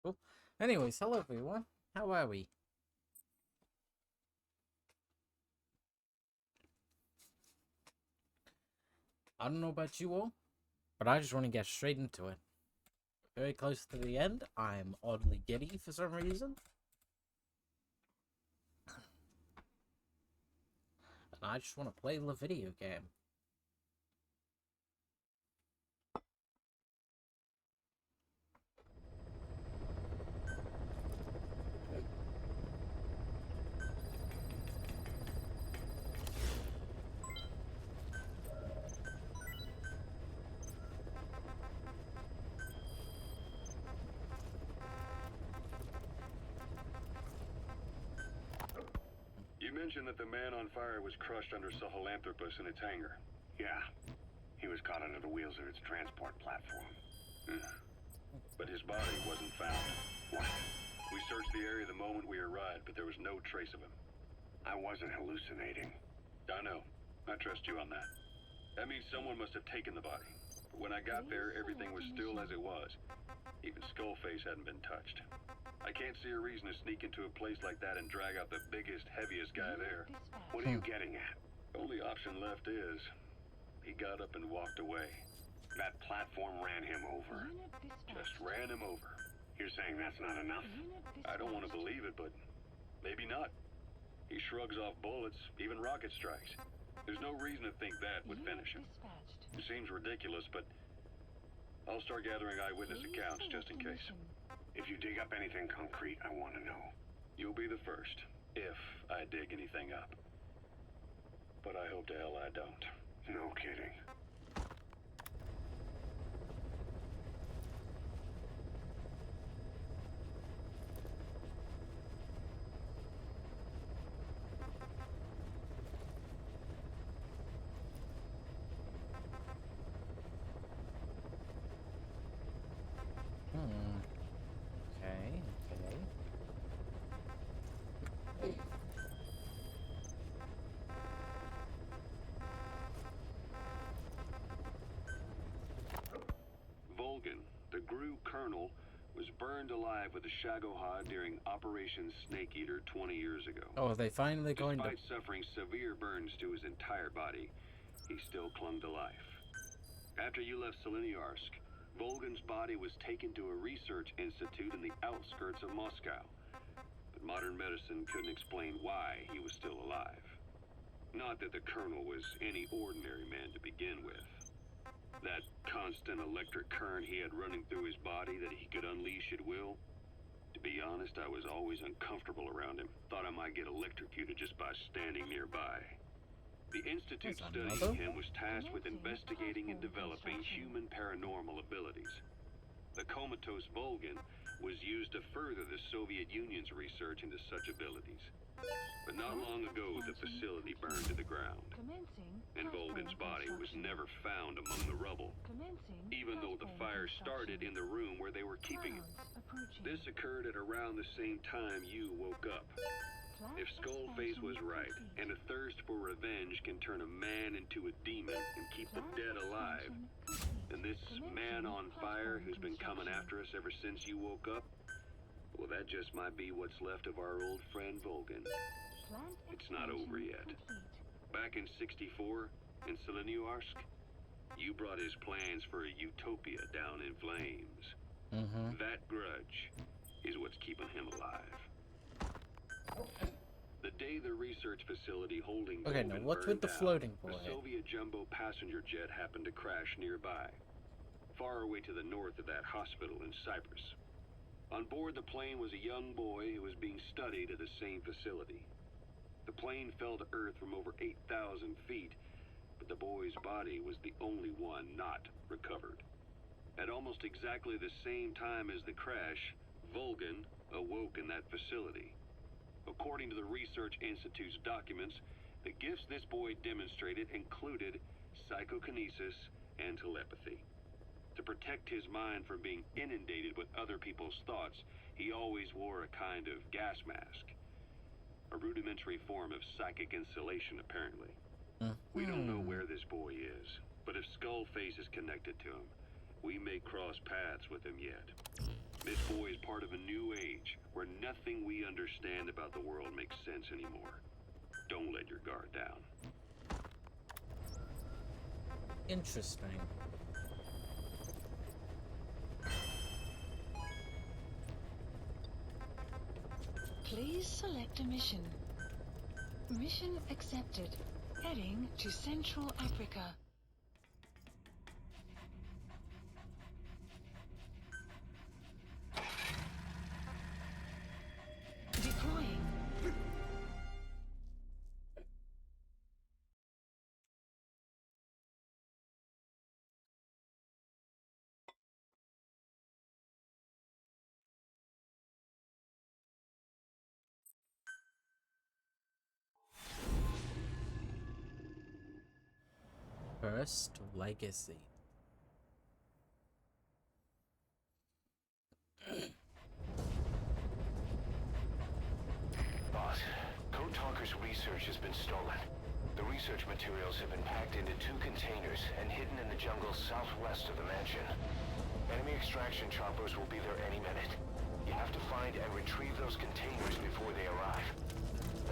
Cool. Anyways, hello everyone. How are we? I don't know about you all, but I just want to get straight into it. Very close to the end. I'm oddly giddy for some reason. And I just want to play the video game. You mentioned that the man on fire was crushed under Sahelanthropus in its hangar. Yeah. He was caught under the wheels of its transport platform. But his body wasn't found. What? We searched the area the moment we arrived, but there was no trace of him. I wasn't hallucinating. I know. I trust you on that. That means someone must have taken the body. But when I got there, everything was still as it was. Even Skullface hadn't been touched. I can't see a reason to sneak into a place like that and drag out the biggest, heaviest guy there. What are you getting at? Only option left is he got up and walked away. That platform ran him over. Just ran him over. You're saying that's not enough? I don't want to believe it, but maybe not. He shrugs off bullets, even rocket strikes. There's no reason to think that would finish him. It seems ridiculous, but I'll start gathering eyewitness accounts just in case. If you dig up anything concrete, I want to know. You'll be the first, if I dig anything up. But I hope to hell I don't. No kidding. Okay. Volgan, the GRU colonel, was burned alive with a Shagohod during Operation Snake Eater 20 years ago. Oh, are they finally going to... Despite suffering severe burns to his entire body, he still clung to life. After you left Seleniarsk, Volgan's body was taken to a research institute in the outskirts of Moscow. But modern medicine couldn't explain why he was still alive. Not that the colonel was any ordinary man to begin with. That constant electric current he had running through his body that he could unleash at will. To be honest, I was always uncomfortable around him. Thought I might get electrocuted just by standing nearby. The Institute studying him was tasked with investigating and developing human paranormal abilities. The comatose Volgan was used to further the Soviet Union's research into such abilities. But not long ago, the facility burned to the ground, and Volgan's body was never found among the rubble, even though the fire started in the room where they were keeping him. This occurred at around the same time you woke up. If Skullface was right, and a thirst for revenge can turn a man into a demon and keep the dead alive, then this man on fire who's been coming after us ever since you woke up, well, that just might be what's left of our old friend Volgan. It's not over yet. Back in '64, in Seleniarsk, you brought his plans for a utopia down in flames. That grudge is what's keeping him alive. The day the research facility holding Okay, now what's with the floating boy? A Soviet jumbo passenger jet happened to crash nearby, far away to the north of that hospital in Cyprus. On board the plane was a young boy who was being studied at the same facility. The plane fell to earth from over 8,000 feet, but the boy's body was the only one not recovered. At almost exactly the same time as the crash, Volgan awoke in that facility. According to the Research Institute's documents, the gifts this boy demonstrated included psychokinesis and telepathy. To protect his mind from being inundated with other people's thoughts, he always wore a kind of gas mask. A rudimentary form of psychic insulation, apparently. We don't know where this boy is, but if Skullface is connected to him, we may cross paths with him yet. This boy is part of a new age where nothing we understand about the world makes sense anymore. Don't let your guard down. Interesting. Please select a mission. Mission accepted. Heading to Central Africa. Deploying. First Legacy. Boss, Code Talker's research has been stolen. The research materials have been packed into 2 containers and hidden in the jungle southwest of the mansion. Enemy extraction choppers will be there any minute. You have to find and retrieve those containers before they arrive.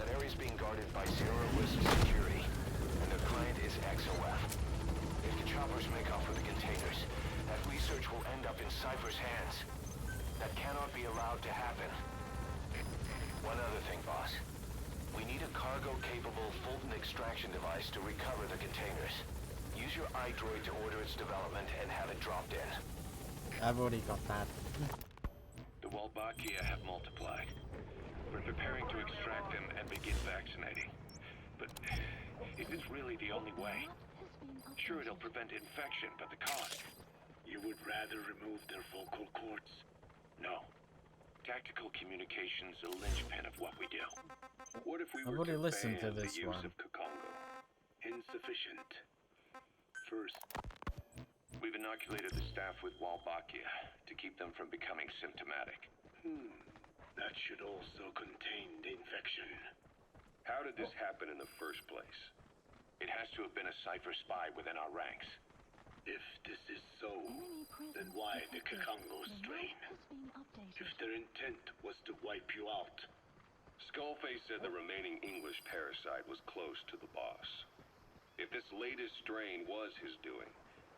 That area is being guarded by zero-risk security, and their client is XOF. If the choppers make off with the containers, that research will end up in Cypher's hands. That cannot be allowed to happen. One other thing, boss. We need a cargo-capable Fulton extraction device to recover the containers. Use your iDroid to order its development and have it dropped in. I've already got that. The Walbachia have multiplied. We're preparing to extract them and begin vaccinating. But is this really the only way? Sure, it'll prevent infection, but the cost. You would rather remove their vocal cords? No. Tactical communication's a linchpin of what we do. What if we I've were already to listened to ban the this use one. of Kakongo? Insufficient. First, we've inoculated the staff with Walbachia to keep them from becoming symptomatic. That should also contain the infection. How did this happen in the first place? It has to have been a Cypher spy within our ranks. If this is so, then why the Kakongo strain? If their intent was to wipe you out. Skullface said the remaining English parasite was close to the boss. If this latest strain was his doing,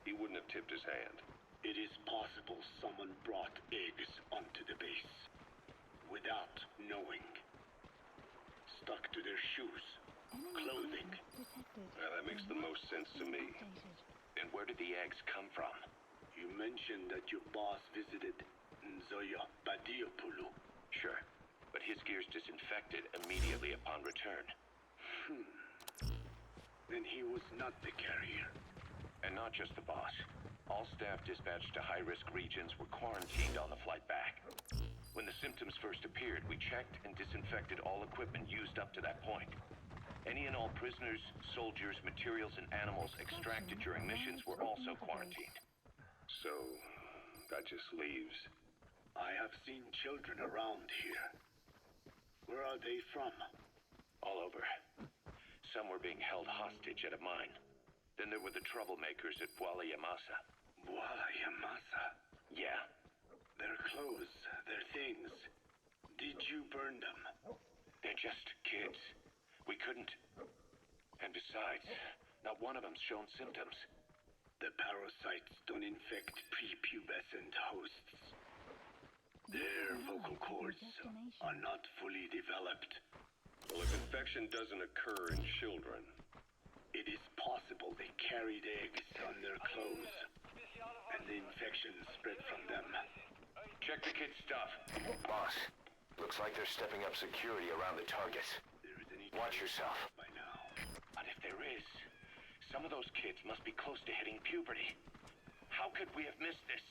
he wouldn't have tipped his hand. It is possible someone brought eggs onto the base without knowing. Stuck to their shoes, clothing. Well, that makes the most sense to me. And where did the eggs come from? You mentioned that your boss visited Nzoya Badiopulu. Sure, but his gear's disinfected immediately upon return. Then he was not the carrier. And not just the boss. All staff dispatched to high-risk regions were quarantined on the flight back. When the symptoms first appeared, we checked and disinfected all equipment used up to that point. Any and all prisoners, soldiers, materials, and animals extracted during missions were also quarantined. So, that just leaves... I have seen children around here. Where are they from? All over. Some were being held hostage at a mine. Then there were the troublemakers at Bwala Yamasa. Bwala Yamasa? Yeah. Their clothes, their things. Did you burn them? They're just kids. We couldn't. And besides, not one of them's shown symptoms. The parasites don't infect prepubescent hosts. Their vocal cords are not fully developed. Well, if infection doesn't occur in children, it is possible they carried eggs on their clothes, and the infection spread from them. Check the kid's stuff. Boss, looks like they're stepping up security around the targets. Watch yourself. By now. But if there is, some of those kids must be close to hitting puberty. How could we have missed this?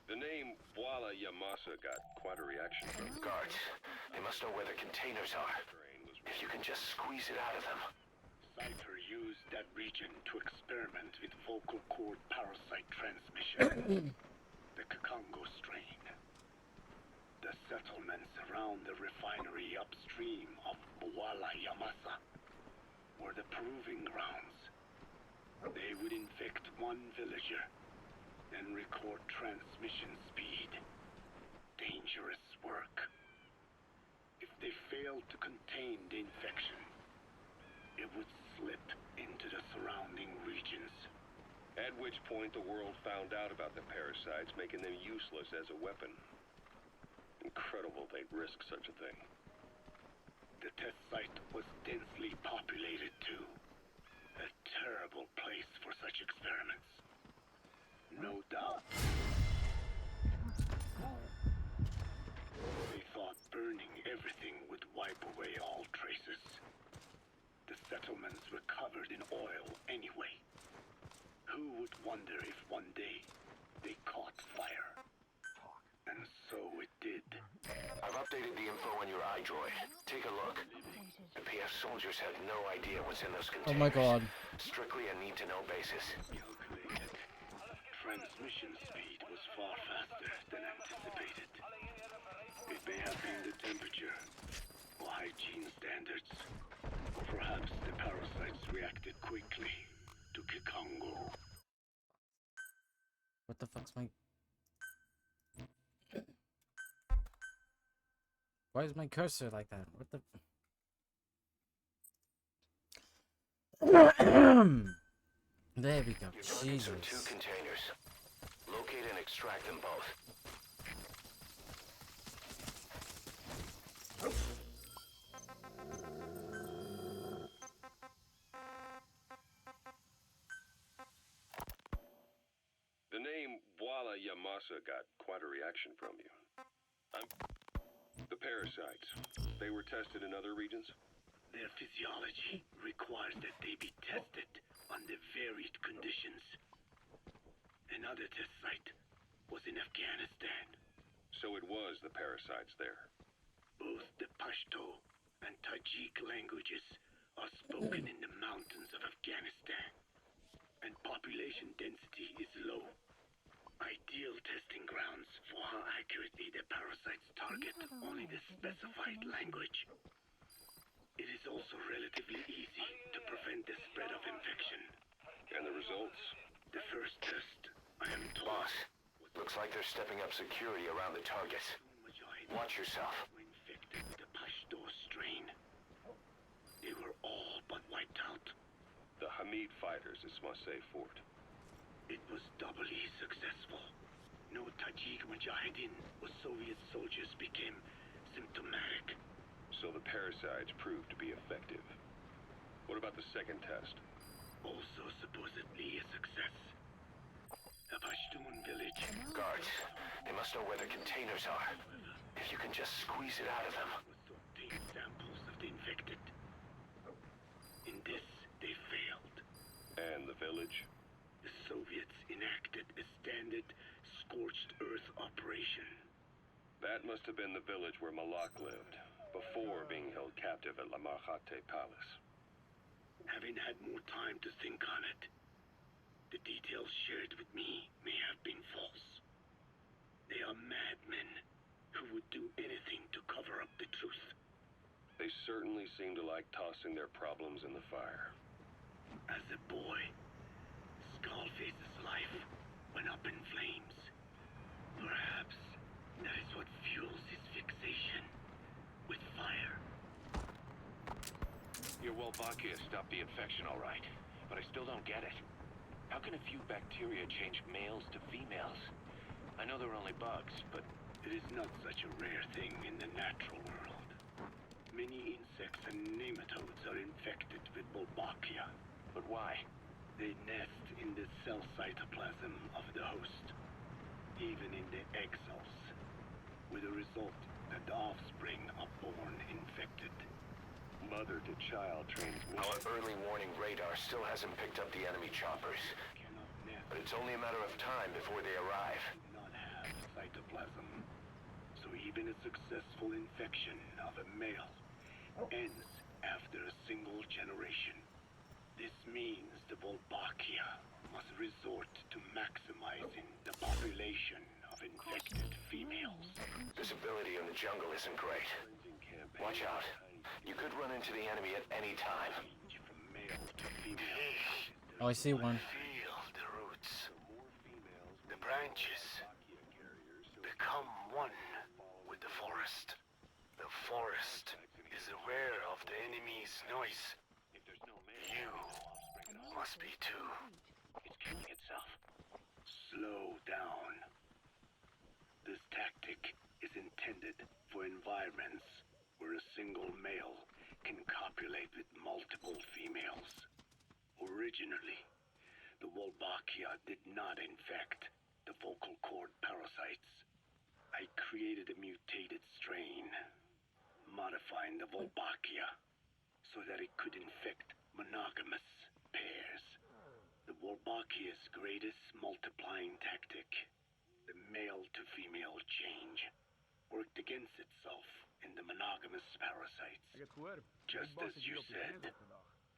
The name Bwala Yamasa got quite a reaction from Guards, they must know where the containers are. If you can just squeeze it out of them. Cypher used that region to experiment with vocal cord parasite transmission. The Kakongo strain. The settlements around the refinery upstream of Bwala Yamasa were the proving grounds. They would infect one villager, then record transmission speed. Dangerous work. If they failed to contain the infection, it would slip into the surrounding regions. At which point the world found out about the parasites, making them useless as a weapon. Incredible they'd risk such a thing. The test site was densely populated too. A terrible place for such experiments. No doubt. They thought burning everything would wipe away all traces. The settlements were covered in oil anyway. Who would wonder if one day they caught fire? And so it did. I've updated the info on your iDroid. Take a look. The PF soldiers have no idea what's in those containers. Oh my god. Strictly a need-to-know basis. Calculated. Transmission speed was far faster than anticipated. It may have been the temperature, or hygiene standards, or perhaps the parasites reacted quickly to Kikongo. What the fuck's my... Why is my cursor like that? What the... There we go. Your targets Jesus. are 2 containers. Locate and extract them both. The name Walla Yamasa got quite a reaction from you. The parasites, they were tested in other regions? Their physiology requires that they be tested under varied conditions. Another test site was in Afghanistan. So it was the parasites there. Both the Pashto and Tajik languages are spoken in the mountains of Afghanistan, and population density is low. Ideal testing grounds for how accurately the parasites target only the specified language. It is also relatively easy to prevent the spread of infection. And the results? The first test, I am told, Boss, looks like they're stepping up security around the targets. Mujahideen Watch yourself. were infected with the Pashto strain. They were all but wiped out. The Hamid fighters at Smasei Fort. It was doubly successful. No Tajik Mujahideen or Soviet soldiers became symptomatic. So the parasites proved to be effective. What about the second test? Also supposedly a success. A Pashtun village Guards, they must know where the containers are. If you can just squeeze it out of them. was to obtain samples of the infected. In this, they failed. And the village? The Soviets enacted a standard scorched earth operation. That must have been the village where Malak lived, before being held captive at La Marjate Palace. Having had more time to think on it, the details shared with me may have been false. They are madmen who would do anything to cover up the truth. They certainly seem to like tossing their problems in the fire. As a boy, Skullface's life went up in flames. Perhaps that is what fuels his fixation with fire. Your Wolbachia stopped the infection all right, but I still don't get it. How can a few bacteria change males to females? I know they're only bugs, but It is not such a rare thing in the natural world. Many insects and nematodes are infected with Wolbachia. why? They nest in the cell cytoplasm of the host, even in the egg cells, with the result that the offspring are born infected. Mother-to-child transmission. Our early warning radar still hasn't picked up the enemy choppers, Cannot nest, but it's only a matter of time before they arrive. do not have cytoplasm. So even a successful infection of a male ends after a single generation. This means the Wolbachia must resort to maximizing the population of infected females. Visibility in the jungle isn't great. Watch out. You could run into the enemy at any time. Change from male to female. Oh, I see one. Feel the roots. The branches. Become one with the forest. The forest is aware of the enemy's noise. You must be too. It's killing itself. Slow down. This tactic is intended for environments where a single male can copulate with multiple females. Originally, the Wolbachia did not infect the vocal cord parasites. I created a mutated strain, modifying the Wolbachia so that it could infect monogamous pairs. The Wolbachia's greatest multiplying tactic, the male-to-female change, worked against itself in the monogamous parasites. Just as you said.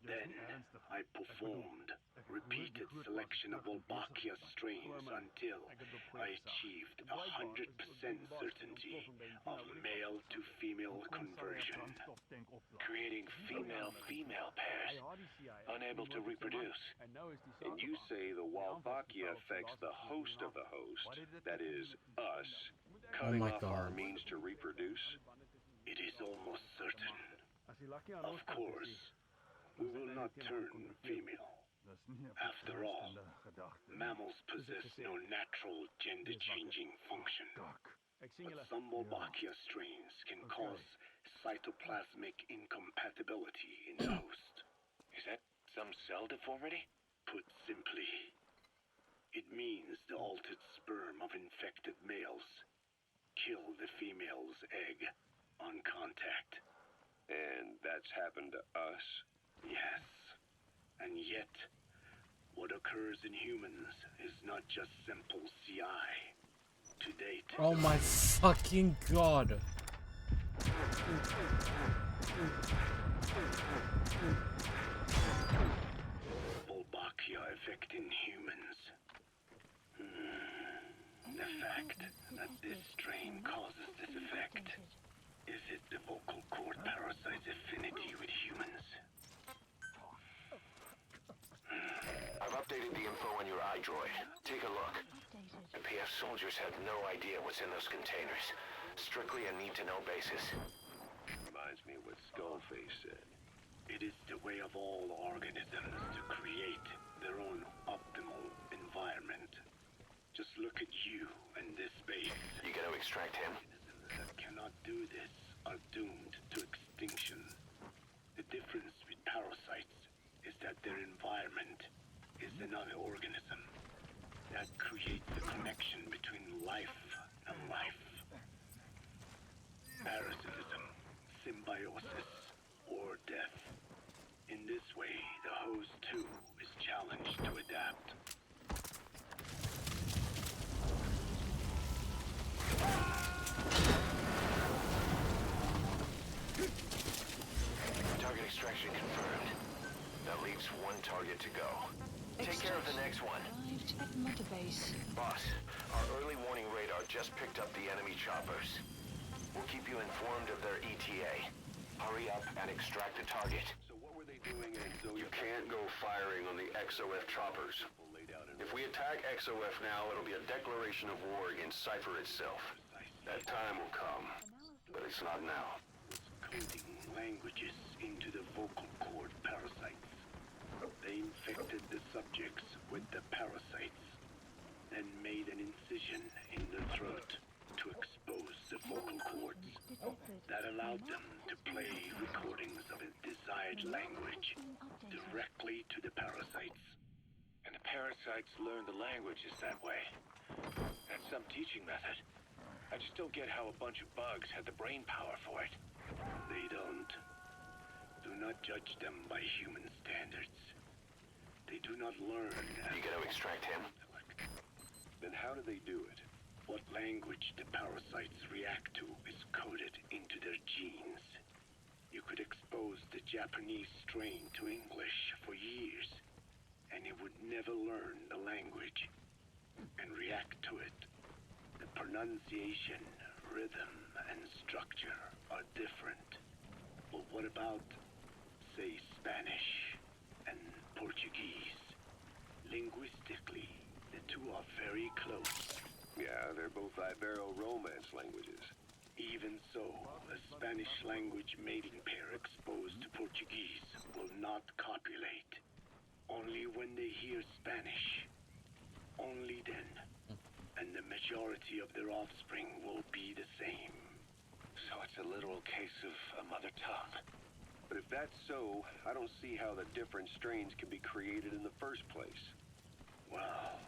Then, I performed repeated selection of Wolbachia strains until I achieved 100% certainty of male-to-female conversion. Creating female-female pairs, unable to reproduce. And you say the Wolbachia affects the host of the host, that is, us, cutting my off our God. means to reproduce? It is almost certain. Of course, we will not turn female. After all, mammals possess no natural gender-changing function. But some Wolbachia strains can cause cytoplasmic incompatibility in the host. Is that some cell deformity? Put simply, it means the altered sperm of infected males kill the female's egg on contact. And that's happened to us? Yes. And yet, what occurs in humans is not just simple CI. To date, Oh my fucking god. Wolbachia affecting humans. The fact that this strain causes this effect, is it the vocal cord parasite's affinity with humans? I've updated the info on your iDroid. Take a look. The PF soldiers have no idea what's in those containers. Strictly a need-to-know basis. Reminds me of what Skullface said. It is the way of all organisms to create their own optimal environment. Just look at you and this base. You gonna extract him? That cannot do this are doomed to extinction. The difference with parasites is that their environment is another organism. That creates a connection between life and life. Parasitism, symbiosis, or death. In this way, the host too is challenged to adapt. Target extraction confirmed. That leaves one target to go. Take care of the next one. Arrived at Mother Base. Boss, our early warning radar just picked up the enemy choppers. We'll keep you informed of their ETA. Hurry up and extract the target. So what were they doing in Zoya? You can't go firing on the XOF choppers. If we attack XOF now, it'll be a declaration of war against Cypher itself. That time will come, but it's not now. Coding languages into the vocal cord parasites. They infected the subjects with the parasites, then made an incision in the throat to expose the vocal cords. That allowed them to play recordings of a desired language directly to the parasites. And the parasites learn the languages that way. That's some teaching method. I just don't get how a bunch of bugs had the brain power for it. They don't. Do not judge them by human standards. They do not learn You gonna extract him? Then how do they do it? What language the parasites react to is coded into their genes. You could expose the Japanese strain to English for years, and it would never learn the language and react to it. The pronunciation, rhythm, and structure are different. But what about, say, Spanish and Portuguese? Linguistically, the two are very close. Yeah, they're both Ibero-Romance languages. Even so, a Spanish language mating pair exposed to Portuguese will not copulate. Only when they hear Spanish. Only then. And the majority of their offspring will be the same. So it's a literal case of a mother tongue. But if that's so, I don't see how the different strains can be created in the first place. Well,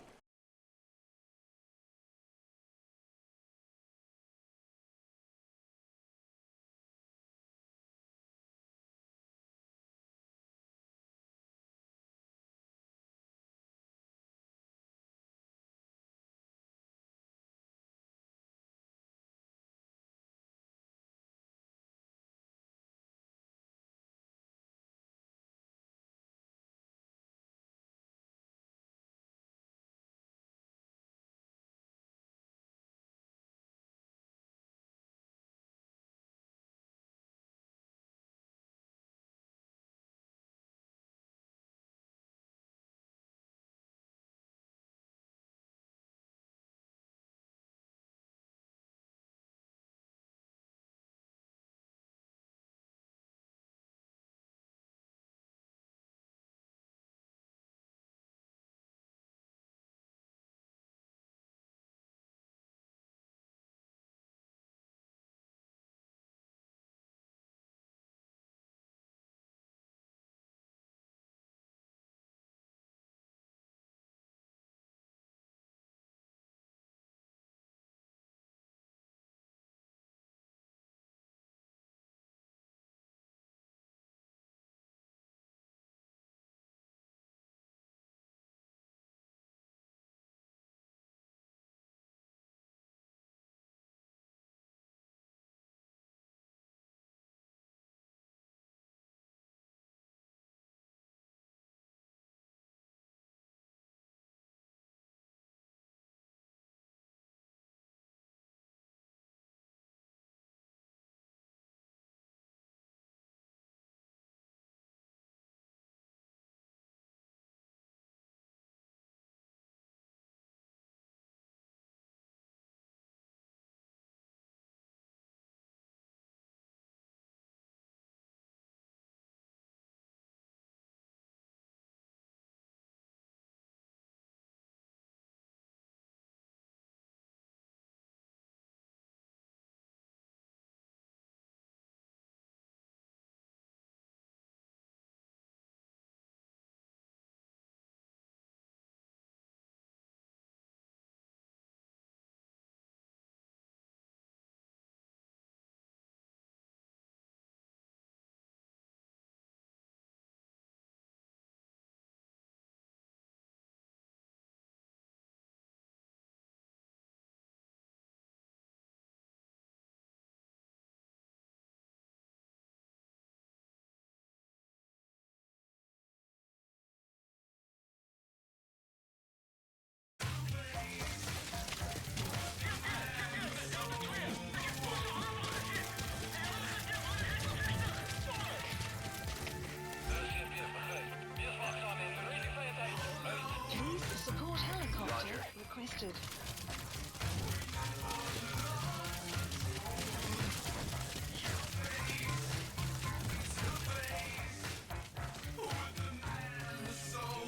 Please support helicopter requested.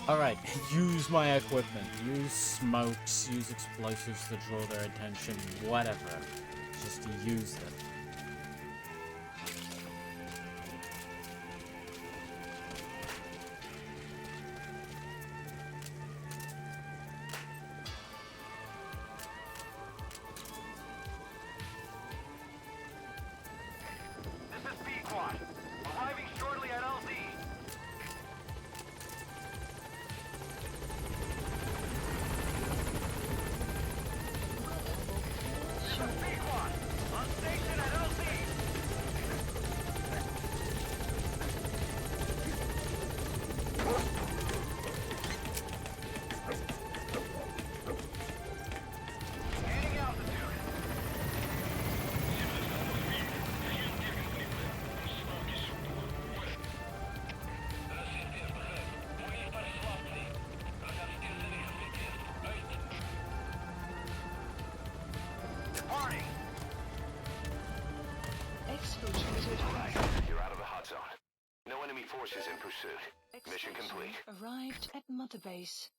Alright, use my equipment. Use smokes, use explosives to draw their attention, whatever. Just use them. This is Pequod. Arriving shortly at LZ. This is Pequod. On station at LZ. Gaining altitude. Force is in pursuit. Mission complete. Arrived at Mother Base.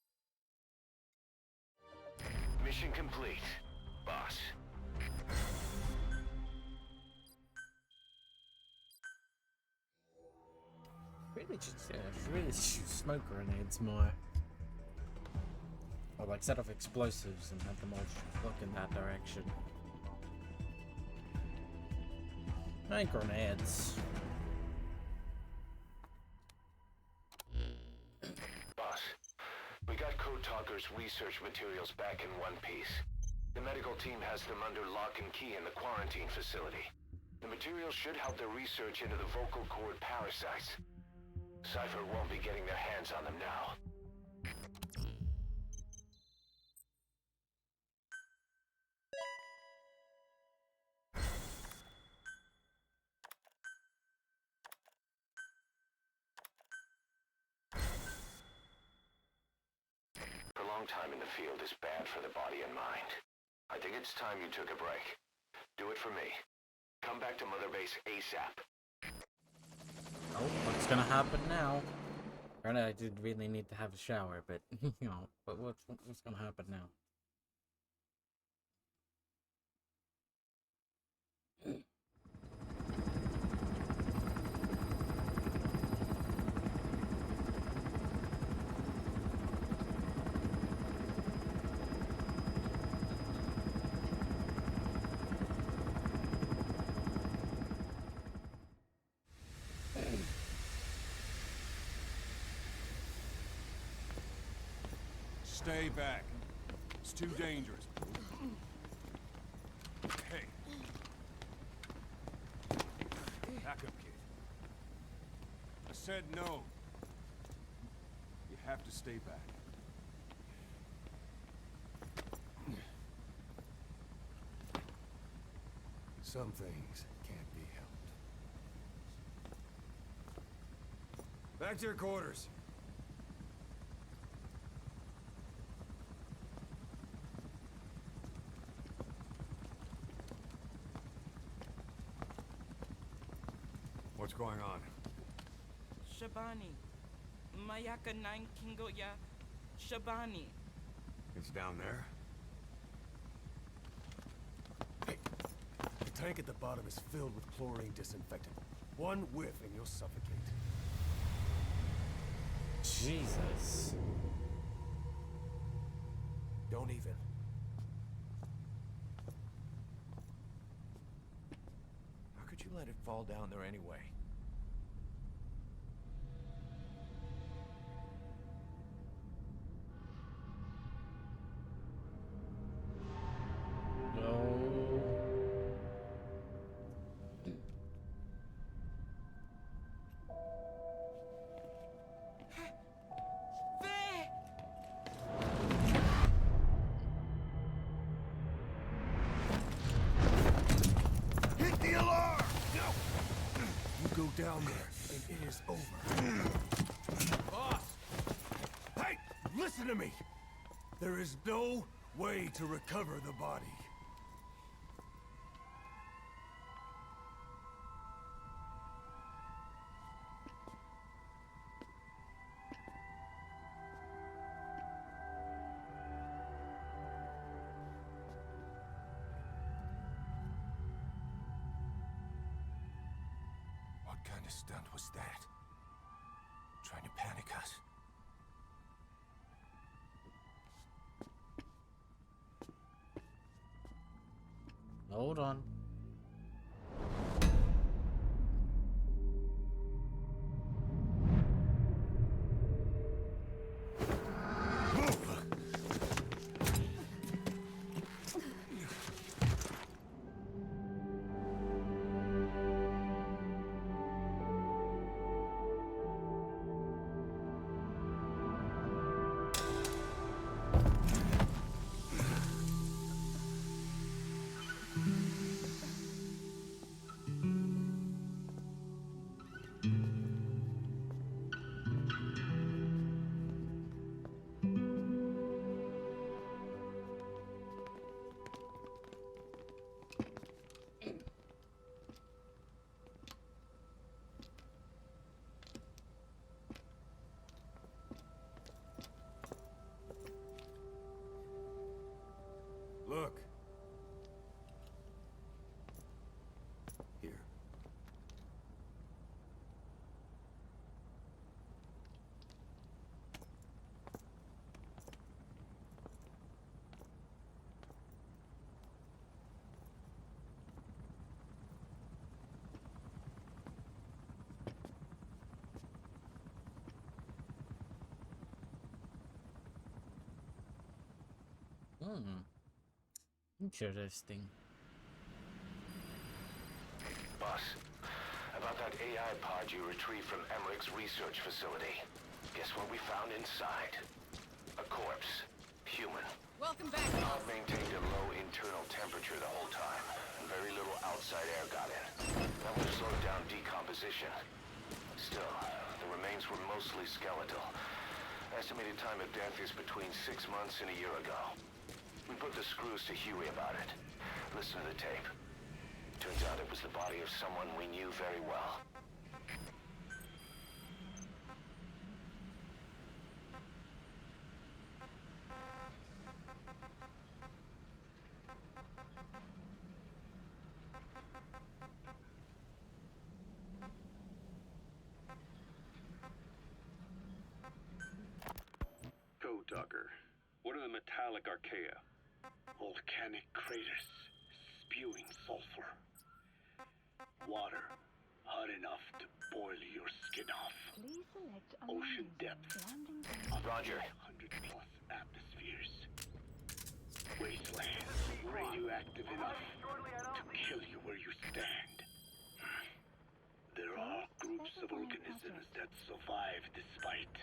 Mission complete, boss. Really shoot smoke grenades more. Or like set off explosives and have them all look in that direction. Make grenades. Boss, we got Code Talker's research materials back in one piece. The medical team has them under lock and key in the quarantine facility. The materials should help their research into the vocal cord parasites. Cypher won't be getting their hands on them now. Prolonged time in the field is bad for the body and mind. I think it's time you took a break. Do it for me. Come back to Mother Base ASAP. Oh, what's gonna happen now? Granted, I did really need to have a shower, but you know, but what's gonna happen now? Stay back. It's too dangerous. Hey. Back up, kid. I said no. You have to stay back. Some things can't be helped. Back to your quarters. What's going on? Shabani. Mayaka 9 Kingo ya Shabani. It's down there? Hey, the tank at the bottom is filled with chlorine disinfectant. One whiff and you'll suffocate. Jesus. Don't even. How could you let it fall down there anyway? Down there, and it is over. Boss! Hey, listen to me! There is no way to recover the body. What kind of stunt was that? Trying to panic us? Hold on. Look. Here. Interesting. Boss, about that AI pod you retrieved from Emmerich's research facility. Guess what we found inside? A corpse. Human. Welcome back, Pod boss. maintained a low internal temperature the whole time, and very little outside air got in. That would have slowed down decomposition. Still, the remains were mostly skeletal. Estimated time of death is between 6 months and a year ago. We put the screws to Huey about it. Listen to the tape. Turns out it was the body of someone we knew very well. Code Talker, what are the metallic archaea? Volcanic craters spewing sulfur. Water hot enough to boil your skin off. Please select Ocean depth landing of Roger. 100 plus atmospheres. Wasteland radioactive enough to kill you where you stand. There are groups of organisms that survive despite.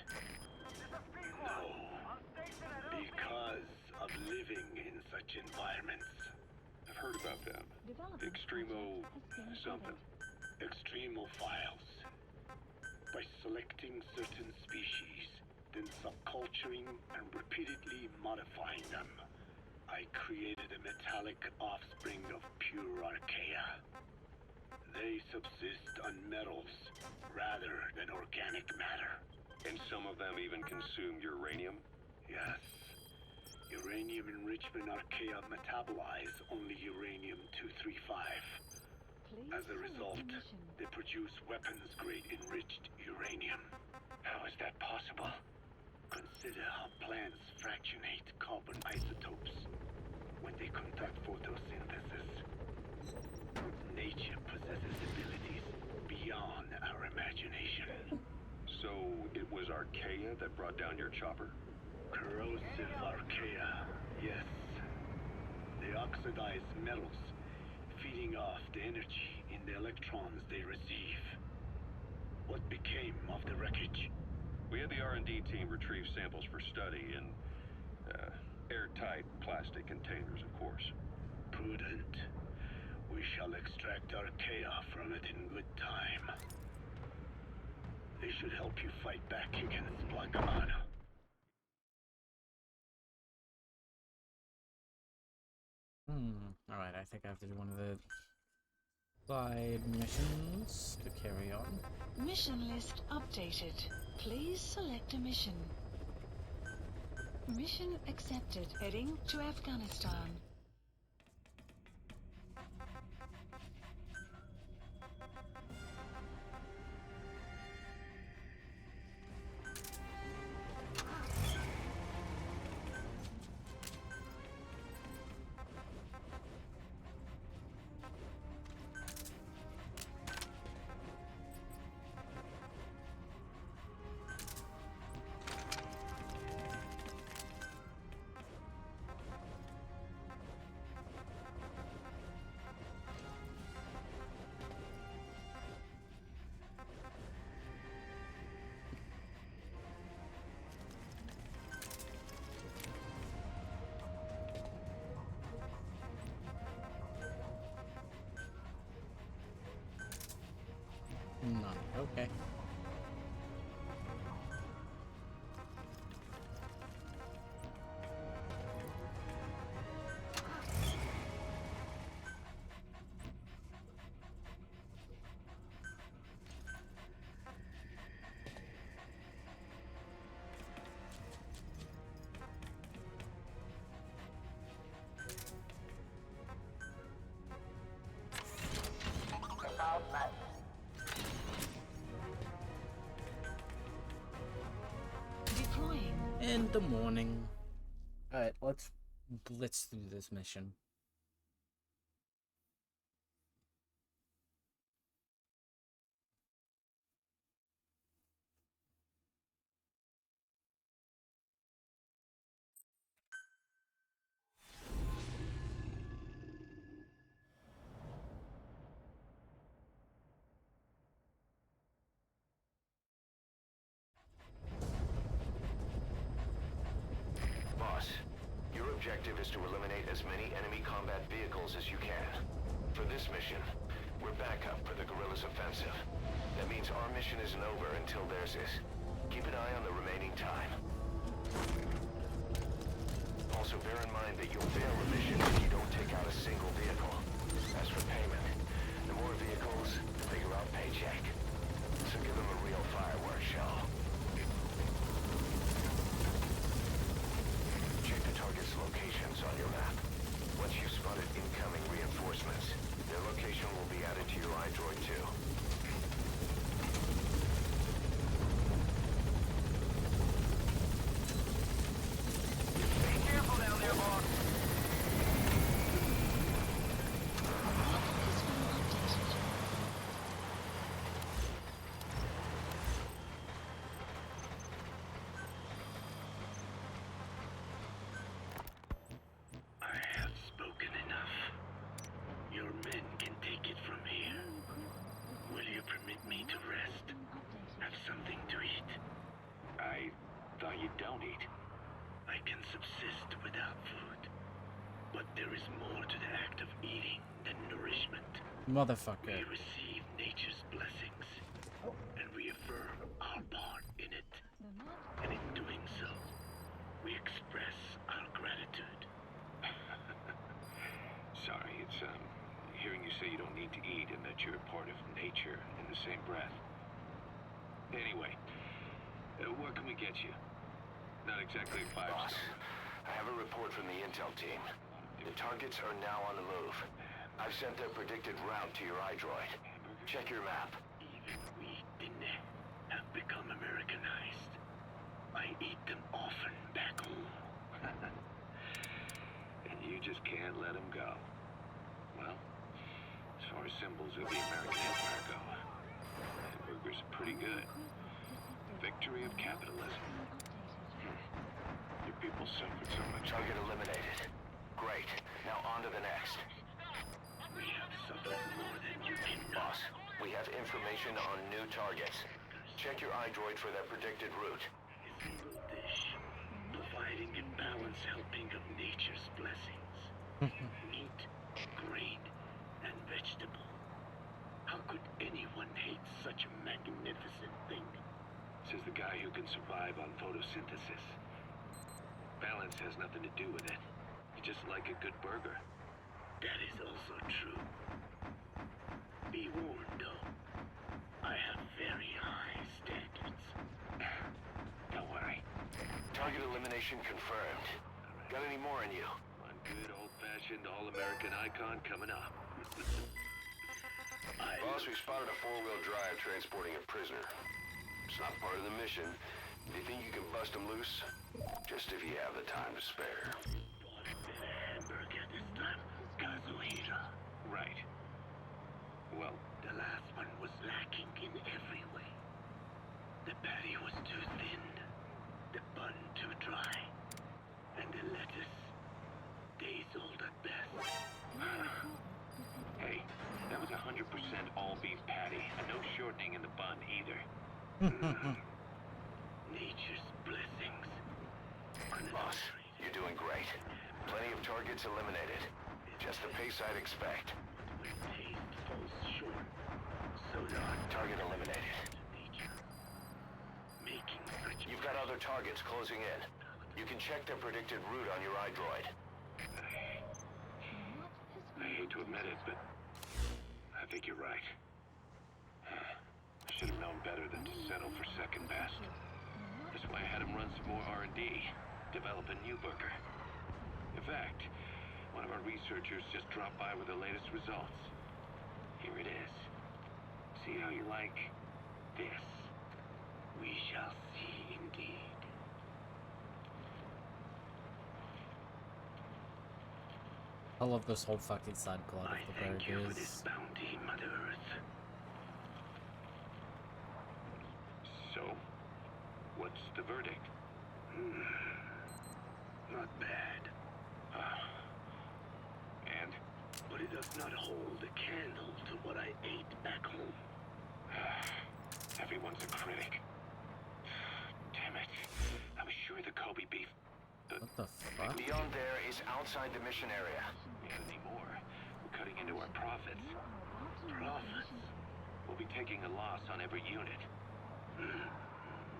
No. Because of living in such environments. I've heard about them. Extremo something. Extremophiles. By selecting certain species, then subculturing and repeatedly modifying them, I created a metallic offspring of pure archaea. They subsist on metals rather than organic matter. And some of them even consume uranium? Yes. Uranium enrichment archaea metabolize only uranium-235. As a result, they produce weapons-grade enriched uranium. How is that possible? Consider how plants fractionate carbon isotopes when they conduct photosynthesis. Nature possesses abilities beyond our imagination. So it was archaea that brought down your chopper? Corrosive archaea, yes. They oxidize metals, feeding off the energy in the electrons they receive. What became of the wreckage? We had the R&D team retrieve samples for study in airtight plastic containers, of course. Prudent. We shall extract archaea from it in good time. They should help you fight back against Blagamana. Alright, I think I have to do one of the side missions to carry on. Mission list updated. Please select a mission. Mission accepted. Heading to Afghanistan. None. Okay. the morning. Alright, let's blitz through this mission. Boss, your objective is to eliminate as many enemy combat vehicles as you can. For this mission, we're backup for the guerrillas' offensive. That means our mission isn't over until theirs is. Keep an eye on the remaining time. Also bear in mind that you'll fail the mission if you don't take out a single vehicle. As for payment, the more vehicles, the bigger our paycheck. So give them a real fireworks show. Check the target's locations on your map. Once you've spotted incoming reinforcements, their location will be added to your iDroid too. Be careful down there, boss. I have spoken enough. Your men can take it from here. Will you permit me to rest? Have something to eat? I thought you don't eat. I can subsist without food. But there is more to the act of eating than nourishment. Motherfucker. We receive nature's blessings and reaffirm our part in it. And in doing so, we express our gratitude. Sorry, it's, hearing you say you don't need to eat and that you're part of nature in the same breath. Anyway, where can we get you? Not exactly a Boss, five-star. I have a report from the intel team. The targets are now on the move. I've sent their predicted route to your iDroid. Check your map. Even we Dinne have become Americanized. I eat them often back home. And you just can't let them go. Well, as far as symbols of the American Empire go, hamburgers are pretty good. Victory of capitalism. Your people suffered so much. Target eliminated. Great. Now on to the next. We have suffered more than you can know. Boss, we have information on new targets. Check your iDroid for that predicted route. A single dish, providing a balanced helping of nature's blessings. Meat, grain, and vegetable. How could anyone hate such a magnificent thing? Says the guy who can survive on photosynthesis. Balance has nothing to do with it. It's just like a good burger. That is also true. Be warned, though. I have very high standards. Don't worry. Target elimination confirmed. Got any more in you? One good old-fashioned all-American icon coming up. Boss, we spotted a four-wheel drive transporting a prisoner. It's not part of the mission. Do you think you can bust him loose? Just if you have the time to spare. Hamburger this time, Kazuhira. Right. Well, The last one was lacking in every way. The patty was too thin, the bun too dry, and the lettuce days old at best. hey, that was 100% all-beef patty, and no shortening in the bun either. Nature's blessings. Boss, you're doing great. Plenty of targets eliminated. Just the pace I'd expect. When taste falls short, so does Target eliminated. nature. Making such You've got other targets closing in. You can check their predicted route on your iDroid. I hate to admit it, but I think you're right. I should have known better than to settle for second best. That's why I had him run some more R&D, develop a new burger. In fact, one of our researchers just dropped by with the latest results. Here it is. See how you like this? we shall see indeed. I love this whole fucking side plot I of the thank you for this burgers. bounty, Mother Earth. So, what's the verdict? Not bad, And? but it does not hold a candle to what I ate back home. Everyone's a critic. Damn it. I was sure the Kobe beef... What the fuck? Beyond there is outside the mission area. Not anymore. We're cutting into our profits. Profits? We'll be taking a loss on every unit.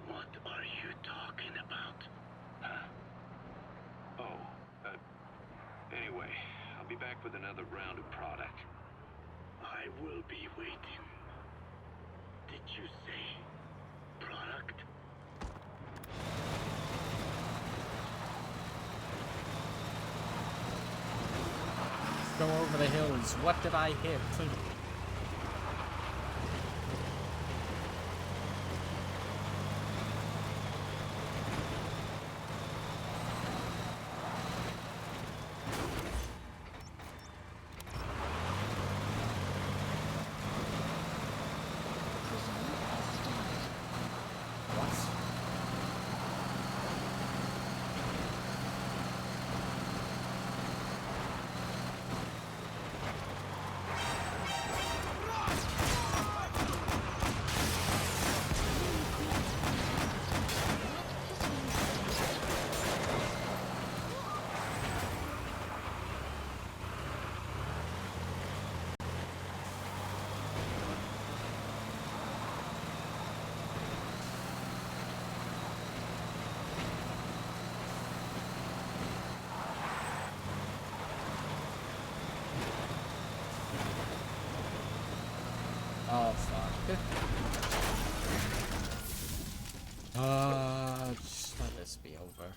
What are you talking about? Oh, anyway, I'll be back with another round of product. I will be waiting. Did you say product? Go over the hills. What did I hit? What? Oh fuck. Just let this be over.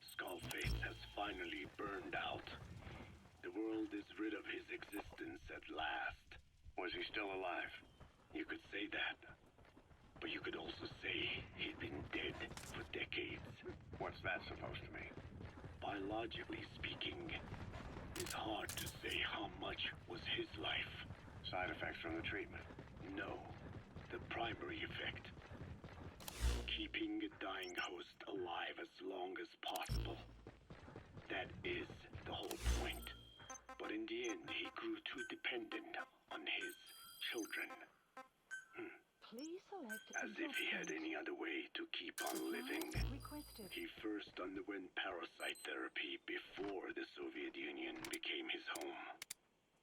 Skullface has finally burned out. The world is rid of his existence at last. Was he still alive? You could say that. But you could also say he'd been dead for decades. What's that supposed to mean? Biologically speaking, it's hard to say how much was his life. Side effects from the treatment? No, the primary effect. Keeping a dying host alive as long as possible. That is the whole point. But in the end, he grew too dependent on his children. Please select As if he had any other way to keep on living. requested. He first underwent parasite therapy before the Soviet Union became his home.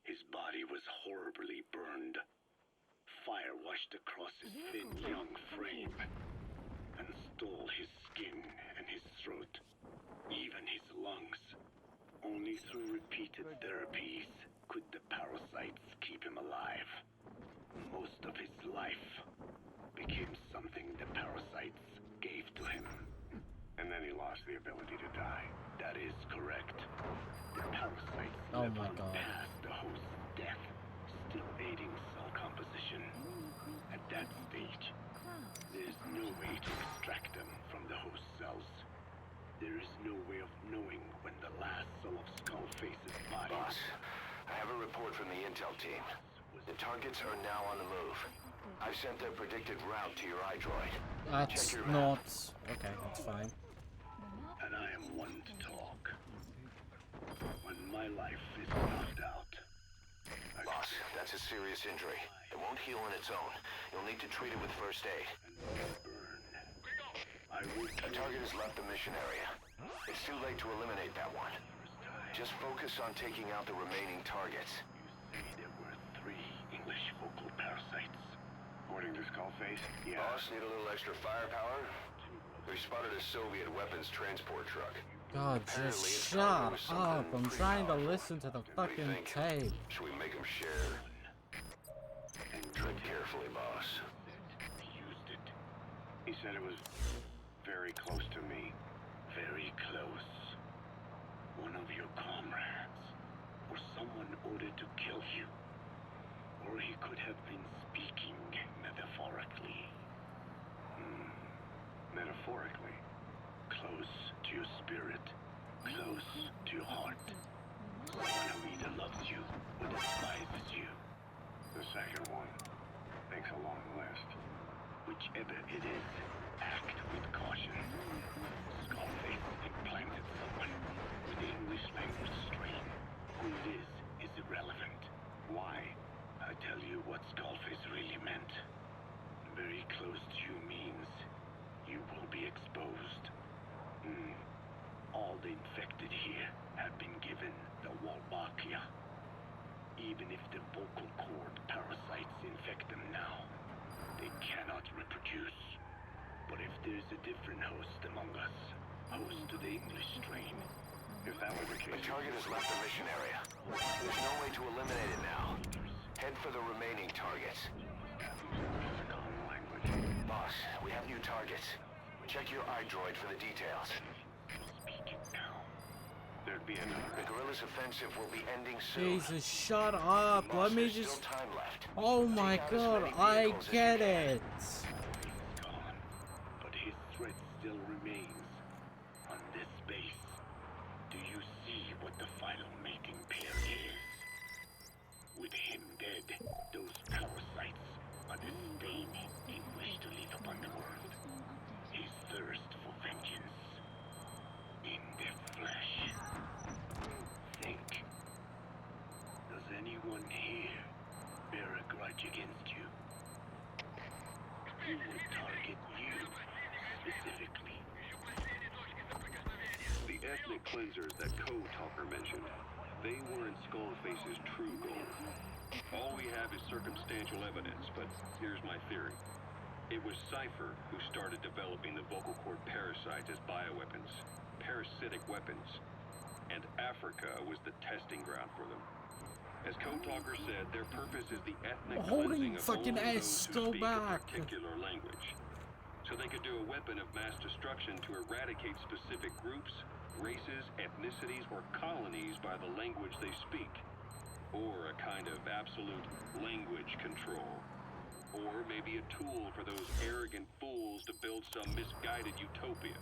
His body was horribly burned. Fire washed across his thin young frame and stole his skin and his throat, even his lungs. Only through repeated therapies could the parasites keep him alive. Most of his life became something the parasites gave to him. And then he lost the ability to die. That is correct. The parasites Oh live my on God. past the host's death, still aiding cell composition. At that stage, there is no way to extract them from the host cells. There is no way of knowing when the last cell of Skullface's body... Boss, I have a report from the intel team. The targets are now on the move. I've sent their predicted route to your iDroid. That's Check your map. not... Okay, that's fine. And I am one to talk. When my life is knocked out, Boss, that's a serious injury. It won't heal on its own. You'll need to treat it with first aid. burn. I will The target has left the mission area. It's too late to eliminate that one. Just focus on taking out the remaining targets. say there were 3 English vocal parasites. According to Skullface? Yeah. Boss, need a little extra firepower? We spotted a Soviet weapons transport truck. God, Apparently just it's cargo shut with something up. I'm pretty trying to powerful. listen to the What do you fucking think? tape. Should we make them share? Tread carefully, boss. Used it. He said it was very close to me. Very close. One of your comrades. Or someone close to your spirit, close to your heart. One who either loves you or despises you. The second one makes a long list. Whichever it is, act with caution. Skullface implanted someone with the English language strain. Who it is irrelevant. Why? I tell you what Skullface really meant. Very close to you means you will be exposed. All the infected here have been given the Wolbachia. Even if the vocal cord parasites infect them now, they cannot reproduce. But if there's a different host among us, host to the English strain, If that were the The case, target has left the mission area. There's no way to eliminate it now. Head for the remaining targets. common language. Boss, we have new targets. Check your iDroid for the details. speak it now. There'd be another. The guerrillas' offensive will be ending soon. Jesus, shut up. Boss, Let me there's just... still time left. Oh my Take out as god, many I vehicles as you get can. it. Gone. But his threat still remains. On this base, do you see what the final mating pair is? With him dead, those parasites are the stain he wished to leave upon the world. His thirst for vengeance. In their flesh. Think. Does anyone here bear a grudge against you? Who would target you specifically? The ethnic cleansers that Code Talker mentioned, they weren't Skullface's true goal. All we have is circumstantial evidence, but here's my theory. It was Cypher who started developing the vocal cord parasites as bioweapons, parasitic weapons, and Africa was the testing ground for them. As Code Talker said, their purpose is the ethnic Holding cleansing of fucking only ass, those who go speak back. a particular language. So they could do a weapon of mass destruction to eradicate specific groups, races, ethnicities, or colonies by the language they speak. Or a kind of absolute language control. Or maybe a tool for those arrogant fools to build some misguided utopia.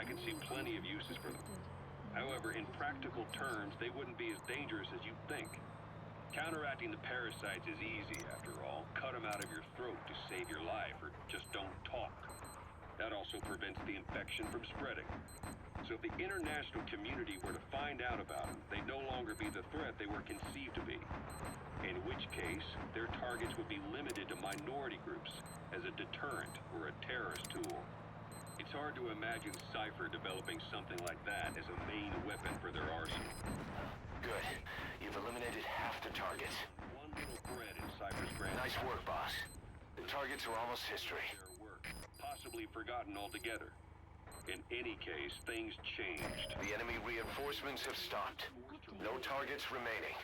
I can see plenty of uses for them. However, in practical terms, they wouldn't be as dangerous as you'd think. Counteracting the parasites is easy, after all. Cut them out of your throat to save your life, or just don't talk. That also prevents the infection from spreading. So if the international community were to find out about them, they'd no longer be the threat they were conceived to be. In which case, their targets would be limited to minority groups as a deterrent or a terrorist tool. It's hard to imagine Cypher developing something like that as a main weapon for their arsenal. Good. You've eliminated half the targets. One little thread in Cypher's grand Nice work, boss. The targets are almost history. their work, possibly forgotten altogether. In any case, things changed. The enemy reinforcements have stopped. No targets remaining.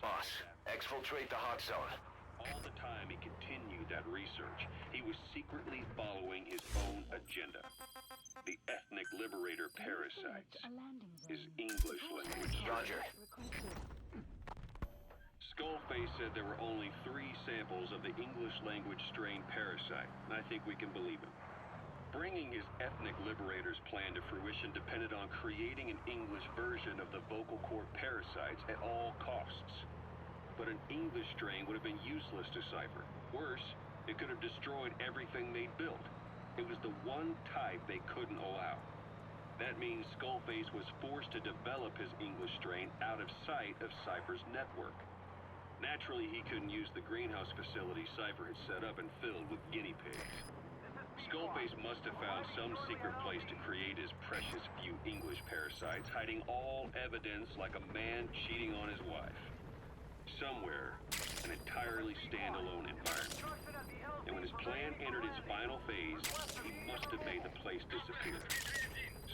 Boss, exfiltrate the hot zone. All the time he continued that research, he was secretly following his own agenda. The ethnic liberator parasites. His English language. Roger. Skullface said there were only 3 samples of the English language strain parasite, and I think we can believe him. Bringing his ethnic liberators' plan to fruition depended on creating an English version of the vocal cord parasites at all costs. But an English strain would have been useless to Cypher. Worse, it could have destroyed everything they'd built. It was the one type they couldn't allow. That means Skullface was forced to develop his English strain out of sight of Cypher's network. Naturally, he couldn't use the greenhouse facility Cypher had set up and filled with guinea pigs. Skullface must have found some secret place to create his precious few English parasites, hiding all evidence like a man cheating on his wife. Somewhere, an entirely standalone environment. And when his plan entered its final phase, he must have made the place disappear.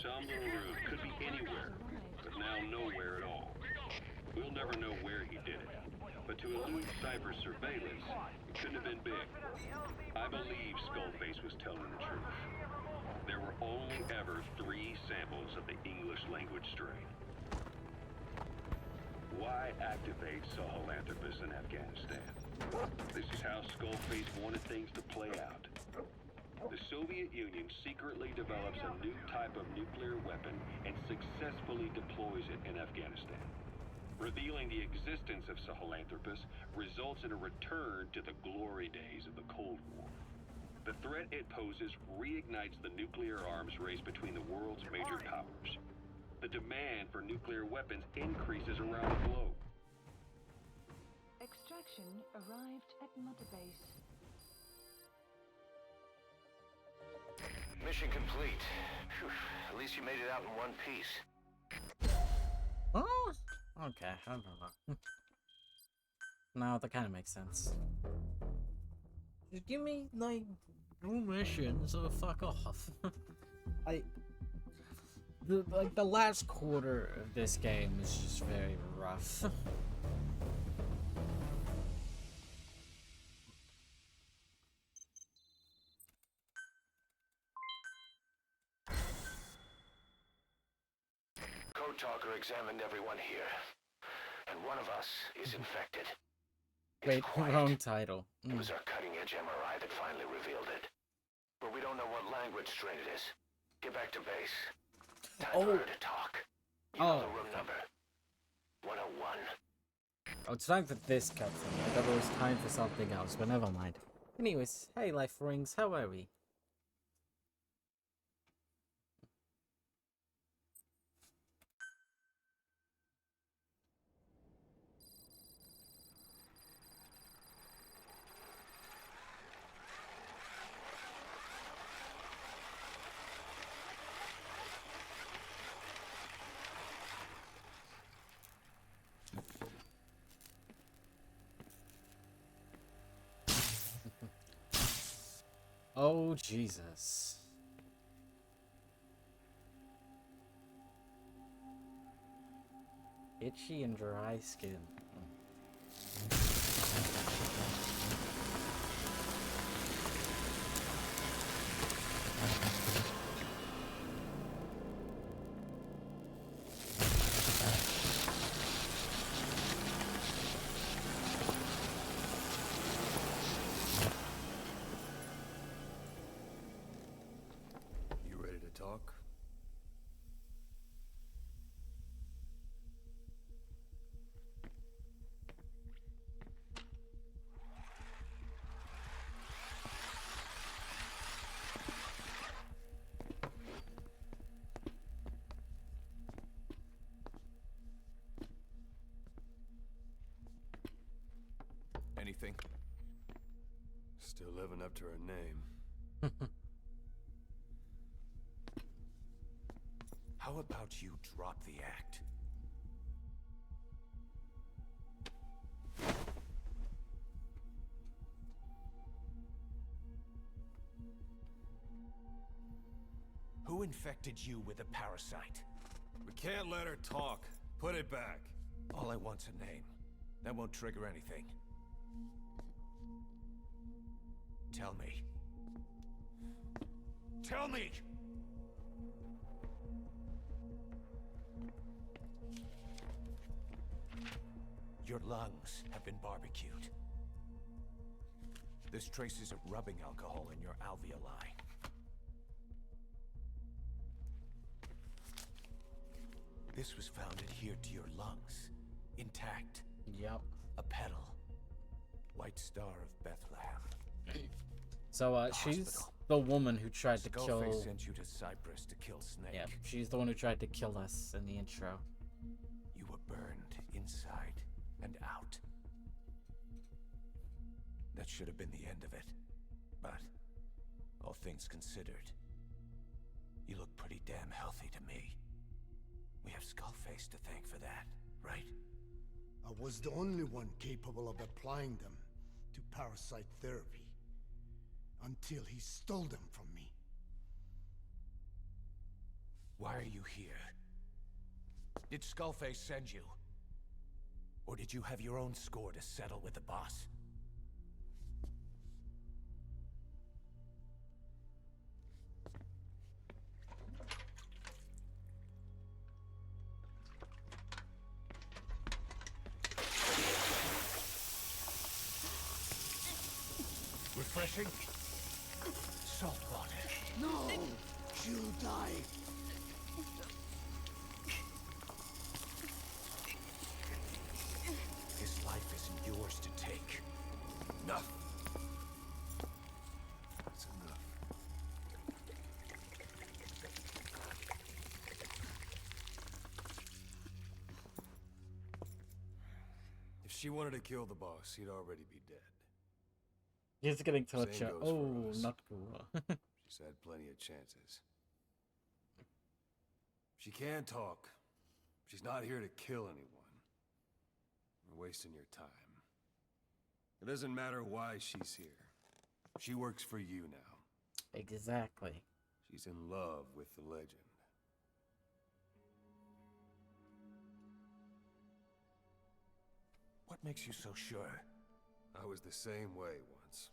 Some little room could be anywhere, but now nowhere at all. We'll never know where he did it. But to elude Cypher's surveillance, it couldn't have been big. I believe Skullface was telling the truth. There were only ever 3 samples of the English language strain. Why activate Sahelanthropus in Afghanistan? This is how Skullface wanted things to play out. The Soviet Union secretly develops a new type of nuclear weapon and successfully deploys it in Afghanistan. Revealing the existence of Sahelanthropus results in a return to the glory days of the Cold War. The threat it poses reignites the nuclear arms race between the world's major powers. The demand for nuclear weapons increases around the globe. Extraction arrived at Mother Base. Mission complete. Phew, at least you made it out in one piece. Oh, okay, I don't know. No, that kind of makes sense. Just give me, like, no missions or fuck off. The last quarter of this game is just very rough. Code Talker examined everyone here, and one of us is infected. It's Wait, quiet. wrong title. It was our cutting-edge MRI that finally revealed it. But we don't know what language strain it is. Get back to base. Time for her to talk. You know the room number. 101. Oh, it's time for this cutscene. I thought it was time for something else, but never mind. Anyways, hey Life Rings, how are we? Oh, Jesus. Itchy and dry skin. You ready to talk? Anything? Still living up to her name. How about you drop the act? Who infected you with a parasite? We can't let her talk. Put it back. All I want's a name. That won't trigger anything. Tell me. Tell me! Your lungs have been barbecued. There's traces of rubbing alcohol in your alveoli. This was found adhered to your lungs, intact. Yep. A petal. White Star of Bethlehem. So, she's Hospital. the woman who tried to Skullface kill... sent you to Cyprus to kill Snake. Yeah, she's the one who tried to kill us in the intro. You were burned inside and out. That should have been the end of it. But, all things considered, you look pretty damn healthy to me. We have Skullface to thank for that, right? I was the only one capable of applying them to parasite therapy. Until he stole them from me. Why are you here? Did Skullface send you? Or did you have your own score to settle with the boss? Refreshing? salt water. No! She'll die. His life isn't yours to take. Enough. That's enough. If she wanted to kill the boss, he'd already be dead. He's getting tortured. Same goes Oh, for us. not cool. She's had plenty of chances. She can talk. She's not here to kill anyone. You're wasting your time. It doesn't matter why she's here. She works for you now. Exactly. She's in love with the legend. What makes you so sure? I was the same way once.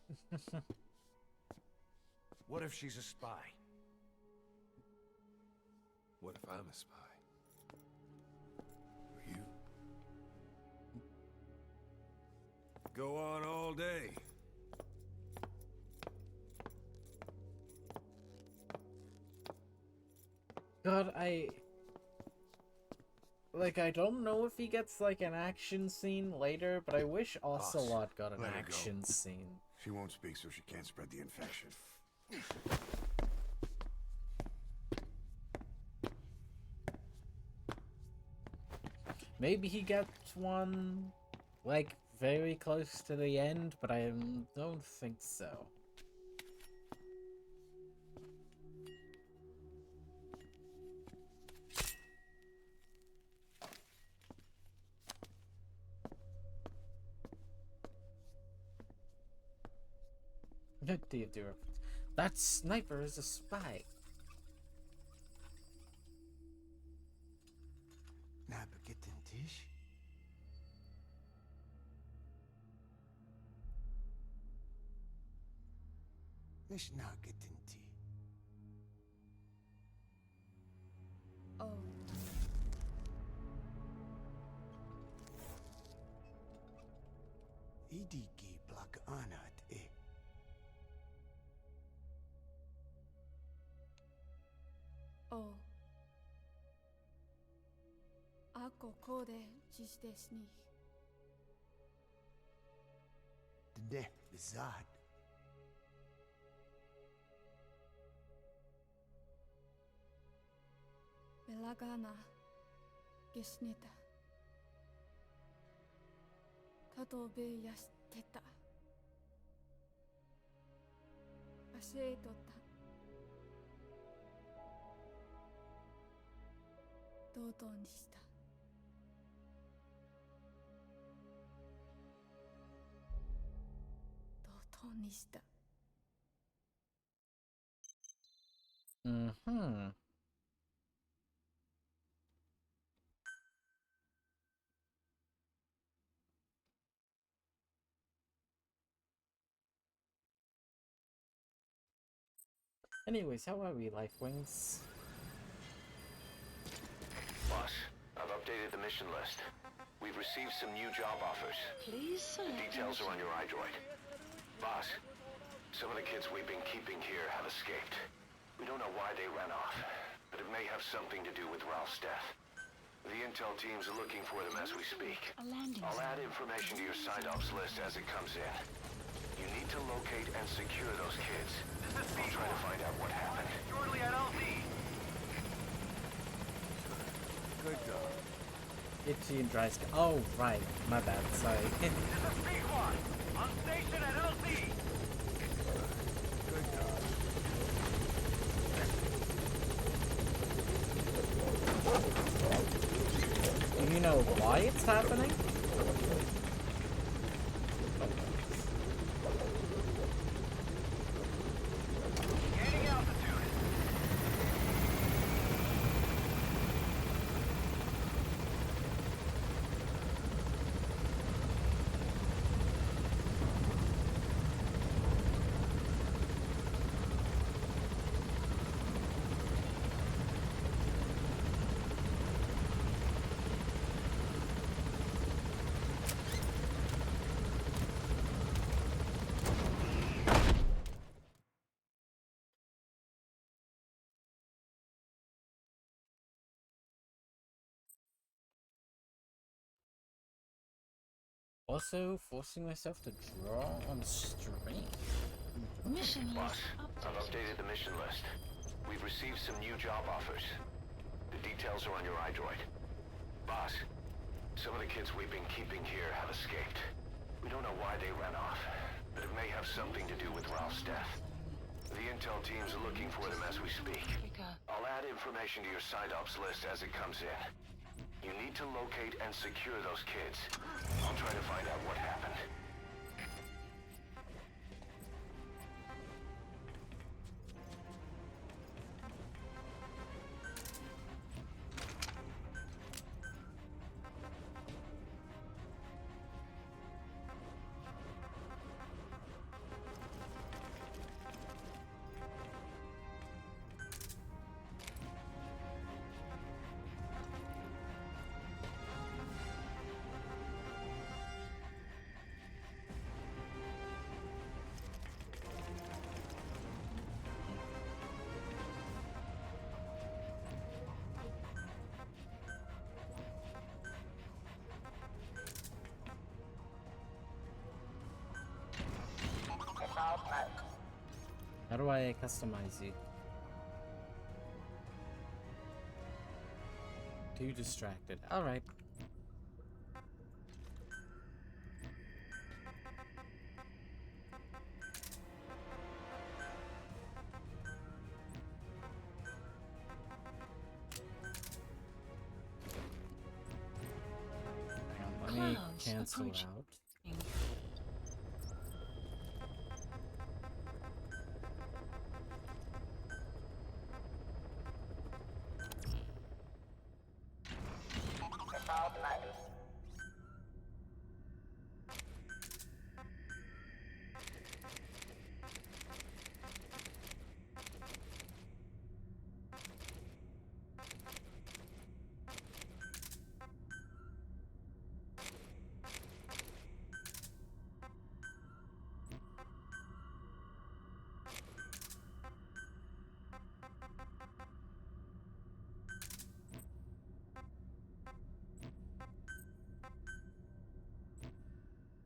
What if she's a spy? What if I'm a spy? Or you? Go on all day. God, I don't know if he gets like an action scene later, but I wish Ocelot got an let her go. action scene. She won't speak so she can't spread the infection. Maybe he gets one, like, very close to the end, but I don't think so. Dear, that sniper is a spy. Na begitten Tisch? Nicht na gitten Tee. Oh. Idiki plak anat e. Oh. Ako kode jisdesni. Dne bizad. Belagana gesneta. Katobe yasteta. Asetota. とうとうにした。とうとうにした。Mm-hmm. Anyways, how are we, Lifewings? Boss, I've updated the mission list. We've received some new job offers. Please The select. details are on your iDroid. Boss, some of the kids we've been keeping here have escaped. We don't know why they ran off, but it may have something to do with Ralph's death. The intel teams are looking for them as we speak. A landing I'll add zone. information to your side ops list as it comes in. You need to locate and secure those kids. I'll try to find out what happened. Shortly at LZ. Good dog. Itchy and dry skin. Oh, right. My bad. Sorry. This is P1. On station at LZ. Good dog. Do you know why it's happening? Gaining altitude. Also, forcing myself to draw on stream. Mission Boss, list I've updated. updated the mission list. We've received some new job offers. The details are on your iDroid. Boss, some of the kids we've been keeping here have escaped. We don't know why they ran off, but it may have something to do with Ralph's death. The intel team's looking for them as we speak. Africa. I'll add information to your side ops list as it comes in. You need to locate and secure those kids. I'll try to find out what happened. How do I customize you? Too distracted. Alright. Hang on, let me Clouds cancel approaching. out.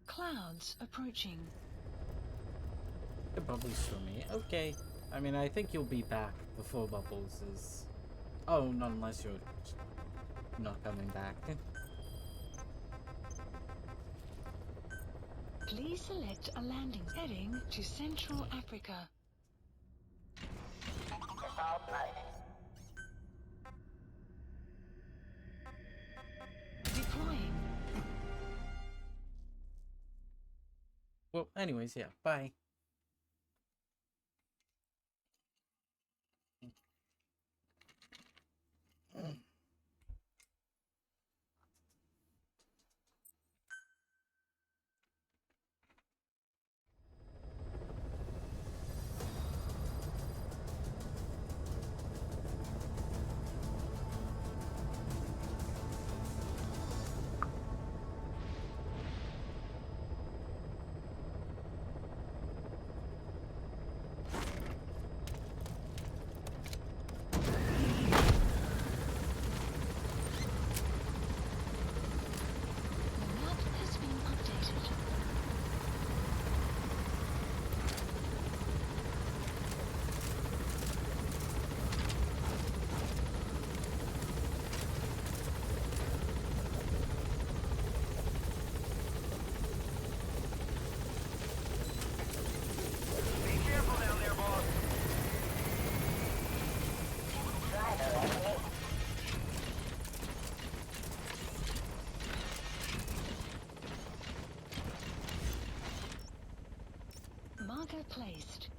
Clouds approaching. The Bubbles for me. Okay. I mean, I think you'll be back before Bubbles is... Oh, not unless you're not coming back. Please select a landing heading to Central Africa. Deploying. Well, anyways, yeah. Bye. The map has been updated. Be careful down there, boss. Marker placed.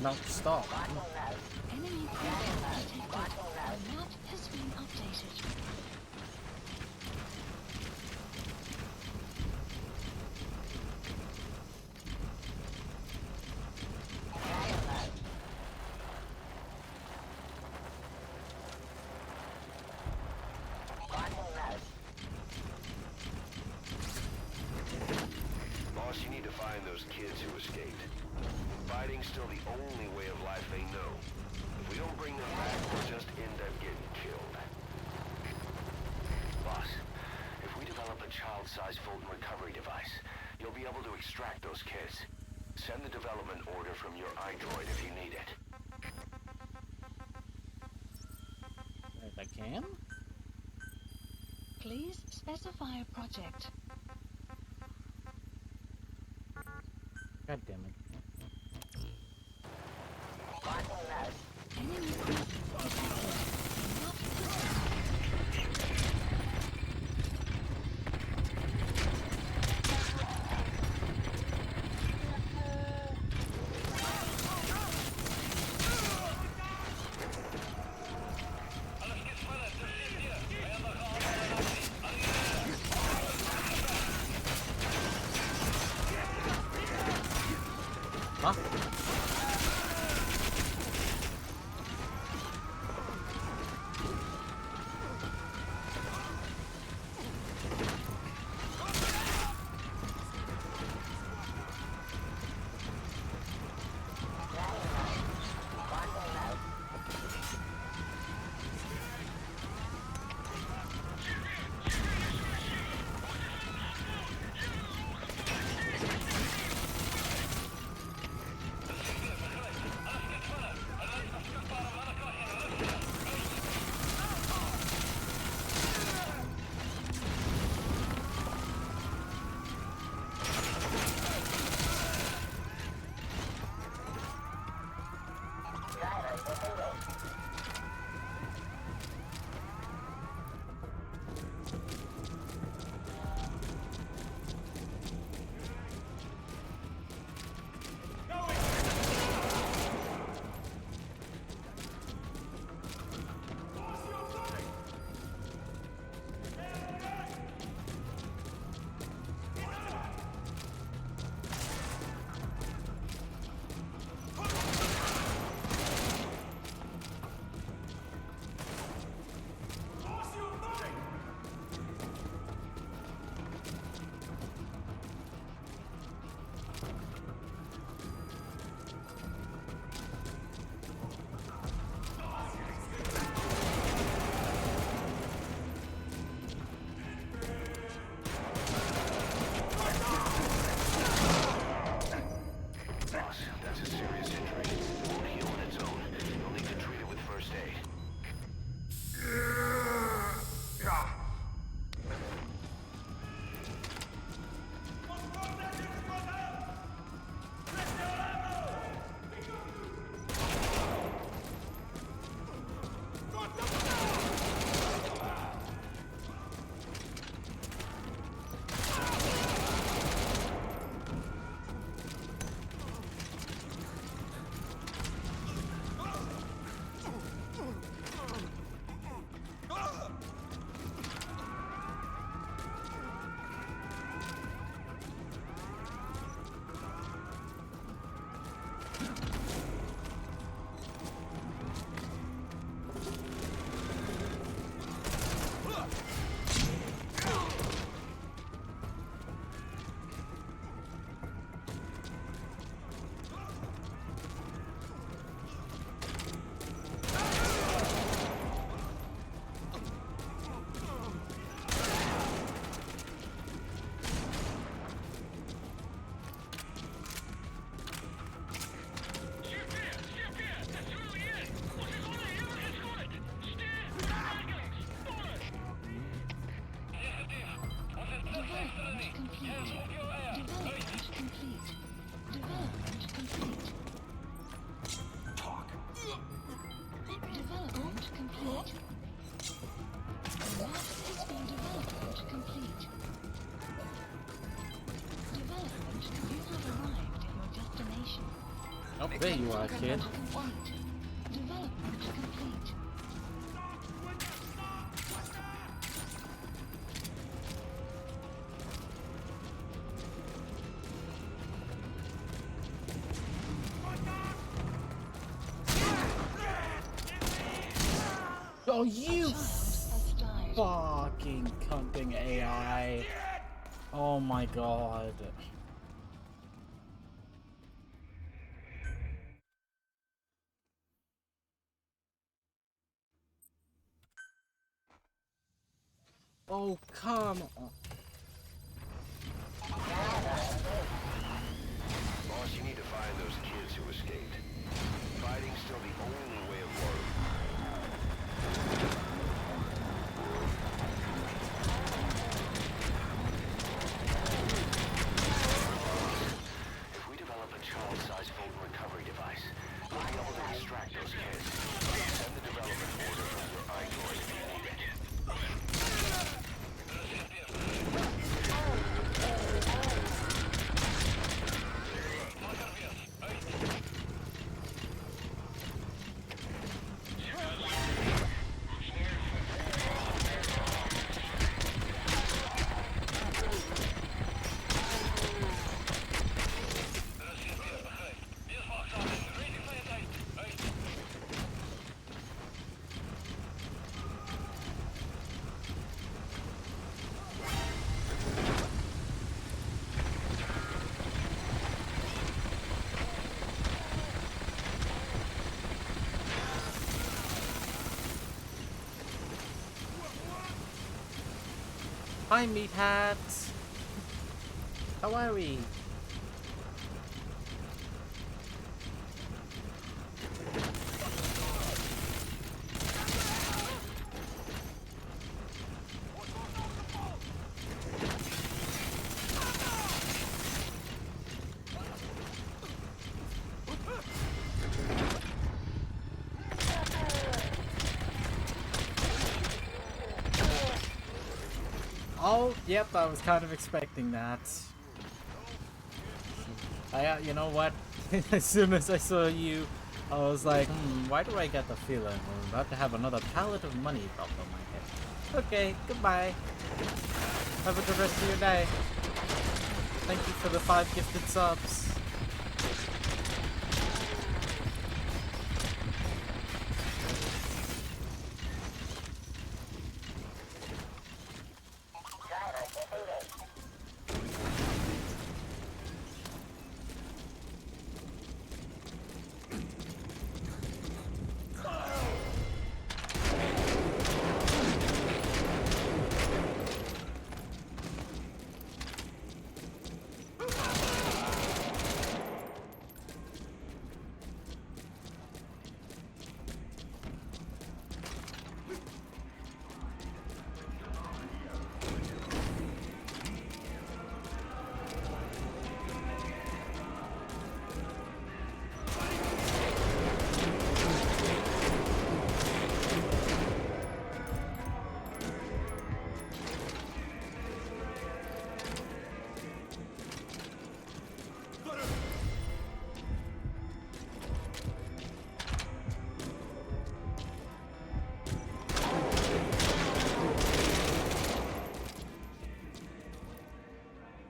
No, stop. Enemy presence detected. The map has been updated. Boss, you need to find those those kids who escaped. Fighting's still the only way of life they know. If we don't bring them back, we'll just end up getting killed. Boss, if we develop a child-sized Fulton recovery device, you'll be able to extract those kids. Send the development order from your iDroid if you need it. If I can? Please specify a project. God damn it. Enemy presence detected. Not visible. Huh? Oh, there you are, kid. Oh, you fucking cunting AI. Oh my god. Oh, come on. Boss, you need to find those kids who escaped. Fighting's still the only way of war. If we develop a child-sized Fulton recovery device, we'll be able to extract those kids. Send the development order from where I joined if you need it. Hi, meatheads. How are we? Oh, yep, I was kind of expecting that. You know what? As soon as I saw you, I was like, why do I get the feeling we're about to have another pallet of money dropped on my head? Okay, goodbye. Have a good rest of your day. Thank you for the 5 gifted subs.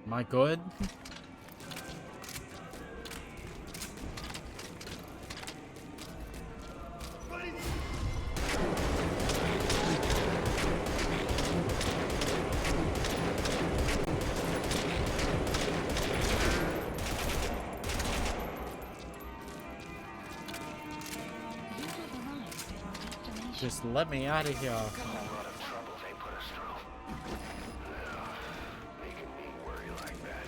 Am I good? Just let me out of here. A lot of trouble they put us through. Making me worry like that.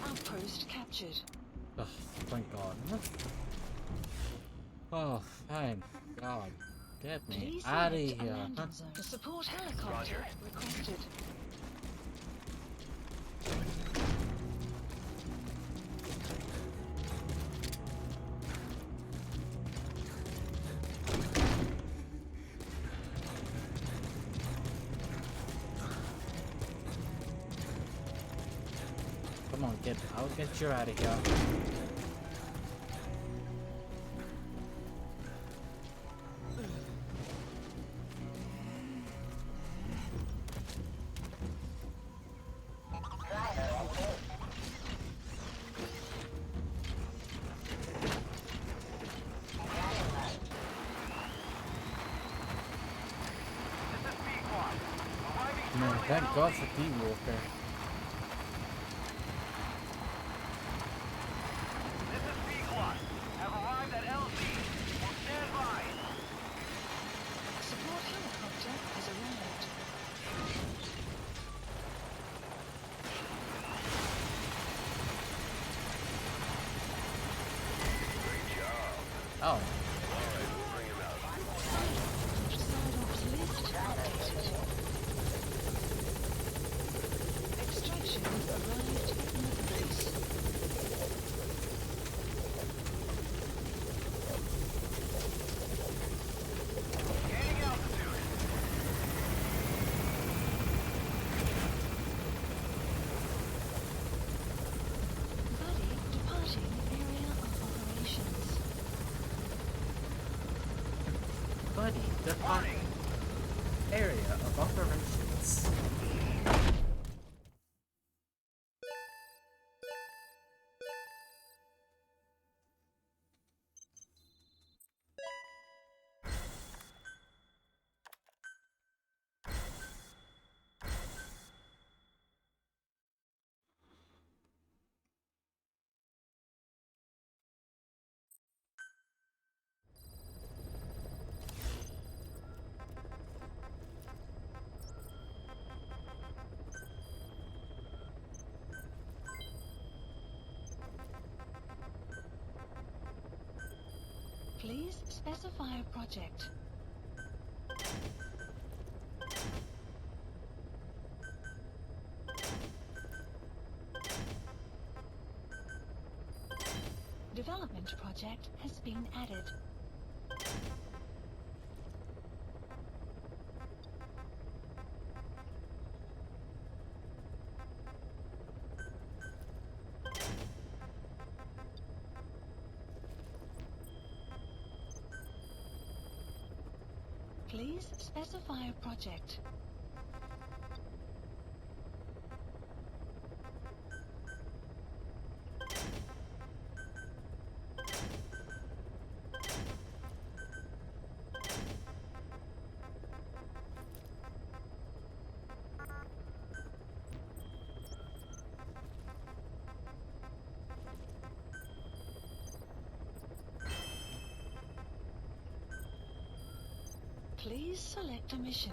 Outpost captured. Oh, thank God. Oh, thank God. Get me Please out of select a here. landing zone. The support helicopter requested. Come on, I'll get you out of here. Thank God for Team Walker. This is Pequot. Have arrived at LZ. Will stand by. Support helicopter has arrived. Oh. All right, we'll bring him out. Side ops list updated. Extraction arrived at Mother Base. Gaining altitude. Buddy departing area of operations. Buddy, departing area of operations. Please specify a project. Development project has been added. Please specify a project. Please select a mission.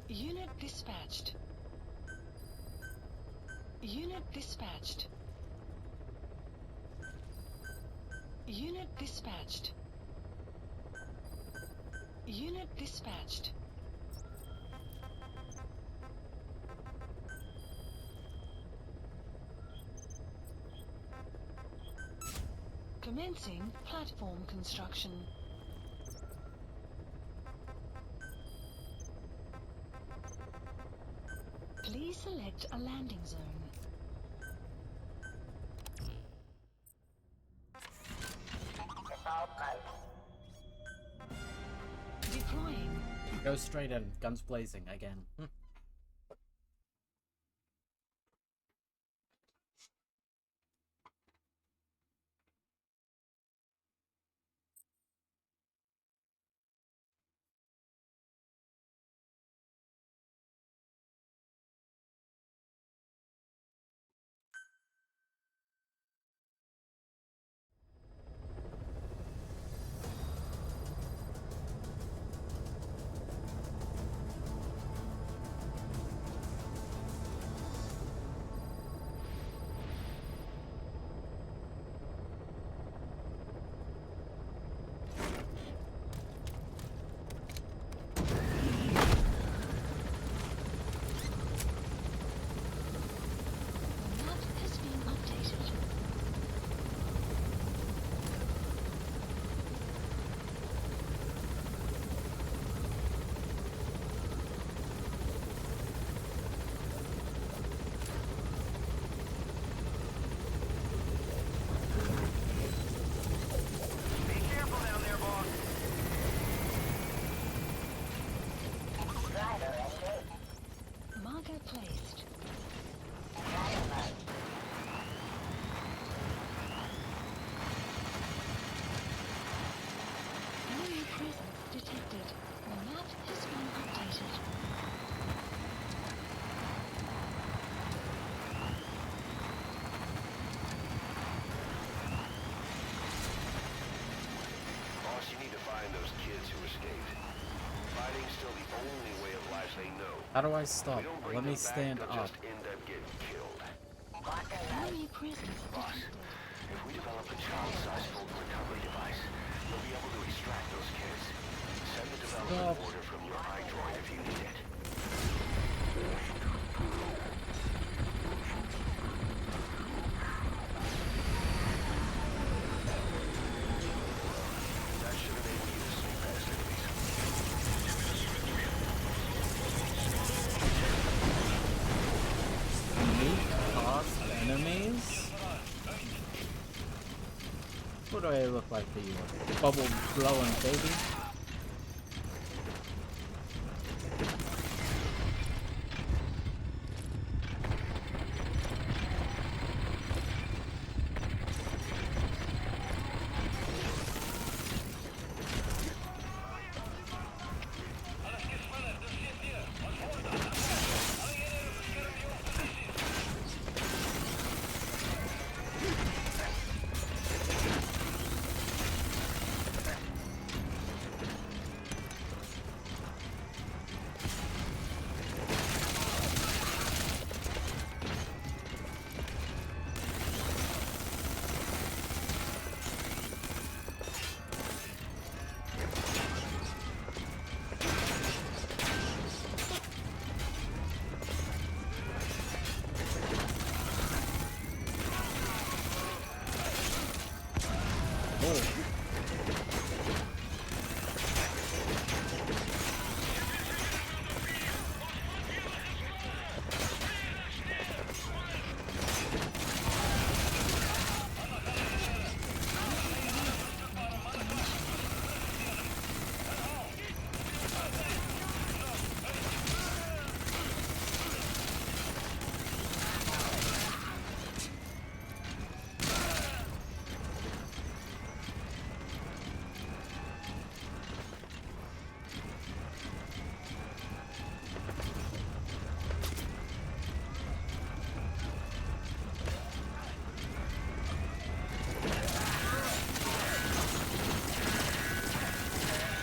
Unit dispatched. Unit dispatched. Unit dispatched. Unit dispatched. Commencing platform construction. Please select a landing zone. Deploying. Go straight in, guns blazing again. Map has been updated. Be careful down there, boss. Marker placed. Enemy presence detected. The map has been updated. say no. How do I stop? We don't bring Let me them back, stand they'll up. just end up getting killed. Enemy presence Boss, if we develop a child-sized Fulton recovery device, we'll be able to extract those kids. Send the development Stop. order from your iDroid if you need it. That should enable you to sneak past enemies. Sneak past enemies? What do I look like to you? A bubble blowing baby?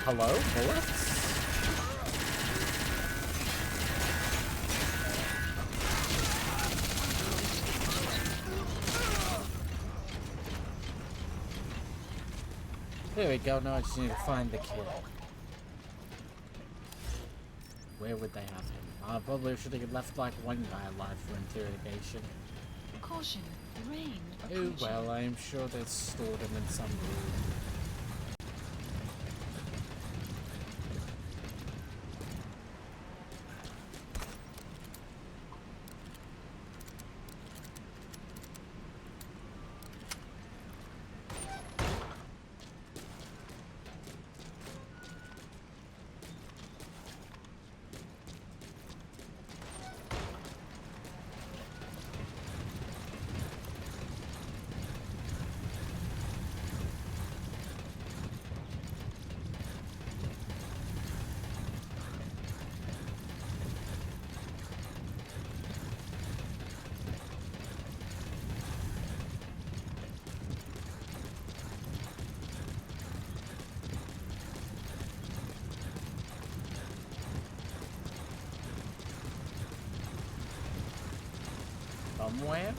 Hello? Bullets? There we go, now I just need to find the kid. Where would they have him? I probably should have left like one guy alive for interrogation. Caution, rain Oh approaching. well, I am sure they stored him in some room. Somewhere?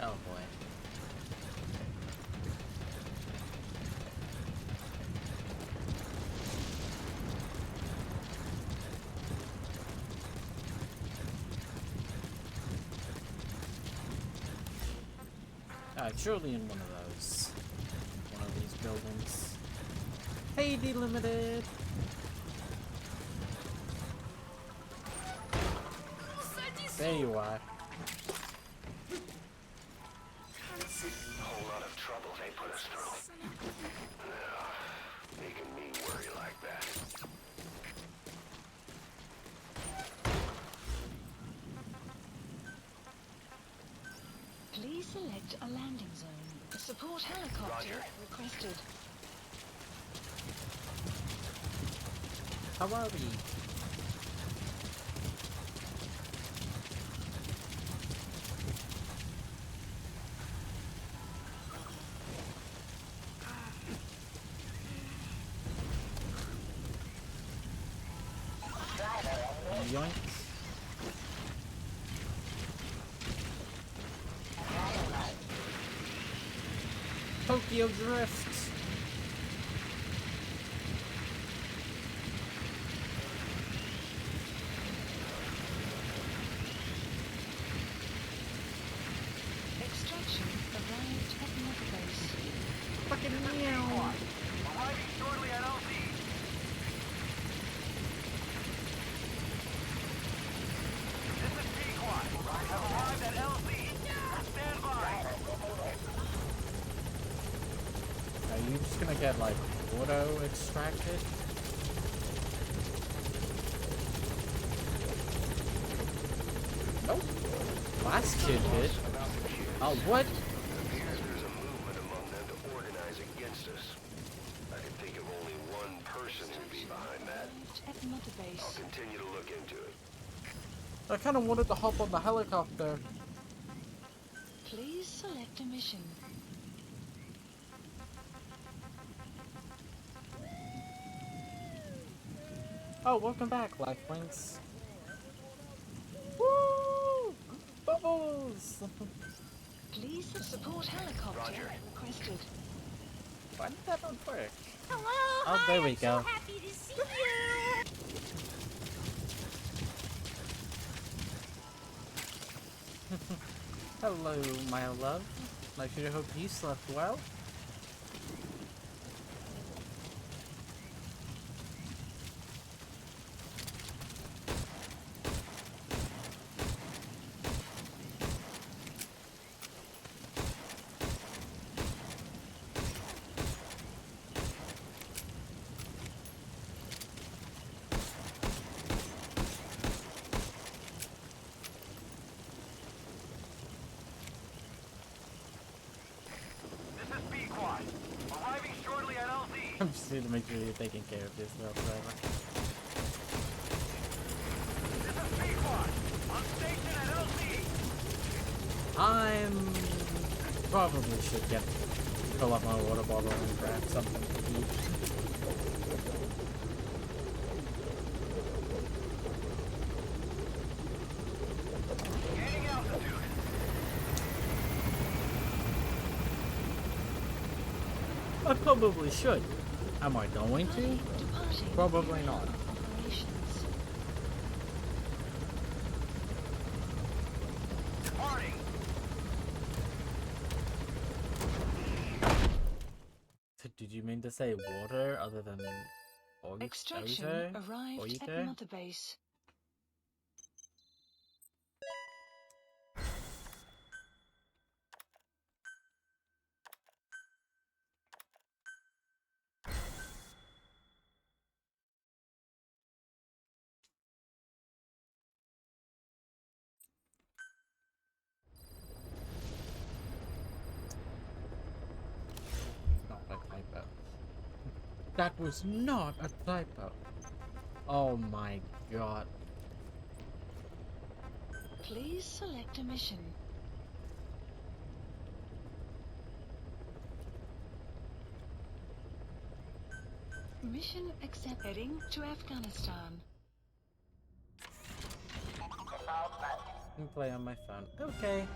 Oh boy. Surely in one of those. One of these buildings. Hey, Delimited! There you are. A whole lot of trouble they put us through. Making me worry like that. Please select a landing zone. A support helicopter Roger. requested. How are we? Yoink. Tokyo Drift. Extraction arrived at Mother Base. Fucking meow. Arriving shortly at LZ. This is Pequod. Have arrived at LZ. Stand by. Are you just gonna get like auto extracted? Nope. Last kid did. Oh, what? It appears there's a movement among them to organize against us. I can think of only one person who'd be behind that. Arrived at Mother I'll Base. continue to look into it. I kind of wanted to hop on the helicopter. Please select a mission. Oh, welcome back, Lifelinks. Woo! Bubbles! Please support helicopter Roger. requested. Why did that not work? Hello. Oh, there we I'm go. So happy to see you. Hello, my love. I sure hope you slept well. This is Pequod. Arriving shortly at LZ. I'm just here to make sure you're taking care of yourself, forever. This is Pequod. On station at LZ. I'm probably should fill up my water bottle and grab something to eat. Gaining altitude. I probably should. Am I going to? Departing Probably area not. of operations. Departing. Did you mean to say water other than Extraction Oiter? arrived Oiter? at Mother Base. Not a typo. That was not a typo. Oh my god. Please select a mission. Mission accept. Heading to Afghanistan. I can play on my phone. Okay.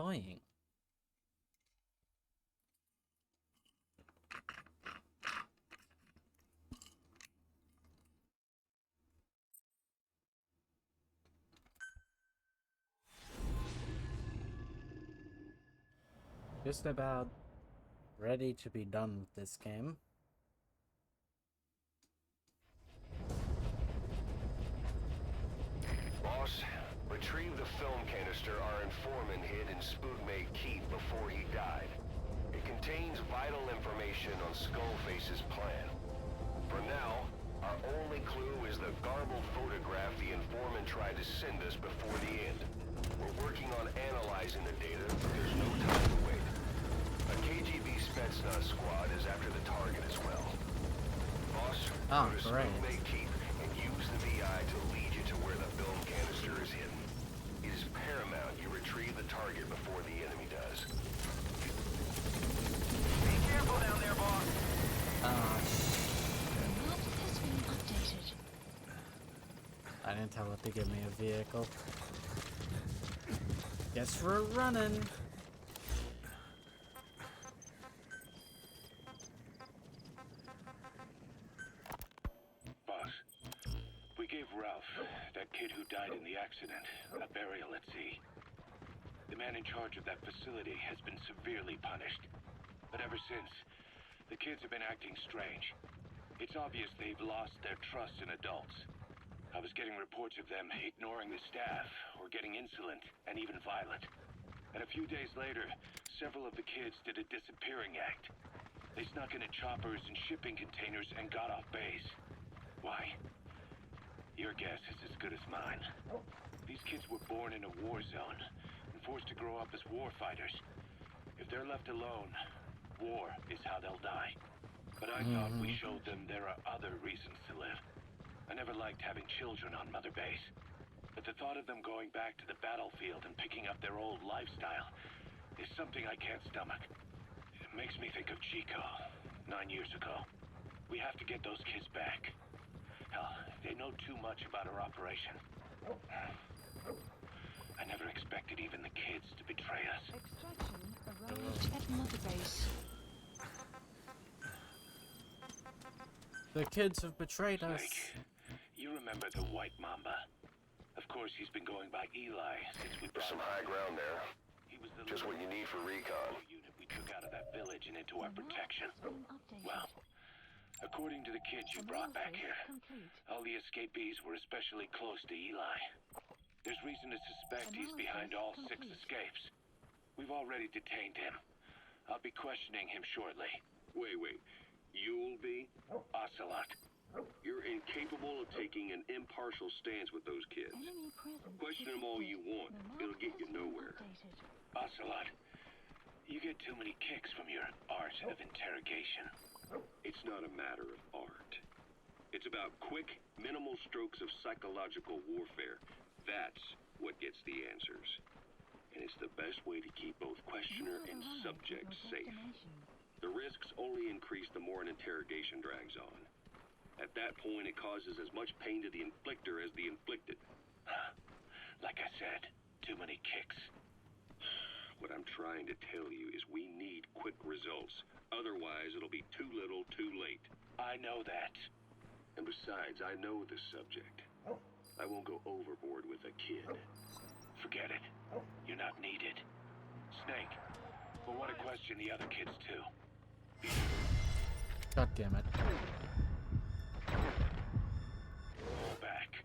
annoying. Just about ready to be done with this game. Boss, retrieve the film canister our informant hid in Spoogmate Keep before he died. It contains vital information on Skullface's plan. For now, our only clue is the garbled photograph the informant tried to send us before the end. We're working on analyzing the data, but there's no time to wait. A KGB Spetsnaz squad is after the target as well. Boss, go to Spoogmate Keep and use the VI to lead you to where the film canister is hidden. It is paramount you retrieve the target before the enemy does. Be careful down there, boss! The map has been updated. I didn't tell it to give me a vehicle. Guess we're running. Boss, we gave Ralph, that kid who died in the accident, a burial at sea. The man in charge of that facility has been severely punished. But ever since, the kids have been acting strange. It's obvious they've lost their trust in adults. I was getting reports of them ignoring the staff, or getting insolent, and even violent. And a few days later, several of the kids did a disappearing act. They snuck into choppers and shipping containers and got off base. Why? Your guess is as good as mine. These kids were born in a war zone, and forced to grow up as war fighters. If they're left alone, war is how they'll die. But I thought we showed them there are other reasons to live. I never liked having children on Mother Base. But the thought of them going back to the battlefield and picking up their old lifestyle is something I can't stomach. It makes me think of Chico, 9 years ago. We have to get those kids back. Hell, they know too much about our operation. I never expected even the kids to betray us. Extraction arrived at Mother Base. The kids have betrayed us. Snake, you remember the White Mamba? Of course, he's been going by Eli since we brought There's some high ground there. He was the Just what you need for recon. unit we took out of that village and into our protection. Well, according to the kids you brought back here, all the escapees were especially close to Eli. There's reason to suspect he's behind all 6 escapes. We've already detained him. I'll be questioning him shortly. Wait. You'll be? Ocelot. You're incapable of taking an impartial stance with those kids. Question them all you want. It'll get you nowhere. Ocelot, you get too many kicks from your art of interrogation. It's not a matter of art. It's about quick, minimal strokes of psychological warfare. That's what gets the answers. And it's the best way to keep both questioner and subject safe. The risks only increase the more an interrogation drags on. At that point, it causes as much pain to the inflictor as the inflicted. Like I said, too many kicks. What I'm trying to tell you is we need quick results. Otherwise, it'll be too little, too late. I know that. And besides, I know the subject. I won't go overboard with a kid. Forget it. You're not needed. Snake, we'll want to question the other kids too. God damn it. Pull back.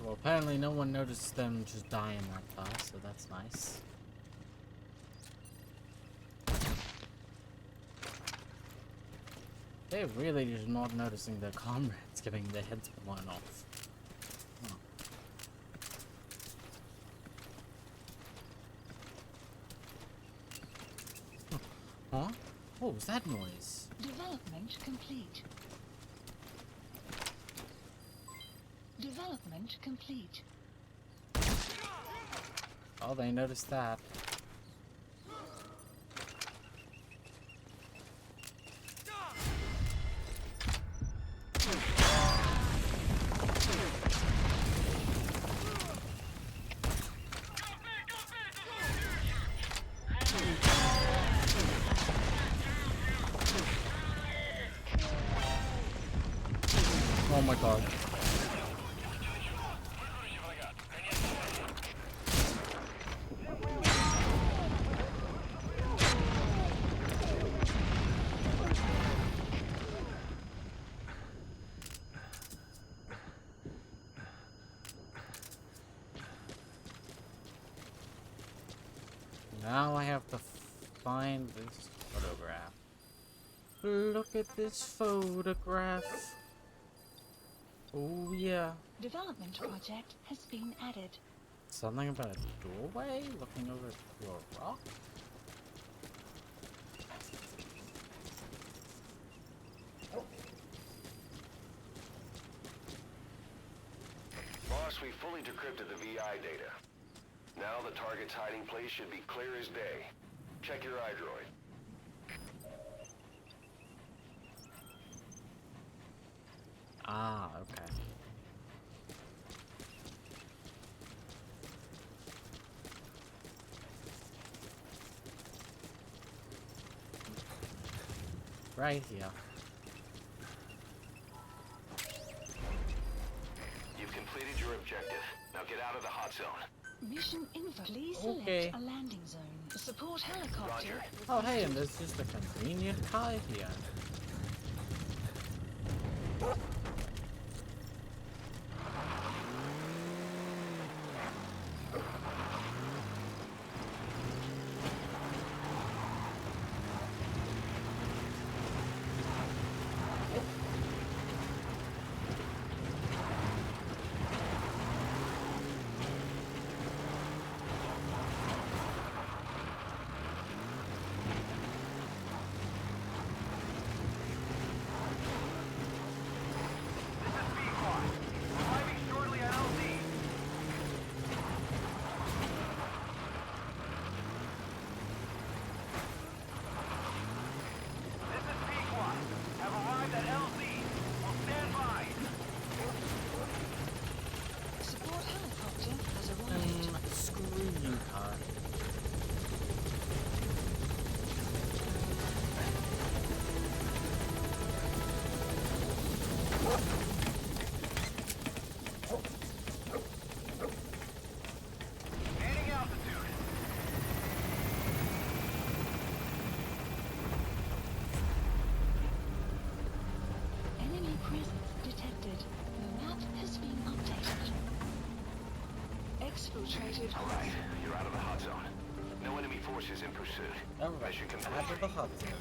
Well, apparently no one noticed them just dying that fast, so that's nice. They really just not noticing their comrades getting their heads blown off. Huh? What was that noise? Development complete. Development complete. Oh, they noticed that. Oh my god. Now I have to find this photograph. Look at this photograph. Oh yeah. Development project has been added. Something about a doorway looking over to a rock? Boss, we fully decrypted the VI data. Now the target's hiding place should be clear as day. Check your iDroid. Ah, okay. Right here. You've completed your objective. Now get out of the hot zone. Mission info. Please select Okay. a landing zone. Support helicopter. Roger. Oh hey, and there's just a convenient car here. Support helicopter has arrived. Screw you, car. Gaining altitude. Enemy presence detected. The map has been updated. Exfiltrated. All right, you're out of the hot zone. No enemy forces in pursuit. Alright, Mission complete. out of the hot zone.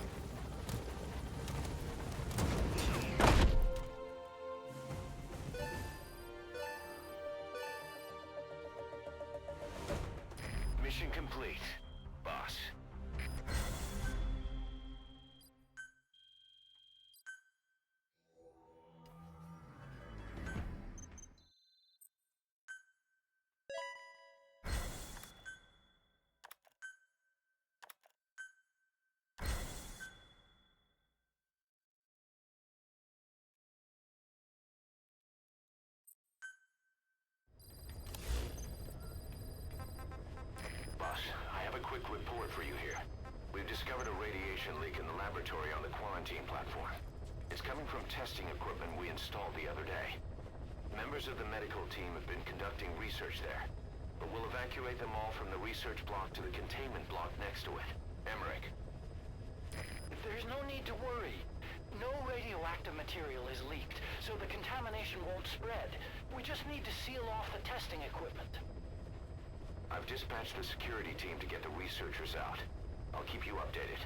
Mission complete, boss. Boss, I have a quick report for you here. We've discovered a radiation leak in the laboratory on the quarantine platform. It's coming from testing equipment we installed the other day. Members of the medical team have been conducting research there, but we'll evacuate them all from the research block to the containment block next to it. Emmerich. There's no need to worry. No radioactive material is leaked, so the contamination won't spread. We just need to seal off the testing equipment. I've dispatched the security team to get the researchers out. I'll keep you updated.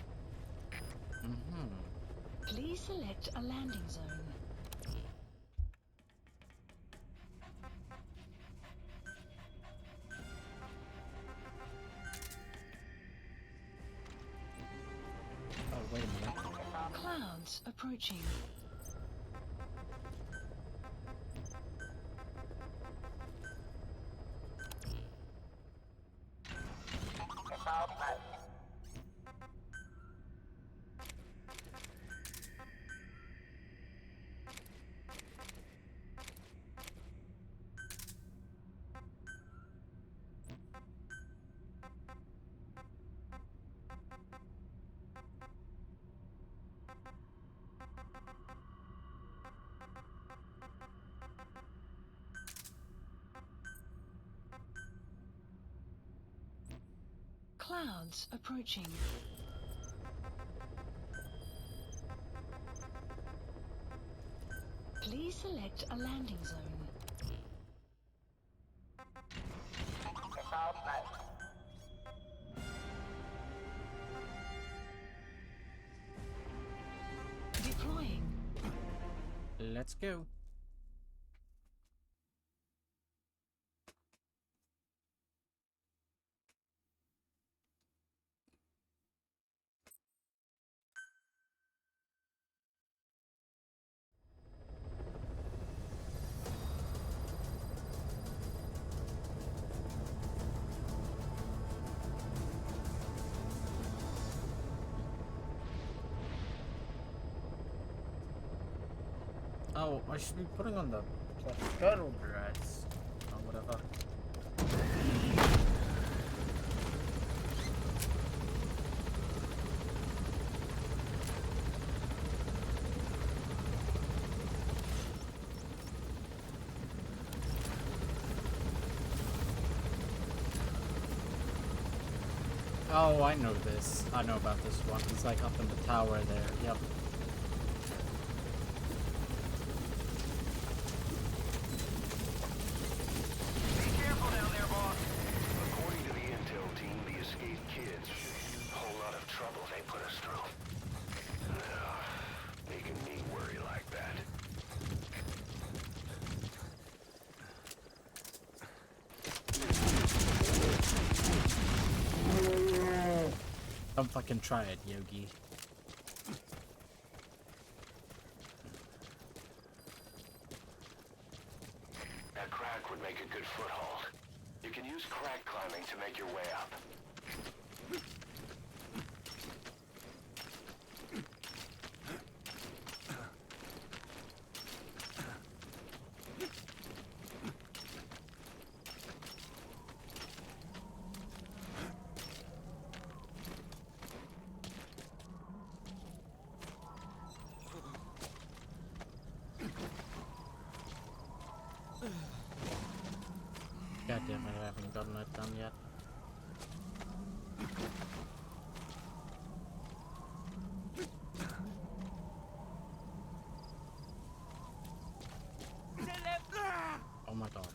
Please select a landing zone. Oh, wait a minute. Cloud Clouds approaching. Clouds approaching. Please select a landing zone. Deploying. Let's go. Oh, I should be putting on the shuttle dress or whatever. Oh, I know this. I know about this one. It's like up in the tower there. Yep. Don't fucking try it, Yogi. That crack would make a good foothold. You can use crack climbing to make your way up. God damn it, I haven't gotten that done yet. Oh my god.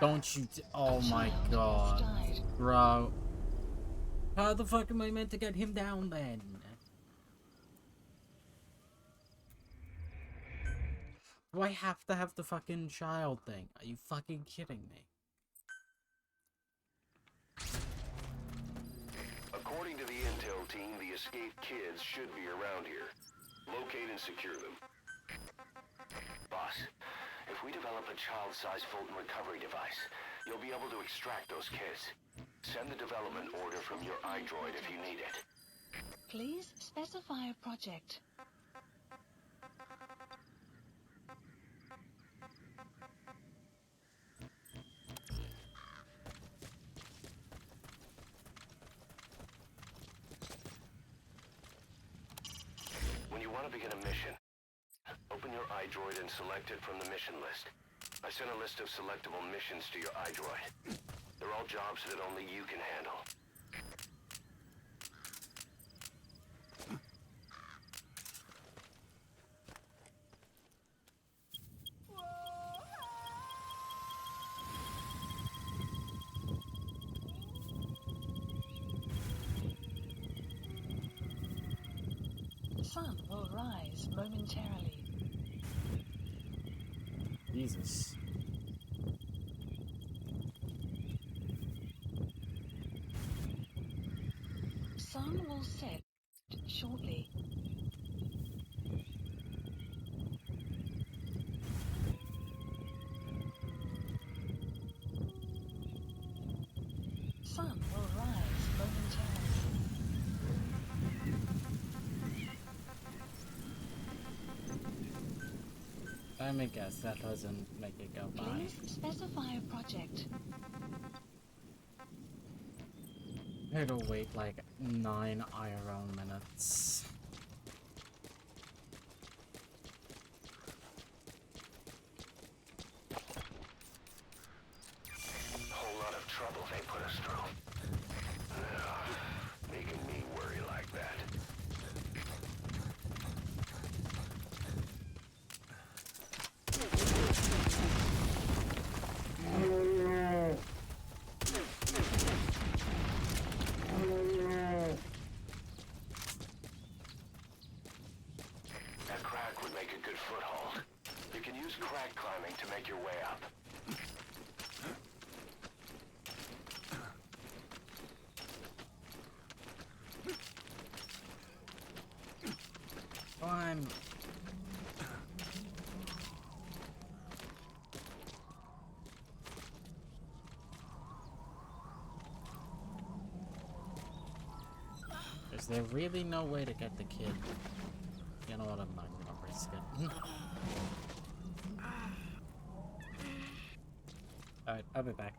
Don't you oh my god. Bro. How the fuck am I meant to get him down then? Do I have to have the fucking child thing? Are you fucking kidding me? According to the intel team, the escaped kids should be around here. Locate and secure them. Boss, if we develop a child-sized Fulton recovery device, you'll be able to extract those kids. Send the development order from your iDroid if you need it. Please specify a project. When you want to begin a mission, open your iDroid and select it from the mission list. I sent a list of selectable missions to your iDroid. They're all jobs that only you can handle. The sun will rise momentarily. Jesus. Sun will set shortly. Sun will rise momentarily. Let me guess, that doesn't make it go by. Please specify a project. It'll wait like 9 IRL minutes. Whole lot of trouble they put us through. Making me worry like that. That crack would make a good foothold. You can use crack climbing to make your way up. Climb. Is there really no way to get the kid? You know what, I'm not gonna risk it. Alright, I'll be back.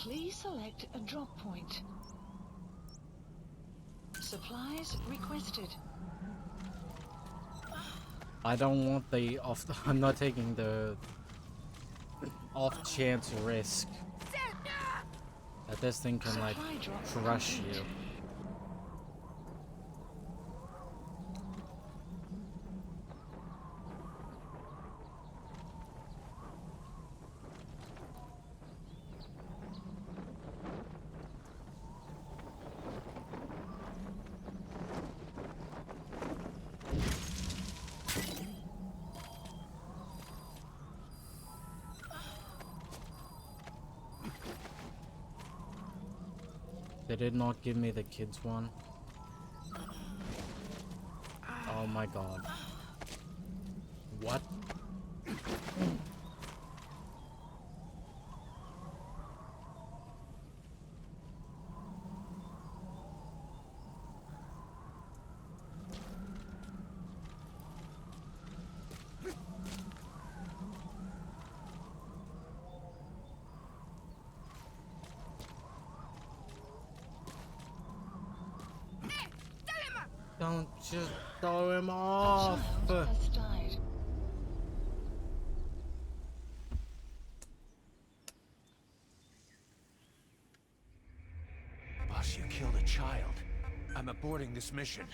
Please select a drop point. Supplies requested. I don't want the off. I'm not taking the off chance risk that this thing can like crush you. They did not give me the kids one. Oh my god. What? Don't just throw him off. Child has died. Boss, you killed a child. I'm aborting this mission.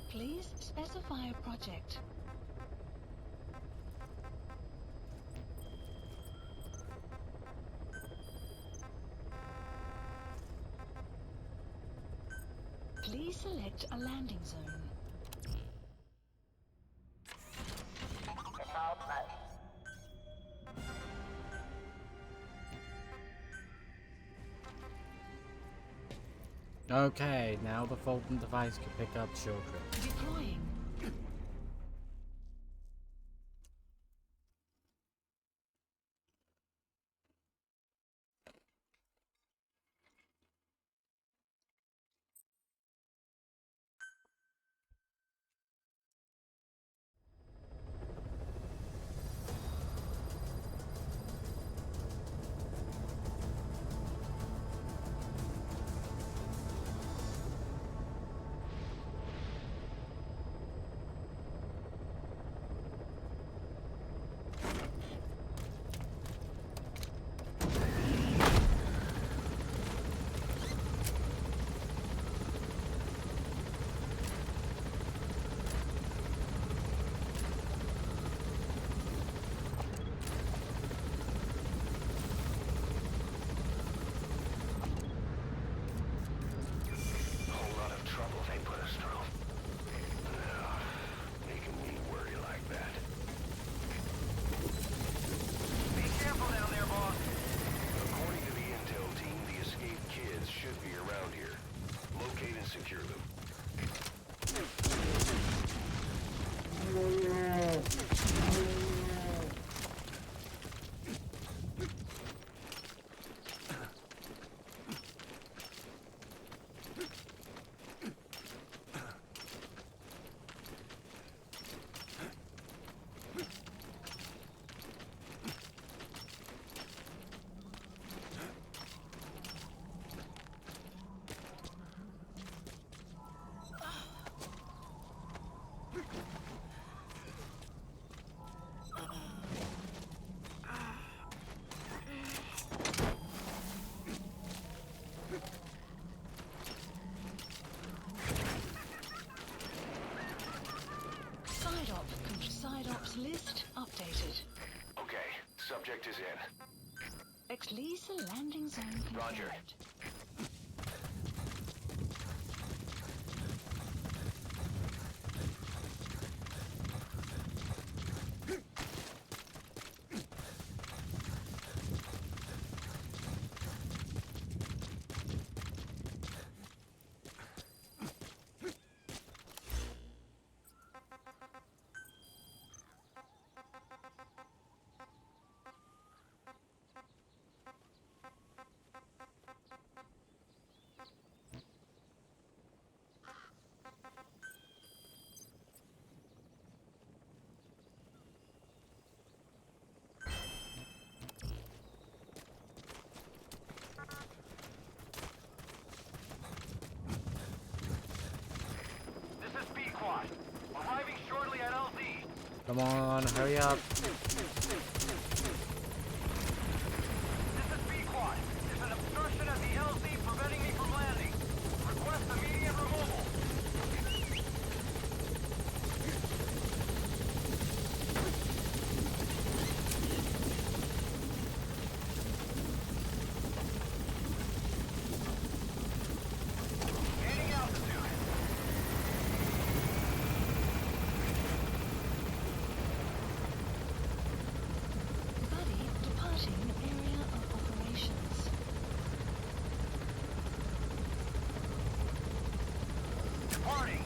Please specify a project. Please select a landing zone. Okay, now the Fulton device can pick up children. Deploying. List updated. Okay, subject is in. Ex-Lisa landing zone confirmed. Roger. Come on, hurry up. This is B-Quad. There's an obstruction at the LZ preventing me from landing. Request immediate removal. Gaining altitude. Buddy departing area of operations. Departing.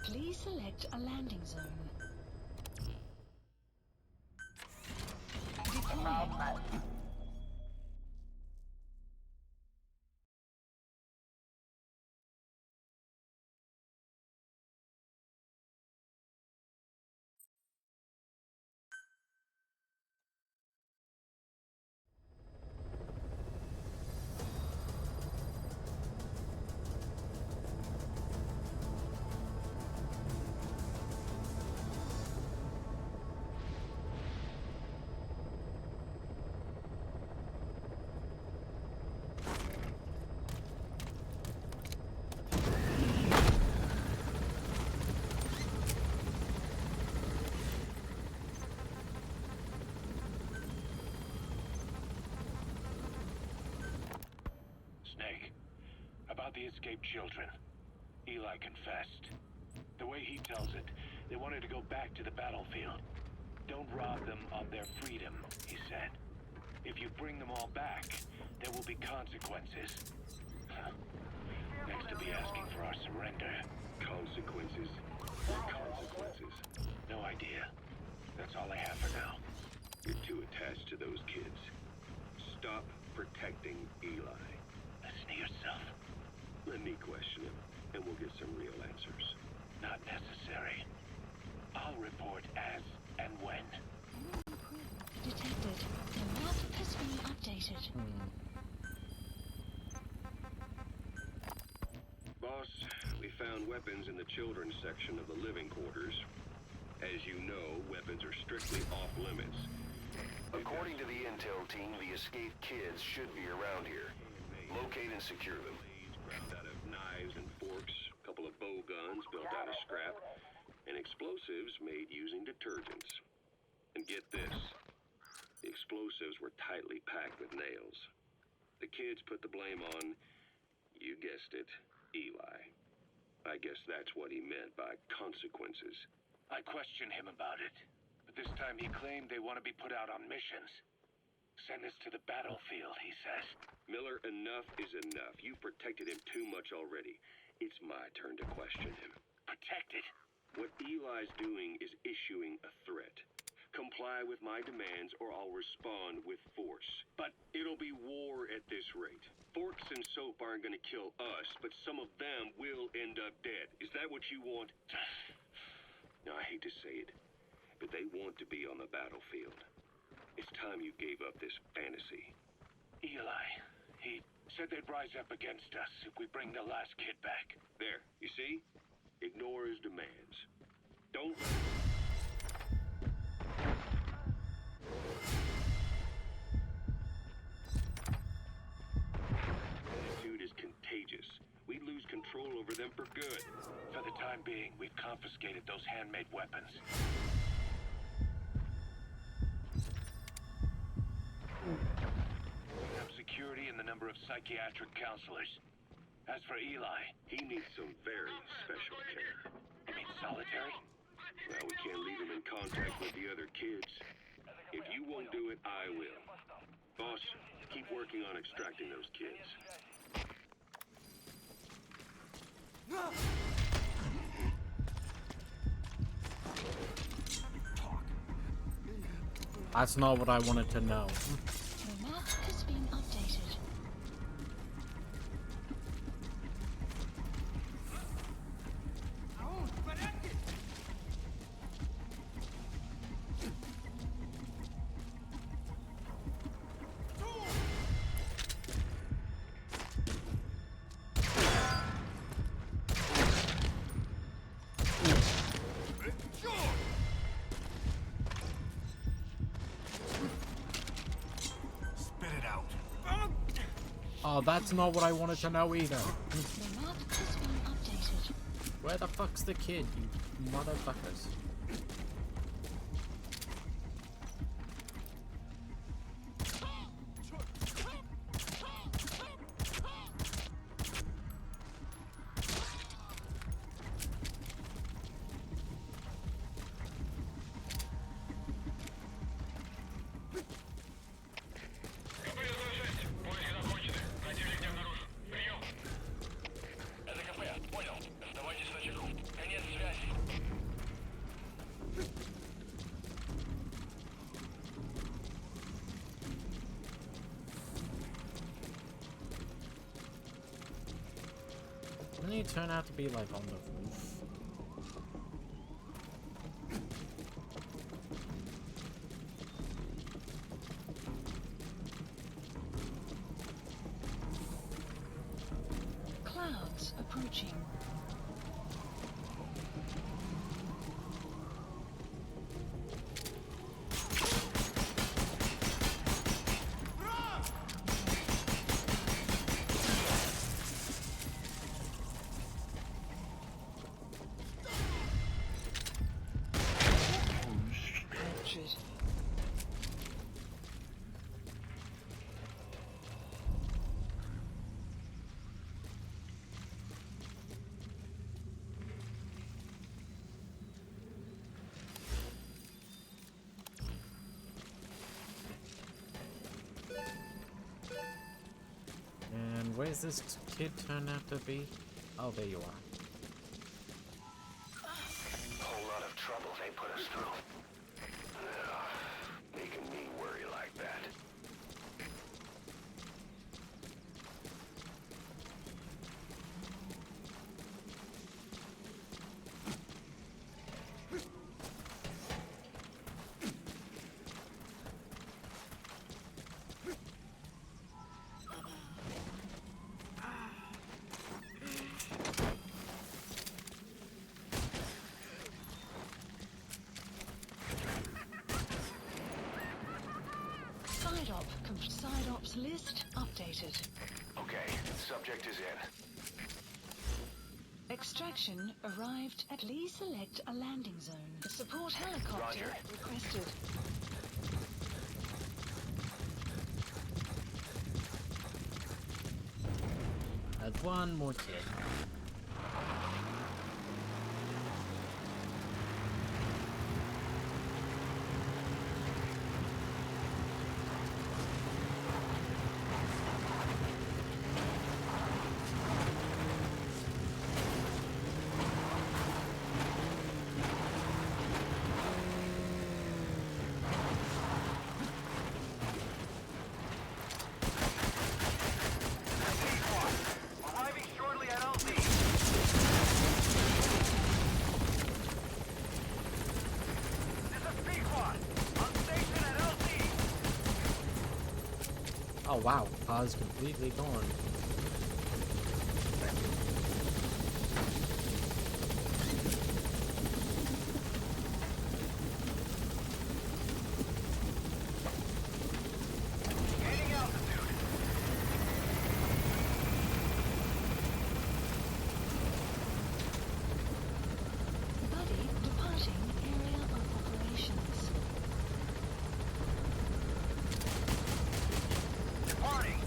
Please select a landing zone. Deploying. Snake, about the escaped children. Eli confessed. The way he tells it, they wanted to go back to the battlefield. Don't rob them of their freedom, he said. If you bring them all back, there will be consequences. Next to be asking for our surrender. Consequences? What consequences? No idea. That's all I have for now. You're too attached to those kids. Stop protecting Eli. Listen to yourself. Let me question him, and we'll get some real answers. Not necessary. I'll report as and when. Detected. The map has been updated. Boss, we found weapons in the children's section of the living quarters. As you know, weapons are strictly off limits. According to the intel team, the escaped kids should be around here. Locate and secure them. Ground out of knives and forks, a couple of bow guns built out of scrap, and explosives made using detergents. And get this, the explosives were tightly packed with nails. The kids put the blame on, you guessed it, Eli. I guess that's what he meant by consequences. I questioned him about it, but this time he claimed they want to be put out on missions. Send us to the battlefield, he says. Miller, enough is enough. You've protected him too much already. It's my turn to question him. Protected? What Eli's doing is issuing a threat. Comply with my demands or I'll respond with force. But it'll be war at this rate. Forks and soap aren't gonna kill us, but some of them will end up dead. Is that what you want? Now, I hate to say it, but they want to be on the battlefield. It's time you gave up this fantasy. Eli, he said they'd rise up against us if we bring the last kid back. There, you see? Ignore his demands. Don't... Attitude is contagious. We'd lose control over them for good. For the time being, we've confiscated those handmade weapons. We have security and the number of psychiatric counselors. As for Eli, He needs some very special care. you mean solitary? Well, we can't leave him in contact with the other kids. If you won't do it, I will. Boss, keep working on extracting those kids. That's not what I wanted to know. The map has been updated. Oh, that's not what I wanted to know either. The map has been updated. Where the fuck's the kid, you motherfuckers? Didn't he turn out to be like on the roof? Clouds approaching. And where's this kid turn out to be? Oh, there you are. Whole lot of trouble they put us through. Making me worry like that. Side ops list updated. Okay, subject is in. Extraction arrived at Lee select a landing zone. Support helicopter Roger. requested. Had one more kid. Arriving shortly at LZ. This is Pequod. On station at LZ. Oh wow, Pa's completely gone. Gaining altitude. Buddy departing area of operations. Departing.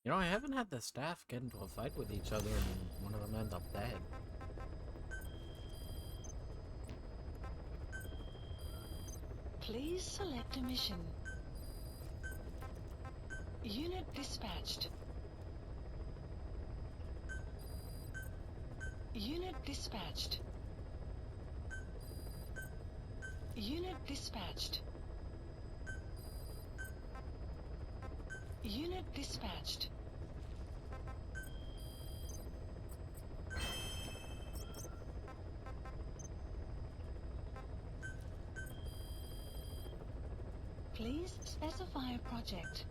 You know, I haven't had the staff get into a fight with each other and one of them end up dead. Please select a mission. Unit dispatched. Unit dispatched. Unit dispatched. Unit dispatched. Please specify a project.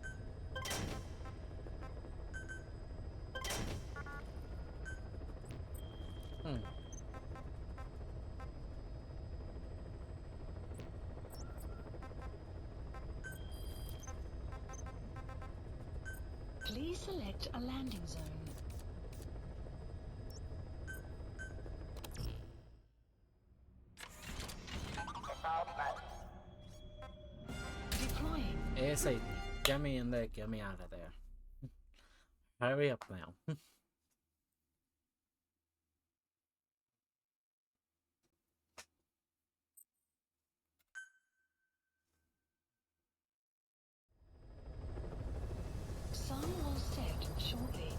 Please select a landing zone. Deploying. ASAP. Get me in there. Get me out of there. Hurry up now. Sun will set shortly.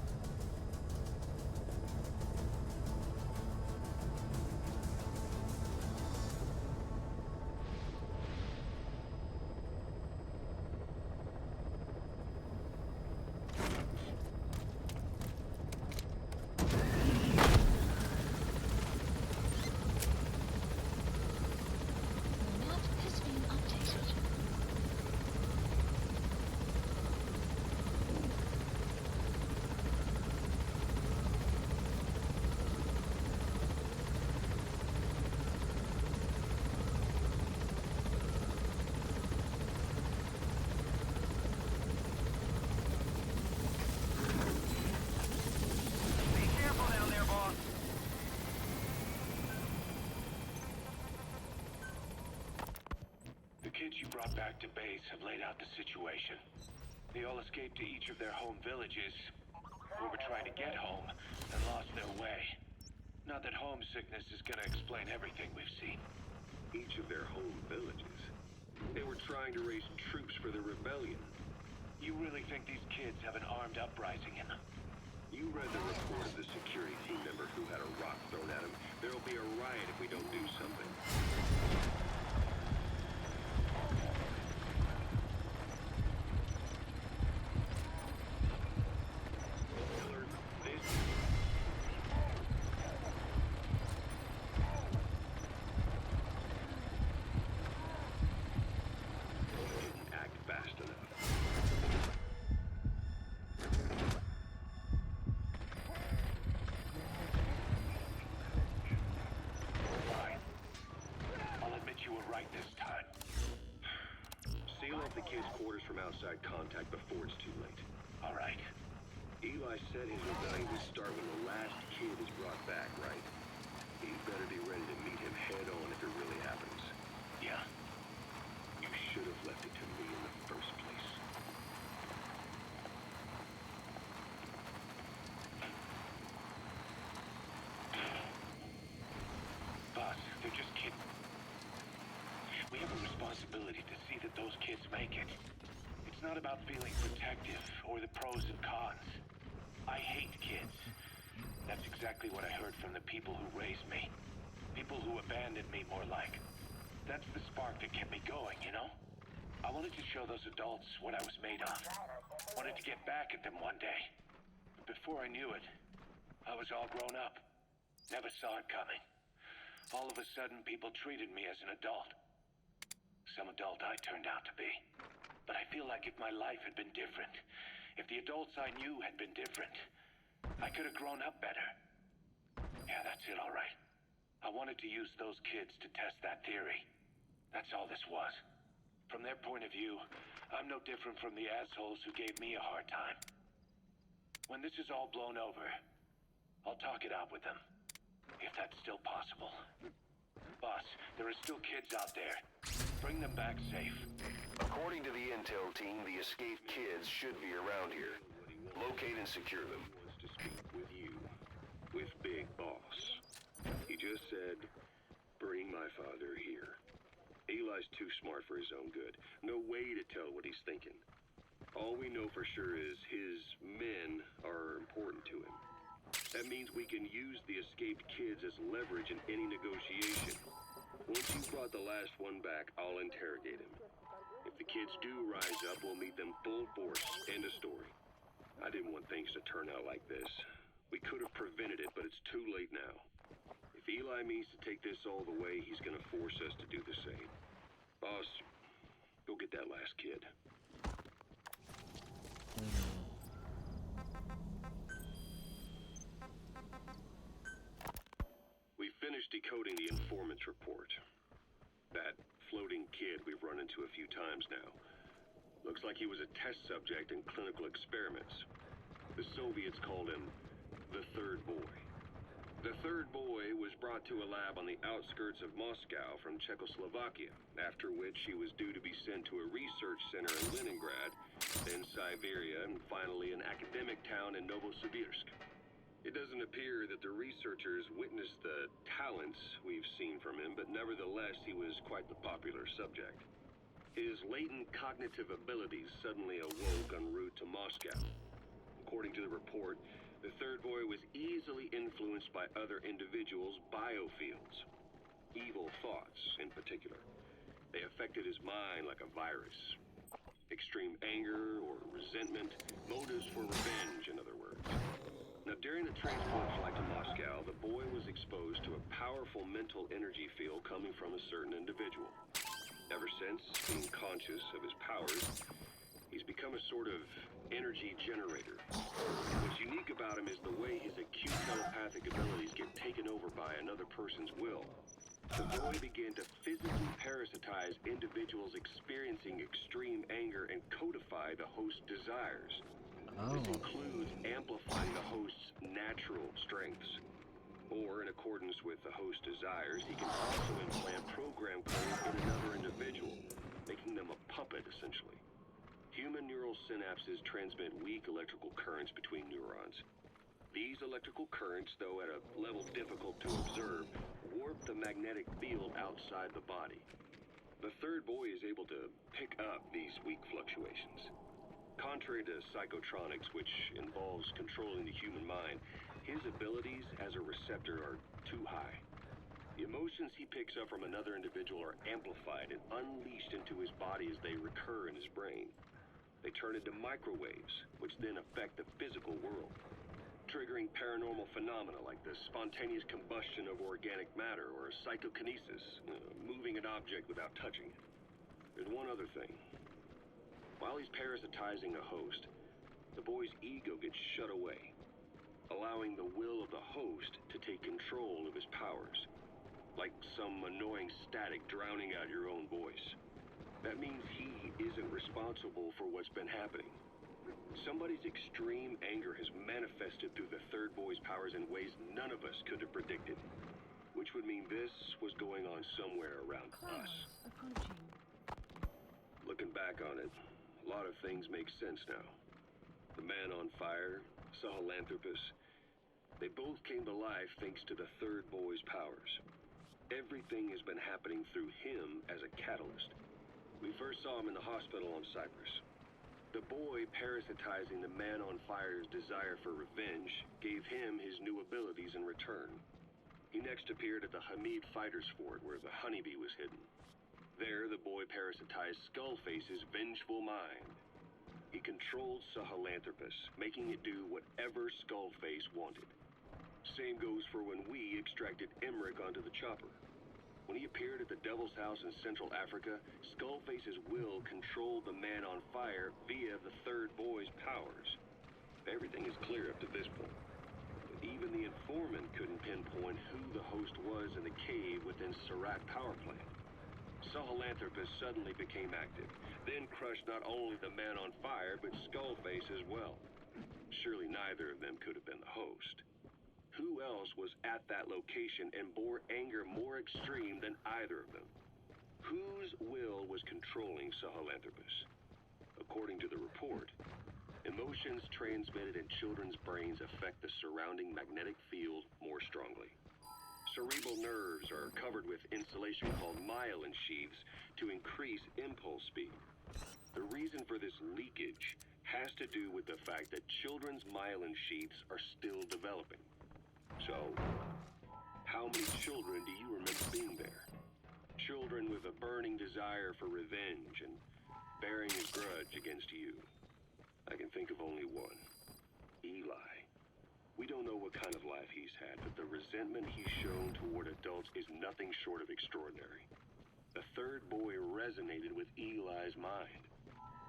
The map has been updated. Be careful down there, boss. The kids you brought back to base have laid out the situation. They all escaped to each of their home villages, or were trying to get home, and lost their way. Not that homesickness is gonna explain everything we've seen. Each of their home villages. They were trying to raise troops for the rebellion. You really think these kids have an armed uprising in them? You read the report of the security team member who had a rock thrown at him. There'll be a riot if we don't do something. Miller, this... didn't act fast enough. Fine. I'll admit you were right this time. Seal off the kids' quarters from outside contact before it's too late. All right. Eli said his rebellion would start when the last kid is brought back, right? You better be ready to meet him head on if it really happens. Yeah. You should have left it to me in the first place. Boss, they're just kidding. We have a responsibility to see that those kids make it. It's not about feeling protective or the pros and cons. I hate kids. That's exactly what I heard from the people who raised me. People who abandoned me, more like. That's the spark that kept me going, you know? I wanted to show those adults what I was made of. Wanted to get back at them one day. But before I knew it, I was all grown up. Never saw it coming. All of a sudden, people treated me as an adult. Some adult I turned out to be. But I feel like if my life had been different, if the adults I knew had been different, I could have grown up better. Yeah, that's it, all right. I wanted to use those kids to test that theory. That's all this was. From their point of view, I'm no different from the assholes who gave me a hard time. When this is all blown over, I'll talk it out with them. If that's still possible. Boss, there are still kids out there. Bring them back safe. According to the intel team, the escaped kids should be around here. Locate and secure them. He wants to speak with you. With Big Boss. He just said, bring my father here. Eli Eli's too smart for his own good. No way to tell what he's thinking. All we know for sure is his men are important to him. That means we can use the escaped kids as leverage in any negotiation. Once you've brought the last one back, I'll interrogate him. If the kids do rise up, we'll meet them full force. End of story. I didn't want things to turn out like this. We could have prevented it, but it's too late now. If Eli means to take this all the way, he's gonna force us to do the same. Boss, go get that last kid. We finished decoding the informant's report. That floating kid we've run into a few times now. Looks like he was a test subject in clinical experiments. The Soviets called him the Third Boy. The Third Boy was brought to a lab on the outskirts of Moscow from Czechoslovakia, after which he was due to be sent to a research center in Leningrad, then Siberia, and finally an academic town in Novosibirsk. It doesn't appear that the researchers witnessed the talents we've seen from him, but nevertheless he was quite the popular subject. His latent cognitive abilities suddenly awoke en route to Moscow. According to the report, the Third Boy was easily influenced by other individuals' biofields. Evil thoughts, in particular. They affected his mind like a virus. Extreme anger or resentment, motives for revenge, in other words. Now, during the transport flight to Moscow, the boy was exposed to a powerful mental energy field coming from a certain individual. Ever since, being conscious of his powers, he's become a sort of energy generator. What's unique about him is the way his acute telepathic abilities get taken over by another person's will. The boy began to physically parasitize individuals experiencing extreme anger and codify the host's desires. This includes amplifying the host's natural strengths. Or, in accordance with the host's desires, he can also implant program code in another individual, making them a puppet, essentially. Human neural synapses transmit weak electrical currents between neurons. These electrical currents, though at a level difficult to observe, warp the magnetic field outside the body. The Third Boy is able to pick up these weak fluctuations. Contrary to psychotronics, which involves controlling the human mind, his abilities as a receptor are too high. The emotions he picks up from another individual are amplified and unleashed into his body as they recur in his brain. They turn into microwaves, which then affect the physical world, triggering paranormal phenomena like the spontaneous combustion of organic matter or psychokinesis, moving an object without touching it. There's one other thing. While he's parasitizing a host, the boy's ego gets shut away, allowing the will of the host to take control of his powers, like some annoying static drowning out your own voice. That means he isn't responsible for what's been happening. Somebody's extreme anger has manifested through the Third Boy's powers in ways none of us could have predicted, which would mean this was going on somewhere around us. Approaching. Looking back on it, a lot of things make sense now. The Man on Fire, Sahelanthropus, they both came to life thanks to the Third Boy's powers. Everything has been happening through him as a catalyst. We first saw him in the hospital on Cyprus. The boy parasitizing the Man on Fire's desire for revenge gave him his new abilities in return. He next appeared at the Hamid Fighters Fort where the honeybee was hidden. There, the boy parasitized Skullface's vengeful mind. He controlled Sahelanthropus, making it do whatever Skullface wanted. Same goes for when we extracted Emmerich onto the chopper. When he appeared at the Devil's House in Central Africa, Skullface's will controlled the Man on Fire via the Third Boy's powers. Everything is clear up to this point. But even the informant couldn't pinpoint who the host was in the cave within Surat power plant. Sahelanthropus suddenly became active, then crushed not only the Man on Fire, but Skullface as well. Surely neither of them could have been the host. Who else was at that location and bore anger more extreme than either of them? Whose will was controlling Sahelanthropus? According to the report, emotions transmitted in children's brains affect the surrounding magnetic field more strongly. cerebral nerves are covered with insulation called myelin sheaths to increase impulse speed. The reason for this leakage has to do with the fact that children's myelin sheaths are still developing. So, how many children do you remember being there? Children with a burning desire for revenge and bearing a grudge against you. I can think of only one. Eli. We don't know what kind of life he's had, but the resentment he's shown toward adults is nothing short of extraordinary. The third boy resonated with Eli's mind.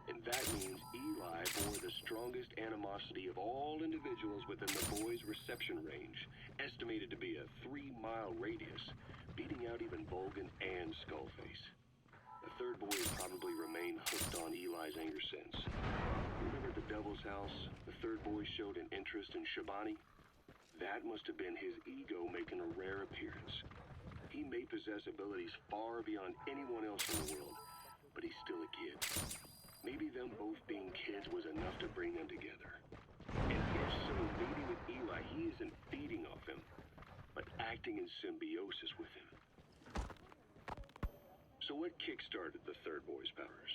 And that means Eli bore the strongest animosity of all individuals within the boy's reception range, estimated to be a 3-mile radius, beating out even Volgin and Skullface. The third boy has probably remained hooked on Eli's anger since. Remember at the Devil's House, the third boy showed an interest in Shabani? That must have been his ego making a rare appearance. He may possess abilities far beyond anyone else in the world, but he's still a kid. Maybe them both being kids was enough to bring them together. And if so, mating with Eli, he isn't feeding off him, but acting in symbiosis with him. So what kick-started the third boy's powers?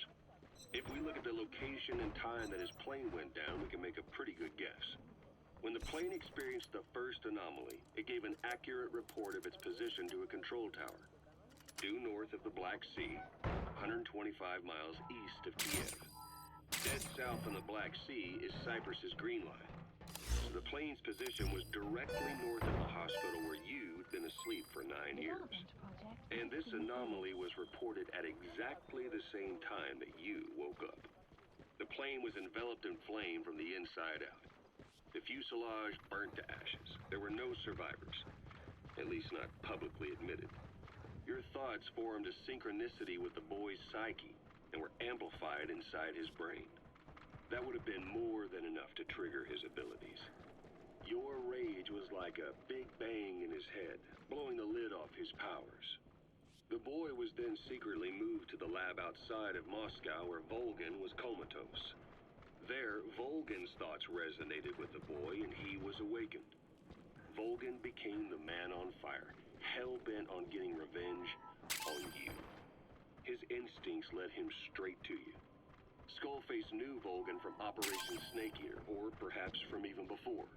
If we look at the location and time that his plane went down, we can make a pretty good guess. When the plane experienced the first anomaly, it gave an accurate report of its position to a control tower, due north of the Black Sea, 125 miles east of Kiev. Dead south on the Black Sea is Cyprus's Green Line. So the plane's position was directly north of the hospital where you'd been asleep for 9 years. And this anomaly was reported at exactly the same time that you woke up. The plane was enveloped in flame from the inside out. The fuselage burnt to ashes. There were no survivors, at least not publicly admitted. Your thoughts formed a synchronicity with the boy's psyche and were amplified inside his brain. That would have been more than enough to trigger his abilities. Your rage was like a big bang in his head, blowing the lid off his powers. The boy was then secretly moved to the lab outside of Moscow where Volgin was comatose. There, Volgin's thoughts resonated with the boy and he was awakened. Volgin became the man on fire, hell-bent on getting revenge on you. His instincts led him straight to you. Skullface knew Volgin from Operation Snake Eater, or perhaps from even before.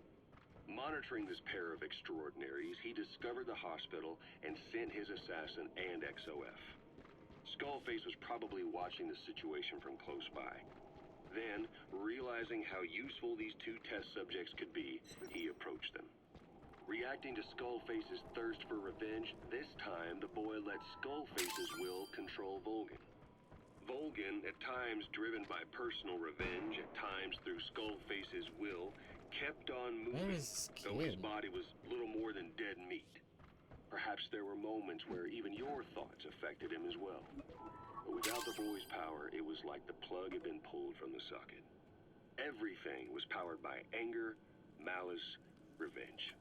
Monitoring this pair of extraordinaries, he discovered the hospital and sent his assassin and XOF. Skullface was probably watching the situation from close by. Then, realizing how useful these two test subjects could be, he approached them. Reacting to Skullface's thirst for revenge, this time the boy let Skullface's will control Volgin. Volgin, at times driven by personal revenge, at times through Skullface's will, kept on moving, though his body was little more than dead meat. Perhaps there were moments where even your thoughts affected him as well. But without the boy's power, it was like the plug had been pulled from the socket. Everything was powered by anger, malice, revenge.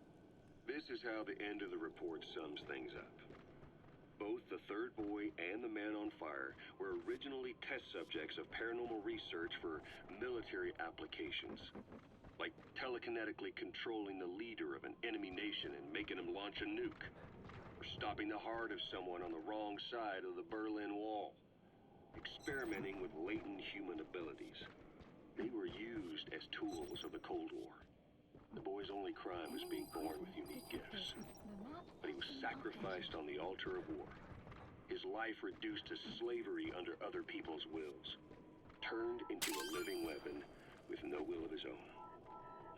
This is how the end of the report sums things up. Both the third boy and the man on fire were originally test subjects of paranormal research for military applications, like telekinetically controlling the leader of an enemy nation and making him launch a nuke, or stopping the heart of someone on the wrong side of the Berlin Wall, experimenting with latent human abilities. They were used as tools of the Cold War. The boy's only crime was being born with unique gifts. But he was sacrificed on the altar of war. His life reduced to slavery under other people's wills. Turned into a living weapon with no will of his own.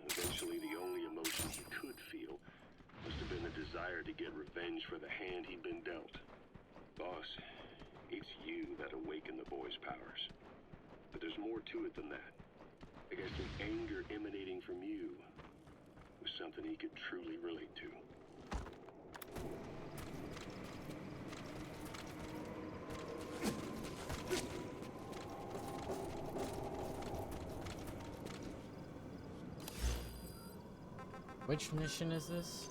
And eventually the only emotion he could feel must have been the desire to get revenge for the hand he'd been dealt. Boss, it's you that awakened the boy's powers. But there's more to it than that. I guess the anger emanating from you was something he could truly relate to. Which mission is this?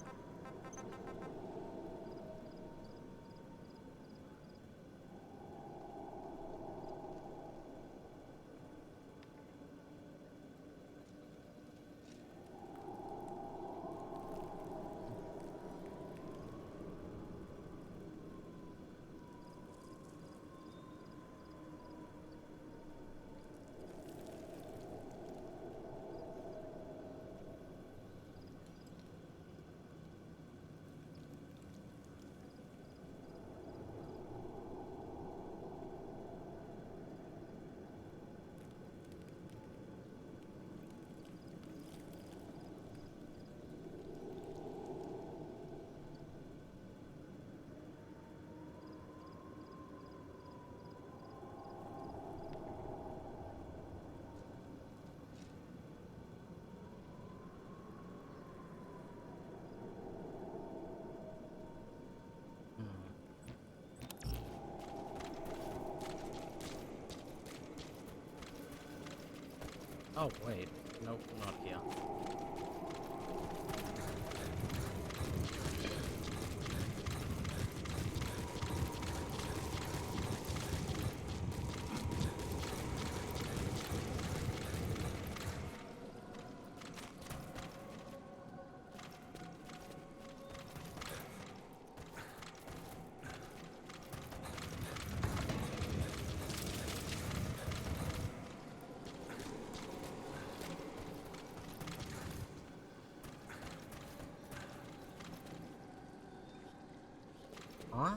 Oh, wait. Nope, not here. Huh?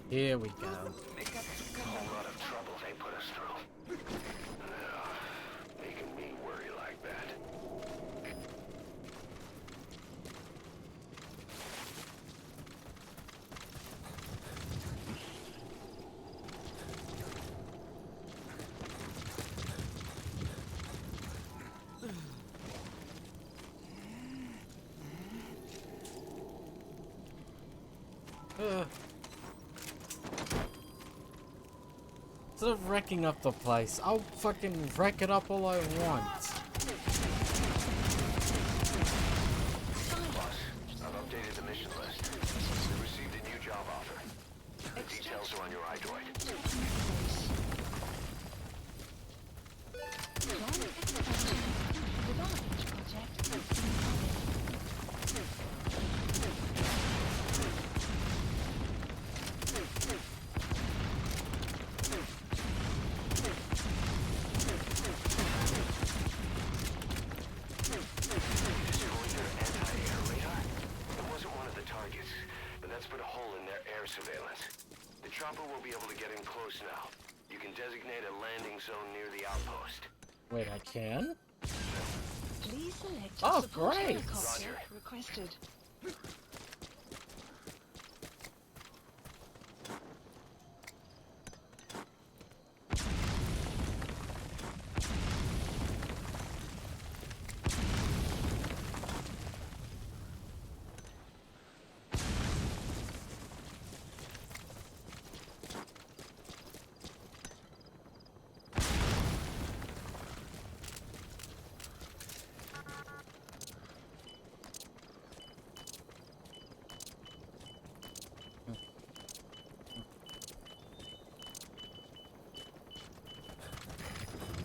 Here we go. A whole lot of trouble they put us through. Making me worry like that. Instead of wrecking up the place, I'll fucking wreck it up all I want. Boss, I've updated the mission list. We received a new job offer. The details are on your iDroid. Development project has been added. Surveillance. The chopper will be able to get in close now. You can designate a landing zone near the outpost. Wait, I can? Please select Oh, support great. helicopter Roger. requested.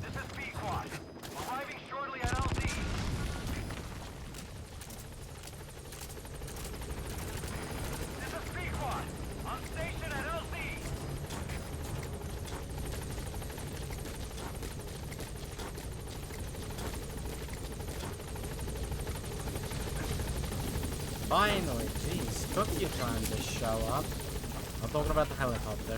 This is B-Quad. Arriving shortly at LZ. This is B-Quad. On station at LZ. Finally, jeez, took you time to show up. I'm talking about the helicopter.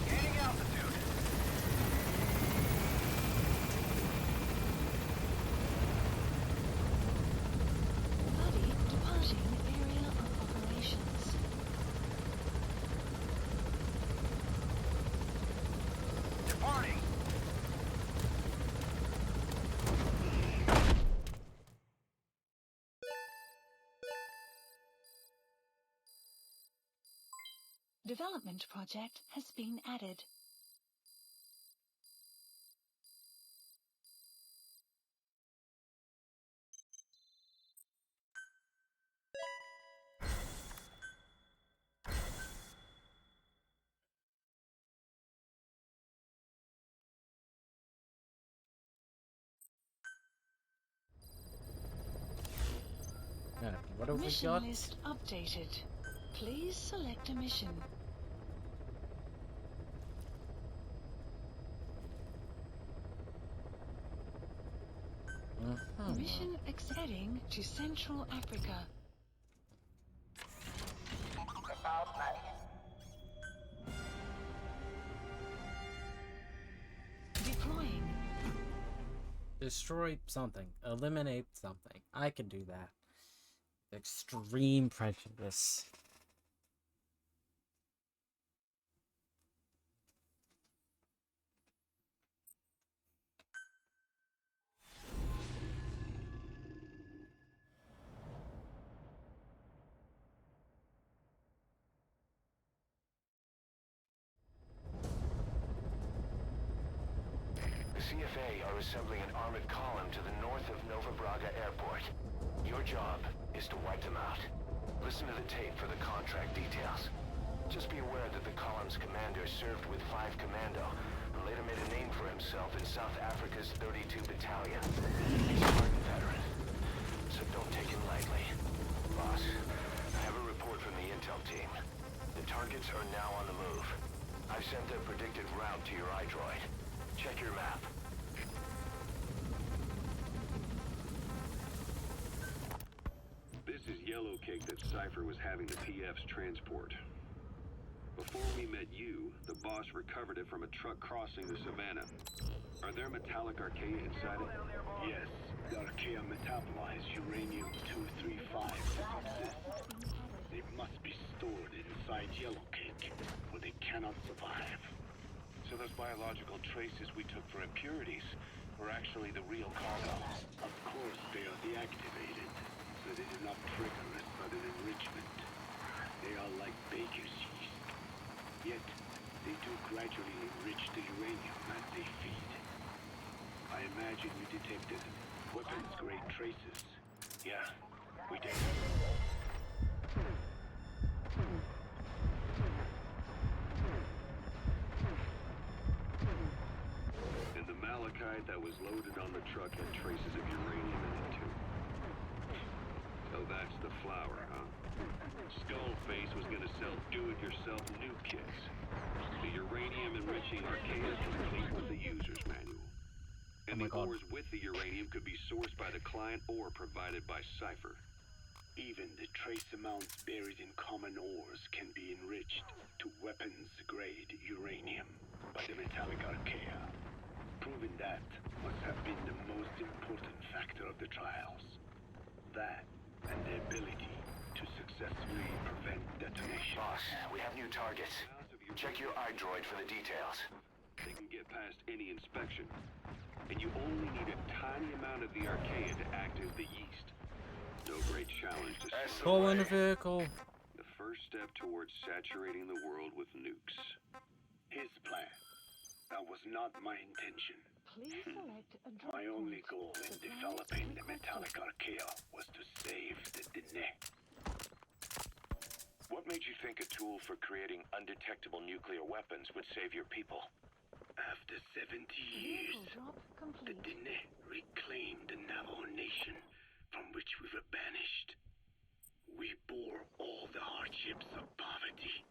Gaining altitude. Buddy departing area of operations. Departing. Development project has been added. what have we Mission got? list updated. Please select a mission. Mission heading to Central Africa. Deploying. Destroy something. Eliminate something. I can do that. Extreme prejudice. The CFA are assembling an armored column to the north of Nova Braga Airport. Your job is to wipe them out. Listen to the tape for the contract details. Just be aware that the column's commander served with 5 Commando and later made a name for himself in South Africa's 32 Battalion. He's a hardened veteran, so don't take him lightly. Boss, I have a report from the intel team. The targets are now on the move. I've sent their predicted route to your iDroid. Check your map. This is Yellow Cake that Cypher was having the PF's transport. Before we met you, the boss recovered it from a truck crossing the savannah. Are there metallic archaea inside it? Yes, the archaea metabolize uranium-235 to subsist. They must be stored inside Yellow Cake, or they cannot survive. So those biological traces we took for impurities were actually the real compounds. Of course, they are deactivated, so they do not trigger a sudden enrichment. They are like baker's yeast. Yet, they do gradually enrich the uranium as they feed. I imagine you detected weapons-grade traces. Yeah, we did. And the malachite that was loaded on the truck had traces of uranium in it too. So that's the flower, huh? Skullface was gonna sell do-it-yourself nuke kits. The uranium-enriching archaeas were complete with the user's manual. And the ores with the uranium could be sourced by the client or provided by Cypher. Even the trace amounts buried in common ores can be enriched to weapons-grade uranium by the metallic archaea. Proving that must have been the most important factor of the trials. That and the ability to successfully prevent detonation. Boss, we have new targets. Check your iDroid for the details. They can get past any inspection. And you only need a tiny amount of the archaea to act as the yeast. No great challenge to Go in the vehicle. The first step towards saturating the world with nukes. His plan. That was not my intention. Please select a drop My only point. goal in Supplies developing the requested. metallic archaea was to save the Dene. What made you think a tool for creating undetectable nuclear weapons would save your people? After 70 years, Vehicle drop the complete. Dene reclaimed the Navajo nation from which we were banished. We bore all the hardships of poverty.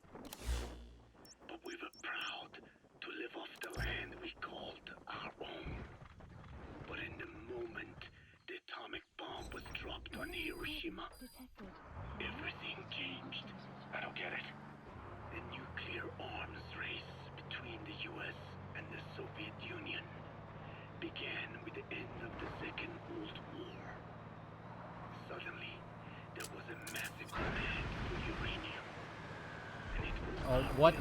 But we were proud to live off the land we called our own. But in the moment the atomic bomb was dropped on Hiroshima, Detected. everything changed. I don't get it. The nuclear arms race between the US and the Soviet Union began with the end of the Second World War. Suddenly, there was a massive demand for uranium. And it was Oh, what?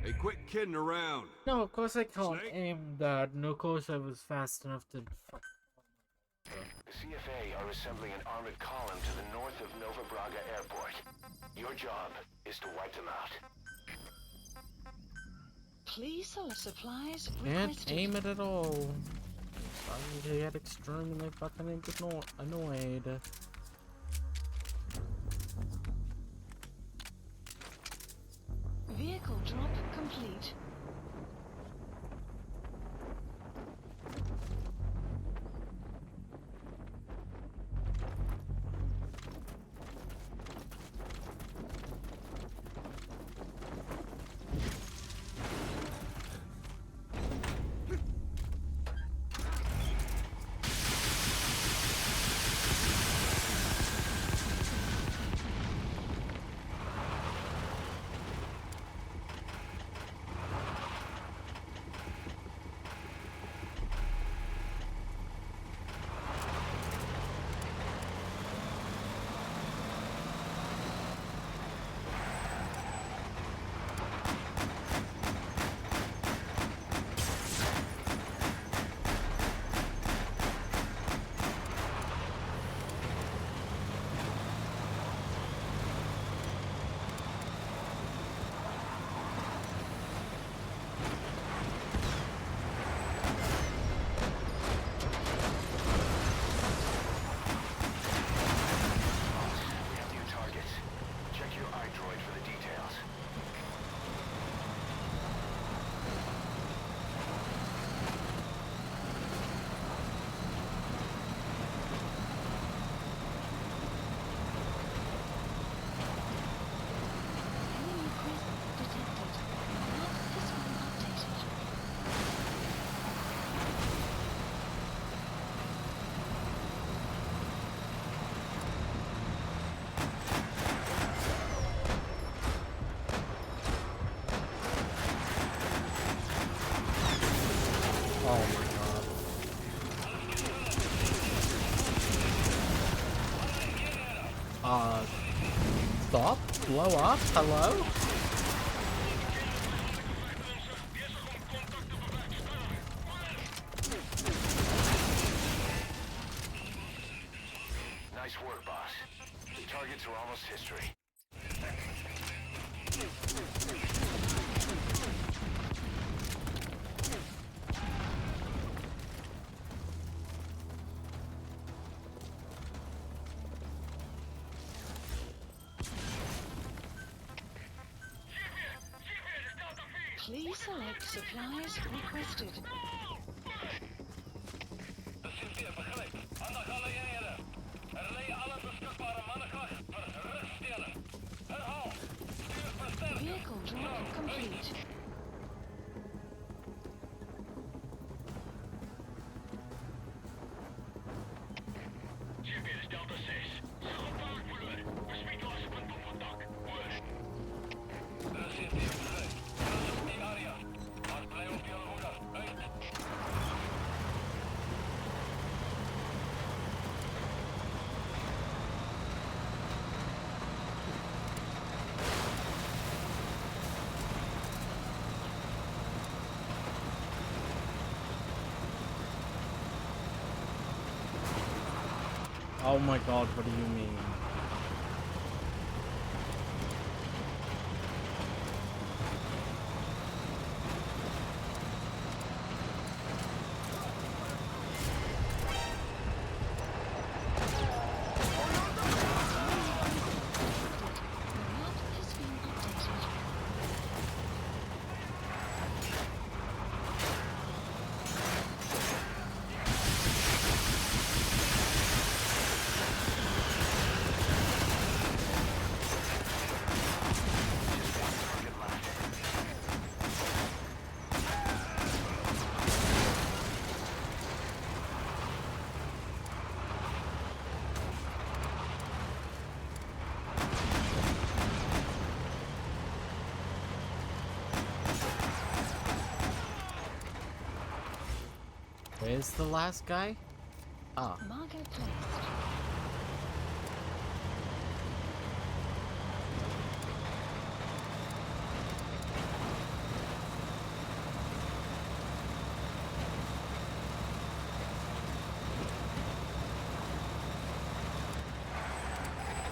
Hey, quit kidding around. No, of course I can't Snake? aim that. No, of course I was fast enough to. The CFA are assembling an armored column to the north of Nova Braga Airport. Your job is to wipe them out. Please select supplies Can't requested. aim it at all. Starting to get extremely fucking annoyed. Vehicle drop complete. Stop? Blow up? Hello? Nice work, boss. The targets are almost history. Please select supplies requested. Vehicle drop complete. Oh my god, what do you mean? Where's the last guy? Ah. Marker placed.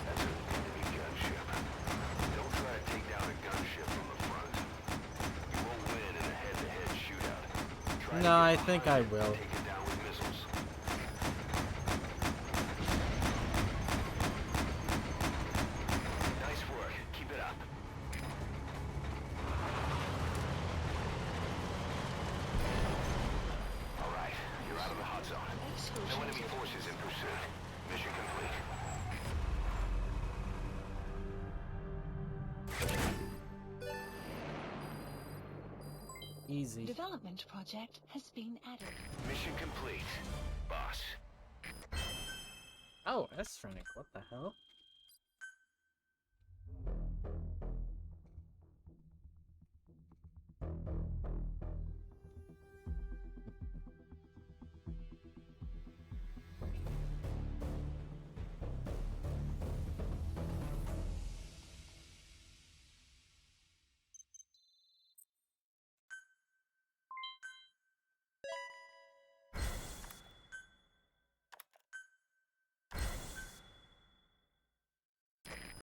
That's an enemy gunship. Don't try to take down a gunship from the front. You won't win in a head-to-head shootout. Try No, I think I will. take it down with missiles. Nice work. Keep it up. All right, you're out of the hot zone. No enemy forces in pursuit. Mission complete. Easy. Development project has been added. Mission complete, boss. Oh, S-Tronic, what the hell?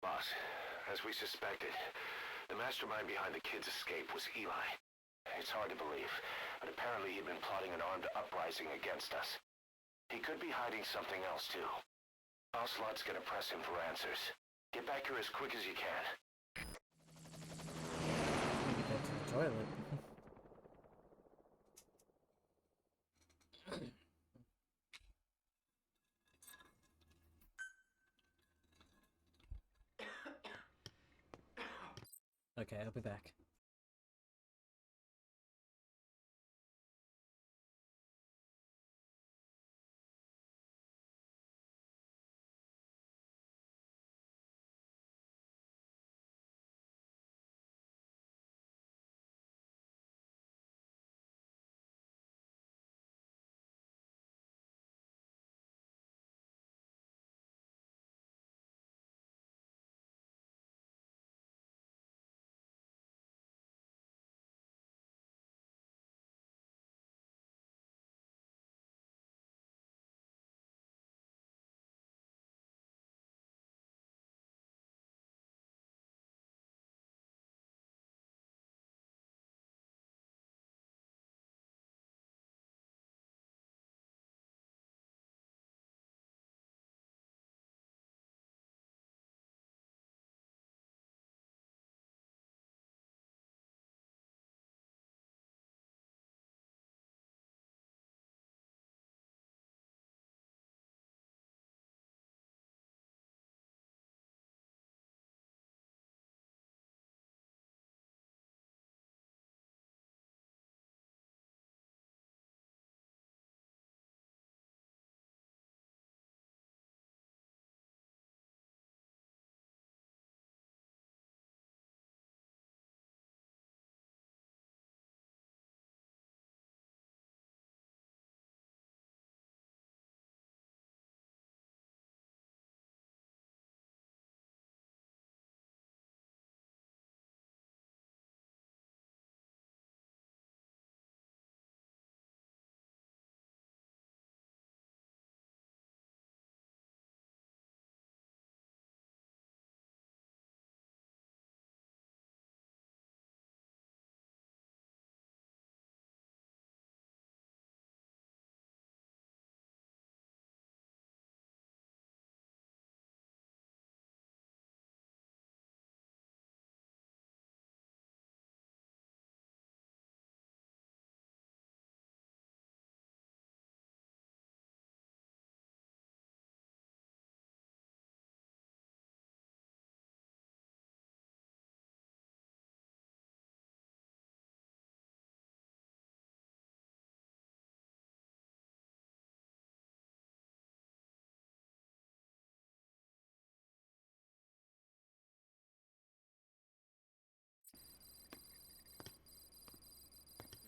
Boss, as we suspected, the mastermind behind the kid's escape was Eli. It's hard to believe, but apparently he'd been plotting an armed uprising against us. He could be hiding something else, too. Ocelot's gonna press him for answers. Get back here as quick as you can. Maybe go to the toilet. Okay, I'll be back.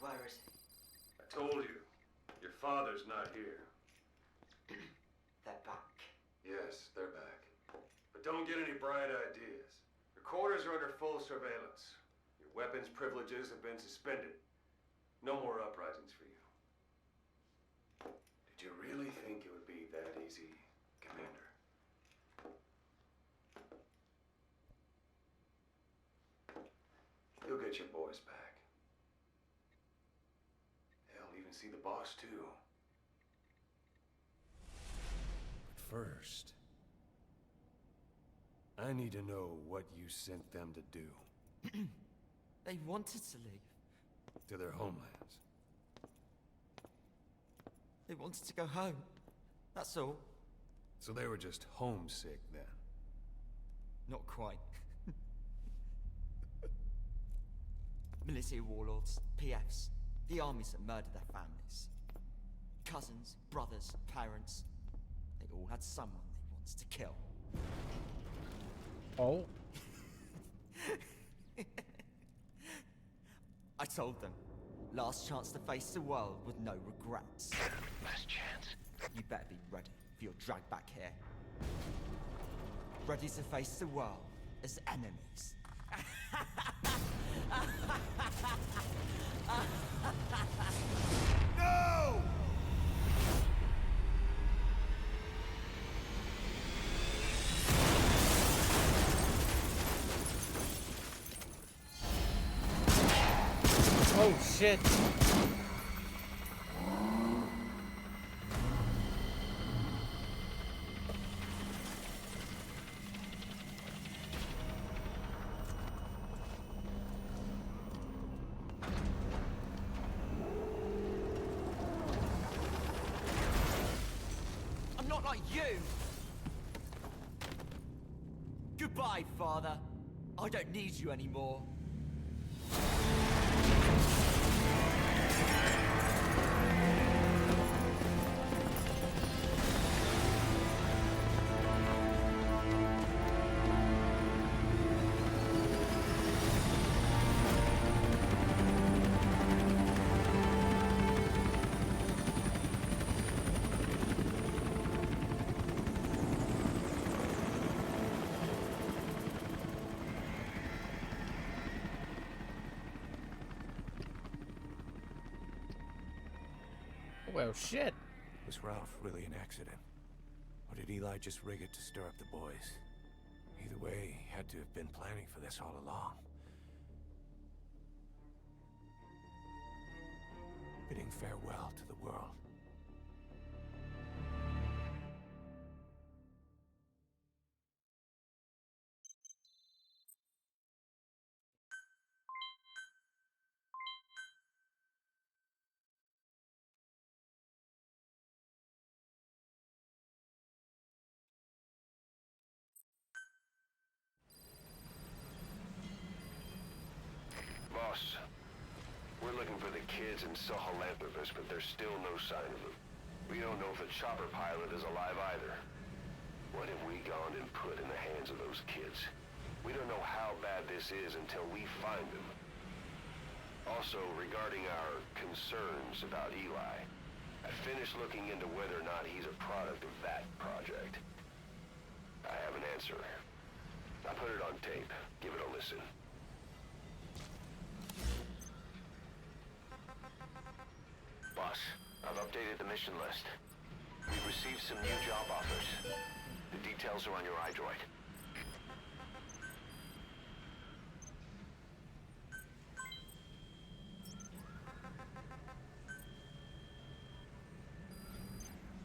virus? I told you, your father's not here. They're back. Yes, they're back. But don't get any bright ideas. Your quarters are under full surveillance. Your weapons privileges have been suspended. No more uprisings for you. Did you really think it would be that easy, Commander? You'll get your boys back. Hell, even see the boss too. But first, I need to know what you sent them to do. They wanted to leave. To their homelands. They wanted to go home. That's all. So they were just homesick then? Not quite. Military warlords, PFs, the armies that murdered their families. Cousins, brothers, parents. They all had someone they wanted to kill. Oh? I told them, last chance to face the world with no regrets. Last chance? You better be ready for your drag back here. Ready to face the world as enemies. No! Oh shit! I'm not like you! Goodbye, Father. I don't need you anymore. Well, shit. Was Ralph really an accident? Or did Eli just rig it to stir up the boys? Either way, he had to have been planning for this all along. Bidding farewell to the world. Boss, we're looking for the kids in Sahelanthropus, but there's still no sign of them. We don't know if the chopper pilot is alive either. What have we gone and put in the hands of those kids? We don't know how bad this is until we find them. Also, regarding our concerns about Eli, I finished looking into whether or not he's a product of that project. I have an answer. I put it on tape. Give it a listen. Boss, I've updated the mission list. We've received some new job offers. The details are on your iDroid.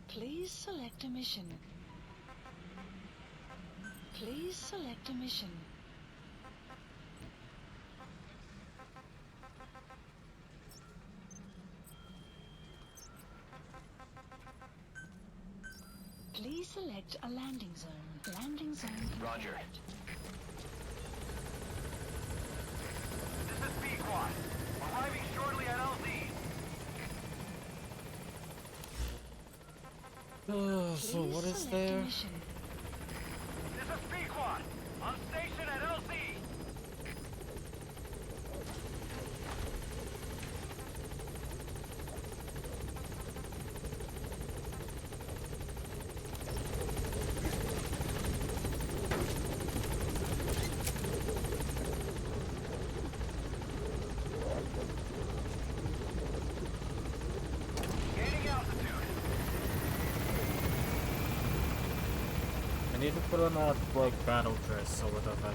Please select a mission. Please select a mission. Please select a landing zone. Landing zone. Roger. confirmed. This is B-Quad. Arriving shortly at LZ. So what Please is select a there? mission. This is B-Quad. On station at LZ. put on that rogue battle dress or whatever.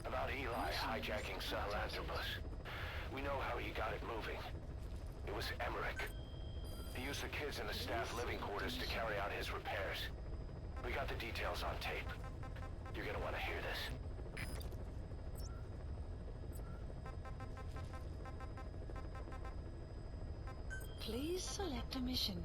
About Eli hijacking Sahelanthropus. We know how he got it moving. It was Emmerich. He used the kids in the staff living quarters to carry out his repairs. We got the details on tape. You're gonna want to hear this. Please select a mission.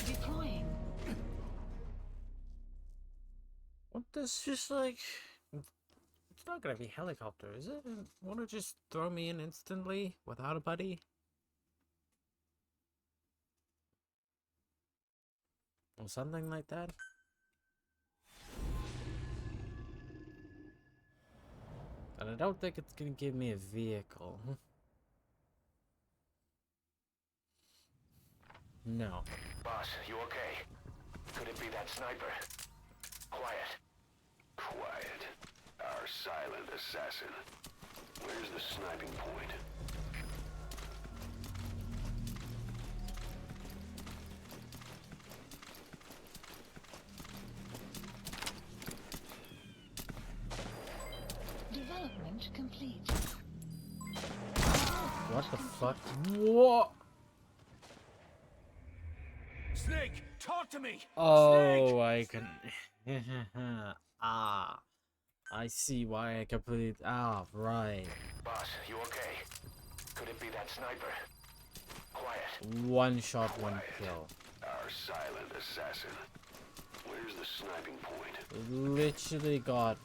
Deploying. What this just like? It's not gonna be helicopter, is it? Wanna just throw me in instantly without a buddy? Or something like that? And I don't think it's gonna give me a vehicle. No. Boss, you okay? Could it be that sniper? Quiet. Quiet. Our silent assassin. Where's the sniping point? Development complete. What the fuck? What? Snake, talk to me! Oh, I can. Ah. I see why I completed. Ah, right. Boss, you okay? Could it be that sniper? Quiet. One shot, one kill. Our silent assassin. Where's the sniping point? Literally got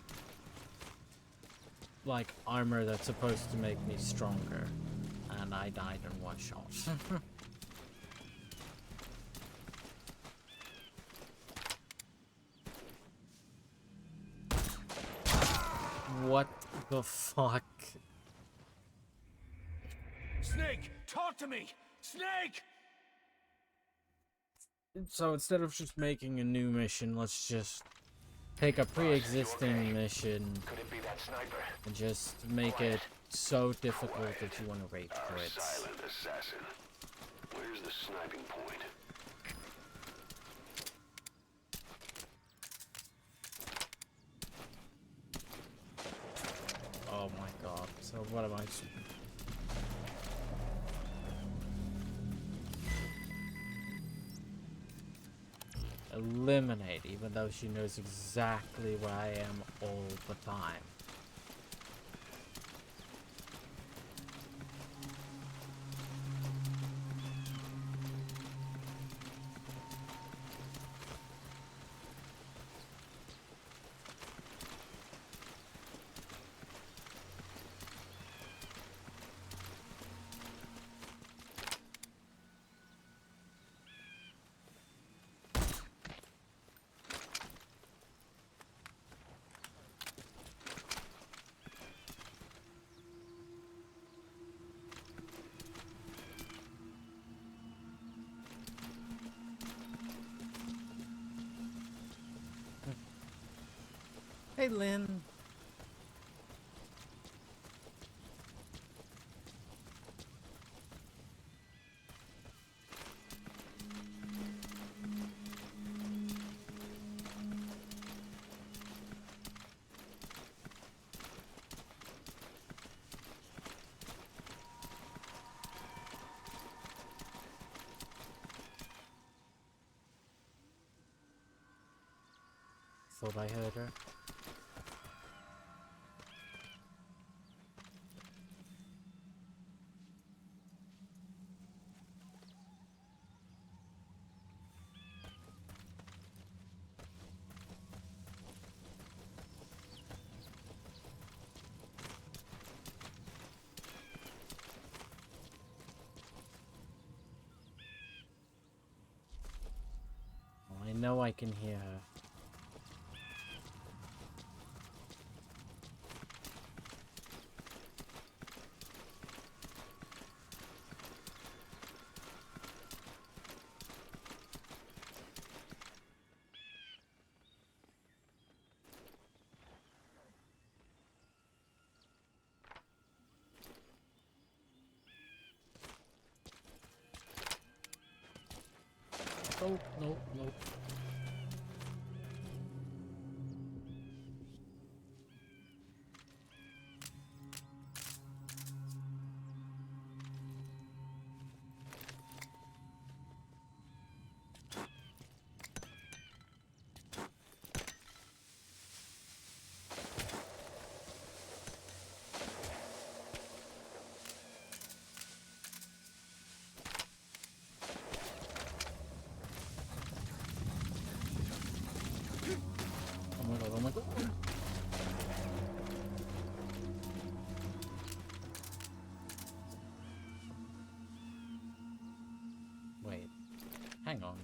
like armor that's supposed to make me stronger, and I died in one shot. What the fuck? Snake, talk to me! Snake! So instead of just making a new mission, let's just take a pre-existing mission Could it be that sniper? and just make it so difficult that you want to rage Our quit. silent assassin. Where's the sniping point? Oh my god. So what am I... Eliminate, even though she knows exactly where I am all the time. Hey, Lynn. thought I heard her. I know I can hear her. Nope, nope, nope. Oh my god, oh my god. Wait, hang on.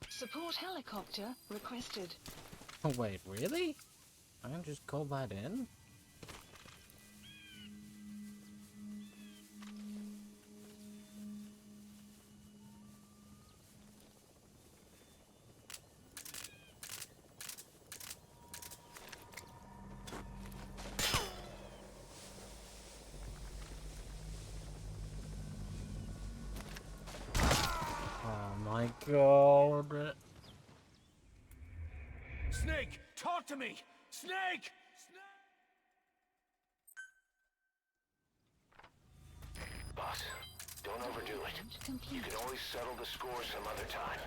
Support helicopter requested. Oh wait, really? I can just call that in? Oh my god. Snake, talk to me! Snake! Boss, don't overdo it. You can always settle the score some other time.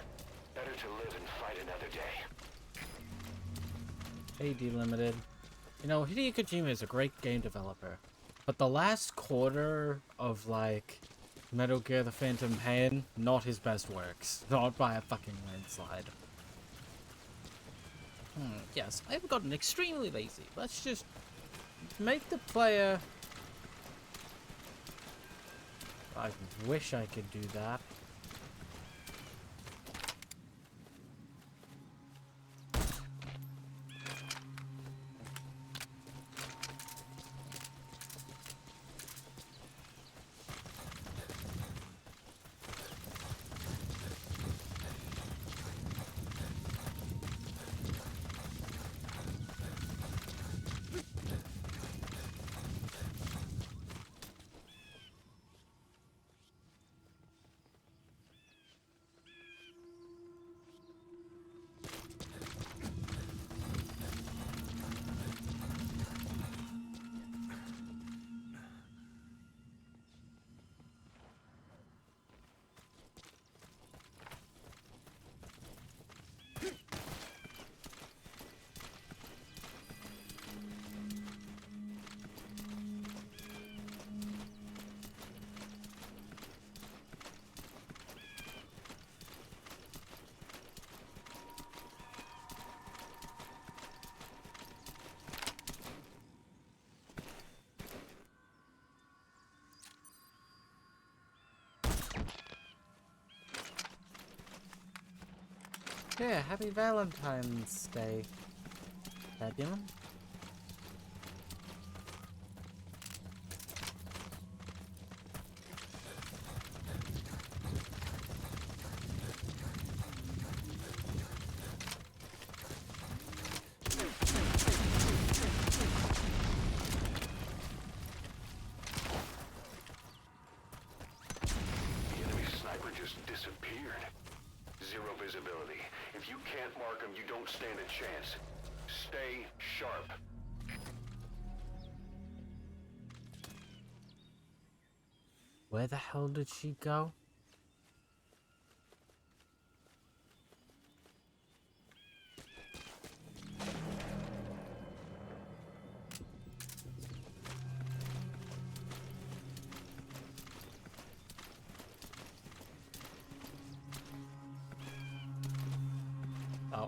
Better to live and fight another day. Hey, Delimited. You know, Hideo Kojima is a great game developer, but the last quarter of, like, Metal Gear The Phantom Pain, not his best works. Not by a fucking landslide. Yes, I've gotten extremely lazy. Let's just make the player... I wish I could do that. Yeah, happy Valentine's Day, Fabulum. The enemy sniper just disappeared. Zero visibility. If you can't mark him, you don't stand a chance. Stay sharp. Where the hell did she go?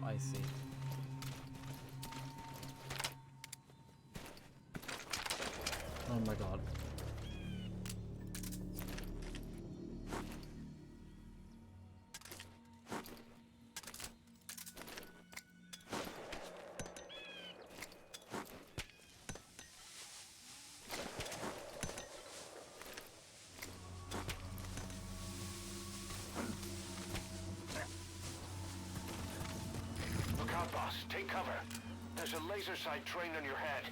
Oh, I see. Oh my god. Look out, boss. Take cover. There's a laser sight trained on your head.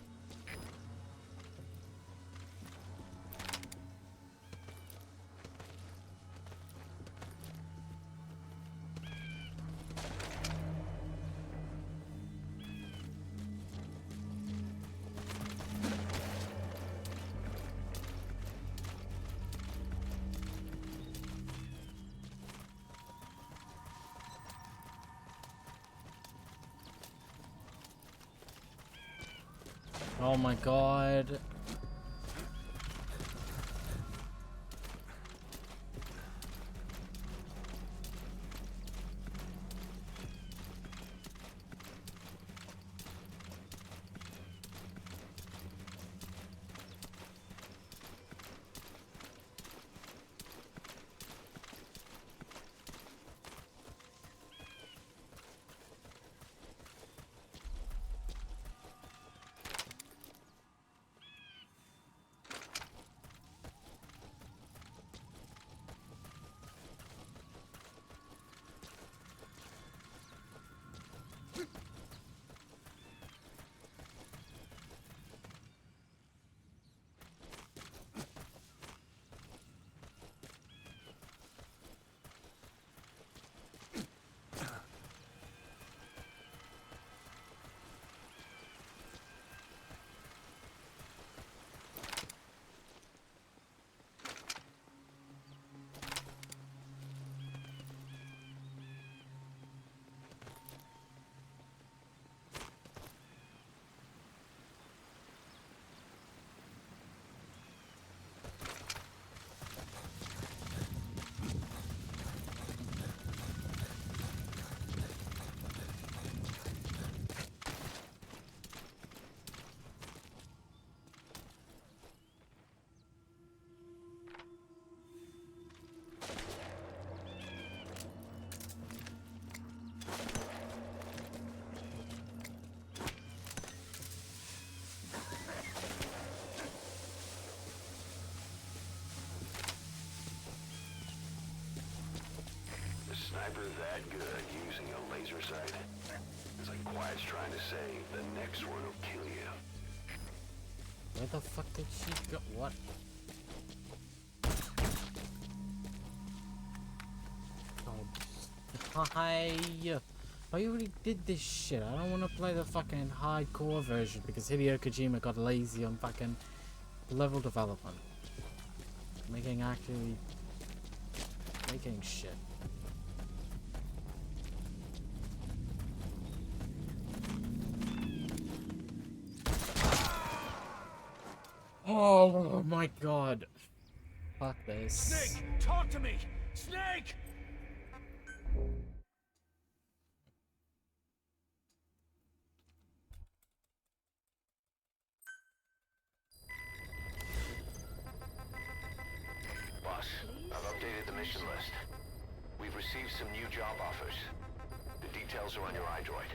Oh my god. Sniper that good using a laser sight? It's like Quiet's trying to say, the next one will kill you. Where the fuck did she go? What? Oh, hi. I already did this shit. I don't want to play the fucking hardcore version because Hideo Kojima got lazy on fucking level development. Making shit. Oh my god. Fuck this. Snake, talk to me! Snake! Boss, I've updated the mission list. We've received some new job offers. The details are on your iDroid.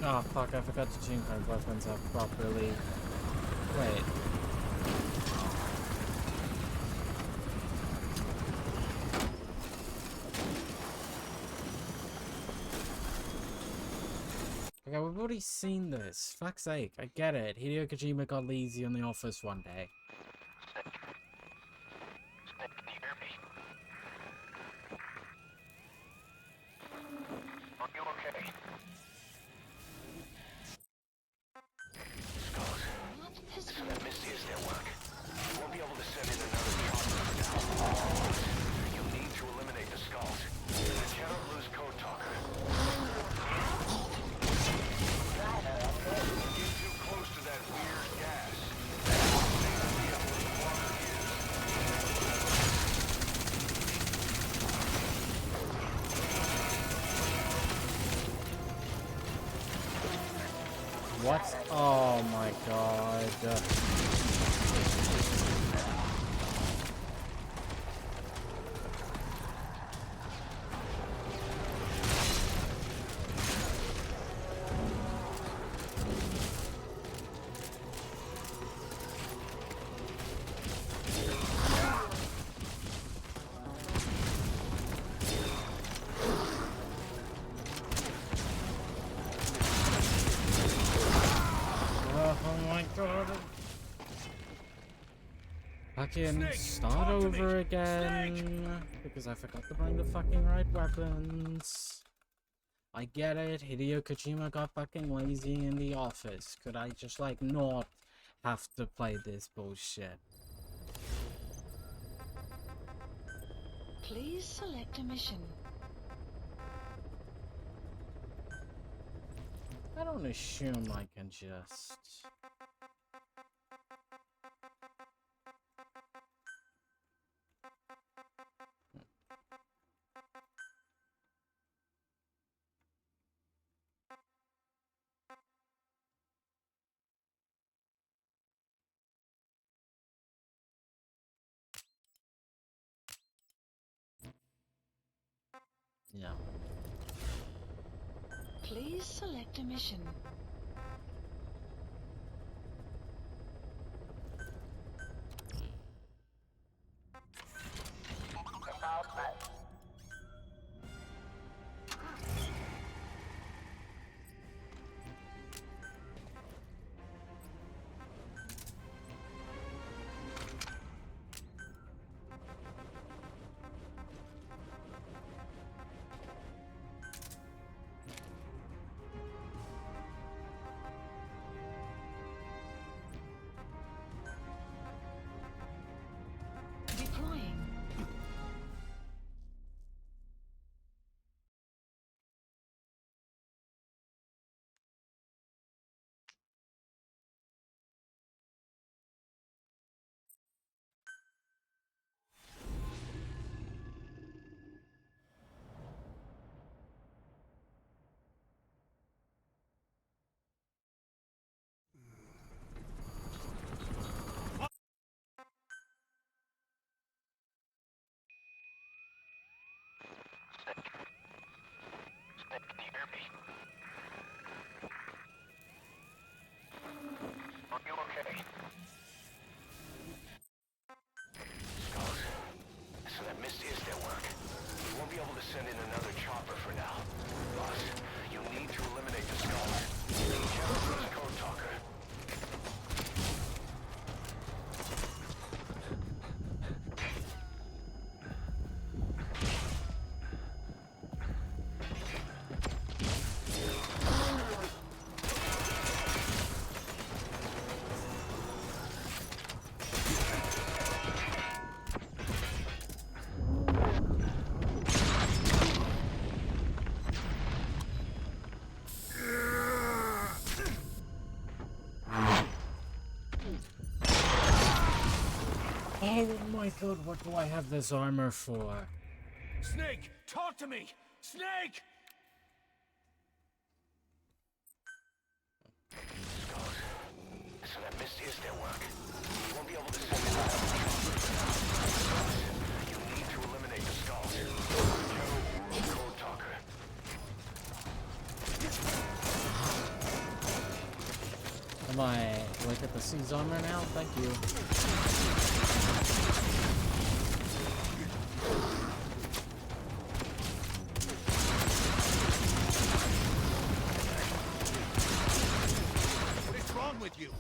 Oh fuck, I forgot to change my weapons up properly. Wait. Okay, we've already seen this. Fuck's sake, I get it. Hideo Kojima got lazy in the office one day. Are you okay? Skulls. So that Misty is their work. You won't be able to send in another chopper now. You'll need to eliminate the skulls. You cannot lose Code Talker. Get too close to that weird gas. What? Oh my god. Fucking start over again because I forgot to bring the fucking right weapons. I get it, Hideo Kojima got fucking lazy in the office. Could I just like not have to play this bullshit? Please select a mission. I don't assume I can just... Yeah. Please select a mission. Deploying. Are you okay? Skulls. So that Misty is their work. You won't be able to send in another chopper for now. Boss, you'll need to eliminate the skulls. You cannot lose Code Talker. Oh my god, what do I have this armor for? Snake, talk to me! Snake! Skulls. So that Misty is their work. You won't be able to send in another chopper for now. You need to eliminate the skulls. Code Talker. get the C's armor now? Thank you. What is wrong with you?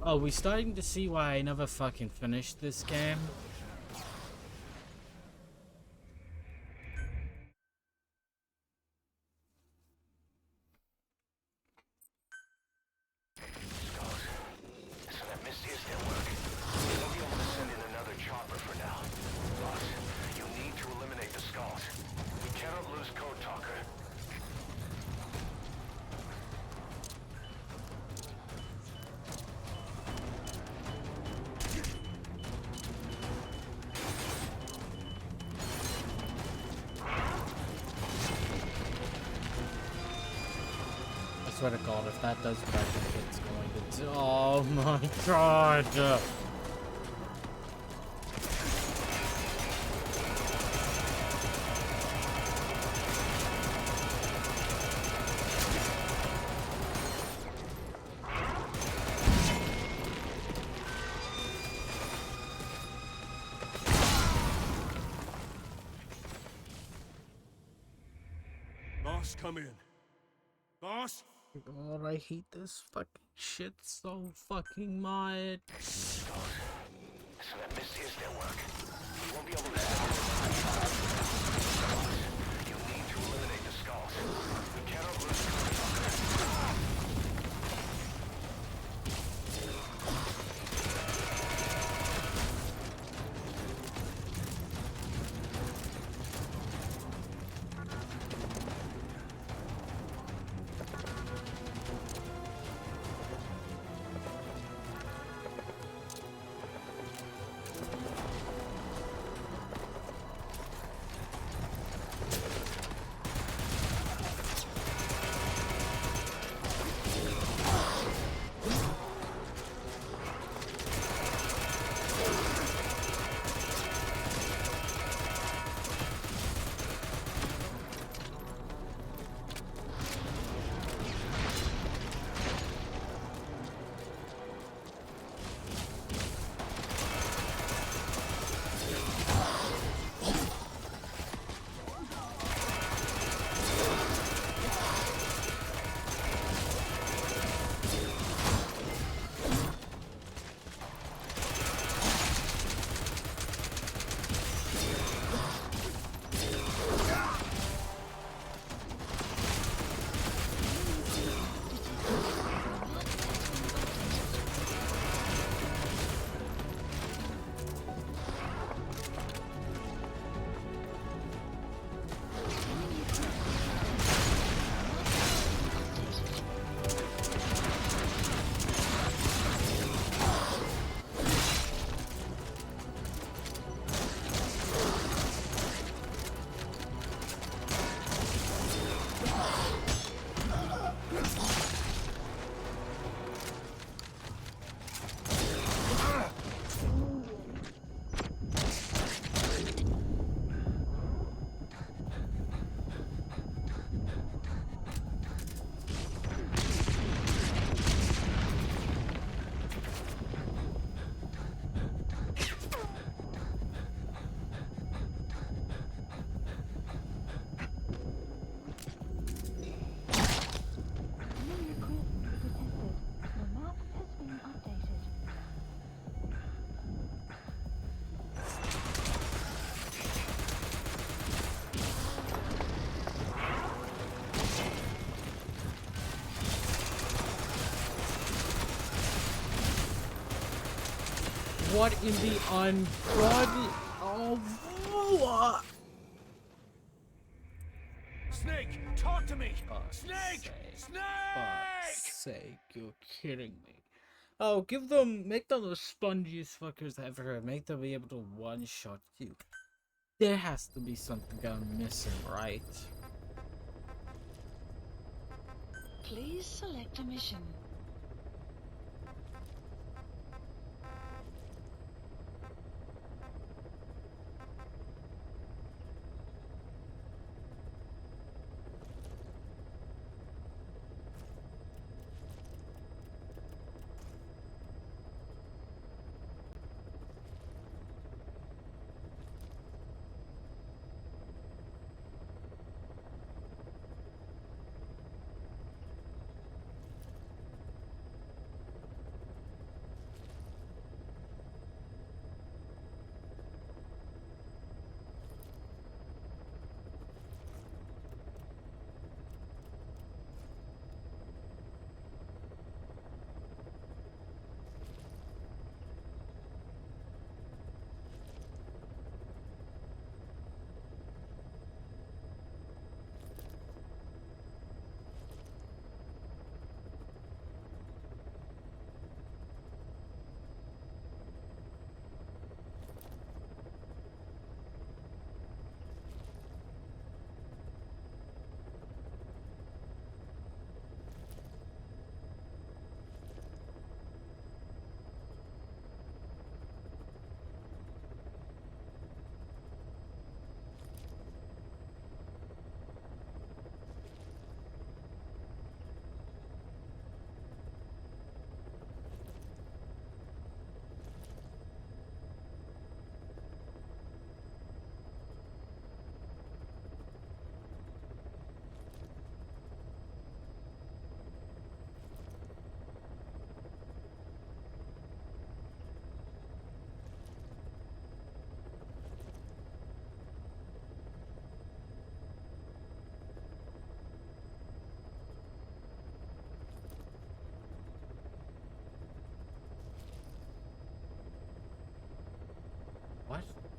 Oh, we starting to see why I never fucking finished this game? I swear to God, if that does break, it's going to do. Oh my God! Boss, come in. Boss? God, I hate this fucking shit so fucking much. So that Misty is their work. You won't be able to sell them. You need to eliminate the skulls. We cannot lose Code What in the ungodly? Oh, Snake, talk to me! Fuck's Snake! sake. Snake! Fuck's sake, you're kidding me. Oh, make them the spongiest fuckers ever. Make them be able to one-shot you. There has to be something I'm missing, right? Please select a mission.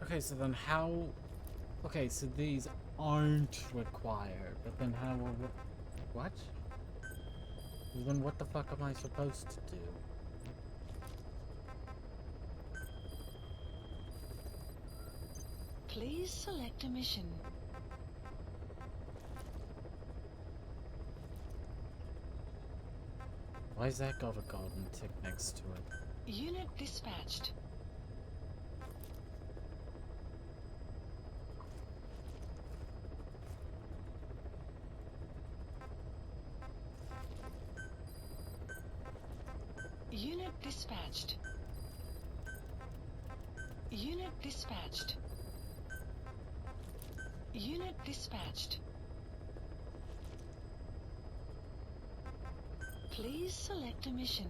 Okay, so then how... Okay, so these aren't required, but then how will... What? Well, then what the fuck am I supposed to do? Please select a mission. Why's that got a golden tick next to it? Unit dispatched. Unit dispatched. Unit dispatched. Unit dispatched. Please select a mission.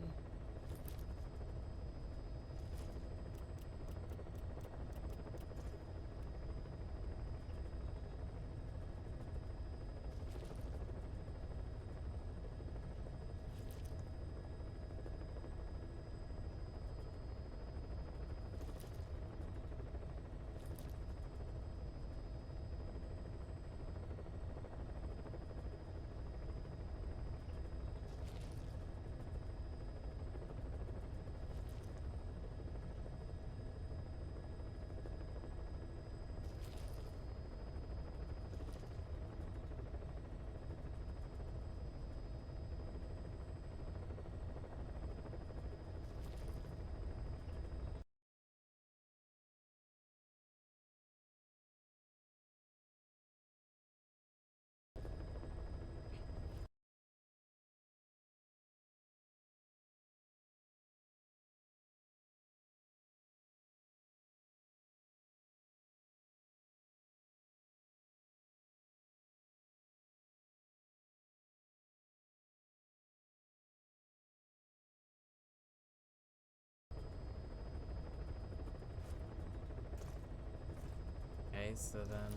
Okay, so then...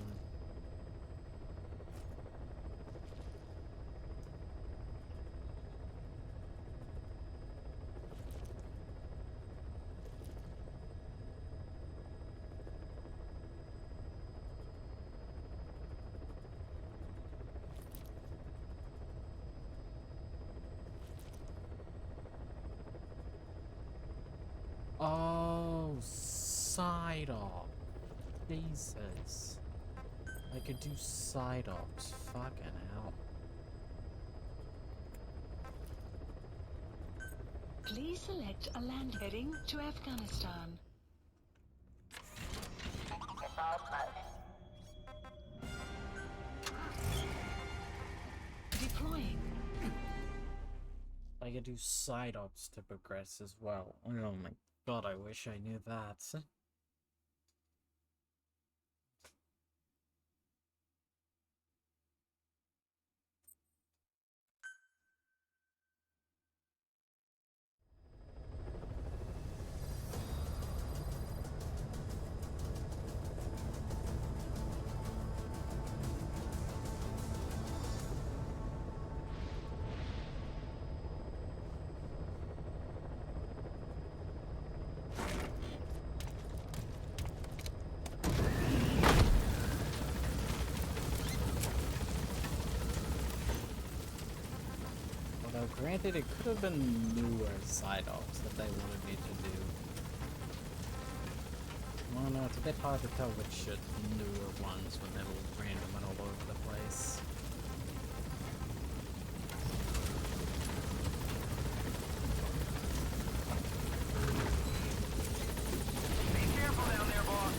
Oh, side op. Jesus. I could do side ops. Fucking hell. Please select a land heading to Afghanistan. Deploying. I could do side ops to progress as well. Oh my god, I wish I knew that. Granted, it could have been newer side ops that they wanted me to do. Well, no, it's a bit hard to tell which newer ones when they're all random and all over the place. Be careful down there, boss.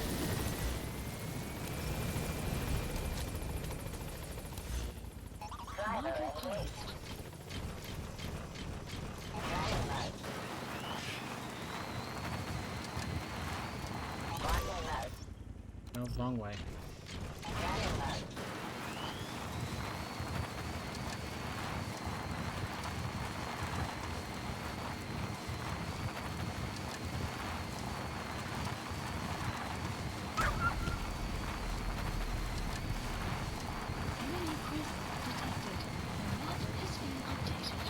Marker placed. No, wrong way. Enemy presence detected. The map has been updated.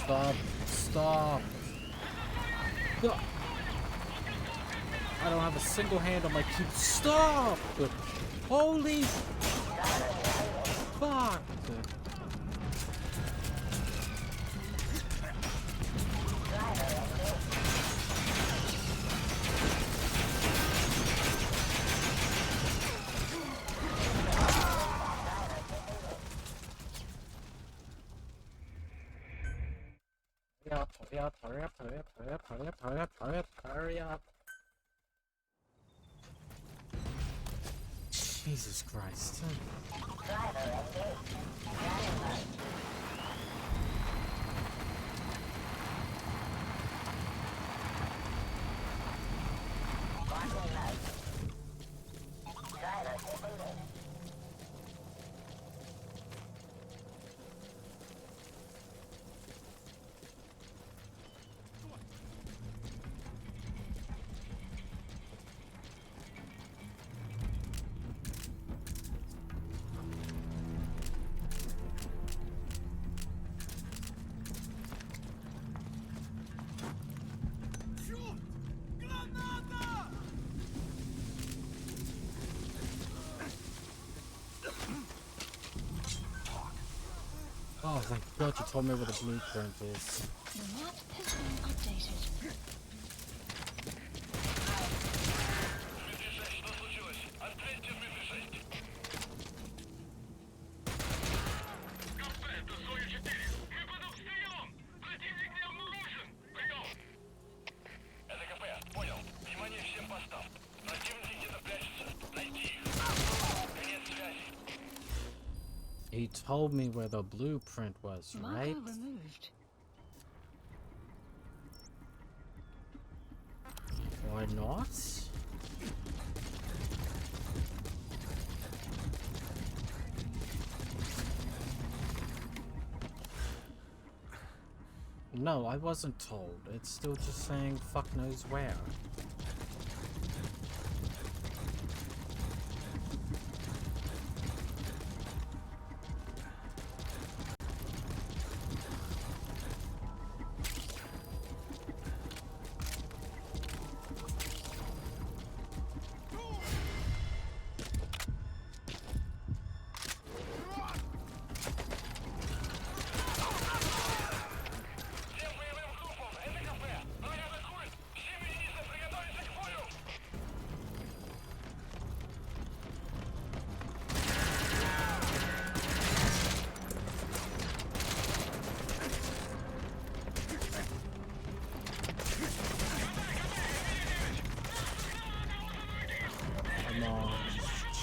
Stop. Stop. Ugh. I don't have a single hand on my cube. Stop! Holy fuck! Hurry up, hurry up, hurry up, hurry up, hurry up, hurry up, hurry up, hurry up. Jesus Christ. Oh, thank God you told me where the blueprint is. The map has been updated. He told me where the blueprint was, right? Marker removed. Why not? No, I wasn't told. It's still just saying fuck knows where.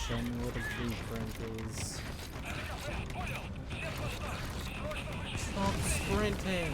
Show me where the blueprint is. Stop sprinting!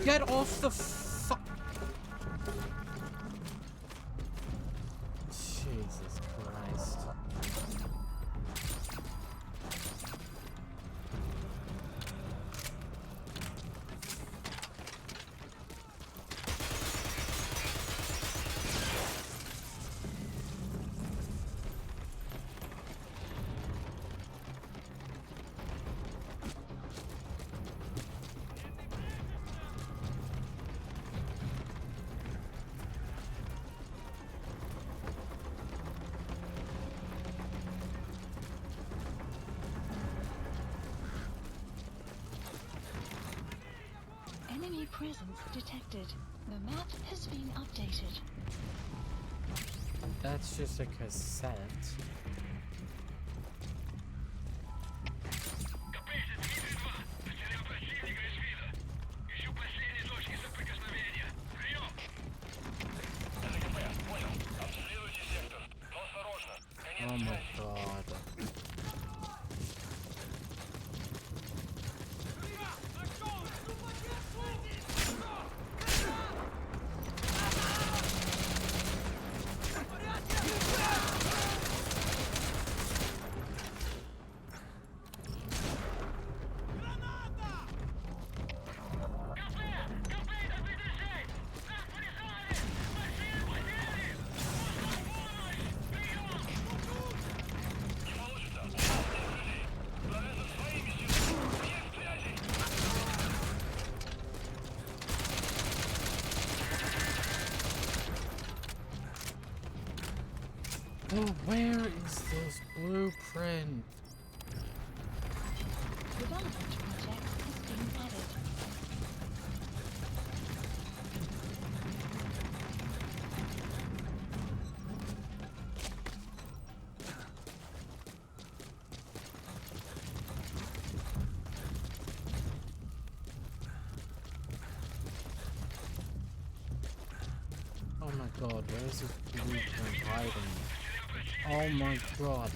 Get off the fuck. Jesus Christ. Enemy presence detected. The map has been updated. That's just a cassette. Oh my god. Oh, where is this blueprint? Development project has been added. Oh my god, where is this blueprint hiding? Oh my god.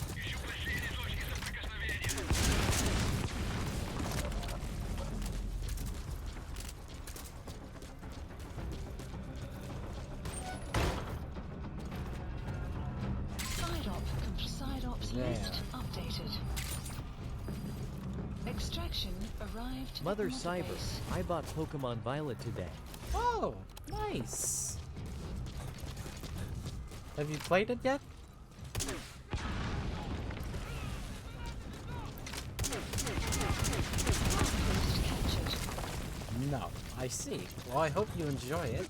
Psyops There. list updated. Extraction arrived. at Mother the Cyber, base. I bought Pokemon Violet today. Oh, nice. Have you played it yet? Outpost captured. No. I see. Well, I hope you enjoy it.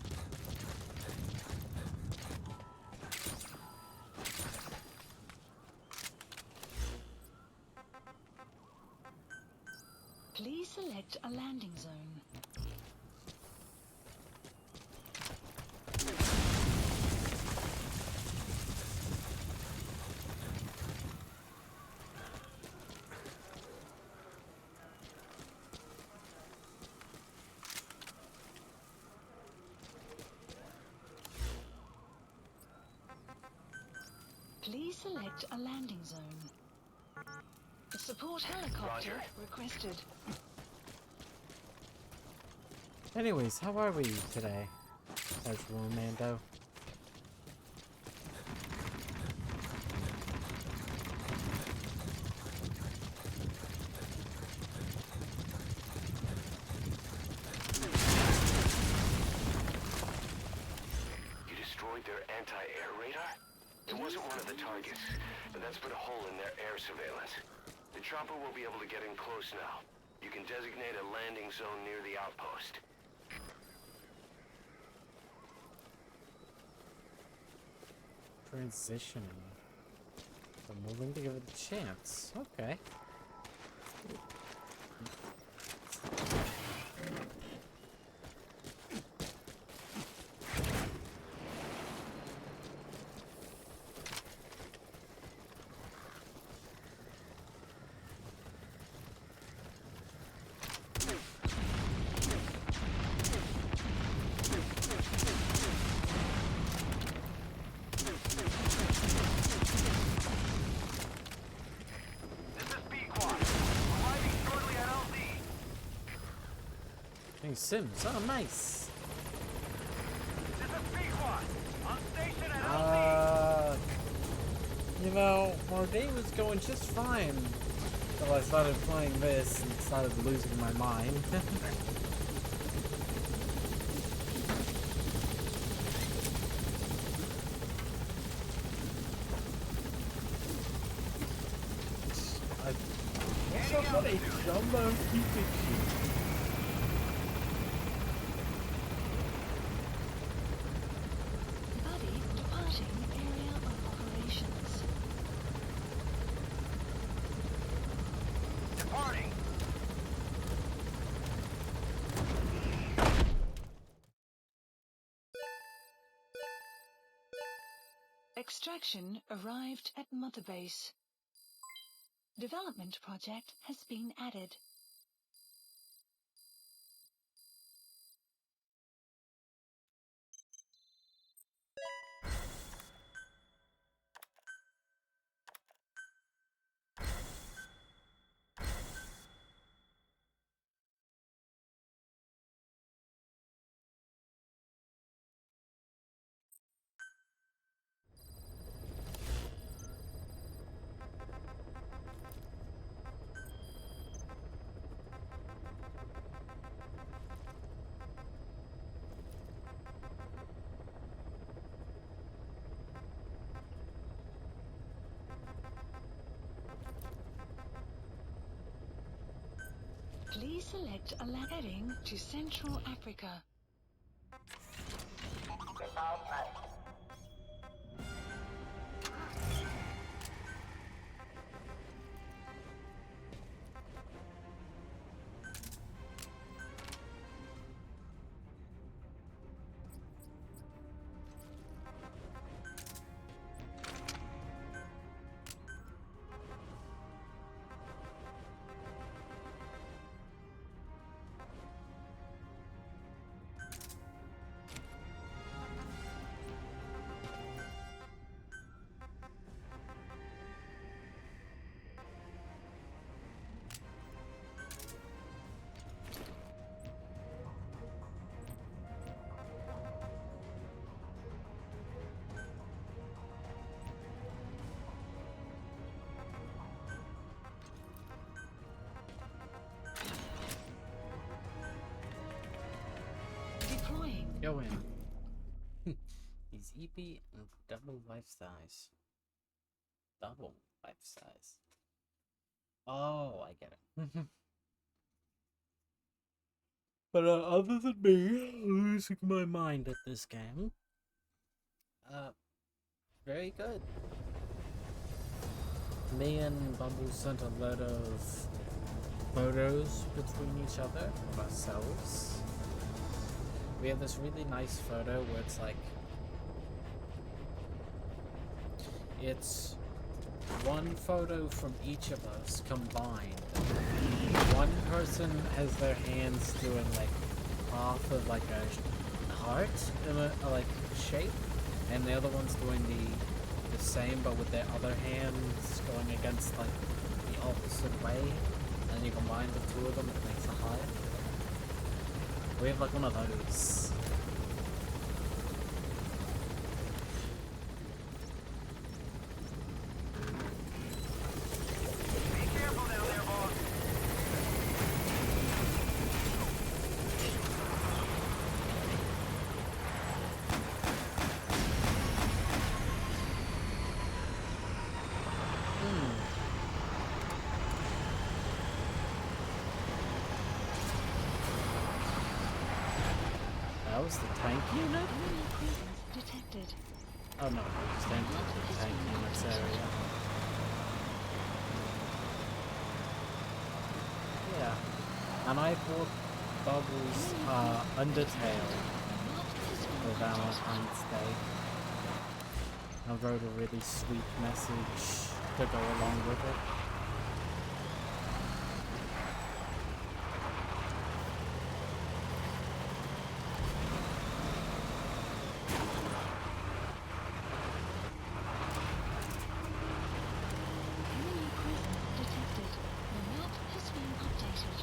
Please select a landing zone. Please select a landing zone. A support helicopter Roger. requested. Anyways, how are we today? As Romando. You destroyed their anti-air radar? It wasn't one of the targets, but that's put a hole in their air surveillance. The chopper will be able to get in close now. You can designate a landing zone near the outpost. Transitioning. I'm willing to give it a chance. Okay. This is Pequod. Arriving Sims. Oh, nice. This is Pequod. On station at You know, my day was going just fine until I started playing this and started losing my mind. What's up with a jumbo Pikachu? Buddy departing area of operations. Departing. Extraction arrived at Mother Base. Development project has been added. Please select a heading to Central Africa. Deploying. Go in. He's EP and double life size. Double life size. Oh, I get it. But other than me losing my mind at this game, very good. Me and Bumble sent a lot of photos between each other of ourselves. We have this really nice photo where it's like, it's one photo from each of us combined. One person has their hands doing like half of like a heart in a like shape, and the other one's doing the same but with their other hands going against like the opposite way, and you combine the two of them, it makes a heart. We have like one of those. Be careful down there, boss. That was the tank unit? Enemy presence detected. Oh no, it's tank units area. Yeah. And I bought Bubble's Undertale for Valentine's Day. I wrote a really sweet message to go along with it. Enemy presence detected. The map has been updated.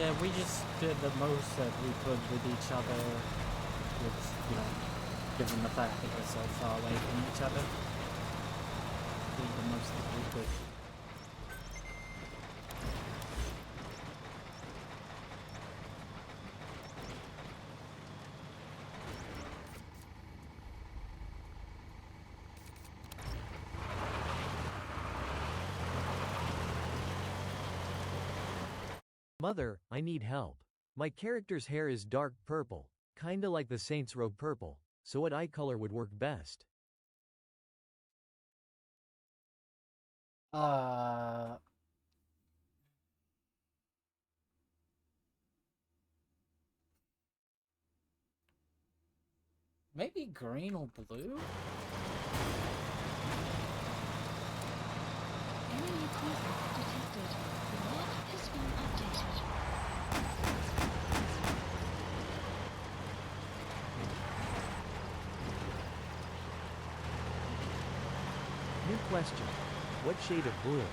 Yeah, we just did the most that we could with each other, with, you know, given the fact that we're so far away from each other. Did the most that we could. Mother, I need help. My character's hair is dark purple, kinda like the Saints Row purple, so what eye color would work best? Maybe green or blue? Enemy presence detected. The map has been updated. New question. What shade of blue?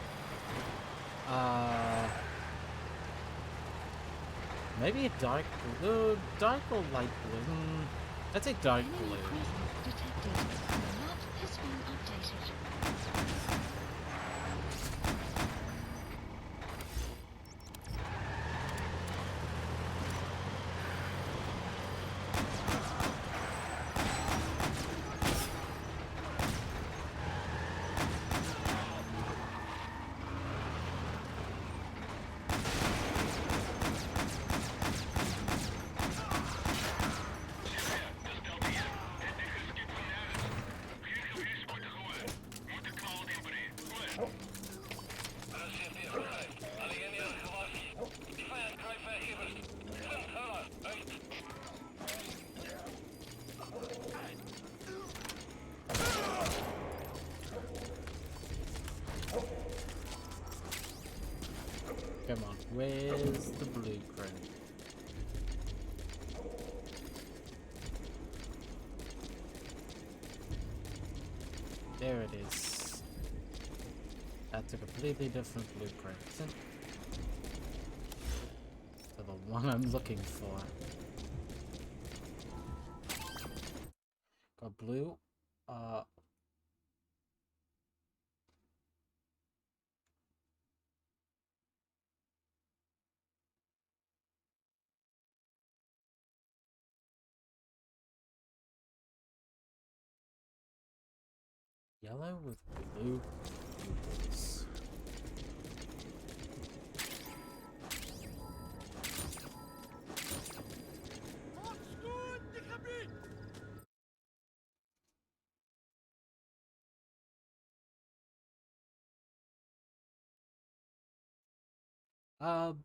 Maybe a dark blue, dark or light blue. I'd say dark blue. Enemy presence detected. The map has been updated. Come on, where's the blueprint? There it is. That's a completely different blueprint. To the one I'm looking for. Got blue. Yellow with blue pupils.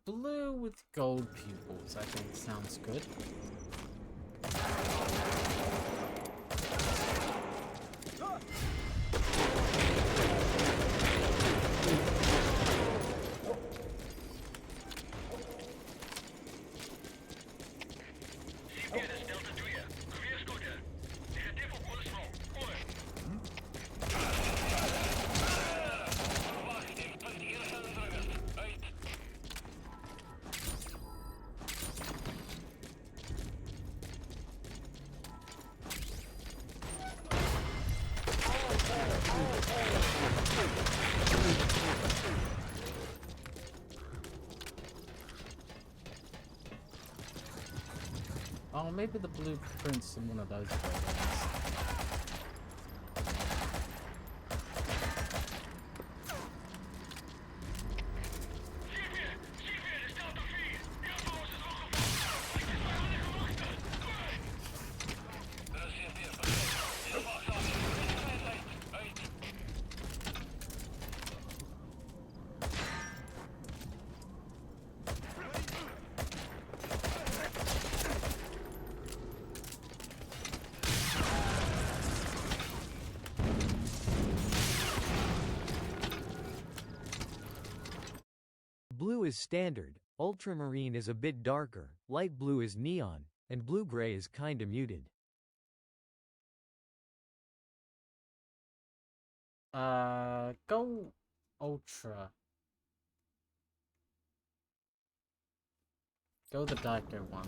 Blue with gold pupils, I think sounds good. Oh, maybe the blueprint's in one of those buildings. Blue is standard, ultramarine is a bit darker, light blue is neon, and blue-gray is kinda muted. Go ultra. Go the doctor one.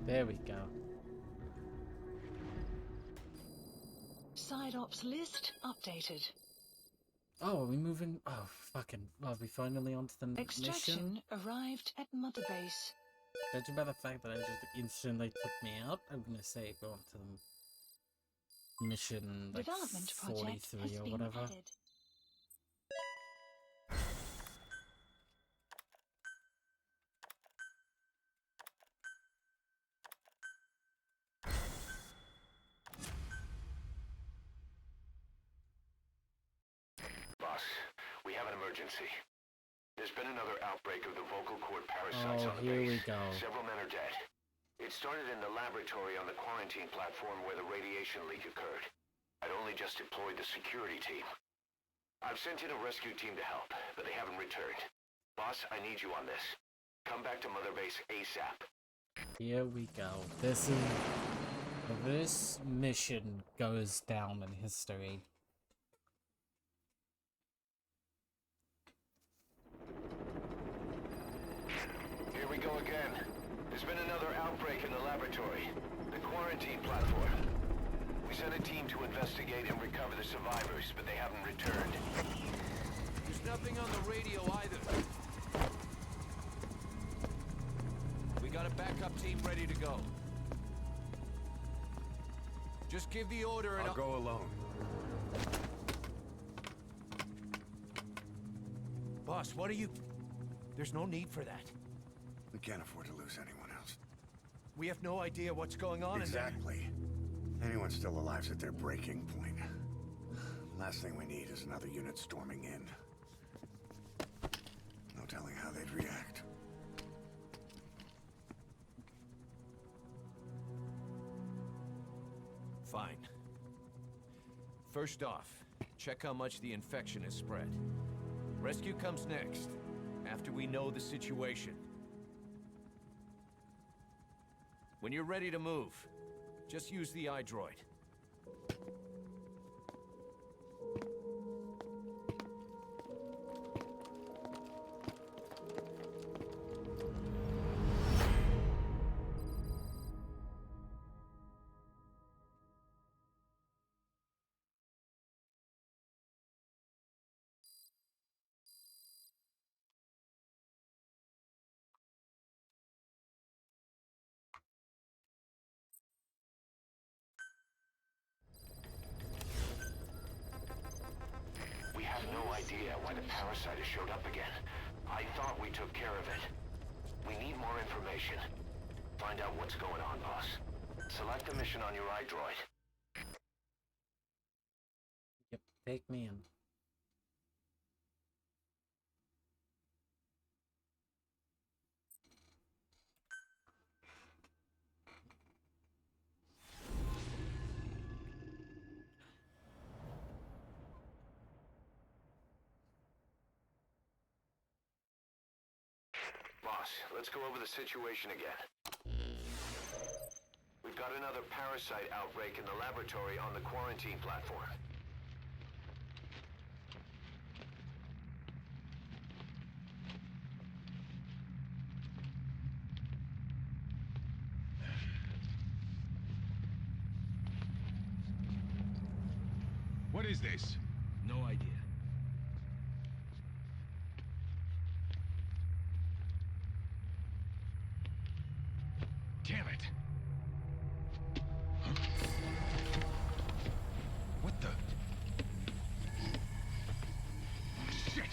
There we go. Side ops list updated. Oh, are we moving? Oh, fucking. Are we finally onto the Extraction mission? arrived at Mother Base. Judging by the fact that I just instantly took me out, I'm gonna say go on to the mission like Development project 43 has or been whatever. added. Boss, we have an emergency. There's been another outbreak of the vocal cord parasites on the here base. we go. Several men are dead. It started in the laboratory on the quarantine platform where the radiation leak occurred. I'd only just deployed the security team. I've sent in a rescue team to help, but they haven't returned. Boss, I need you on this. Come back to Mother Base ASAP. Here we go. This mission goes down in history. Here we go again. There's been another outbreak in the laboratory. The quarantine platform. We sent a team to investigate and recover the survivors, but they haven't returned. There's nothing on the radio either. We got a backup team ready to go. Just give the order and I'll go alone. Boss, what are you... There's no need for that. We can't afford to lose anyone else. We have no idea what's going on in there. Exactly. Anyone still alive's at their breaking point. Last thing we need is another unit storming in. No telling how they'd react. Fine. First off, check how much the infection has spread. Rescue comes next, after we know the situation. When you're ready to move, just use the iDroid. We have no idea why the parasite has showed up again. I thought we took care of it. We need more information. Find out what's going on, boss. Select the mission on your iDroid. Yep, take me in. Boss, let's go over the situation again. We've got another parasite outbreak in the laboratory on the quarantine platform. What is this? No idea. Damn it! Huh? What the? Shit!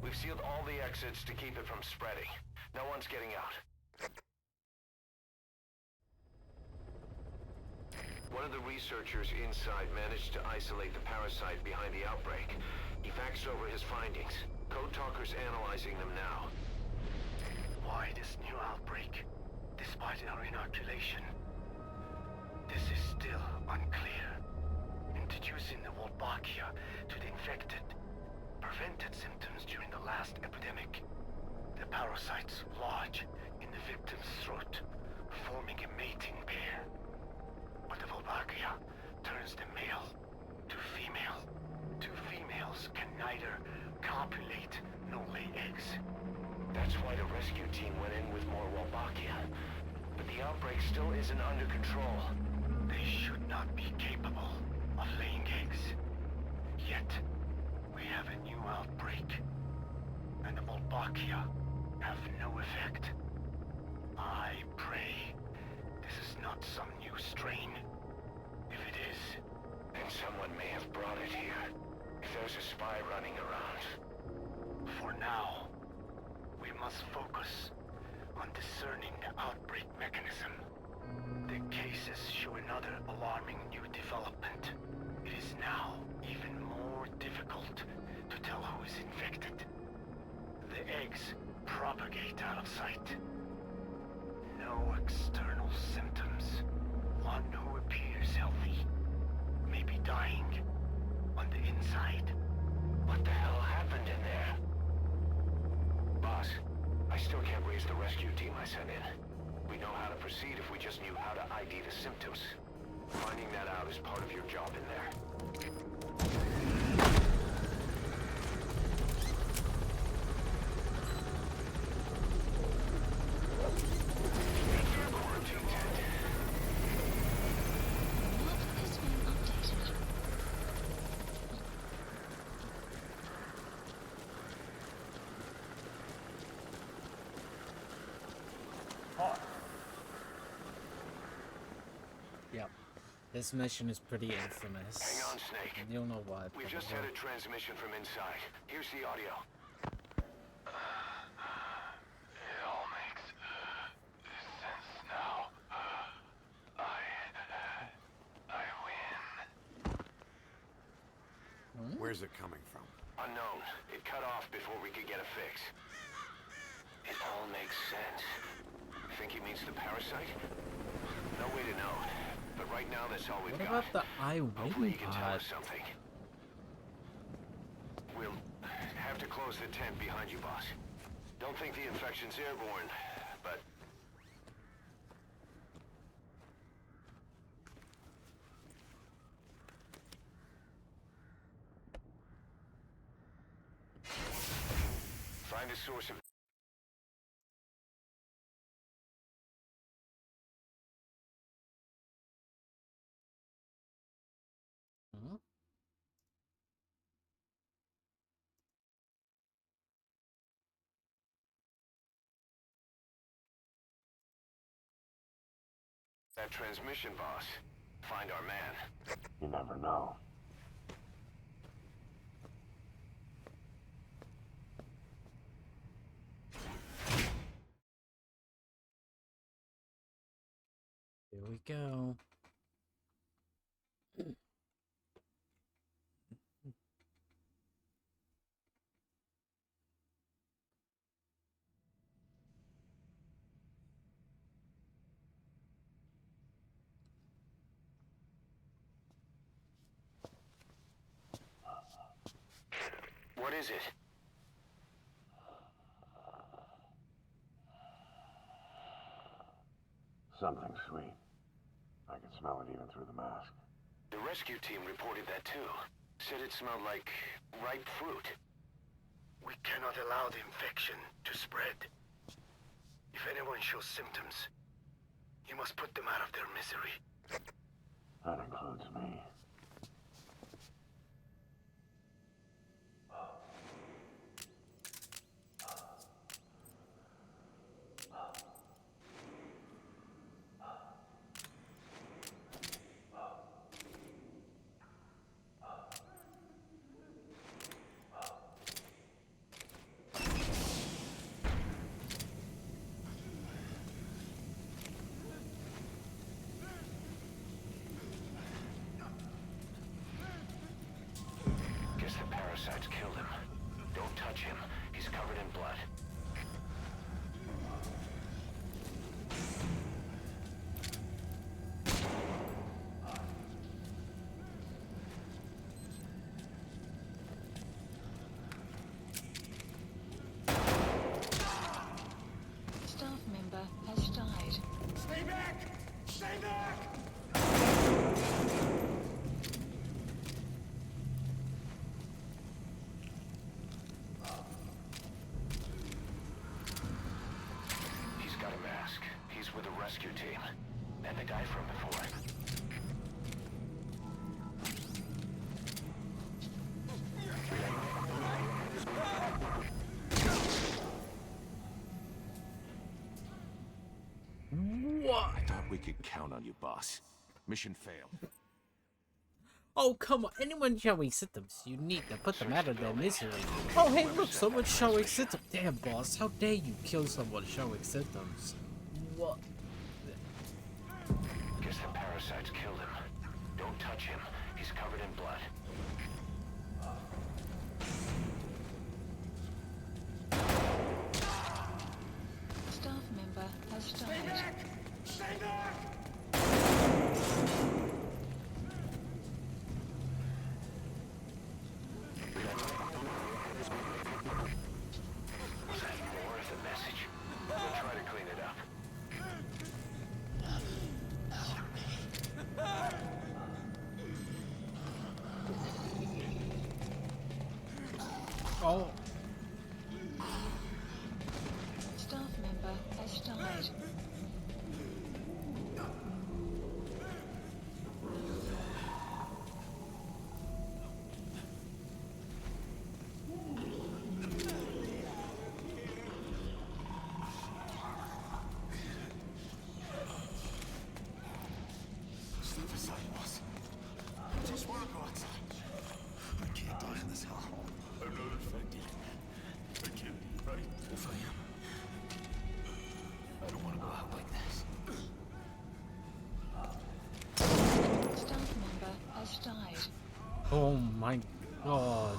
We've sealed all the exits to keep it from spreading. No one's getting out. One of the researchers inside managed to isolate the parasite behind the outbreak. He faxed over his findings. Code Talker's analyzing them now. Why this new outbreak? despite our inoculation. This is still unclear. Introducing the Wolbachia to the infected prevented symptoms during the last epidemic. The parasites lodge in the victim's throat, forming a mating pair. But the Wolbachia turns the male to female. Two females can neither copulate nor lay eggs. That's why the rescue team went in with more Wolbachia. But the outbreak still isn't under control. They should not be capable of laying eggs. Yet, we have a new outbreak. And the Wolbachia have no effect. I pray this is not some new strain. If it is, then someone may have brought it here. If there's a spy running around. For now, we must focus on discerning the outbreak mechanism. The cases show another alarming new development. It is now even more difficult to tell who is infected. The eggs propagate out of sight. No external symptoms. One who appears healthy may be dying on the inside. What the hell happened in there? Boss, I still can't raise the rescue team I sent in. We know how to proceed if we just knew how to ID the symptoms. Finding that out is part of your job in there. Yep. This mission is pretty infamous. Hang on, Snake. You'll know why. We've just had a transmission from inside. Here's the audio. It all makes sense now. I win. Where's it coming from? Unknown. It cut off before we could get a fix. It all makes sense. Think he means the parasite? No way to know. But right now, that's all we've What got. about the Hopefully he can tell iWin us something. We'll have to close the tent behind you, boss. Don't think the infection's airborne, but... Find a source of... Hmm? that transmission, boss. Find our man. You never know. Here we go. What is it? Something sweet. I can smell it even through the mask. The rescue team reported that too. Said it smelled like ripe fruit. We cannot allow the infection to spread. If anyone shows symptoms, you must put them out of their misery. That includes me. Guess the parasites killed him. Don't touch him. He's covered in blood. rescue team. And the guy from before. What? I thought we could count on you, boss. Mission failed. Oh, come on. Anyone showing symptoms, you need to put them out of their misery. Oh, hey, look, someone's showing symptoms. Damn, boss, how dare you kill someone showing symptoms? What? Guess the parasites killed him. Don't touch him. He's covered in blood. Staff member has died. Stay back! Was that more of the message? We'll try to clean it up. Oh. Staff member has died. Step aside, boss. I just want to go outside. I can't die in this hell. I'm not infected. I can't be right if I am. I don't want to go out like this. Staff member has died. Oh my god.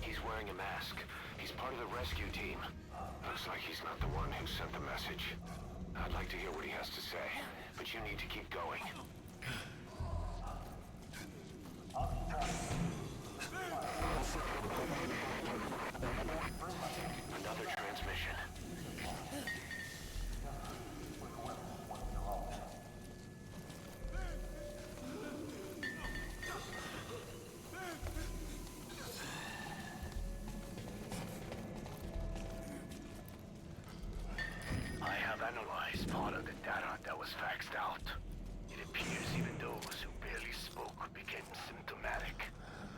He's wearing a mask. He's part of the rescue team. Looks like he's not the one who sent the message. I'd like to hear what he has to say, but you need to keep going. Another transmission. I have analyzed part of the data that was faxed out. It appears even those who barely spoke became symptomatic.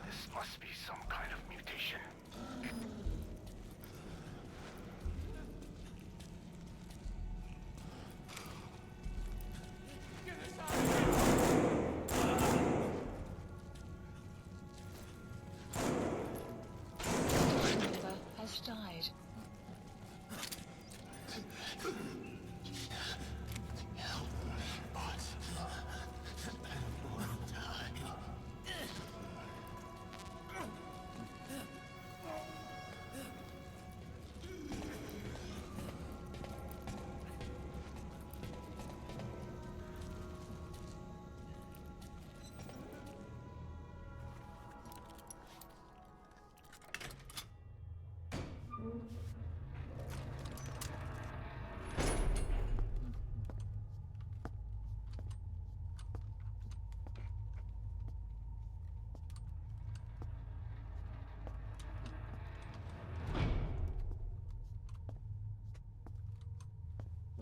This must be some kind of mutation. Staff member has died.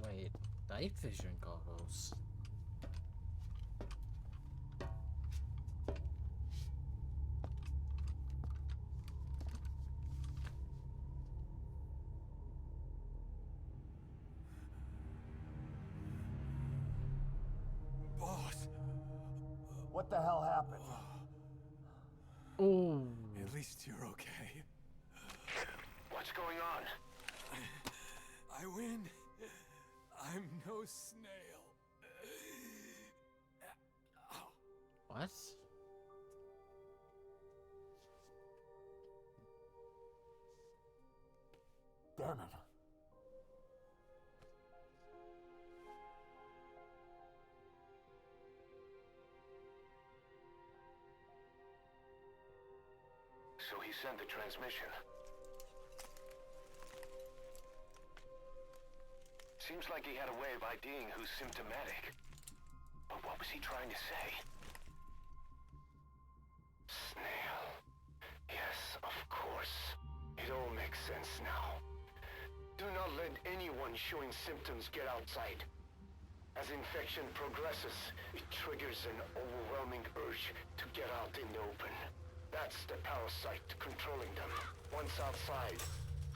Wait, night vision goggles. Boss! What the hell happened? Oh. At least you're okay. What's going on? I win. I'm no snail. What? Damn it. So he sent the transmission. Seems like he had a way of IDing who's symptomatic. But what was he trying to say? Snail. Yes, of course. It all makes sense now. Do not let anyone showing symptoms get outside. As infection progresses, it triggers an overwhelming urge to get out in the open. That's the parasite controlling them. Once outside,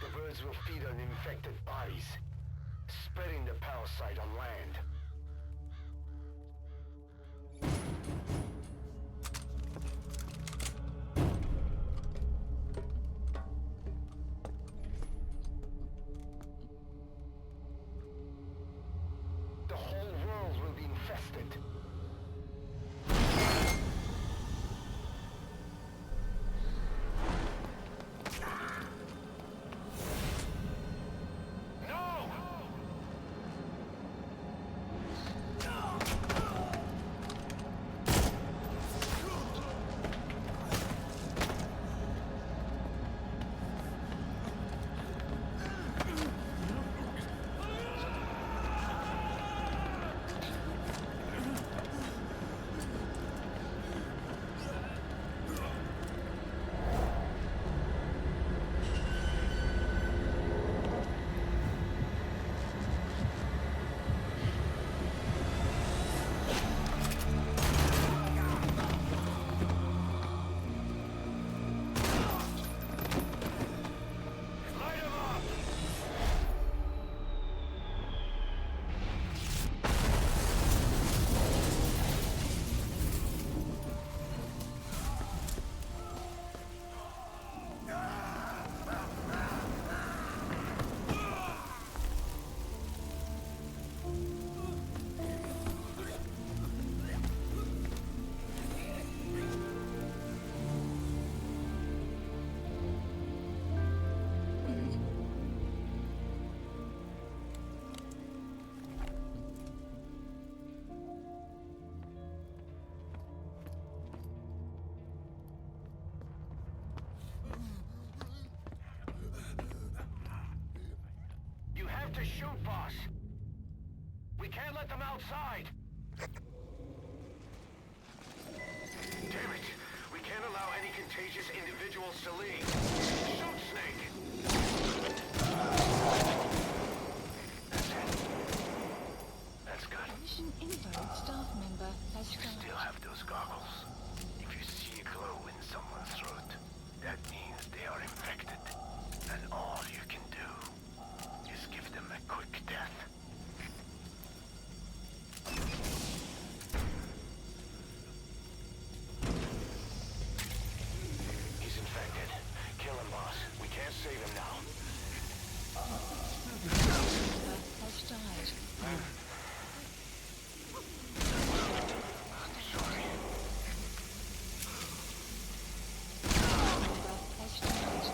the birds will feed on infected bodies, spreading the parasite on land. The whole world will be infested. You have to shoot, boss. We can't let them outside. Damn it! We can't allow any contagious individuals to leave. Shoot, Snake! That's it. That's good. Mission info staff member has You died. still have those goggles. If you see a glow in someone's throat, that means they are infected. And all you can do is give them a quick death. He's infected. Kill him, boss. We can't save him now. Has died. I'm sorry. Has died.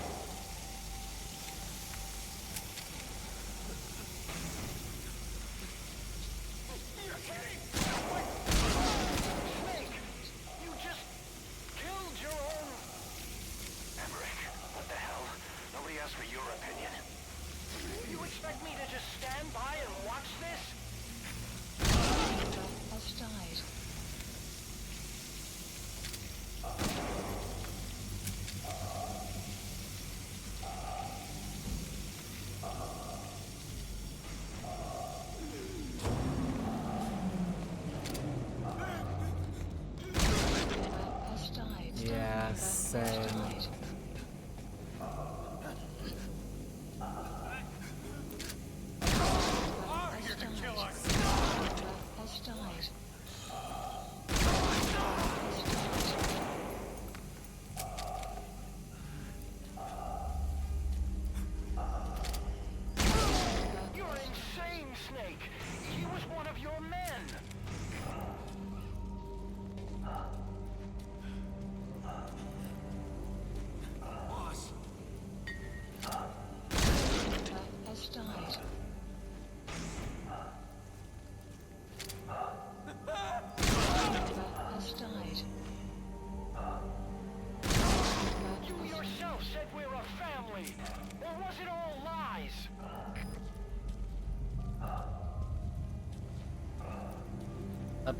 Snake! You just killed your own... Emmerich, what the hell? Nobody asked for your opinion. You expect me to just stand by and watch this? Has died. Has died. Yeah, same. Has died. Has died. You're insane, Snake! He was one of your men!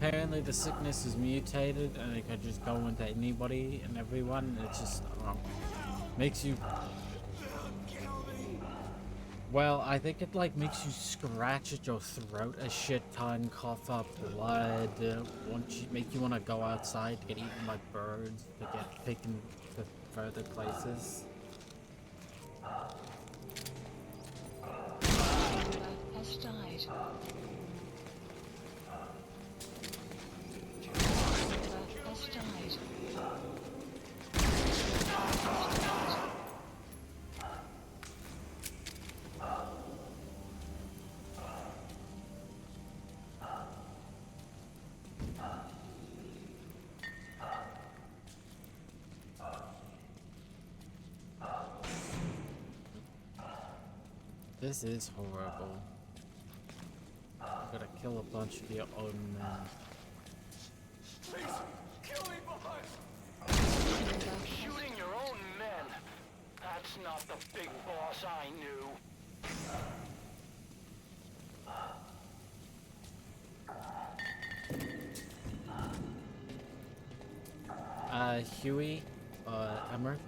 apparently the sickness is mutated and it could just go into anybody and everyone. It just makes you. Well, I think it like makes you scratch at your throat a shit ton, cough up blood, make you want to go outside to get eaten by birds, to get taken to further places. Has died. Has died. This is horrible. You gotta kill a bunch of your own men. Please, kill me behind! Shooting your own men? That's not the big boss I knew. Huey, Emmerich.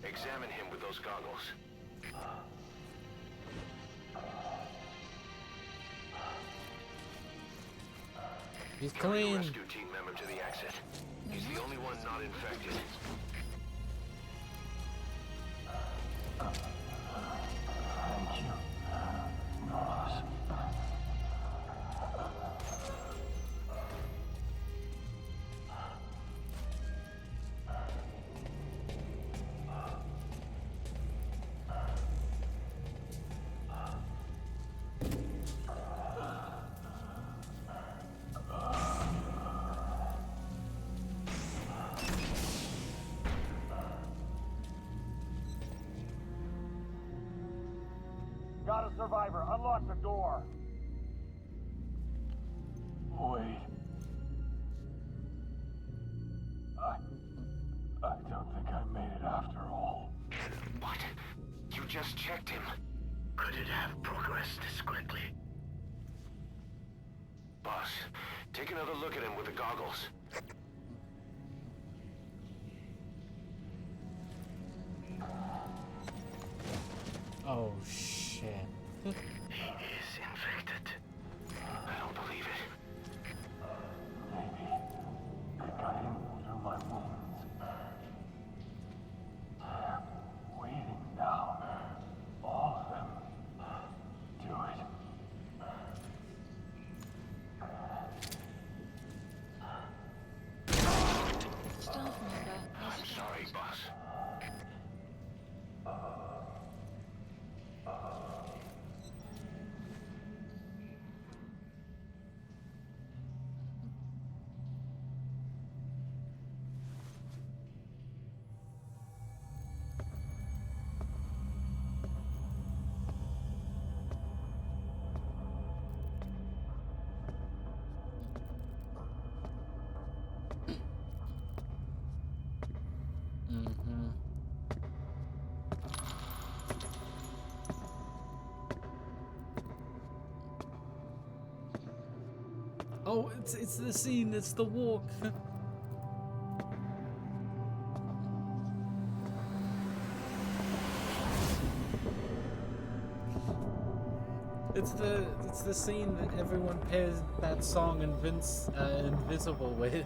Examine him with those goggles. He's Carry the clean. rescue team member to the exit. He's the only one not infected. Thank you, boss. Got a survivor. Unlock the door. Wait. I don't think I made it after all. What? You just checked him. Could it have progressed this quickly? Boss, take another look at him with the goggles. Oh shit. He is infected. I don't believe it. Maybe I got in through my wounds. They're waiting down. All of them. Do it. Staff member has I'm sorry, boss. Oh, it's the scene, it's the walk. It's the scene that everyone pairs that song Invisible with.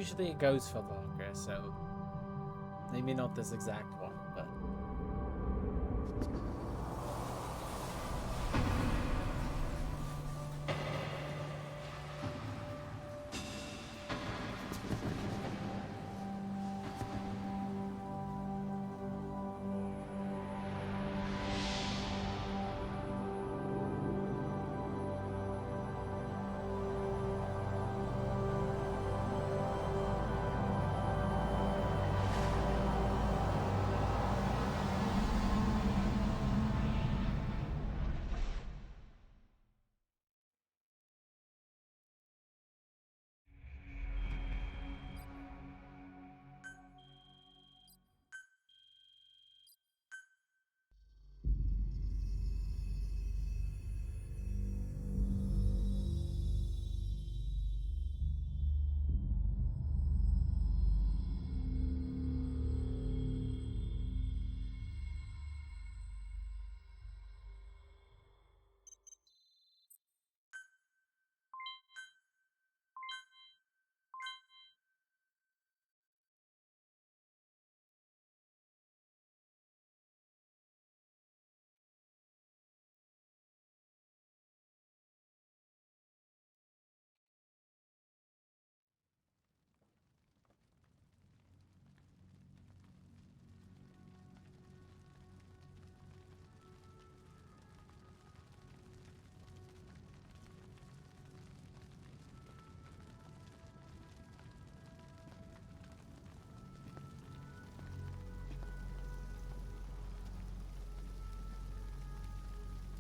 usually it goes for longer, so maybe not this exact one, but.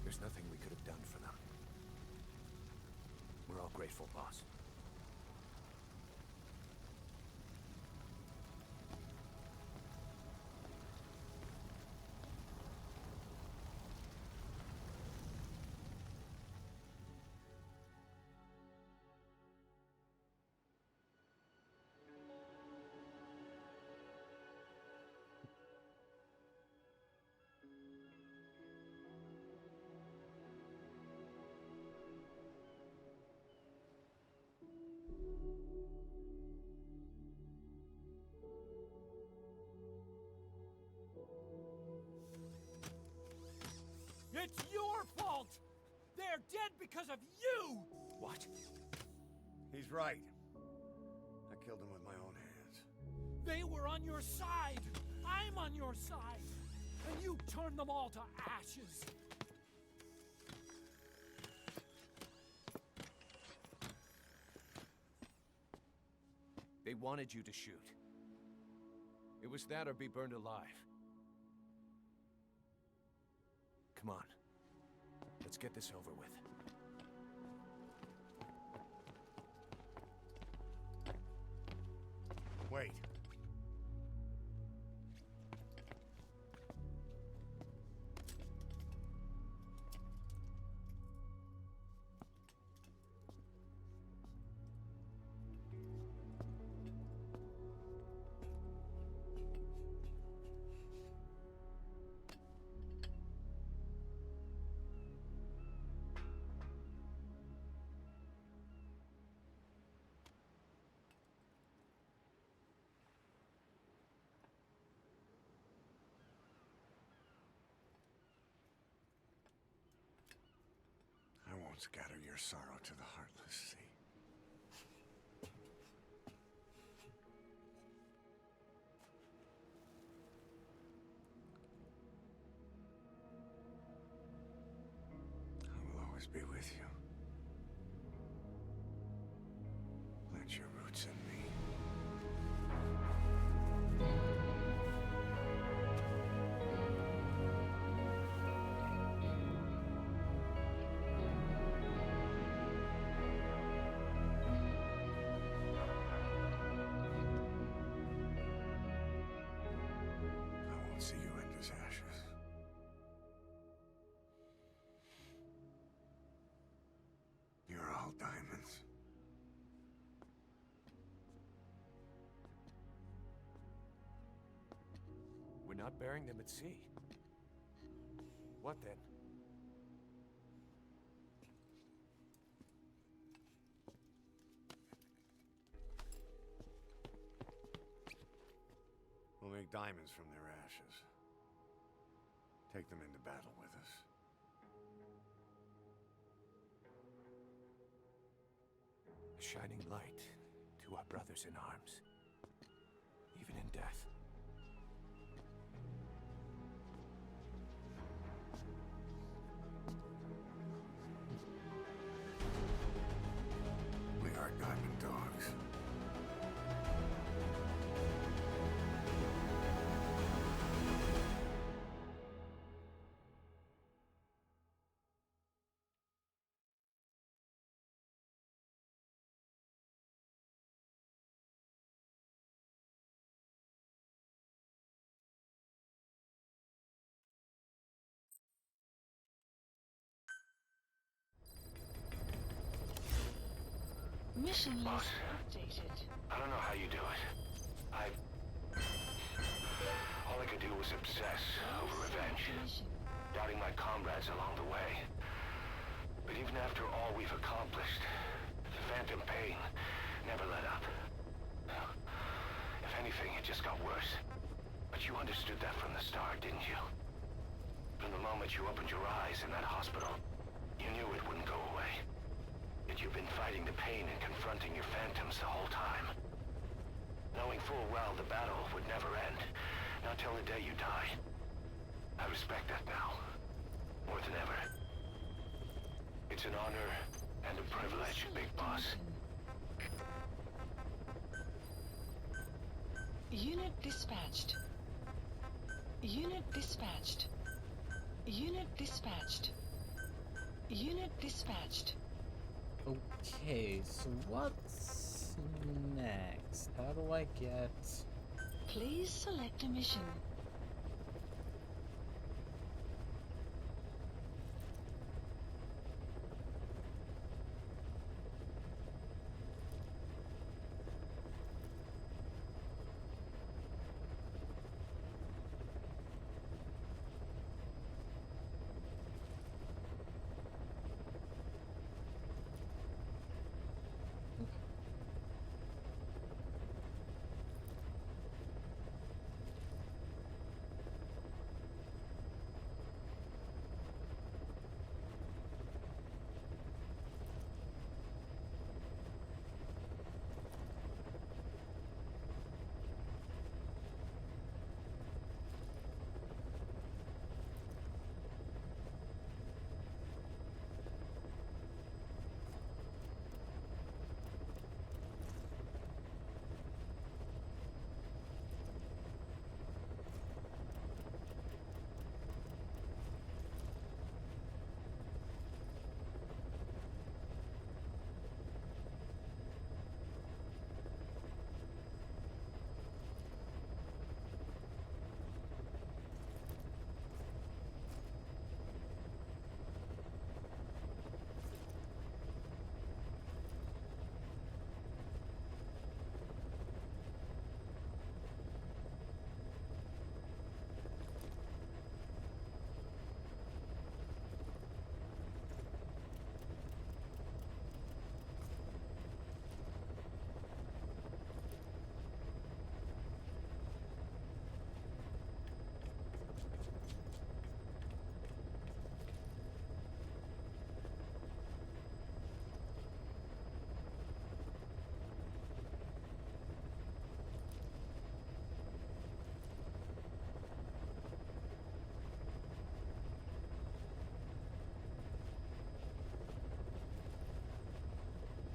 There's nothing we could have done for them. We're all grateful, boss. It's your fault! They're dead because of you! What? He's right. I killed him with my own hands. They were on your side! I'm on your side! And you turned them all to ashes! They wanted you to shoot. It was that or be burned alive. Come on. Let's get this over with. Wait. I won't scatter your sorrow to the heartless sea. I will always be with you. Plant your roots in me. I won't see you end as ashes. You're all diamonds. We're not burying them at sea. What then? diamonds from their ashes. Take them into battle with us. A shining light to our brothers in arms, even in death. We are diamond dogs. Mission Boss, list updated. I don't know how you do it. All I could do was obsess over revenge, doubting my comrades along the way. But even after all we've accomplished, the phantom pain never let up. If anything, it just got worse. But you understood that from the start, didn't you? From the moment you opened your eyes in that hospital, you knew it wouldn't go away. Yet you've been fighting the pain and confronting your phantoms the whole time. Knowing full well the battle would never end, not till the day you die. I respect that now, more than ever. It's an honor and a privilege, Big Boss. Unit dispatched. Unit dispatched. Unit dispatched. Unit dispatched. Okay, so what's next? How do I get... Please select a mission.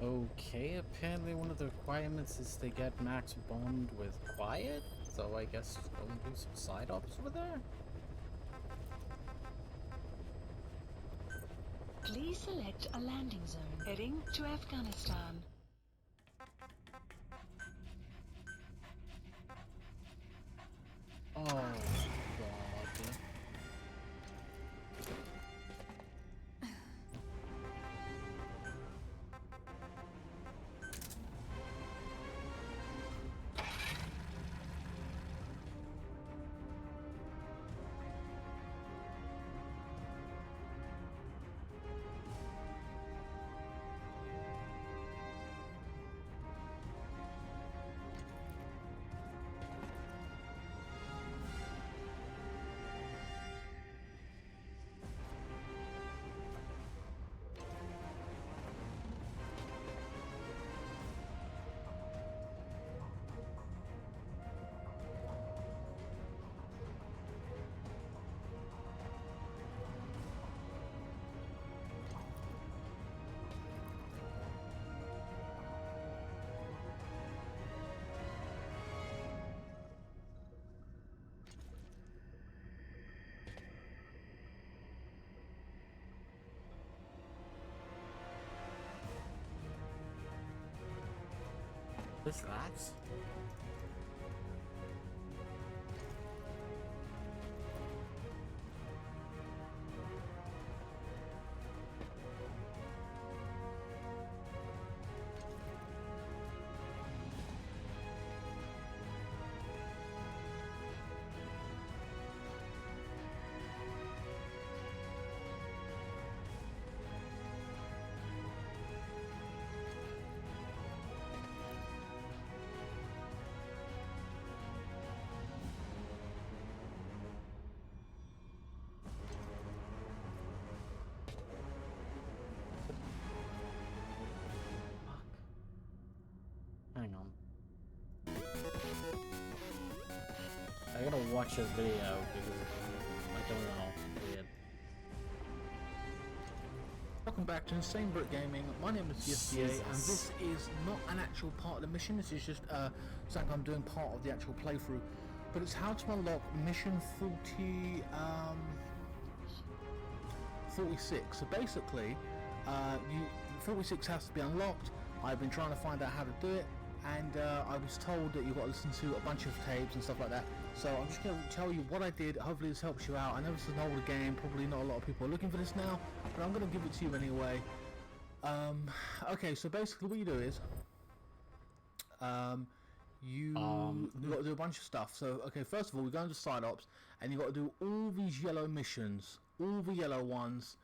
Okay, apparently one of the requirements is to get max bond with Quiet, so I guess go and do some side ops with her? Please select a landing zone heading to Afghanistan. Oh, God. is that? Hang on. I gotta watch this video because I don't know. Weird. Welcome back to Insane Brick Gaming. My name is GSDA, and this is not an actual part of the mission. This is just something I'm doing part of the actual playthrough. But it's how to unlock mission 46. So basically, 46 has to be unlocked. I've been trying to find out how to do it, and I was told that you've got to listen to a bunch of tapes and stuff like that. So I'm just going to tell you what I did. Hopefully this helps you out. I know this is an older game, probably not a lot of people are looking for this now, but I'm going to give it to you anyway. Okay, so basically what you do is you got to do a bunch of stuff. So okay, first of all, we go into side ops, and you got to do all these yellow missions, all the yellow ones,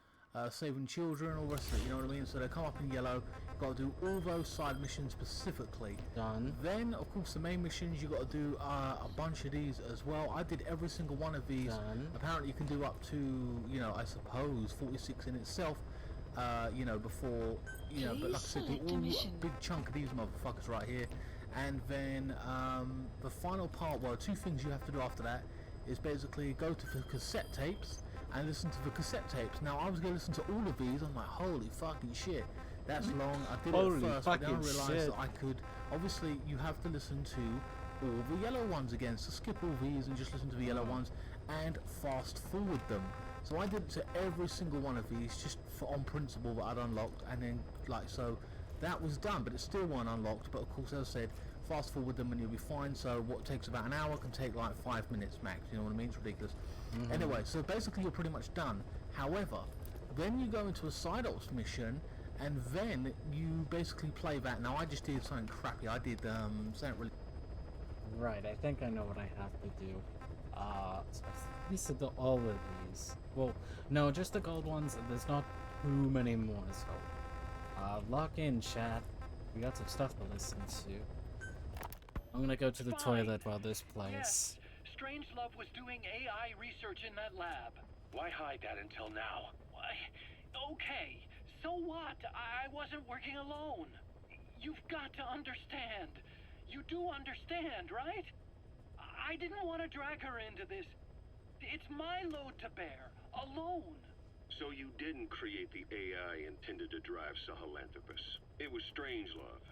saving children, all the rest of it, you know what I mean? So they come up in yellow. You've got to do all those side missions specifically. Done. Then, of course, the main missions, you've got to do a bunch of these as well. I did every single one of these. Done. Apparently you can do up to, you know, I suppose 46 in itself, you know, before, you know, but like I said, do all a big chunk of these motherfuckers right here. And then the final part, well, two things you have to do after that is basically go to the cassette tapes and listen to the cassette tapes. Now, I was going to listen to all of these. I'm like, holy fucking shit, that's long. I did it at first, but then I realised that I could. Obviously, you have to listen to all the yellow ones again. So skip all these and just listen to the yellow ones and fast forward them. So I did it to every single one of these just on principle that I'd unlocked, and then like so. That was done, but it still wasn't unlocked. But of course, as I said, fast forward them and you'll be fine. So what takes about an hour can take like 5 minutes max. You know what I mean? It's ridiculous. Anyway, so basically you're pretty much done. However, then you go into a side ops mission, and then you basically play that. Now I just did something crappy. I did something really. Right, I think I know what I have to do. So I listed all of these. Well, no, just the gold ones. There's not too many more, so. Lock in, chat. We got some stuff to listen to. I'm gonna go to the toilet while this plays. Yes, Strangelove was doing AI research in that lab. Why hide that until now? Why? Okay, so what? I wasn't working alone. You've got to understand. You do understand, right? I didn't want to drag her into this. It's my load to bear, alone. So you didn't create the AI intended to drive Sahelanthropus. It was Strangelove.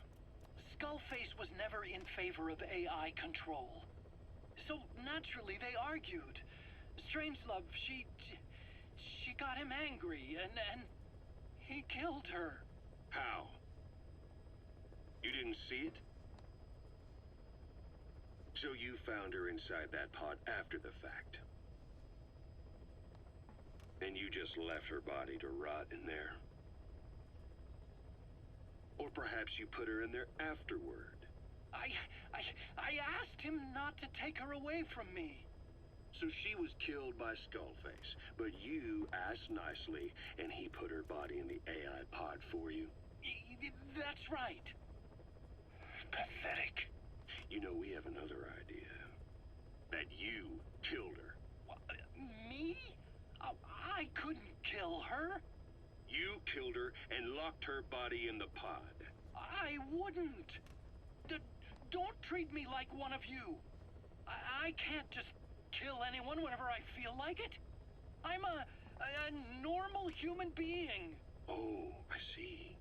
Skullface was never in favor of AI control. So naturally they argued. Strangelove, she got him angry and he killed her. How? You didn't see it? So you found her inside that pod after the fact. And you just left her body to rot in there. Or perhaps you put her in there afterward. I asked him not to take her away from me. So she was killed by Skullface, but you asked nicely, and he put her body in the AI pod for you? That's right. Pathetic. You know, we have another idea. That you killed her. What, me? I couldn't kill her. You killed her and locked her body in the pod. I wouldn't. Don't treat me like one of you. I can't just kill anyone whenever I feel like it. I'm a normal human being. Oh, I see.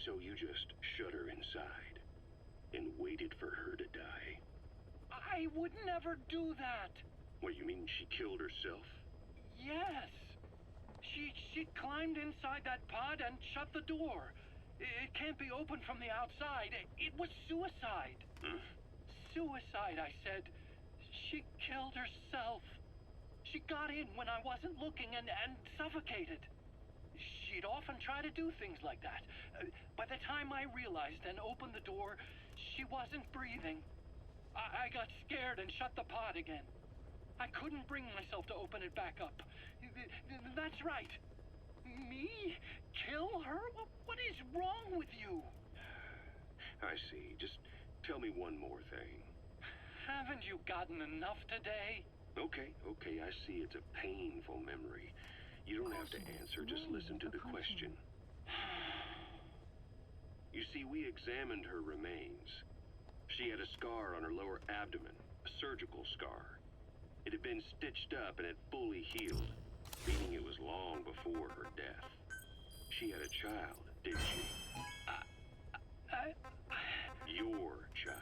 So you just shut her inside and waited for her to die. I would never do that. What, you mean she killed herself? Yes. She climbed inside that pod and shut the door. It can't be opened from the outside. It was suicide. Suicide, I said. She killed herself. She got in when I wasn't looking and suffocated. She'd often try to do things like that. By the time I realized and opened the door, she wasn't breathing. I got scared and shut the pod again. I couldn't bring myself to open it back up. That's right. Me? Kill her? What is wrong with you? I see. Just tell me one more thing. Haven't you gotten enough today? Okay, I see it's a painful memory. You don't have to answer, just listen to the question. You see, we examined her remains. She had a scar on her lower abdomen, a surgical scar. It had been stitched up and had fully healed, meaning it was long before her death. She had a child, didn't she? Your child.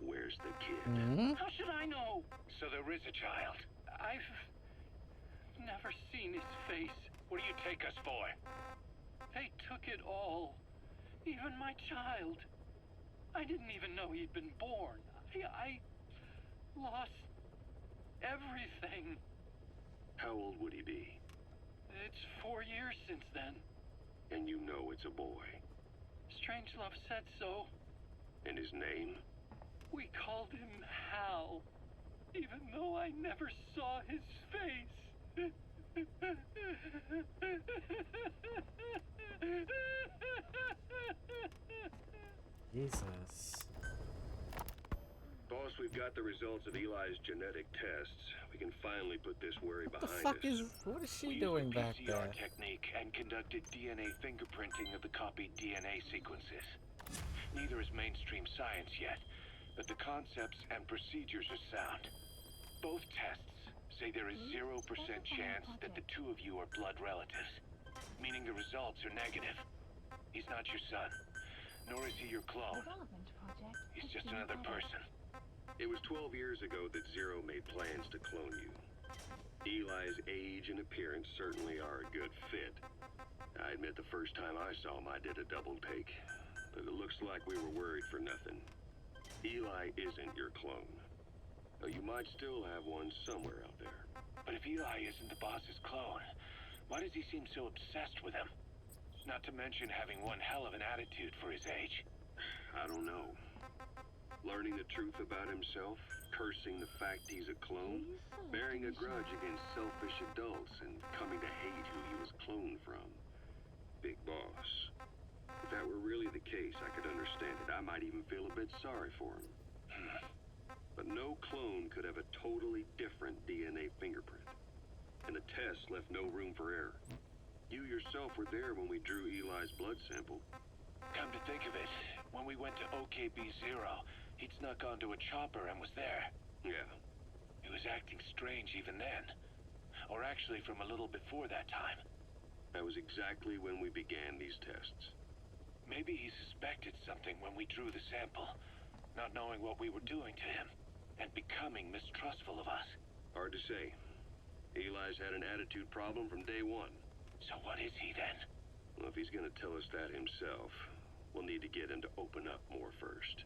Where's the kid? How should I know? So there is a child. I've never seen his face. What do you take us for? They took it all. Even my child. I didn't even know he'd been born. I lost everything. How old would he be? It's 4 years since then. And you know it's a boy. Strangelove said so. And his name? We called him Hal, even though I never saw his face. Jesus. Boss, we've got the results of Eli's genetic tests. We can finally put this worry What the behind fuck us. what is she We doing used the back PCR there? technique and conducted DNA fingerprinting of the copied DNA sequences. Neither is mainstream science yet, but the concepts and procedures are sound. Both tests say there is 0% chance that the two of you are blood relatives, meaning the results are negative. He's not your son, nor is he your clone. He's just another person. It was 12 years ago that Zero made plans to clone you. Eli's age and appearance certainly are a good fit. I admit the first time I saw him I did a double take, but it looks like we were worried for nothing. Eli isn't your clone. Though you might still have one somewhere out there. But if Eli isn't the boss's clone, why does he seem so obsessed with him? Not to mention having one hell of an attitude for his age. I don't know. Learning the truth about himself, cursing the fact he's a clone, bearing a grudge against selfish adults, and coming to hate who he was cloned from. Big boss. If that were really the case, I could understand it. I might even feel a bit sorry for him. But no clone could have a totally different DNA fingerprint. And the test left no room for error. You yourself were there when we drew Eli's blood sample. Come to think of it, when we went to OKB-0, he'd snuck onto a chopper and was there. Yeah. He was acting strange even then. Or actually from a little before that time. That was exactly when we began these tests. Maybe he suspected something when we drew the sample, not knowing what we were doing to him, and becoming mistrustful of us. Hard to say. Eli's had an attitude problem from day one. So what is he then? Well, if he's gonna tell us that himself, we'll need to get him to open up more first.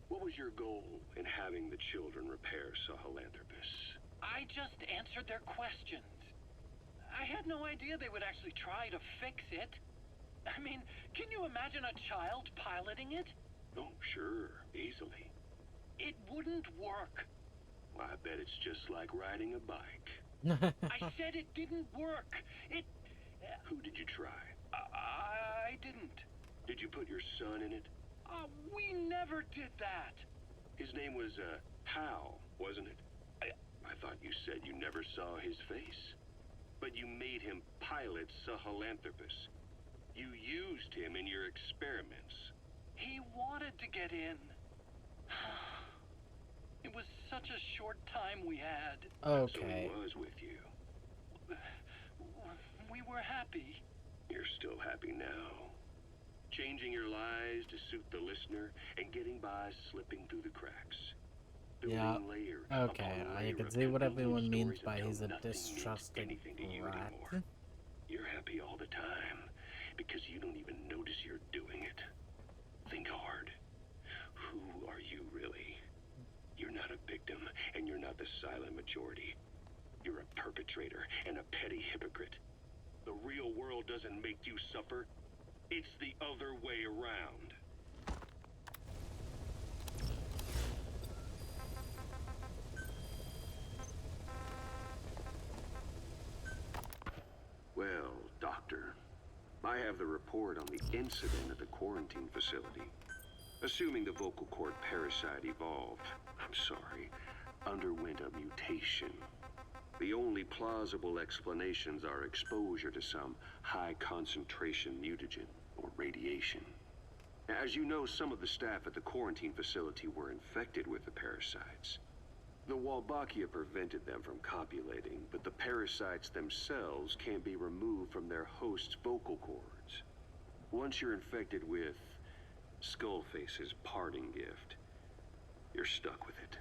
What was your goal in having the children repair Sahelanthropus? I just answered their questions. I had no idea they would actually try to fix it. I mean, can you imagine a child piloting it? Oh, sure. Easily. It wouldn't work. I bet it's just like riding a bike. I said it didn't work. It... Who did you try? I didn't. Did you put your son in it? We never did that. His name was, Hal, wasn't it? I thought you said you never saw his face. But you made him pilot Sahelanthropus. You used him in your experiments. He wanted to get in. It was such a short time we had. Okay. So he was with you. We were happy. You're still happy now. Changing your lies to suit the listener and getting by slipping through the cracks. Yeah. Layer Okay, upon you layer can of see what convenient everyone means stories by that he's a don't nothing mean distrusting anything to you rat. anymore. You're happy all the time because you don't even notice you're doing it. Think hard. Who are you really? You're not a victim, and you're not the silent majority. You're a perpetrator and a petty hypocrite. The real world doesn't make you suffer. It's the other way around. Well, Doctor, I have the report on the incident at the quarantine facility. Assuming the vocal cord parasite evolved, I'm sorry, underwent a mutation. The only plausible explanations are exposure to some high-concentration mutagen, or radiation. As you know, some of the staff at the quarantine facility were infected with the parasites. The Wolbachia prevented them from copulating, but the parasites themselves can't be removed from their host's vocal cords. Once you're infected with Skullface's parting gift, you're stuck with it.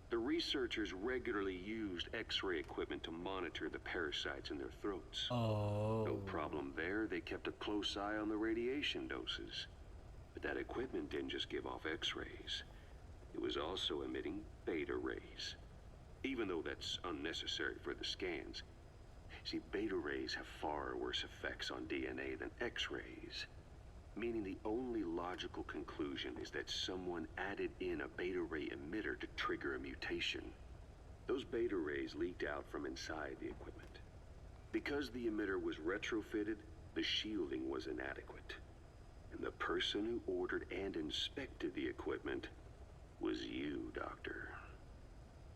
The researchers regularly used X-ray equipment to monitor the parasites in their throats. Oh. No problem there, they kept a close eye on the radiation doses. But that equipment didn't just give off X-rays. It was also emitting beta rays. Even though that's unnecessary for the scans. See, beta rays have far worse effects on DNA than X-rays. Meaning the only logical conclusion is that someone added in a beta ray emitter to trigger a mutation. Those beta rays leaked out from inside the equipment. Because the emitter was retrofitted, the shielding was inadequate. And the person who ordered and inspected the equipment was you, Doctor.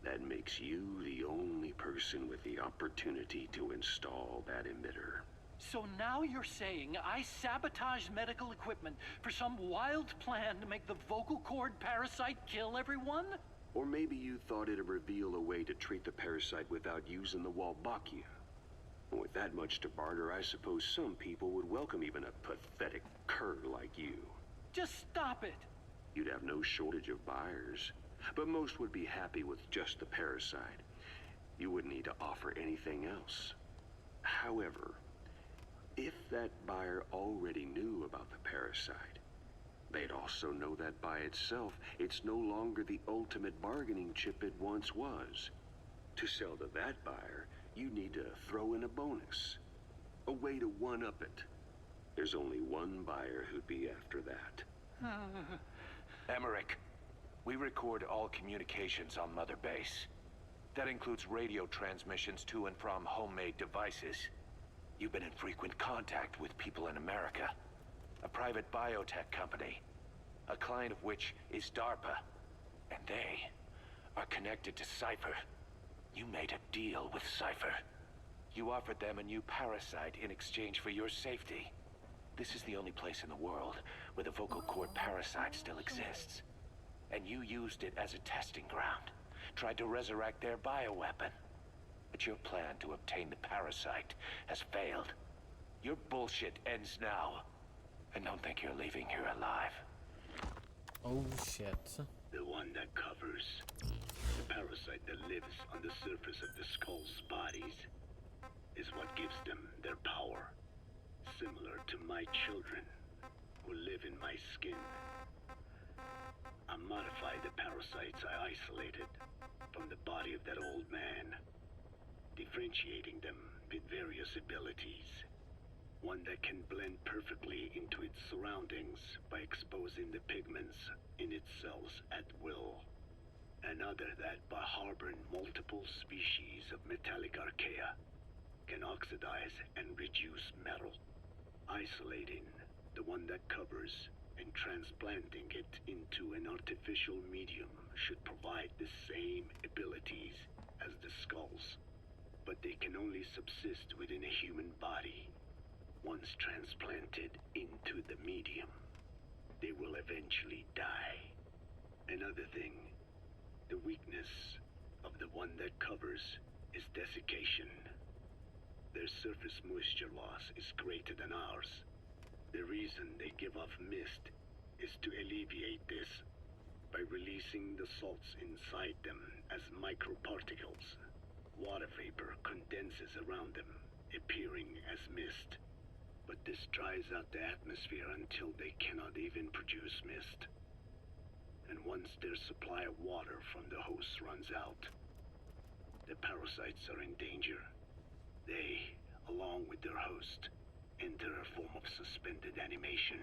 That makes you the only person with the opportunity to install that emitter. So now you're saying I sabotaged medical equipment for some wild plan to make the vocal cord parasite kill everyone? Or maybe you thought it'd reveal a way to treat the parasite without using the Wolbachia. And with that much to barter, I suppose some people would welcome even a pathetic cur like you. Just stop it! You'd have no shortage of buyers, but most would be happy with just the parasite. You wouldn't need to offer anything else. However, if that buyer already knew about the parasite, they'd also know that by itself, it's no longer the ultimate bargaining chip it once was. To sell to that buyer, you need to throw in a bonus. A way to one-up it. There's only one buyer who'd be after that. Emmerich, we record all communications on Mother Base. That includes radio transmissions to and from homemade devices. You've been in frequent contact with people in America. A private biotech company. A client of which is DARPA. And they are connected to Cypher. You made a deal with Cypher. You offered them a new parasite in exchange for your safety. This is the only place in the world where the vocal cord parasite still exists. And you used it as a testing ground. Tried to resurrect their bioweapon. But your plan to obtain the parasite has failed. Your bullshit ends now. And don't think you're leaving here alive. Oh shit. The one that covers. The parasite that lives on the surface of the skull's bodies is what gives them their power. Similar to my children who live in my skin. I modified the parasites I isolated from the body of that old man, differentiating them with various abilities. One that can blend perfectly into its surroundings by exposing the pigments in its cells at will. Another that, by harboring multiple species of metallic archaea, can oxidize and reduce metal. Isolating the one that covers and transplanting it into an artificial medium should provide the same abilities as the skulls. But they can only subsist within a human body. Once transplanted into the medium, they will eventually die. Another thing, the weakness of the one that covers is desiccation. Their surface moisture loss is greater than ours. The reason they give off mist is to alleviate this by releasing the salts inside them as microparticles. Water vapor condenses around them appearing as mist. But this dries out the atmosphere until they cannot even produce mist. And once their supply of water from the host runs out, the parasites are in danger. They, along with their host, enter a form of suspended animation.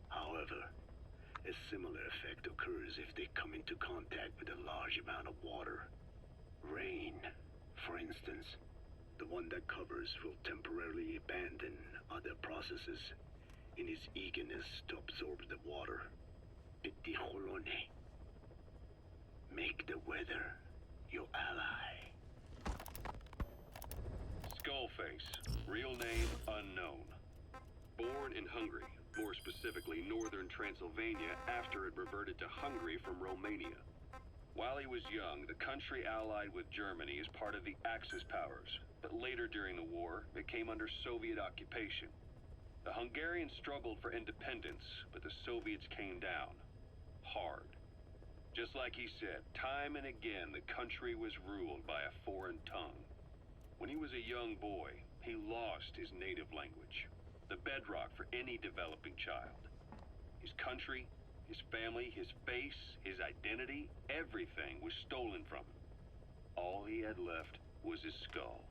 However, a similar effect occurs if they come into contact with a large amount of water. Rain, for instance, the one that covers will temporarily abandon other processes in his eagerness to absorb the water. Petit Jolone. Make the weather your ally. Skullface, real name unknown. Born in Hungary, more specifically northern Transylvania after it reverted to Hungary from Romania. While he was young, the country allied with Germany as part of the Axis powers, but later during the war, it came under Soviet occupation. The Hungarians struggled for independence, but the Soviets came down. Hard. Just like he said, time and again the country was ruled by a foreign tongue. When he was a young boy, he lost his native language, the bedrock for any developing child. His country, his family, his face, his identity, everything was stolen from him. All he had left was his skull.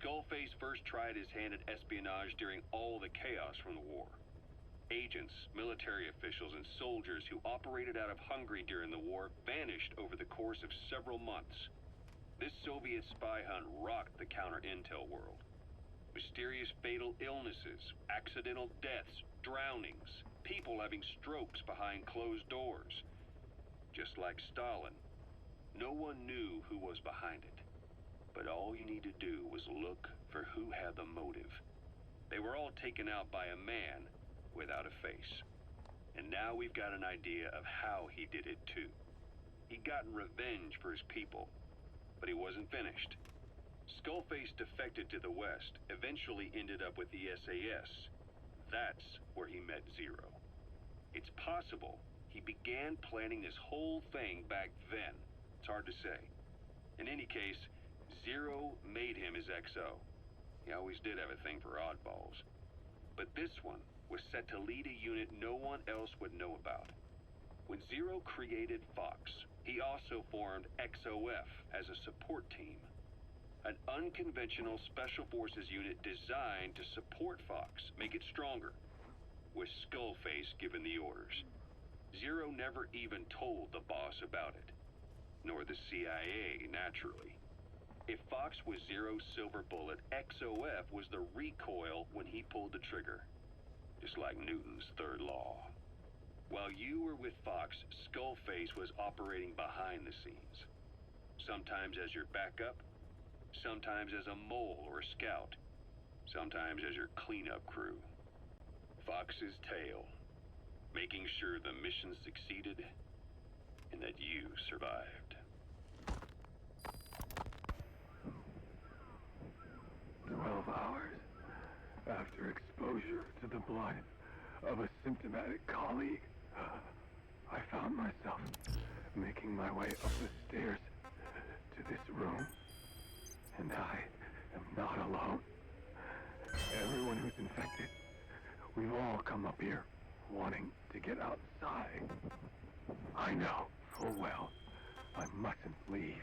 Skullface first tried his hand at espionage during all the chaos from the war. Agents, military officials, and soldiers who operated out of Hungary during the war vanished over the course of several months. This Soviet spy hunt rocked the counter-intel world. Mysterious fatal illnesses, accidental deaths, drownings, people having strokes behind closed doors. Just like Stalin, no one knew who was behind it. But all you need to do was look for who had the motive. They were all taken out by a man without a face. And now we've got an idea of how he did it too. He'd gotten revenge for his people, but he wasn't finished. Skullface defected to the West, eventually ended up with the SAS. That's where he met Zero. It's possible he began planning this whole thing back then. It's hard to say. In any case, Zero made him his XO. He always did have a thing for oddballs. But this one was set to lead a unit no one else would know about. When Zero created Fox, he also formed XOF as a support team. An unconventional special forces unit designed to support Fox, make it stronger, with Skullface giving the orders. Zero never even told the boss about it, nor the CIA, naturally. If Fox was Zero's silver bullet, XOF was the recoil when he pulled the trigger, just like Newton's third law. While you were with Fox, Skullface was operating behind the scenes, sometimes as your backup, sometimes as a mole or a scout, sometimes as your cleanup crew. Fox's tail, making sure the mission succeeded and that you survived. 12 hours after exposure to the blood of a symptomatic colleague, I found myself making my way up the stairs to this room. And I am not alone. Everyone who's infected, we've all come up here wanting to get outside. I know full well I mustn't leave,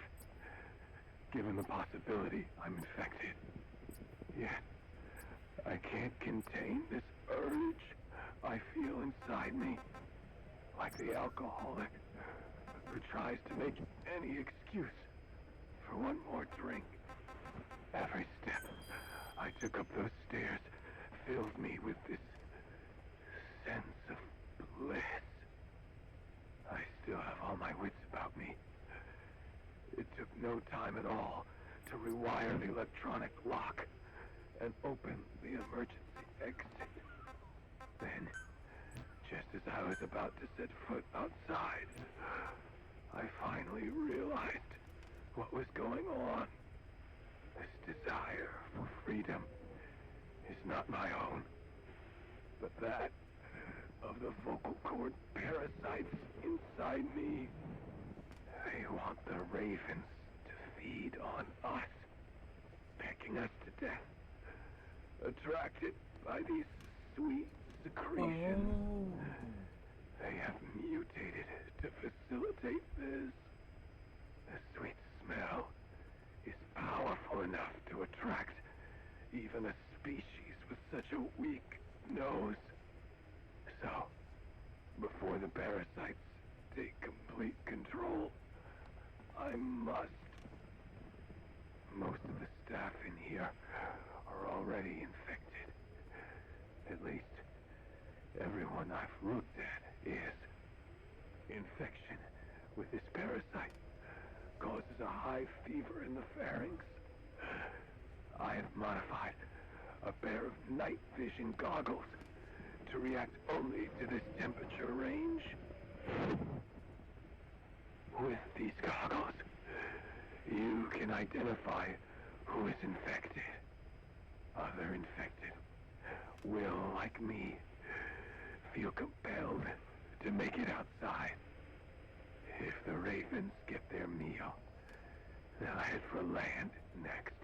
given the possibility I'm infected. Yet, I can't contain this urge I feel inside me, like the alcoholic who tries to make any excuse for one more drink. Every step I took up those stairs filled me with this sense of bliss. I still have all my wits about me. It took no time at all to rewire the electronic lock and open the emergency exit. Then, just as I was about to set foot outside, I finally realized what was going on. This desire for freedom is not my own, but that of the vocal cord parasites inside me. They want the ravens to feed on us, pecking us to death attracted by these sweet secretions. They have mutated to facilitate this. The sweet smell is powerful enough to attract even a species with such a weak nose. So, before the parasites take complete control, I must. Most of the staff in here are already infected. At least, everyone I've looked at is. Infection with this parasite causes a high fever in the pharynx. I have modified a pair of night vision goggles to react only to this temperature range. With these goggles, you can identify who is infected. Other infected will, like me, feel compelled to make it outside. If the ravens get their meal, they'll head for land next.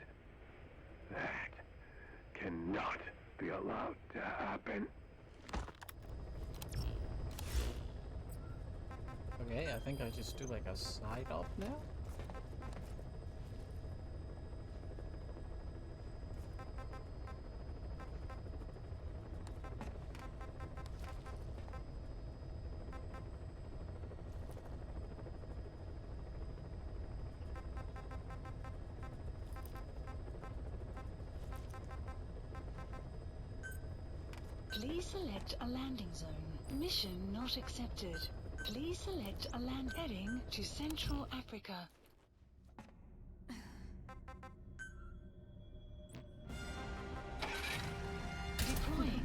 That cannot be allowed to happen. Okay, I think I just do like a side up now. Please select a landing zone. Mission not accepted. Please select a land heading to Central Africa. Deploying.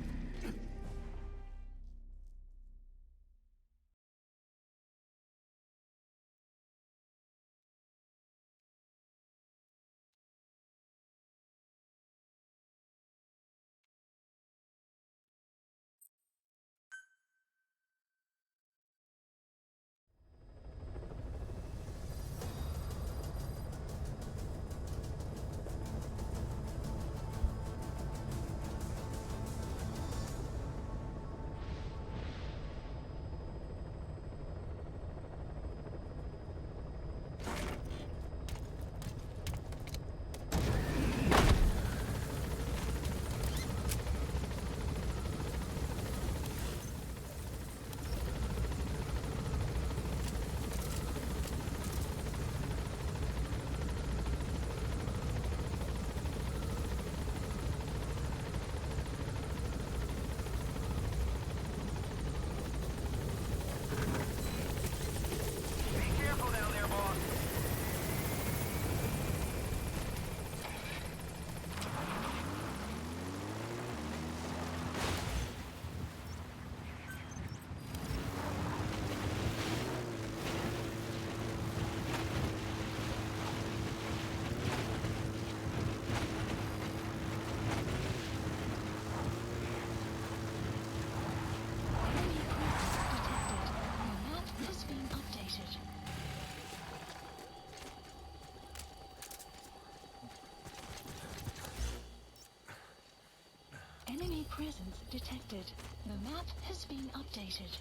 Enemy presence detected. The map has been updated.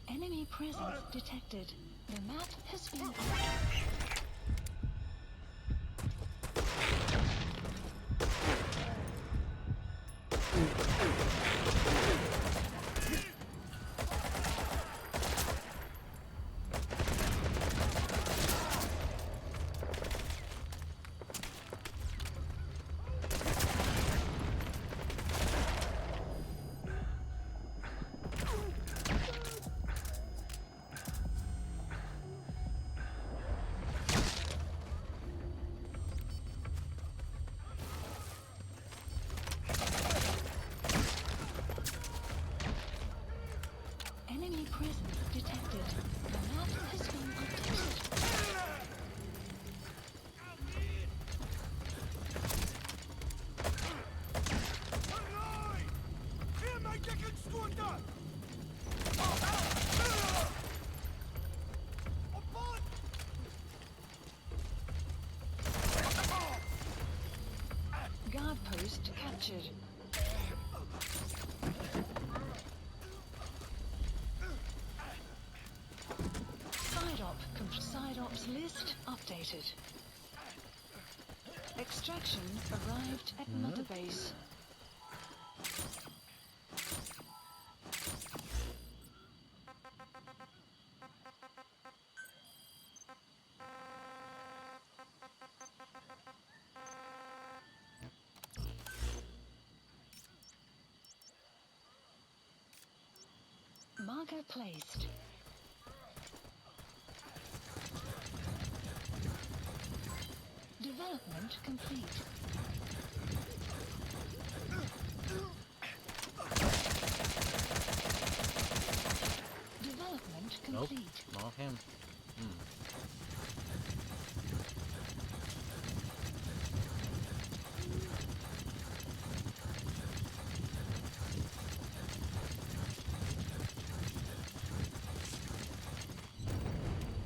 Enemy presence detected. The map has been updated. Enemy presence detected. The map has been updated. captured. Side ops list updated. Extraction arrived at Mother Base. Marker placed. Development complete. Development complete. Nope, not him.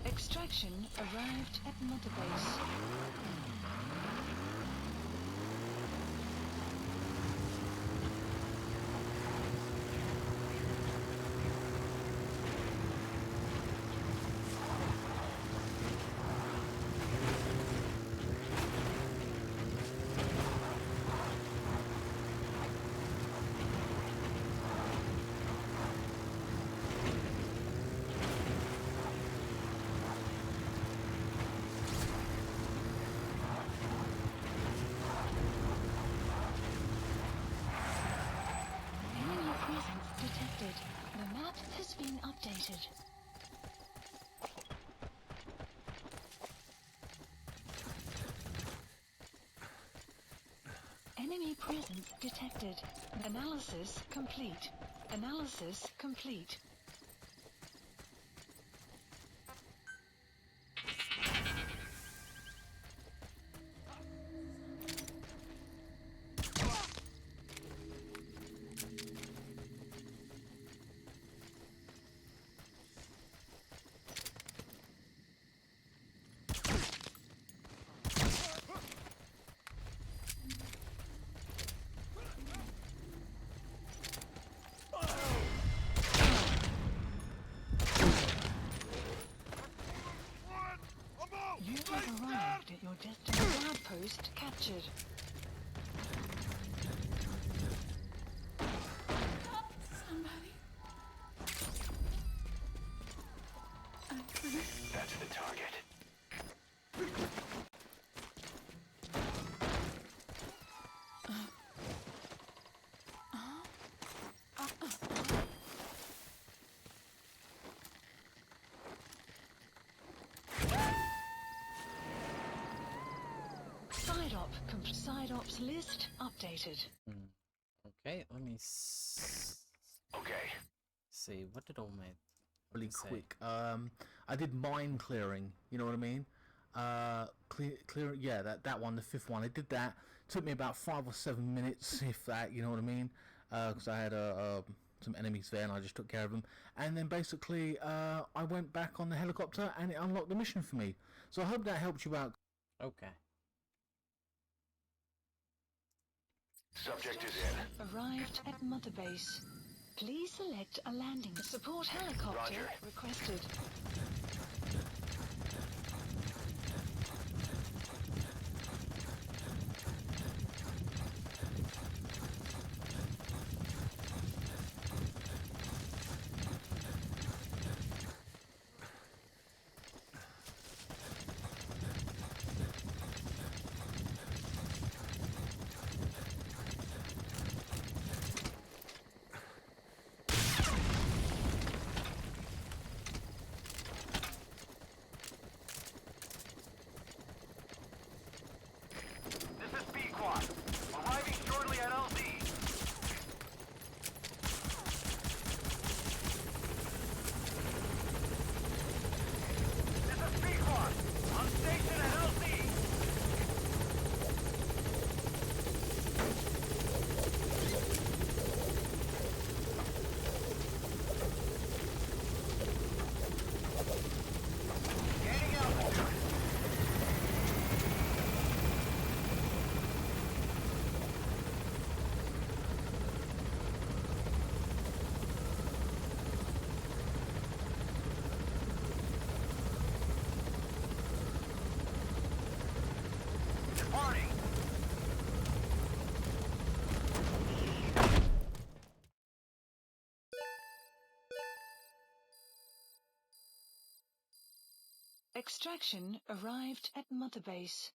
Extraction arrived at Mother Base. The map has been updated. Enemy presence detected. Analysis complete. Analysis complete. You have arrived at your destined outpost captured. Somebody. That's the target. Side ops list updated. Okay, let me Okay. see. What did all my Really say? quick. I did mine clearing. You know what I mean? Clear. Yeah, that one, the fifth one. I did that. Took me about 5 or 7 minutes, if that. You know what I mean? Because I had some enemies there, and I just took care of them. And then basically, I went back on the helicopter, and it unlocked the mission for me. So I hope that helped you out. Okay. Subject is in. Arrived at Mother Base. Please select a landing. Support helicopter Roger. requested. Extraction arrived at Mother Base.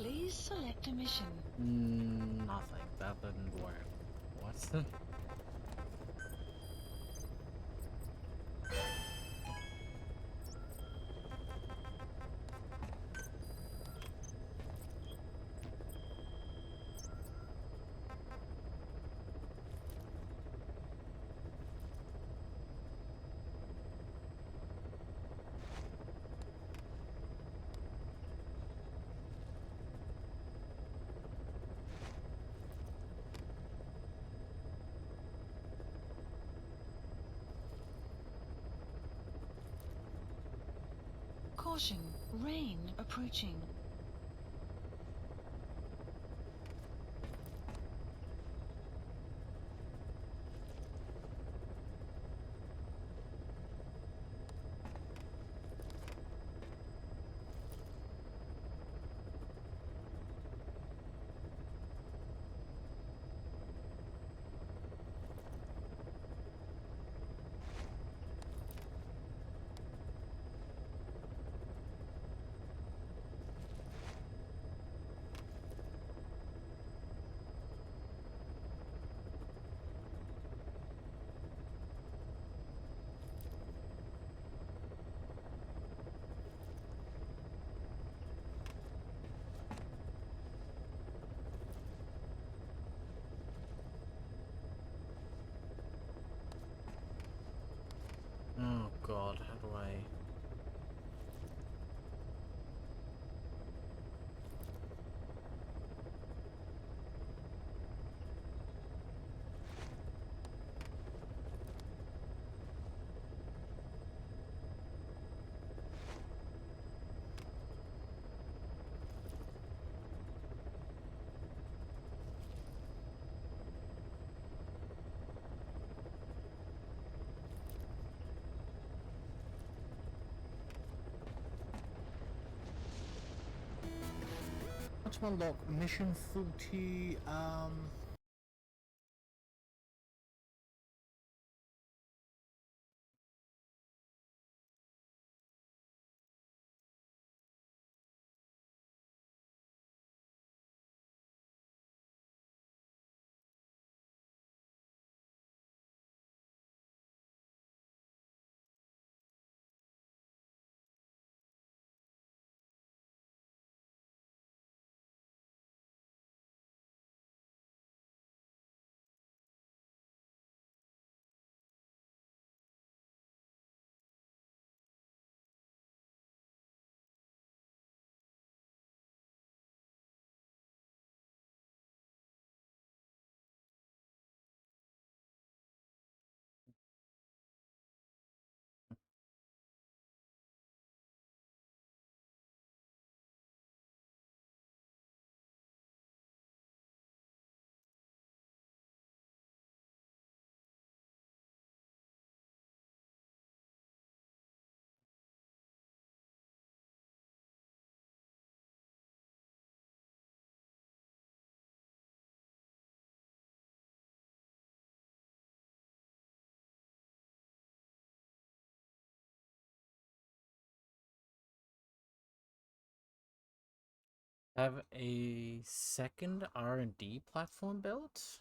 Please select a mission. Nothing. That didn't work. What? Caution, rain approaching. Oh god, how do I... What's my log? Mission 40, have a second R&D platform built?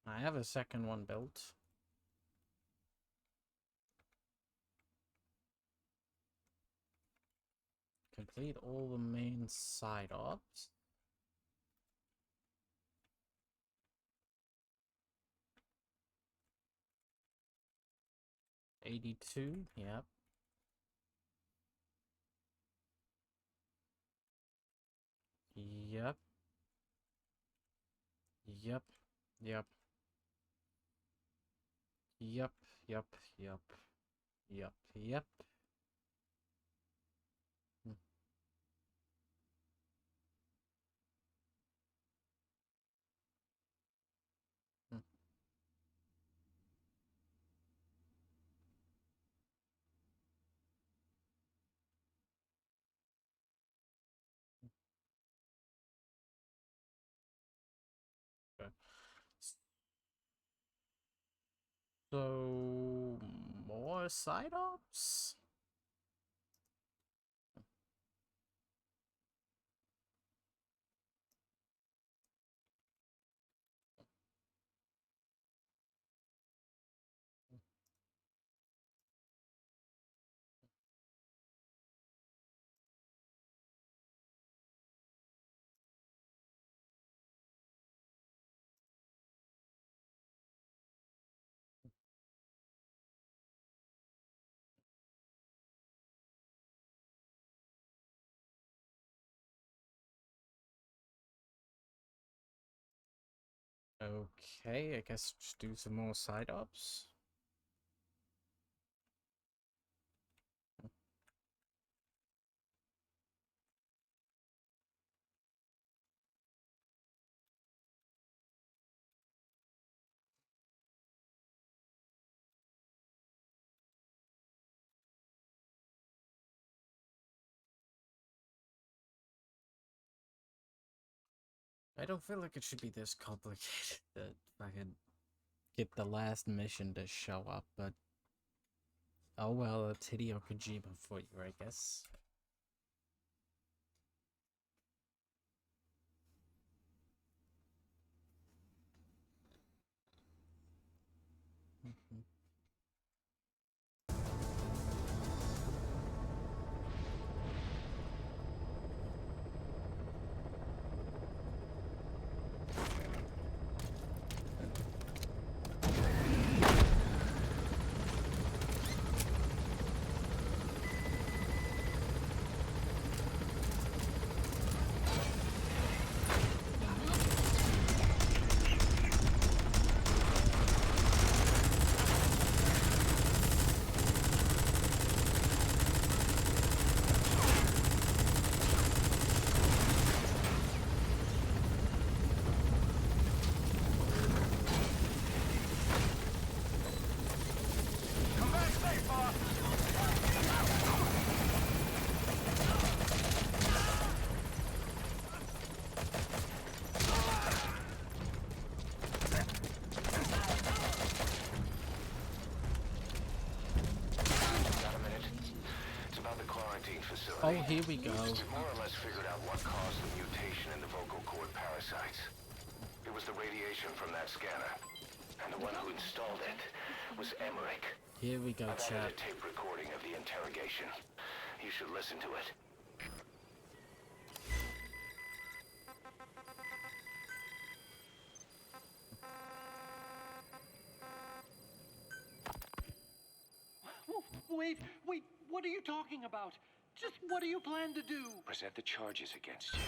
I have a second one built. Complete all the main side ops. $82, yep. Yep. Yep. Yep. Yep, yep, yep. Yep, yep. Hmm. Hmm. Okay. So, more side ops? Okay, I guess just do some more side ops. I don't feel like it should be this complicated that I can get the last mission to show up, but oh well, it's Hideo Kojima for you, I guess. Oh, here we go. More or less figured out what caused the mutation in the vocal cord parasites. It was the radiation from that scanner. And the one who installed it was Emmerich. Here we go, I've chat. added a tape recording of the interrogation. You should listen to it. Wait, what are you talking about? Just what do you plan to do? Present the charges against you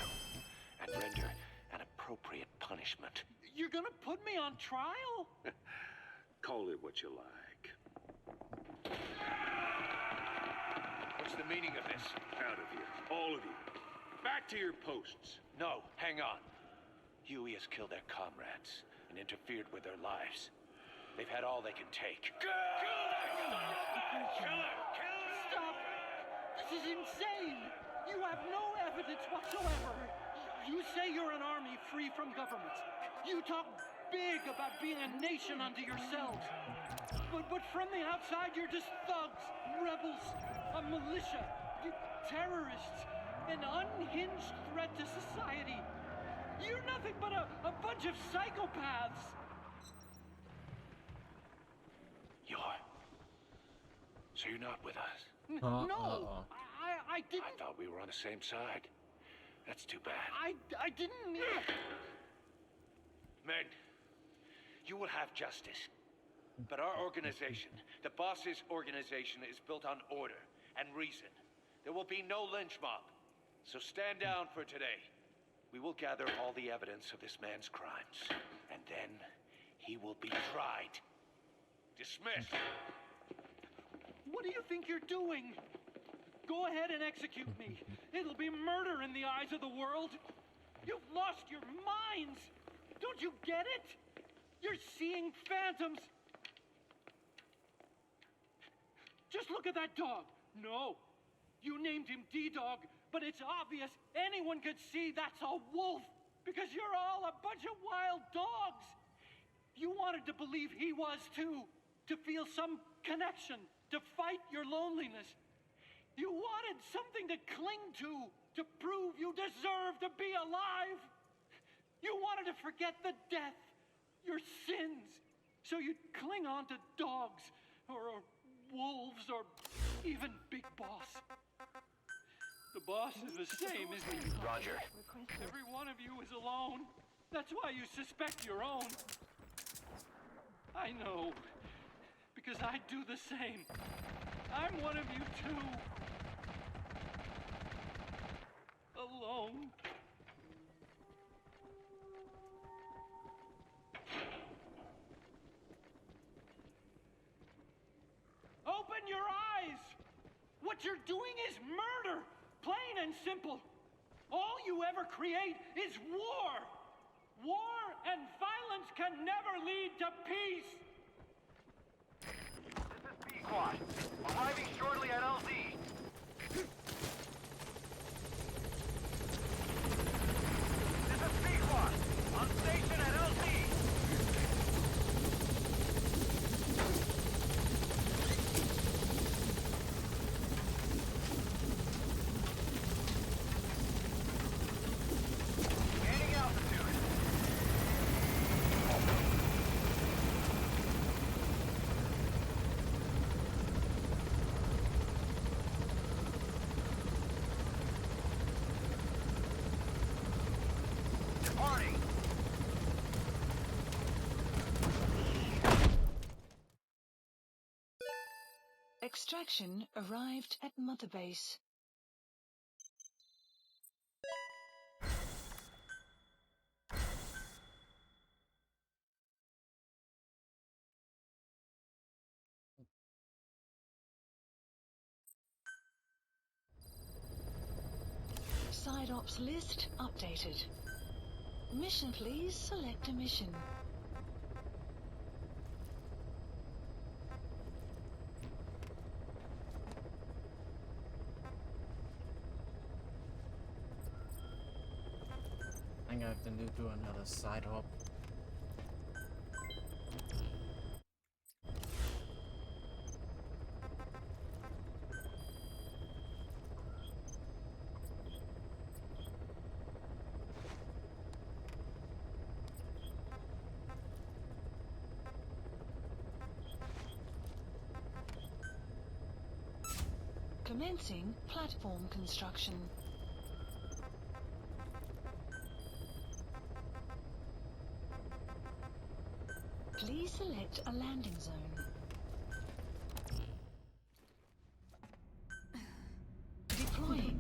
and render an appropriate punishment. You're gonna put me on trial? Call it what you like. What's the meaning of this? Out of here, all of you. Back to your posts. No, hang on. Huey has killed their comrades and interfered with their lives. They've had all they can take. Stop! This is insane! You have no evidence whatsoever. You say you're an army free from government. You talk big about being a nation unto yourselves. But from the outside, you're just thugs, rebels, a militia, terrorists, an unhinged threat to society. You're nothing but a bunch of psychopaths. So you're not with us? No, I didn't. I thought we were on the same side. That's too bad. I didn't mean. Men, you will have justice. But our organization, the boss's organization, is built on order and reason. There will be no lynch mob. So stand down for today. We will gather all the evidence of this man's crimes. And then he will be tried. Dismissed. What do you think you're doing? Go ahead and execute me. It'll be murder in the eyes of the world. You've lost your minds. Don't you get it? You're seeing phantoms. Just look at that dog. No, you named him D-Dog, but it's obvious anyone could see that's a wolf because you're all a bunch of wild dogs. You wanted to believe he was too, to feel some connection, to fight your loneliness. You wanted something to cling to prove you deserve to be alive. You wanted to forget the death, your sins, so you'd cling on to dogs, or wolves, or even Big Boss. The boss is the same, isn't he? Roger. Every one of you is alone. That's why you suspect your own. I know, because I do the same. I'm one of you too. Alone. Open your eyes! What you're doing is murder! Plain and simple. All you ever create is war! War and violence can never lead to peace! This is B-Quad. Arriving shortly at LZ. This is B-Quad. On station at LZ. Gaining altitude. Departing. Extraction arrived at Mother Base. Side ops list updated. Mission, please select a mission. I think I have to do another side hop. Commencing platform construction. Please select a landing zone. Deploying.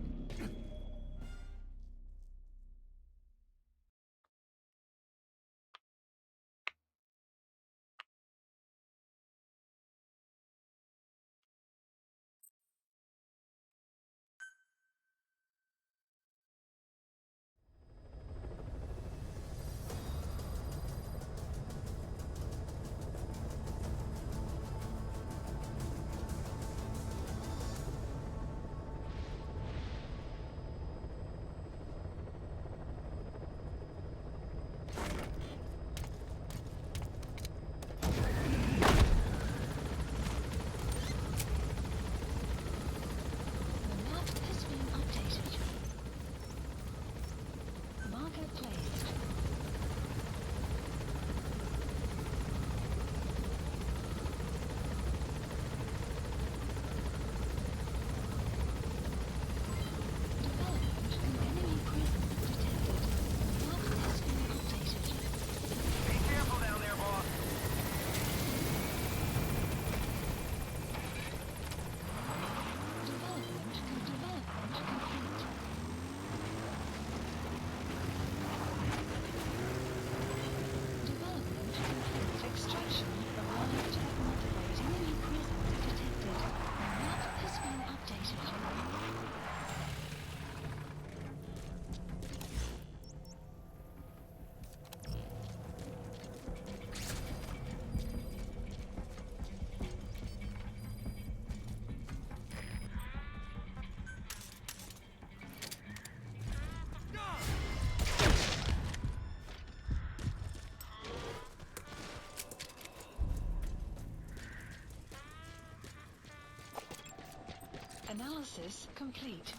Analysis complete.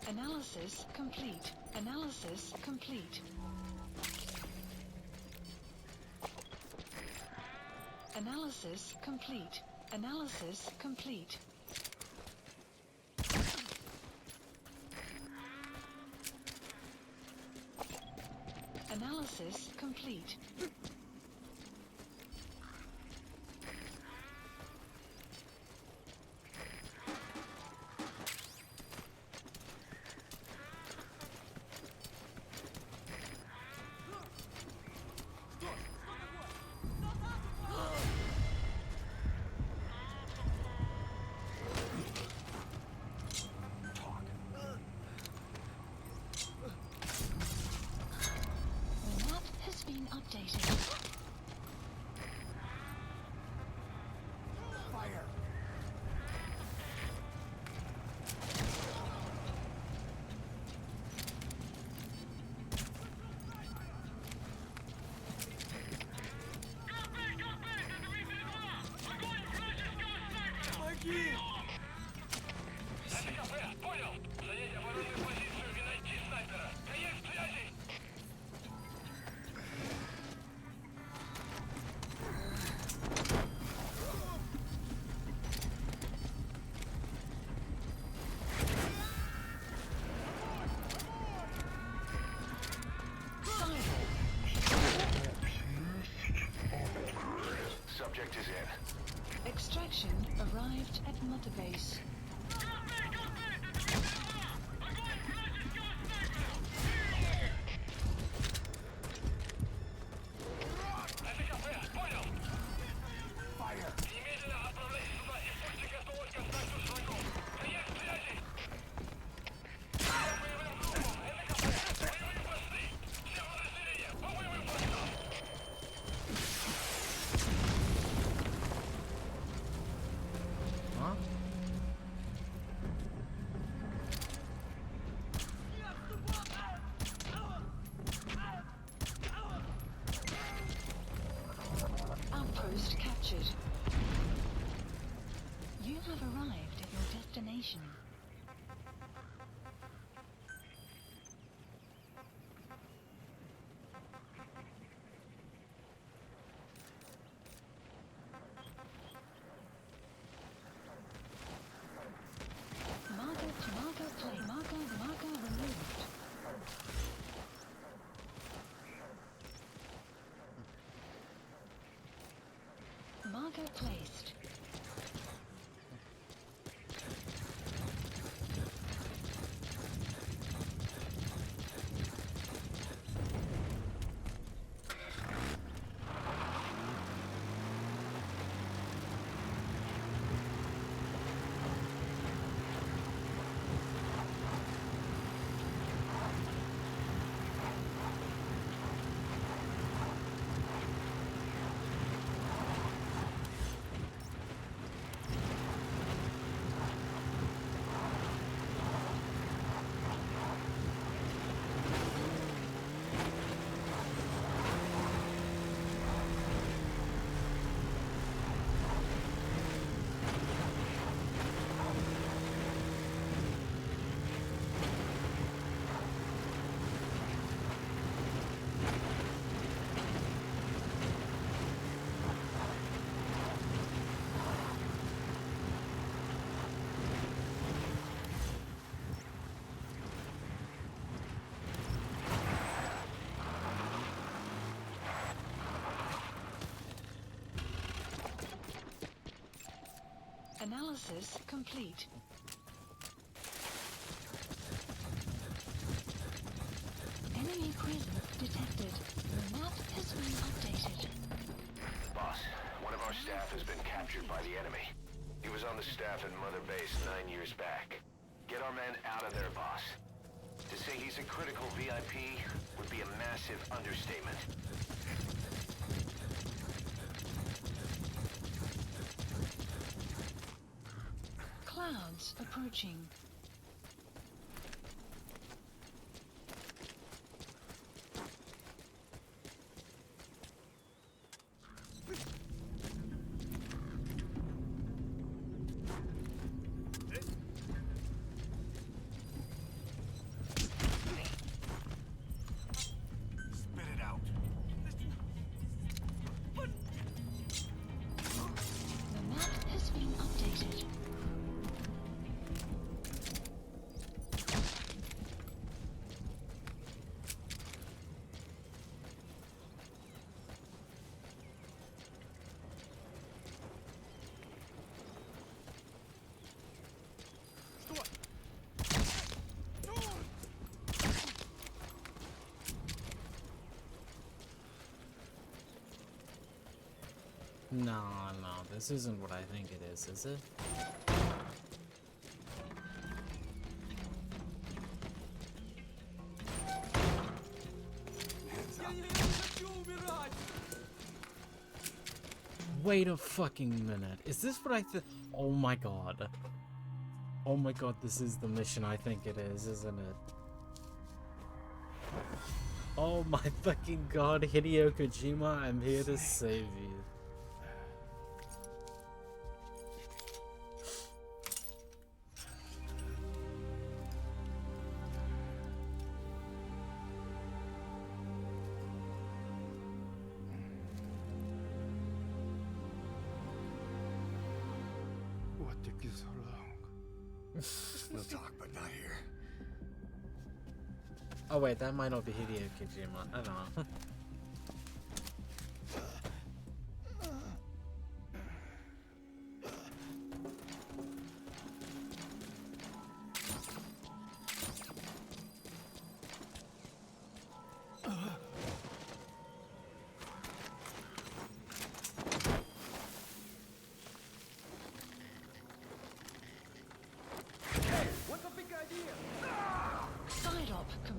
Analysis complete. Analysis complete. Analysis complete. Analysis complete. Analysis complete. Subject is in. Extraction arrived at Mother Base. Outpost captured. You have arrived at your destination. Marker removed. Marker placed. Analysis complete. Enemy presence detected. The map has been updated. Boss, one of our staff has been captured by the enemy. He was on the staff at Mother Base 9 years back. Get our men out of there, boss. To say he's a critical VIP would be a massive understatement. Clouds approaching. No, this isn't what I think it is it? Wait a fucking minute. Is this what I think? Oh my god. Oh my god, this is the mission I think it is, isn't it? Oh my fucking god, Hideo Kojima, I'm here to save you. What took you so long? We'll talk, but not here. Oh wait, that might not be Hideo Kojima. I don't know.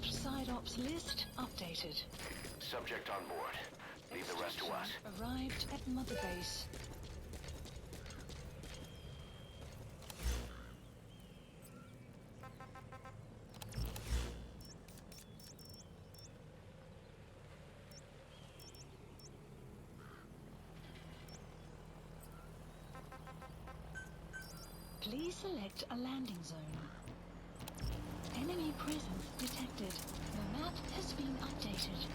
Psyops list updated. Subject on board. Leave the rest to us. Arrived at Mother Base. Please select a landing zone. Enemy presence detected. The map has been updated.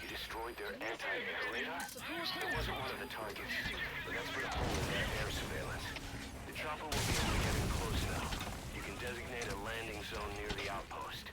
You destroyed their anti-air radar? It wasn't one of the targets, but that's put a hole in their air surveillance. The chopper will be able to get in close now. You can designate a landing zone near the outpost.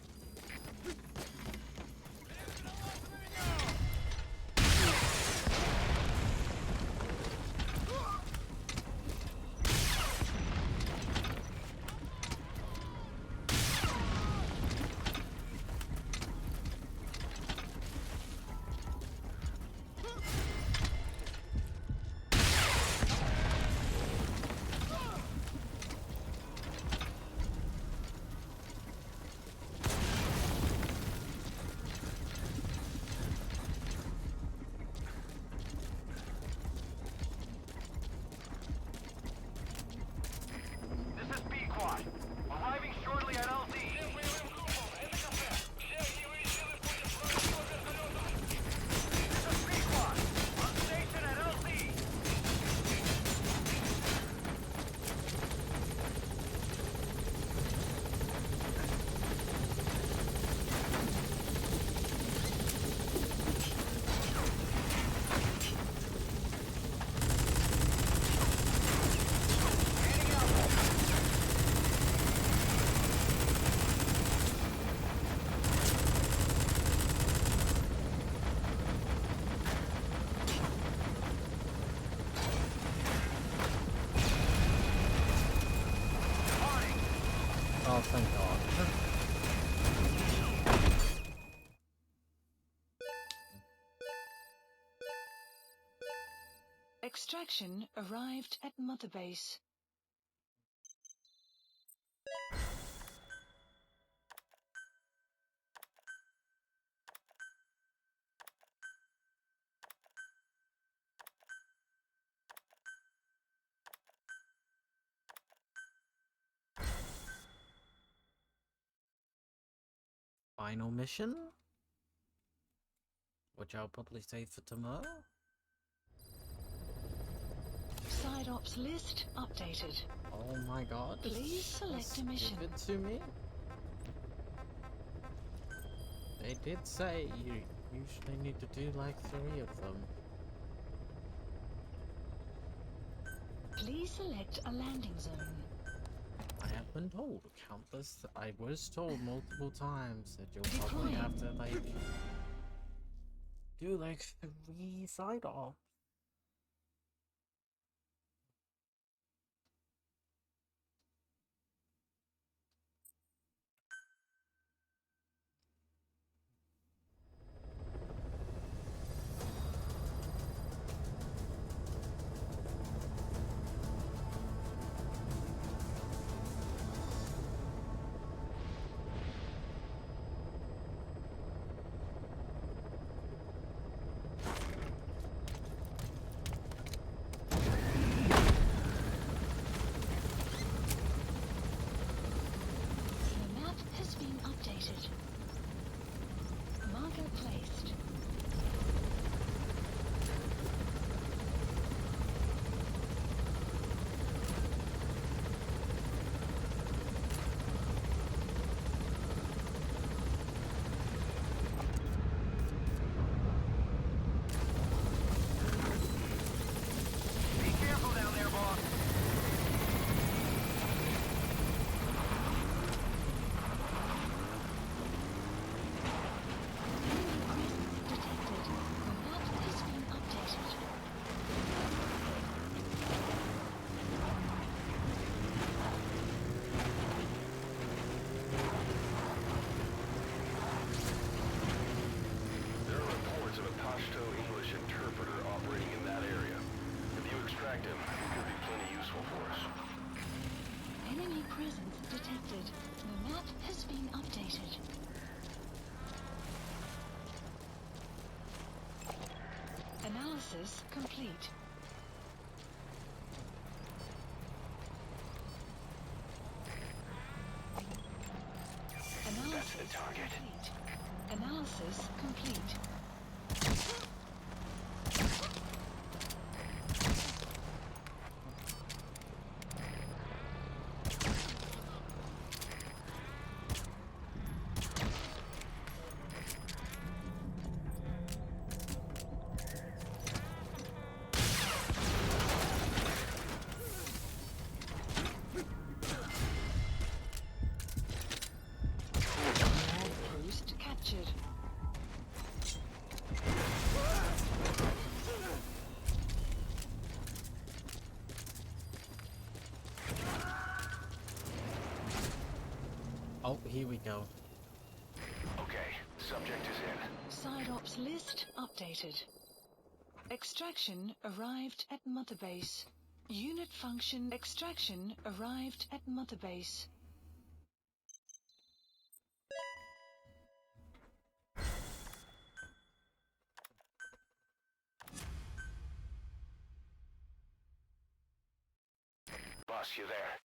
Oh, thank God. Extraction arrived at Mother Base. Final mission? Which I'll probably save for tomorrow? Psyops list updated. Oh my god. Please select a mission. Give it to me. They did say you usually need to do like 3 of them. Please select a landing zone. I have been told countless. I was told multiple times that you'll probably have to like do like 3 side off. The map has been updated. Marker placed. Be careful down there, boss. Detected. The map has been updated. There are reports of a Pashto English interpreter operating in that area. If you extract him, he could be plenty useful for us. Enemy presence detected. The map has been updated. Analysis complete. Analysis That's the target. complete. Analysis complete. Post captured. Oh, here we go. Okay, subject is in. Side ops list updated. Extraction arrived at Mother Base. Unit function extraction arrived at Mother Base. Boss, you there?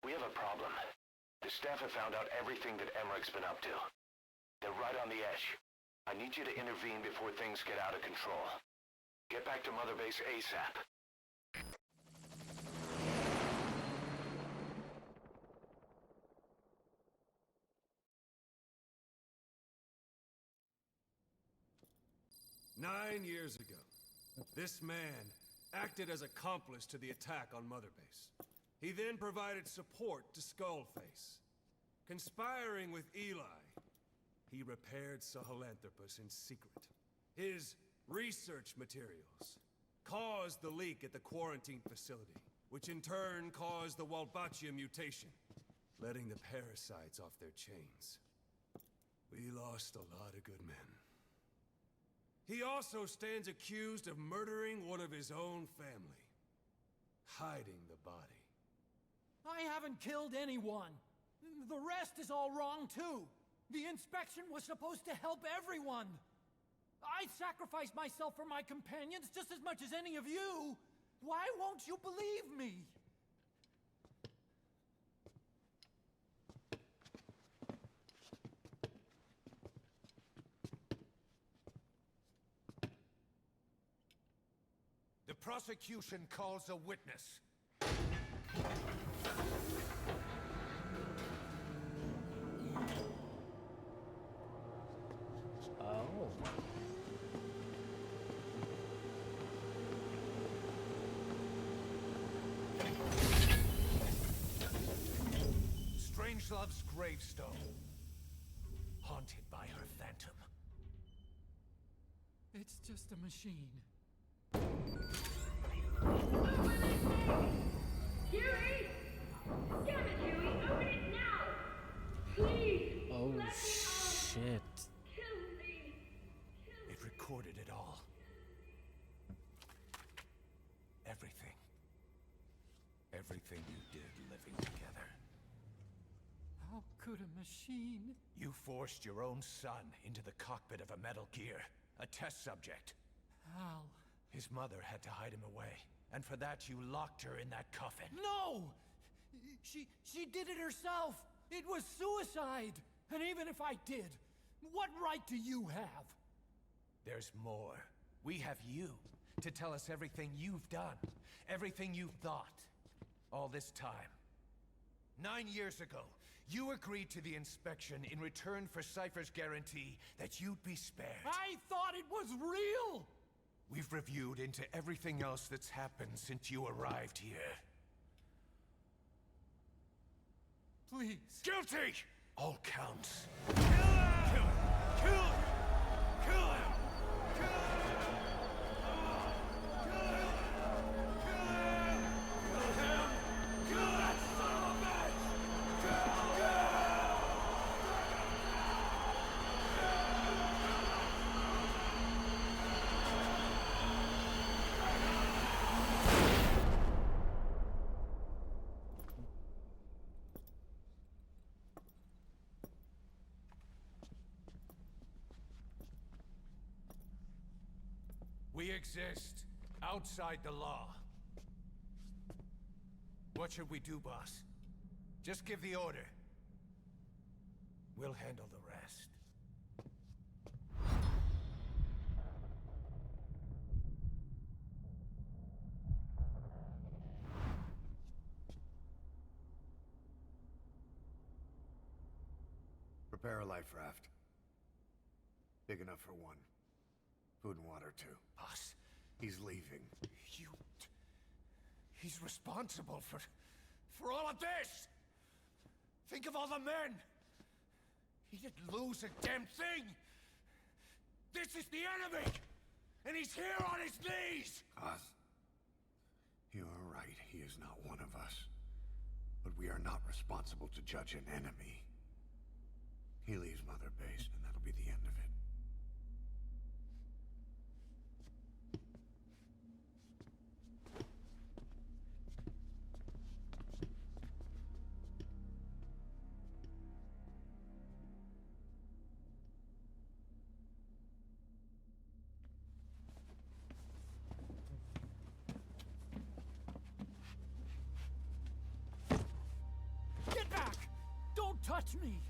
We have a problem. The staff have found out everything that Emmerich's been up to. They're right on the edge. I need you to intervene before things get out of control. Get back to Mother Base ASAP. "9 years ago, this man acted as accomplice to the attack on Mother Base. He then provided support to Skullface. Conspiring with Eli, he repaired Sahelanthropus in secret. His research materials caused the leak at the quarantine facility, which in turn caused the Walbachia mutation, letting the parasites off their chains. We lost a lot of good men. He also stands accused of murdering one of his own family, hiding the body. I haven't killed anyone. The rest is all wrong, too. The inspection was supposed to help everyone. I sacrificed myself for my companions just as much as any of you. Why won't you believe me? The prosecution calls a witness. Oh. Strangelove's gravestone, haunted by her phantom. It's It's just a machine. Huey! Damn it, Huey! Open it now! Please! Oh shit. It recorded it all. Everything. Everything you did living together. How could a machine? You forced your own son into the cockpit of a Metal Gear, a test subject. How? His mother had to hide him away, and for that you locked her in that coffin. No! She did it herself! It was suicide! And even if I did, what right do you have? There's more. We have you to tell us everything you've done, everything you've thought, all this time. 9 years ago, you agreed to the inspection in return for Cypher's guarantee that you'd be spared. I thought it was real! We've reviewed into everything else that's happened since you arrived here. Please. Guilty! All counts. Kill him! Kill him! Kill him! Kill him! We exist outside the law. What should we do, boss? Just give the order. We'll handle the rest. Prepare a life raft. Big enough for one. Food and water, too. Boss, he's leaving. He's responsible for all of this! Think of all the men! He didn't lose a damn thing! This is the enemy! And he's here on his knees! Us. You are right, he is not one of us. But we are not responsible to judge an enemy. He leaves Mother Base, and that'll be the end of it. Get back! Don't touch me!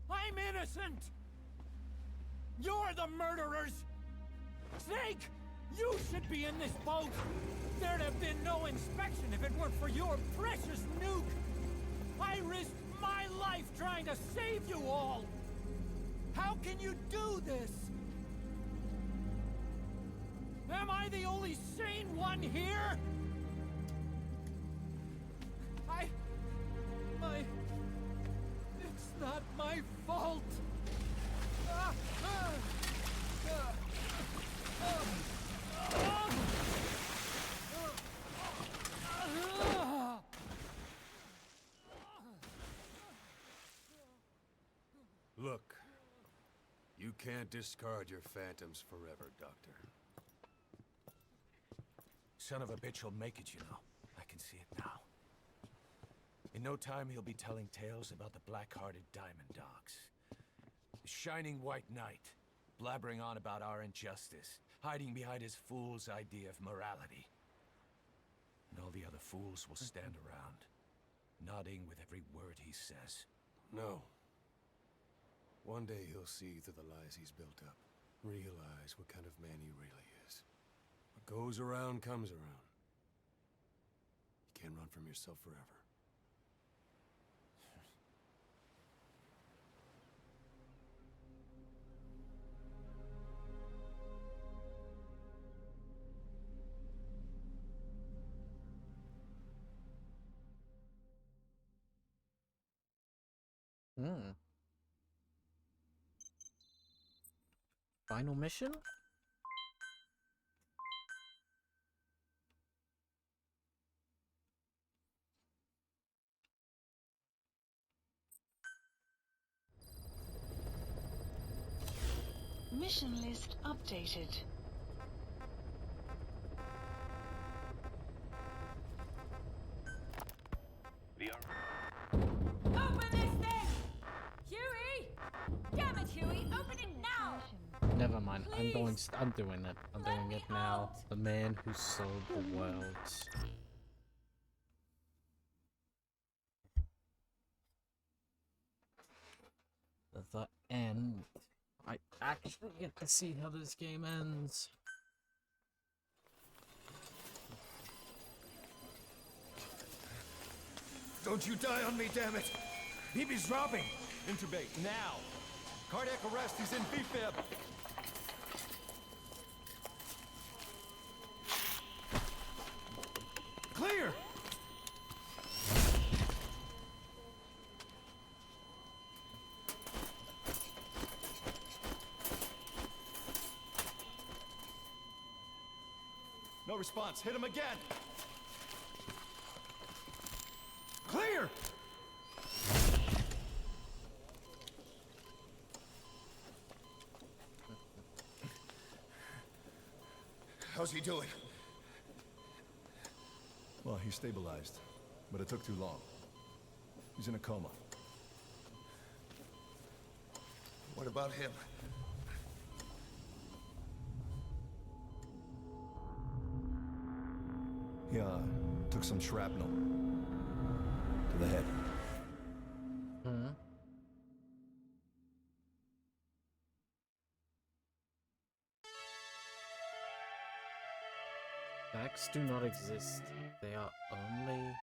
I'm innocent! You're the murderers! Snake! You should be in this boat! There'd have been no inspection if it weren't for your precious nuke! I risked my life trying to save you all! How can you do this? Am I the only sane one here? It's not my fault! Look, you can't discard your phantoms forever, Doctor. Son of a bitch will make it, you know. I can see it now. In no time, he'll be telling tales about the black-hearted Diamond Dogs. The Shining White Knight, blabbering on about our injustice, hiding behind his fool's idea of morality. And all the other fools will stand around, nodding with every word he says. No. One day he'll see through the lies he's built up, realize what kind of man he really is. What goes around comes around. You can't run from yourself forever. Hmm. final mission? Mission list updated. Open this thing! Huey! Damn it, Huey! Open it now! Never mind. I'm doing it. I'm doing it now. The man who sold the world. The end. I actually get to see how this game ends. Don't you die on me, damn it! BB's dropping! Intubate, now! Cardiac arrest, he's in BFib! Clear! No response, hit him again! Clear! How's he doing? Well, he stabilized, but it took too long. He's in a coma. What about him? He, took some shrapnel. To the head. Hmm. Facts do not exist. They are only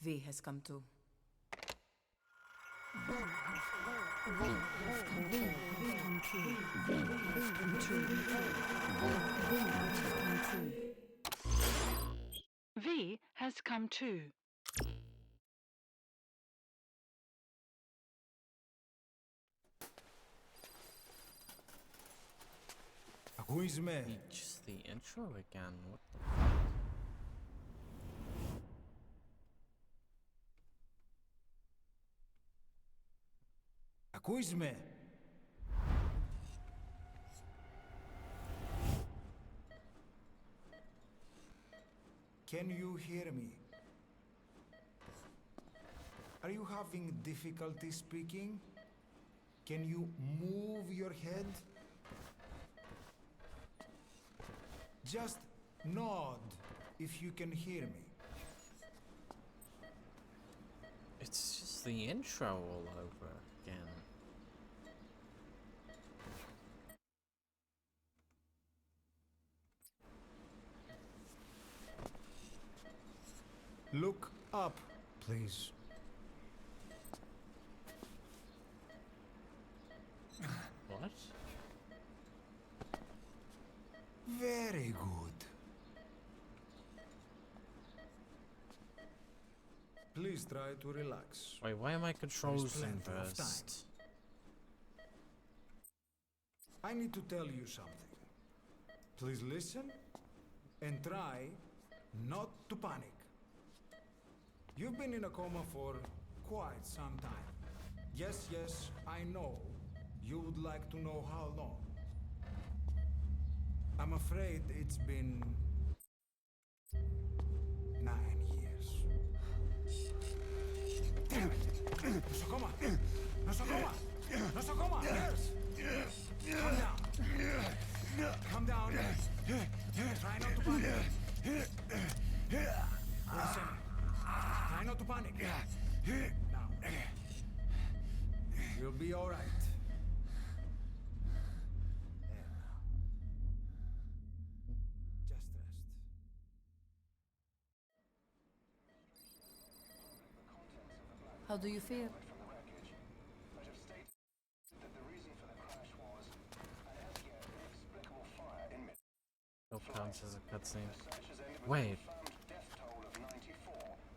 V has come too. V has come too. Who is me? Just the intro again. What the fuck? Who is me? Can you hear me? Are you having difficulty speaking? Can you move your head? Just nod if you can hear me. It's just the intro all over again. Look up, please. What? Very good. Please try to relax. Wait, why am I controls There's plenty of inversed? I need to tell you something. Please listen and try not to panic. You've been in a coma for quite some time. Yes, I know. You would like to know how long. I'm afraid it's been 9 years. Damn it! Nosocoma! Nosocoma! Nosocoma! Yes! Calm down. Calm down. Try not to panic. Listen. Try not to panic. Now. You'll be all right. How do you feel? Still counts as a cutscene. Wait.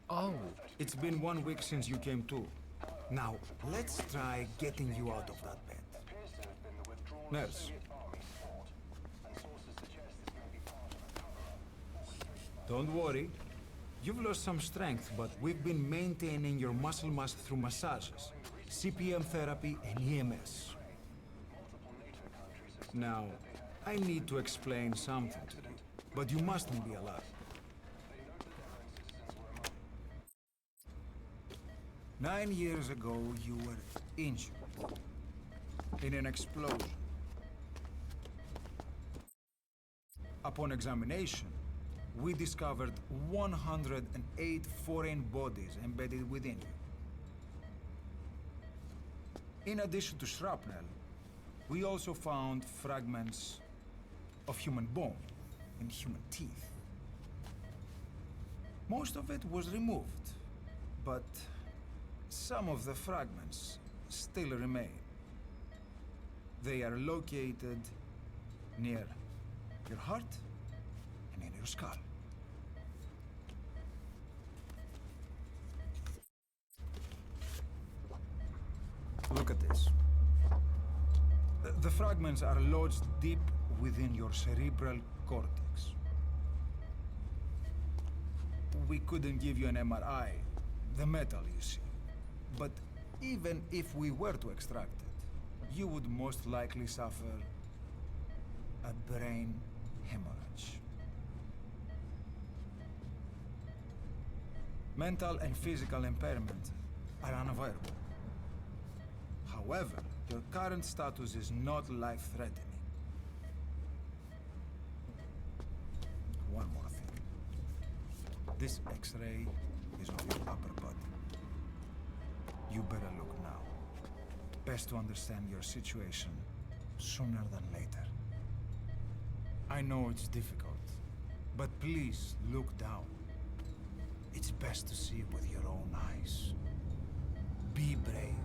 Oh. It's been 1 week since you came to. Now, let's try getting you out of that bed. Nurse. Don't worry. You've lost some strength, but we've been maintaining your muscle mass through massages, CPM therapy, and EMS. Now, I need to explain something to you, but you mustn't be alarmed. 9 years ago, you were injured in an explosion. Upon examination, we discovered 108 foreign bodies embedded within you. In addition to shrapnel, we also found fragments of human bone and human teeth. Most of it was removed, but some of the fragments still remain. They are located near your heart and in your skull. Look at this. The fragments are lodged deep within your cerebral cortex. We couldn't give you an MRI, the metal, you see. But even if we were to extract it, you would most likely suffer a brain hemorrhage. Mental and physical impairment are unavoidable. However, your current status is not life-threatening. One more thing. This X-ray is of your upper body. You better look now. Best to understand your situation sooner than later. I know it's difficult, but please look down. It's best to see it with your own eyes. Be brave.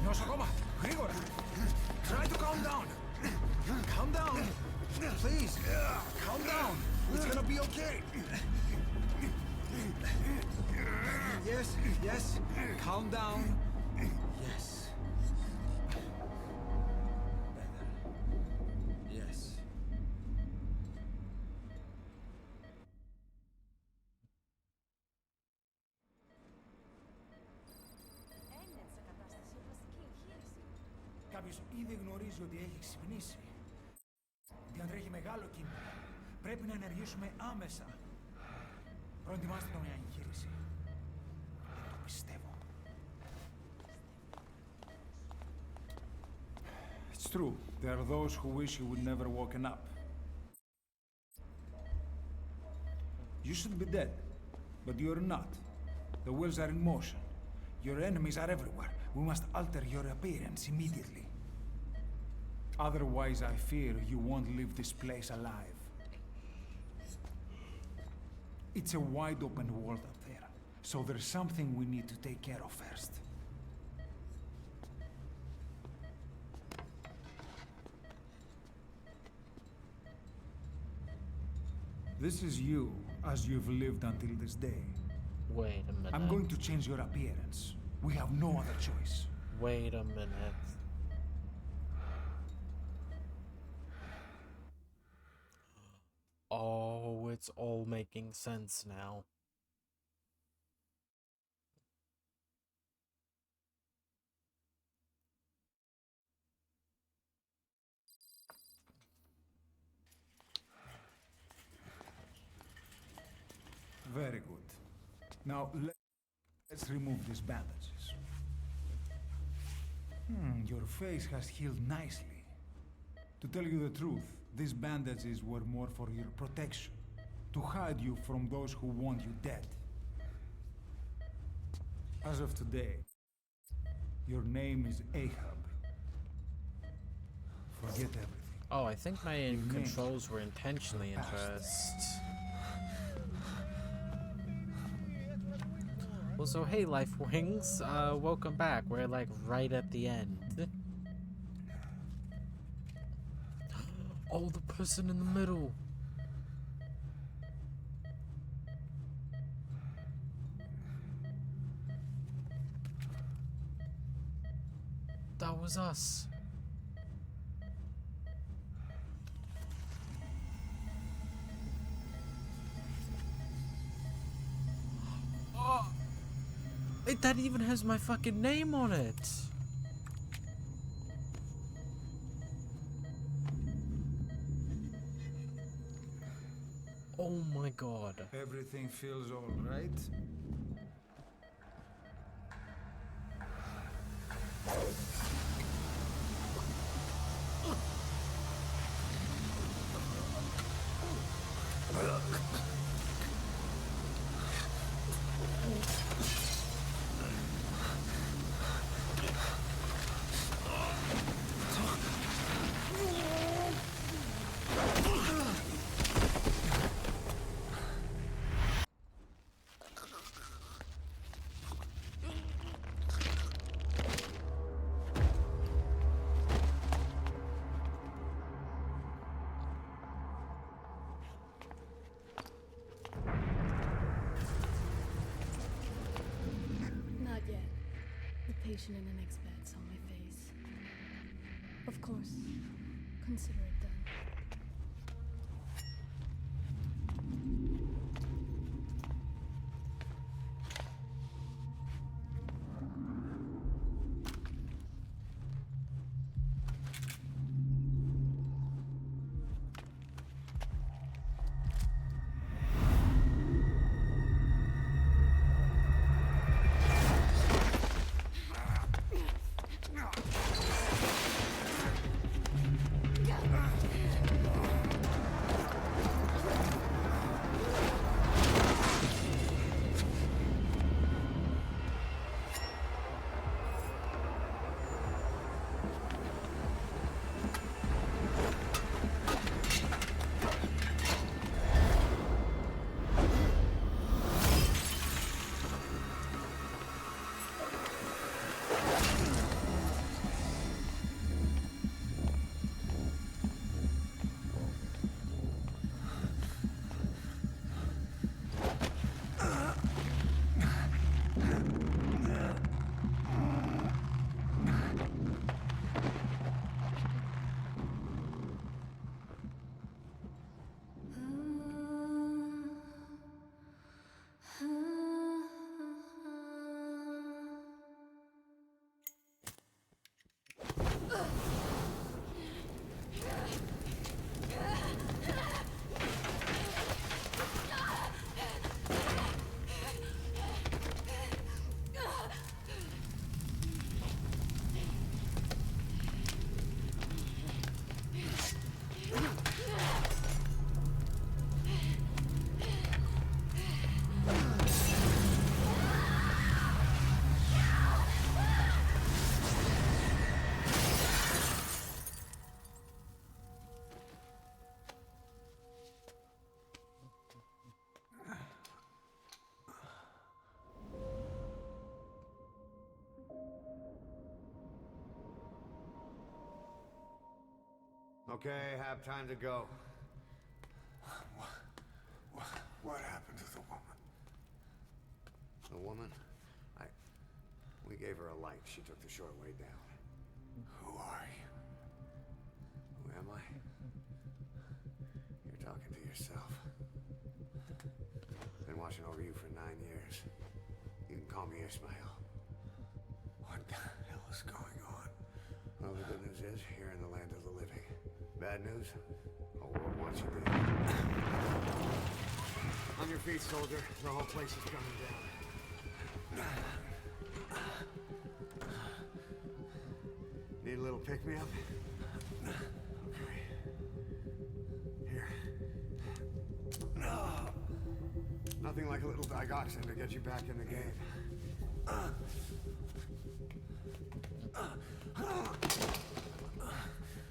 Nosokoma, Grigora, try to calm down. Calm down. Please, calm down. It's gonna be okay. Yes, yes. Calm down. Yes. Better. Yes. Κάποιος ήδη γνωρίζει ότι έχει ξυπνήσει. Διατρέχει μεγάλο κίνδυνο. Πρέπει να ενεργήσουμε άμεσα. Προετοιμάστε τον για εγχείρηση. Δεν το πιστεύω. It's true. There are those who wish you would never woken up. You should be dead, but you're not. The wheels are in motion. Your enemies are everywhere. We must alter your appearance immediately. Otherwise, I fear you won't leave this place alive. It's a wide open world up there, so there's something we need to take care of first. This is you, as you've lived until this day. Wait a minute. I'm going to change your appearance. We have no other choice. Wait a minute. Oh, it's all making sense now. Very good. Now, let's remove these bandages. Your face has healed nicely. To tell you the truth, these bandages were more for your protection, to hide you from those who want you dead. As of today, your name is Ahab. Forget everything. Oh, I think my controls were intentionally inverted. Also, hey, Life Wings, welcome back. We're like right at the end. Oh, the person in the middle. That was us. Oh, that even has my fucking name on it. Oh my god. Everything feels all right. In the next bed's on my face. Of course. Consider it done. Okay, have time to go. What happened to the woman? The woman? We gave her a light. She took the short way down. Who are you? Who am I? You're talking to yourself. Been watching over you for 9 years. You can call me Ishmael. What the hell is going on? Well, the good news is, you're in the land of the living. Bad news? The world wants you dead. On your feet, soldier. The whole place is coming down. Need a little pick-me-up? Okay. Here. Nothing like a little digoxin to get you back in the game.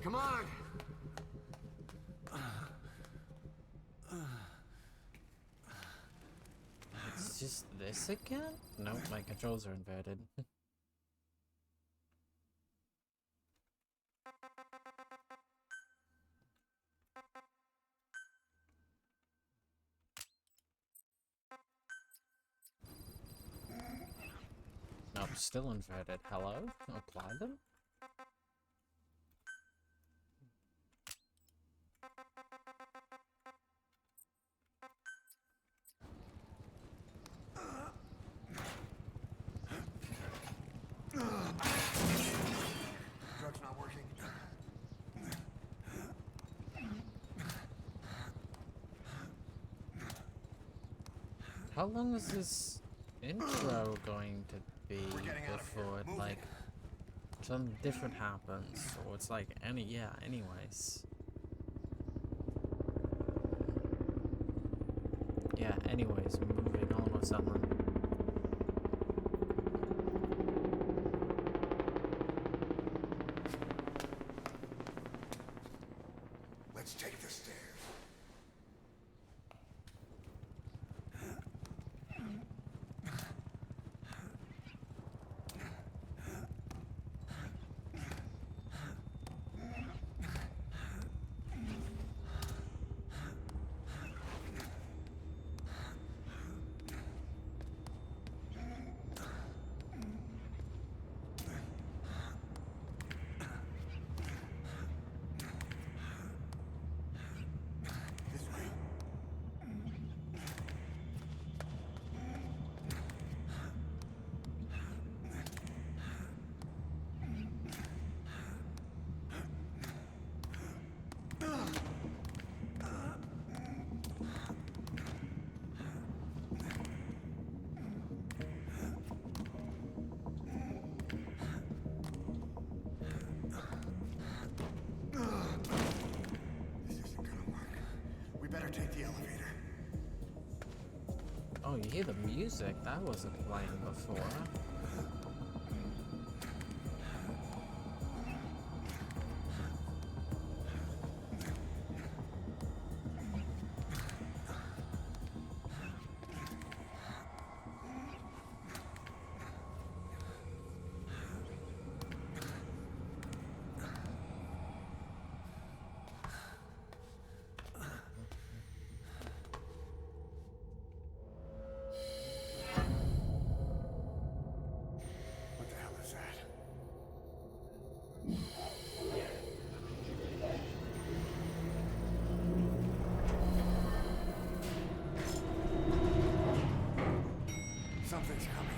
Come on! It's just this again? Nope, my controls are inverted. Nope, still inverted. Hello? Apply them? Drug's not working. How long is this intro going to be before it, like, something different happens? Or it's like, anyways. Yeah, anyways, moving on or something. Let's take the stairs. Take the elevator. Oh, you hear the music? That wasn't playing before. Something's coming.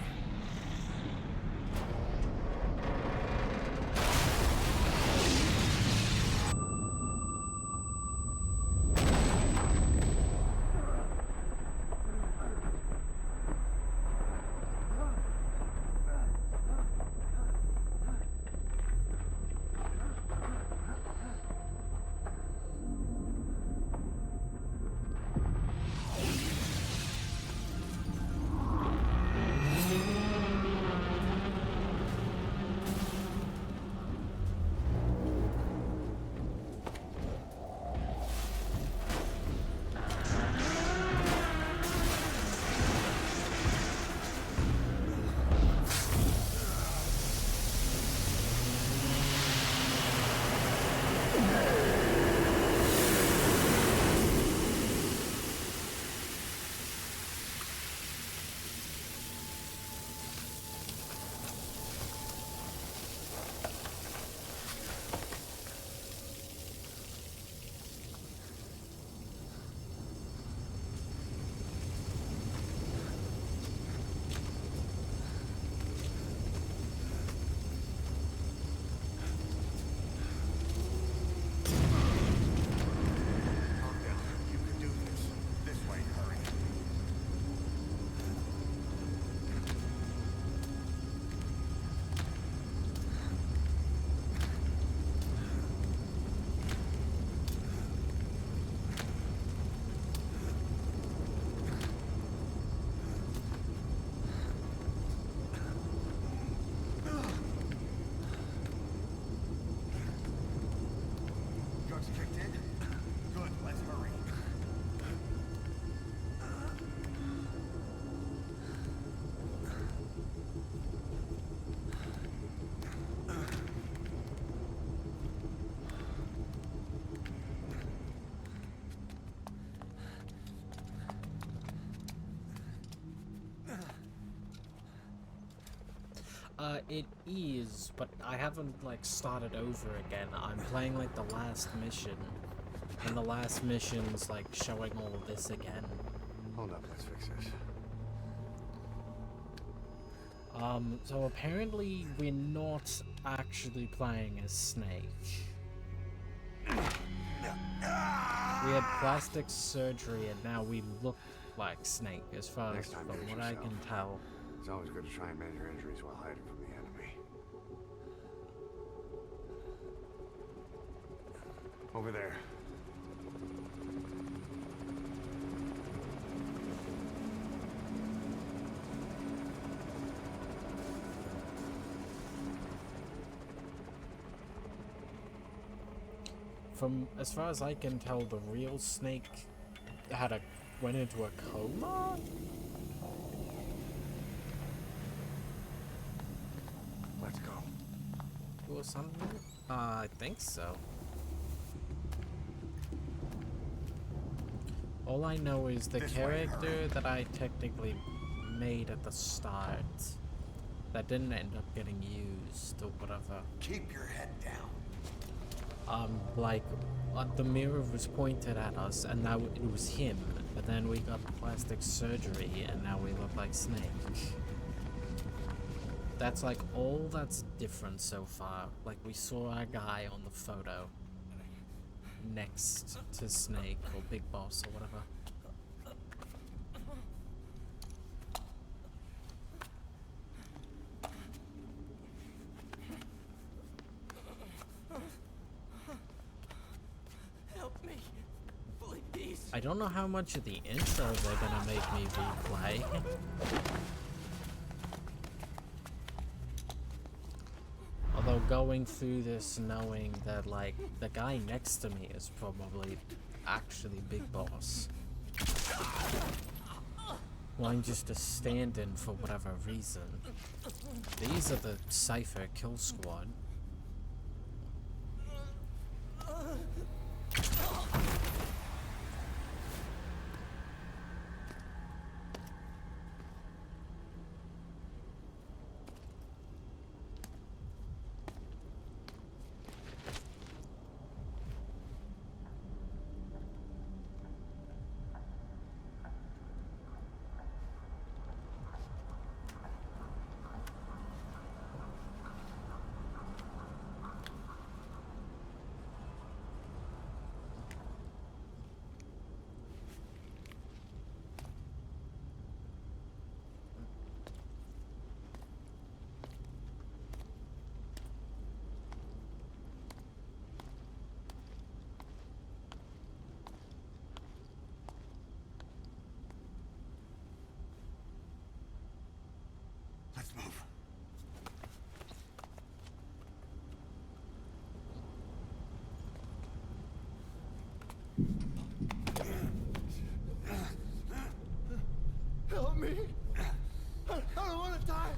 It is, but I haven't, like, started over again. I'm playing, like, the last mission. And the last mission's, like, showing all of this again. Hold up, let's fix this. So apparently we're not actually playing as Snake. We had plastic surgery and now we look like Snake, as far as from what I can tell. It's always good to try and mend your injuries while hiding from the enemy. Over there. From as far as I can tell, the real Snake went into a coma? Let's go. Or something? I think so. All I know is the character that I technically made at the start that didn't end up getting used or whatever. Keep your head down. Like, the mirror was pointed at us and now it was him, but then we got plastic surgery and now we look like Snake. That's like all that's different so far. Like, we saw our guy on the photo next to Snake or Big Boss or whatever. I don't know how much of the intro they're gonna make me replay. Although going through this knowing that, like, the guy next to me is probably actually Big Boss. Well, I'm just a stand-in for whatever reason. These are the Cypher Kill Squad. Let's move. Help me! I don't want to die!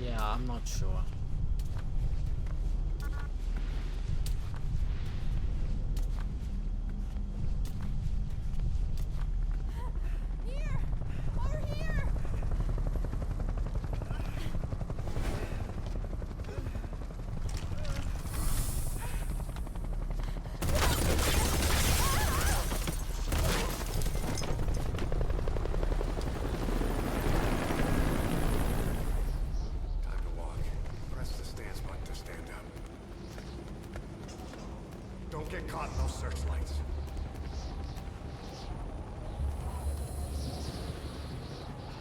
Yeah, I'm not sure. Don't get caught in those searchlights.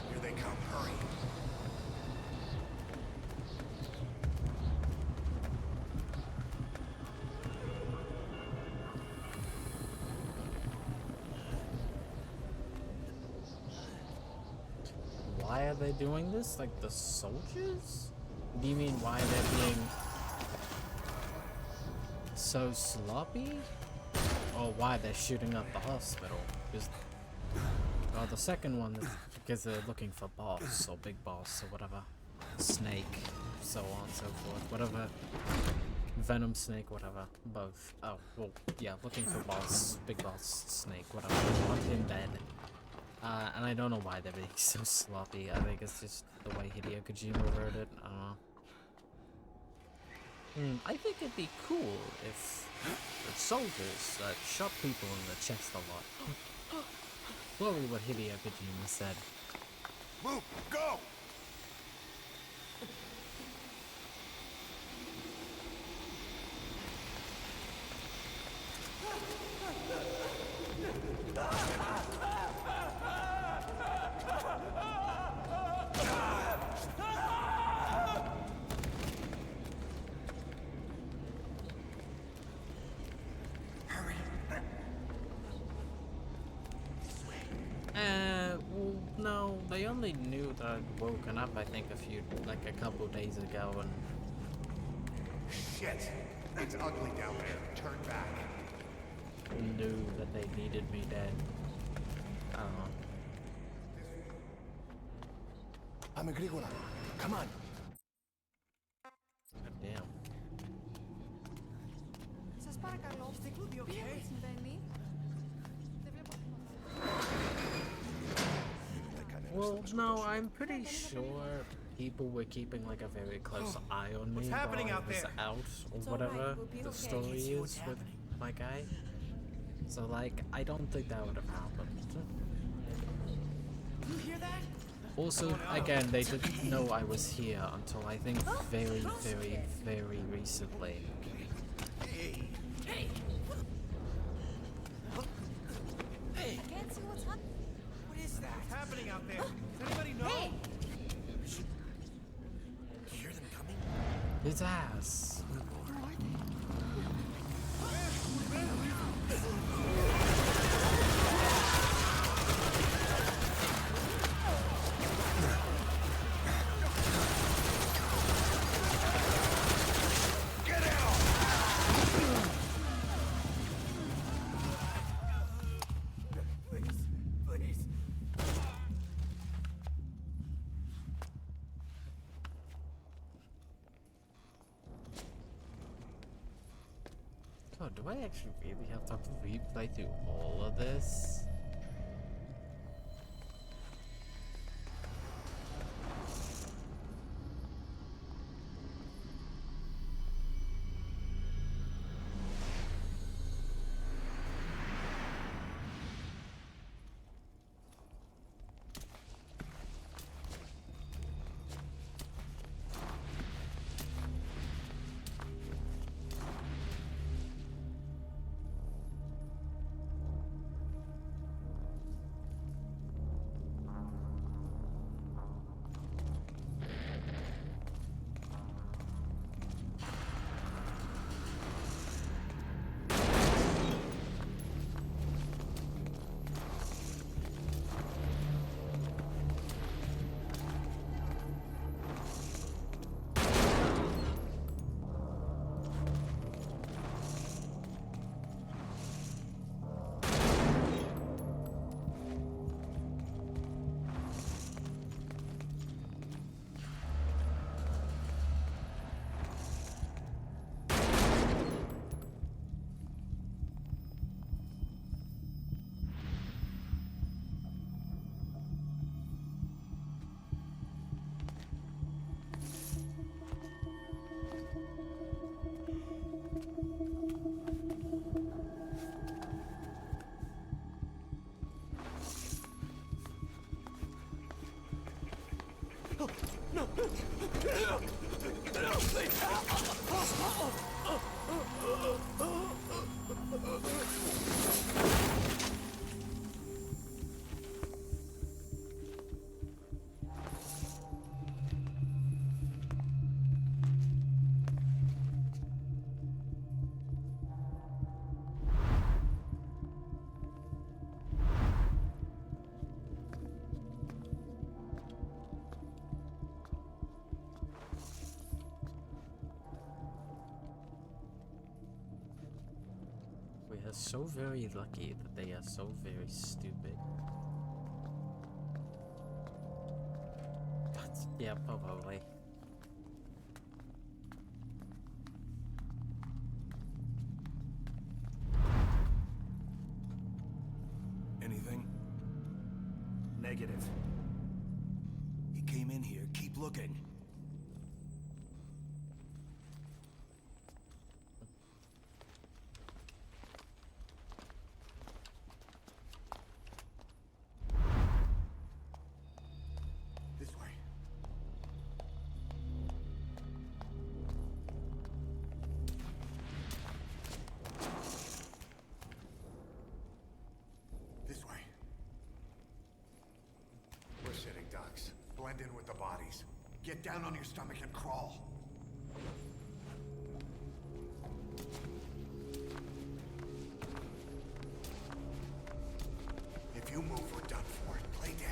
Here they come. Hurry. they doing this? Like the soldiers? Do you mean why they're being so sloppy? Or why they're shooting up the hospital? Well, the second one is because they're looking for boss, or big boss, or whatever. Snake, so on and so forth. Whatever. Venom Snake, whatever. Both. Oh, well, yeah, looking for boss, big boss, Snake, whatever. Want him dead. And I don't know why they're being so sloppy. I think it's just the way Hideo Kojima wrote it. I don't know. I think it'd be cool if the soldiers shot people in the chest a lot. Probably what Hideo Kojima said. Move! Go! Well, no, they only knew that I'd woken up, I think, a couple days ago, and... Shit! It's ugly down there. Turn back. Knew that they needed me dead. I don't know. I'm Agricola. Come on. God damn. Σας παρακαλώ, okay? Συμβαίνει. Well, no, I'm pretty sure people were keeping like a very close eye on me while I was out, or whatever the story is with my guy. So like, I don't think that would have happened. You hear that? Also, again, they didn't know I was here until I think very, very, very recently. Hey! Hey! Hey! I can't see what's happening. What is that? What's happening out there? Does anybody know? Hey! You hear them coming? His ass. Oh, do I actually really have to replay through all of this? They're so very lucky that they are so very stupid. Yeah, probably. Anything? Negative. He came in here. Keep looking. This way. This way. We're sitting ducks. Blend in with the bodies. Get down on your stomach and crawl. If you move, we're done for. Play dead.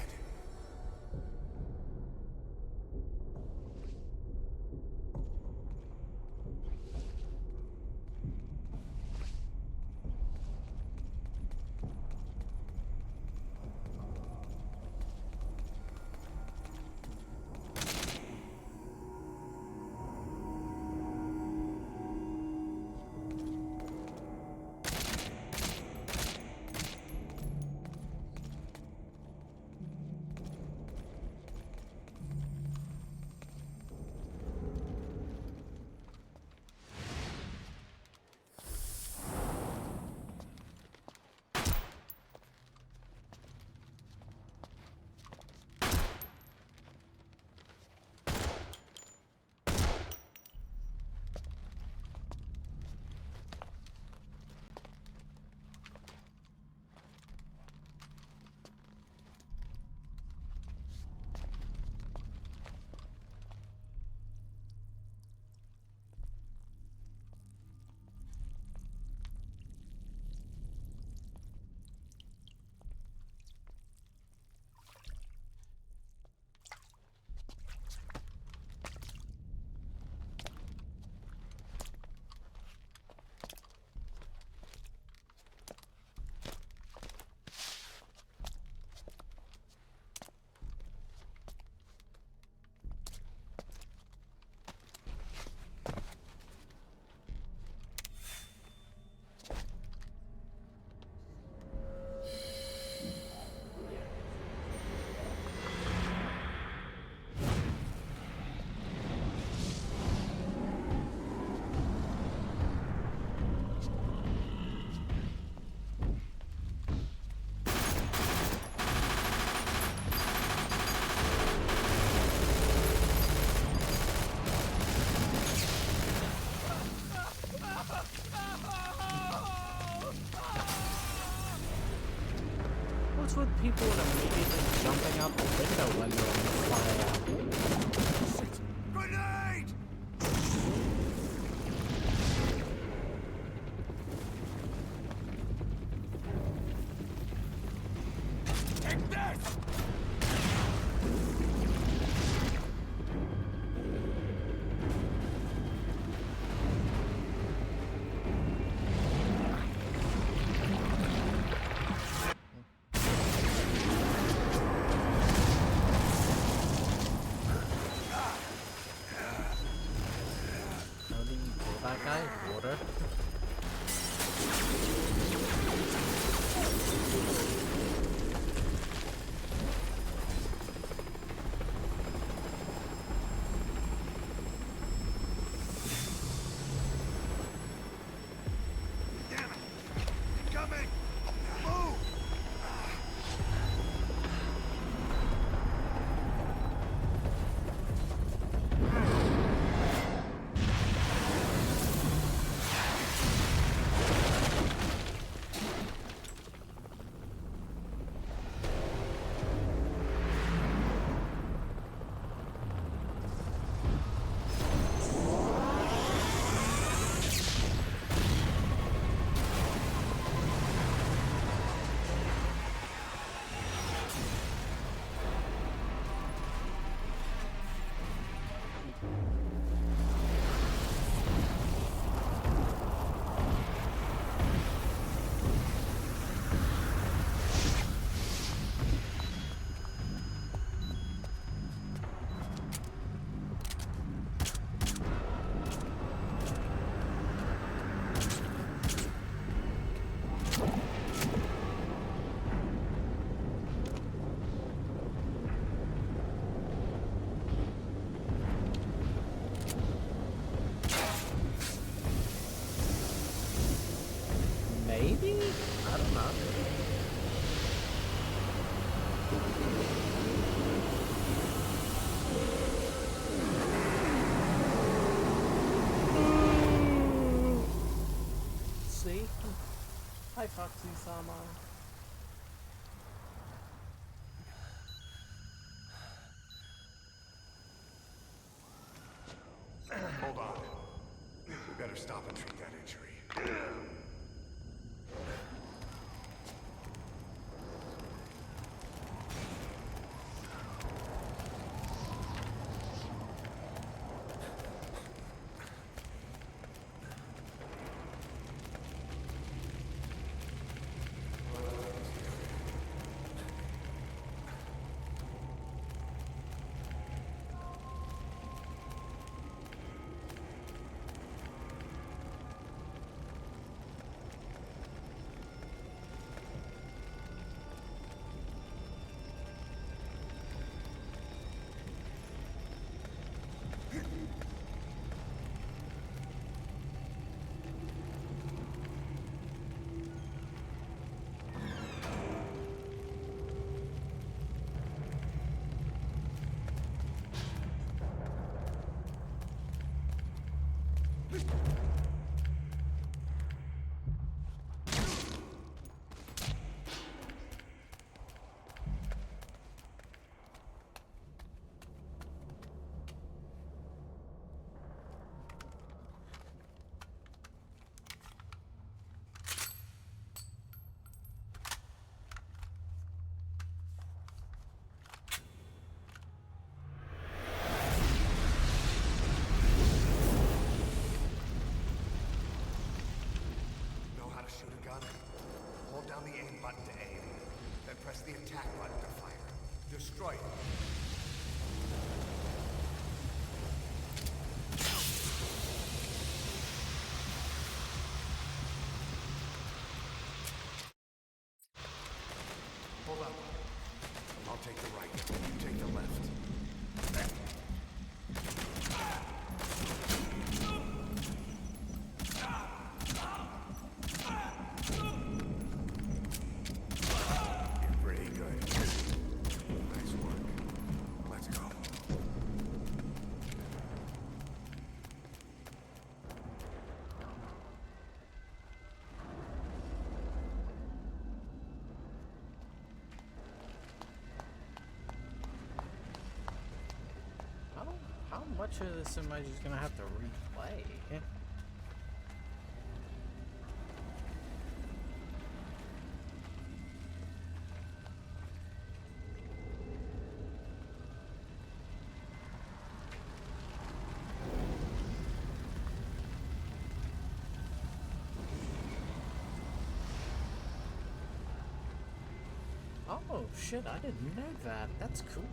What's with people immediately jumping out the window when they're on fire? Grenade! Take this! That guy? Water? Damn it! Coming! Move! Hi, Foxy-sama. Hold on. We better stop and treat that injury. Shoot a gun. Hold down the aim button to aim. Then press the attack button to fire. Destroy it. Hold up. I'll take the right. You take the left. How much of this am I just gonna have to replay? Oh shit, I didn't know that. That's cool.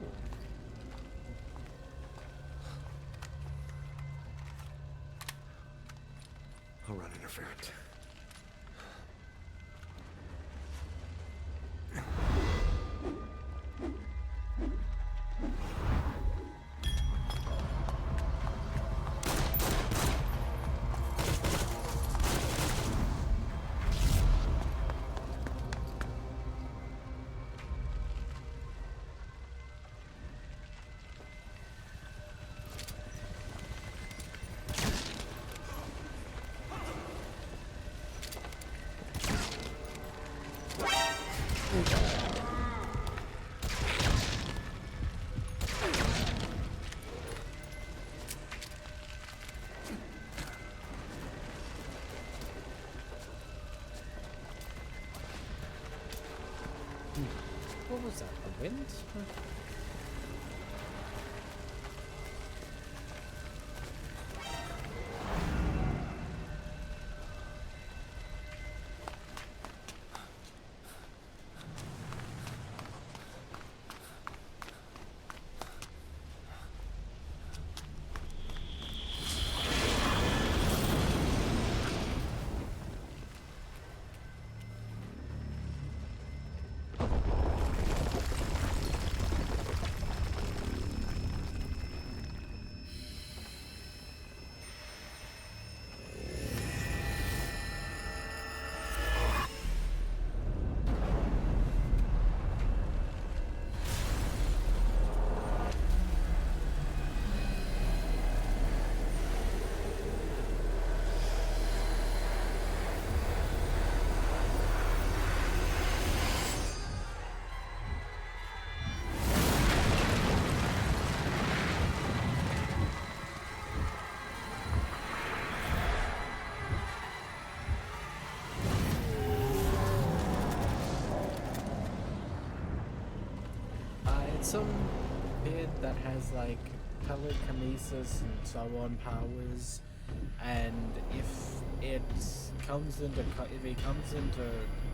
I'll run interference. What was that? The wind? some kid that has like telekinesis and so on powers, and if it comes into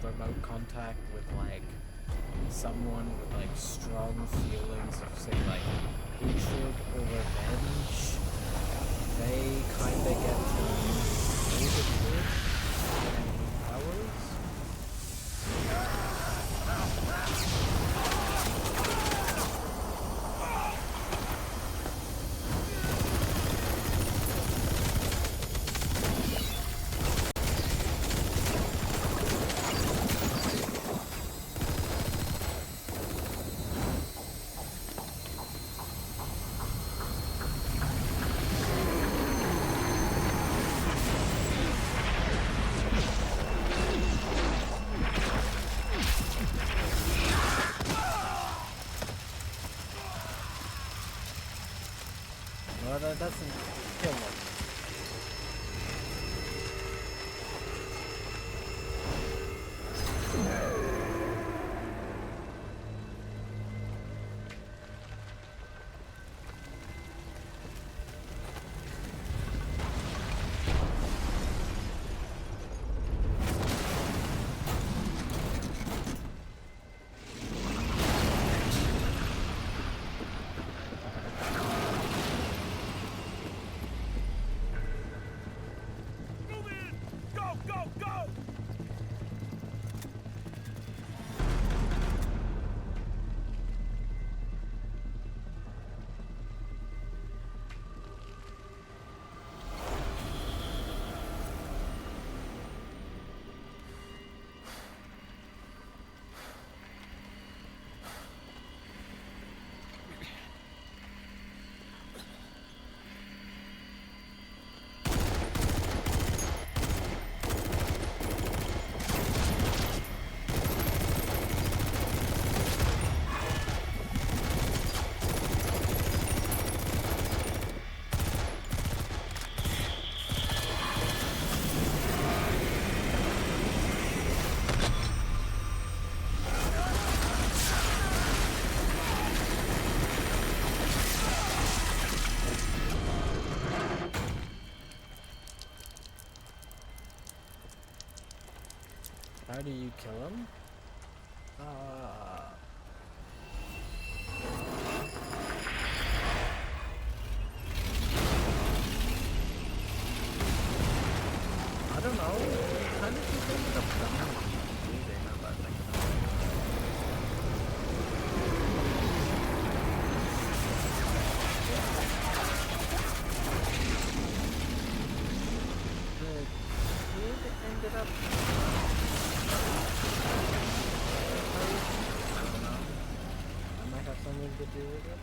remote contact with like someone with like strong feelings of say like hatred or revenge, they kind of get to hold the kid and powers. Well, that doesn't kill them. How do you kill him? I don't know. Kind of just ended up dying. Ended up something to do with it.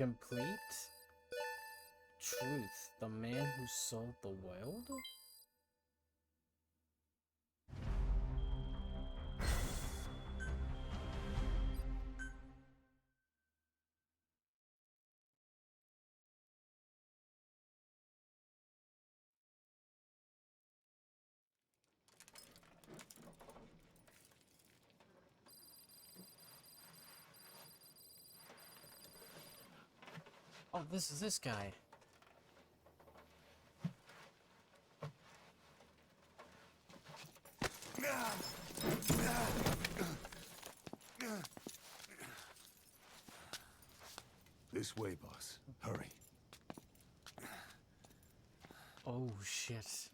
Complete truth. The man who sold the world? Oh, this is this guy. This way, boss. Hurry. Oh, shit.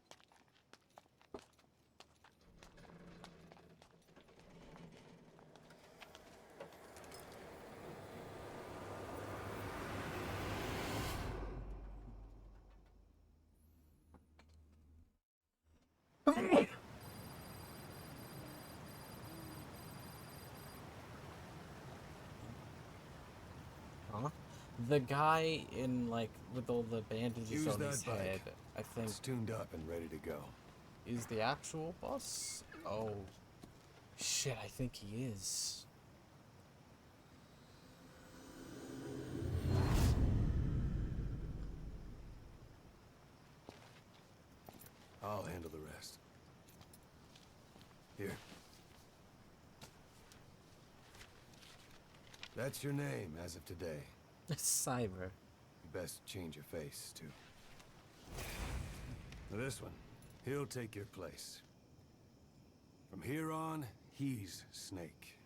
Huh? The guy in, like, with all the bandages Use on his that bike. head, I think, It's tuned up and ready to go. is the actual boss? Oh. Shit, I think he is. I'll handle the rest. Here. That's your name as of today. Cyber. You best change your face, too. Now this one, he'll take your place. From here on, he's Snake.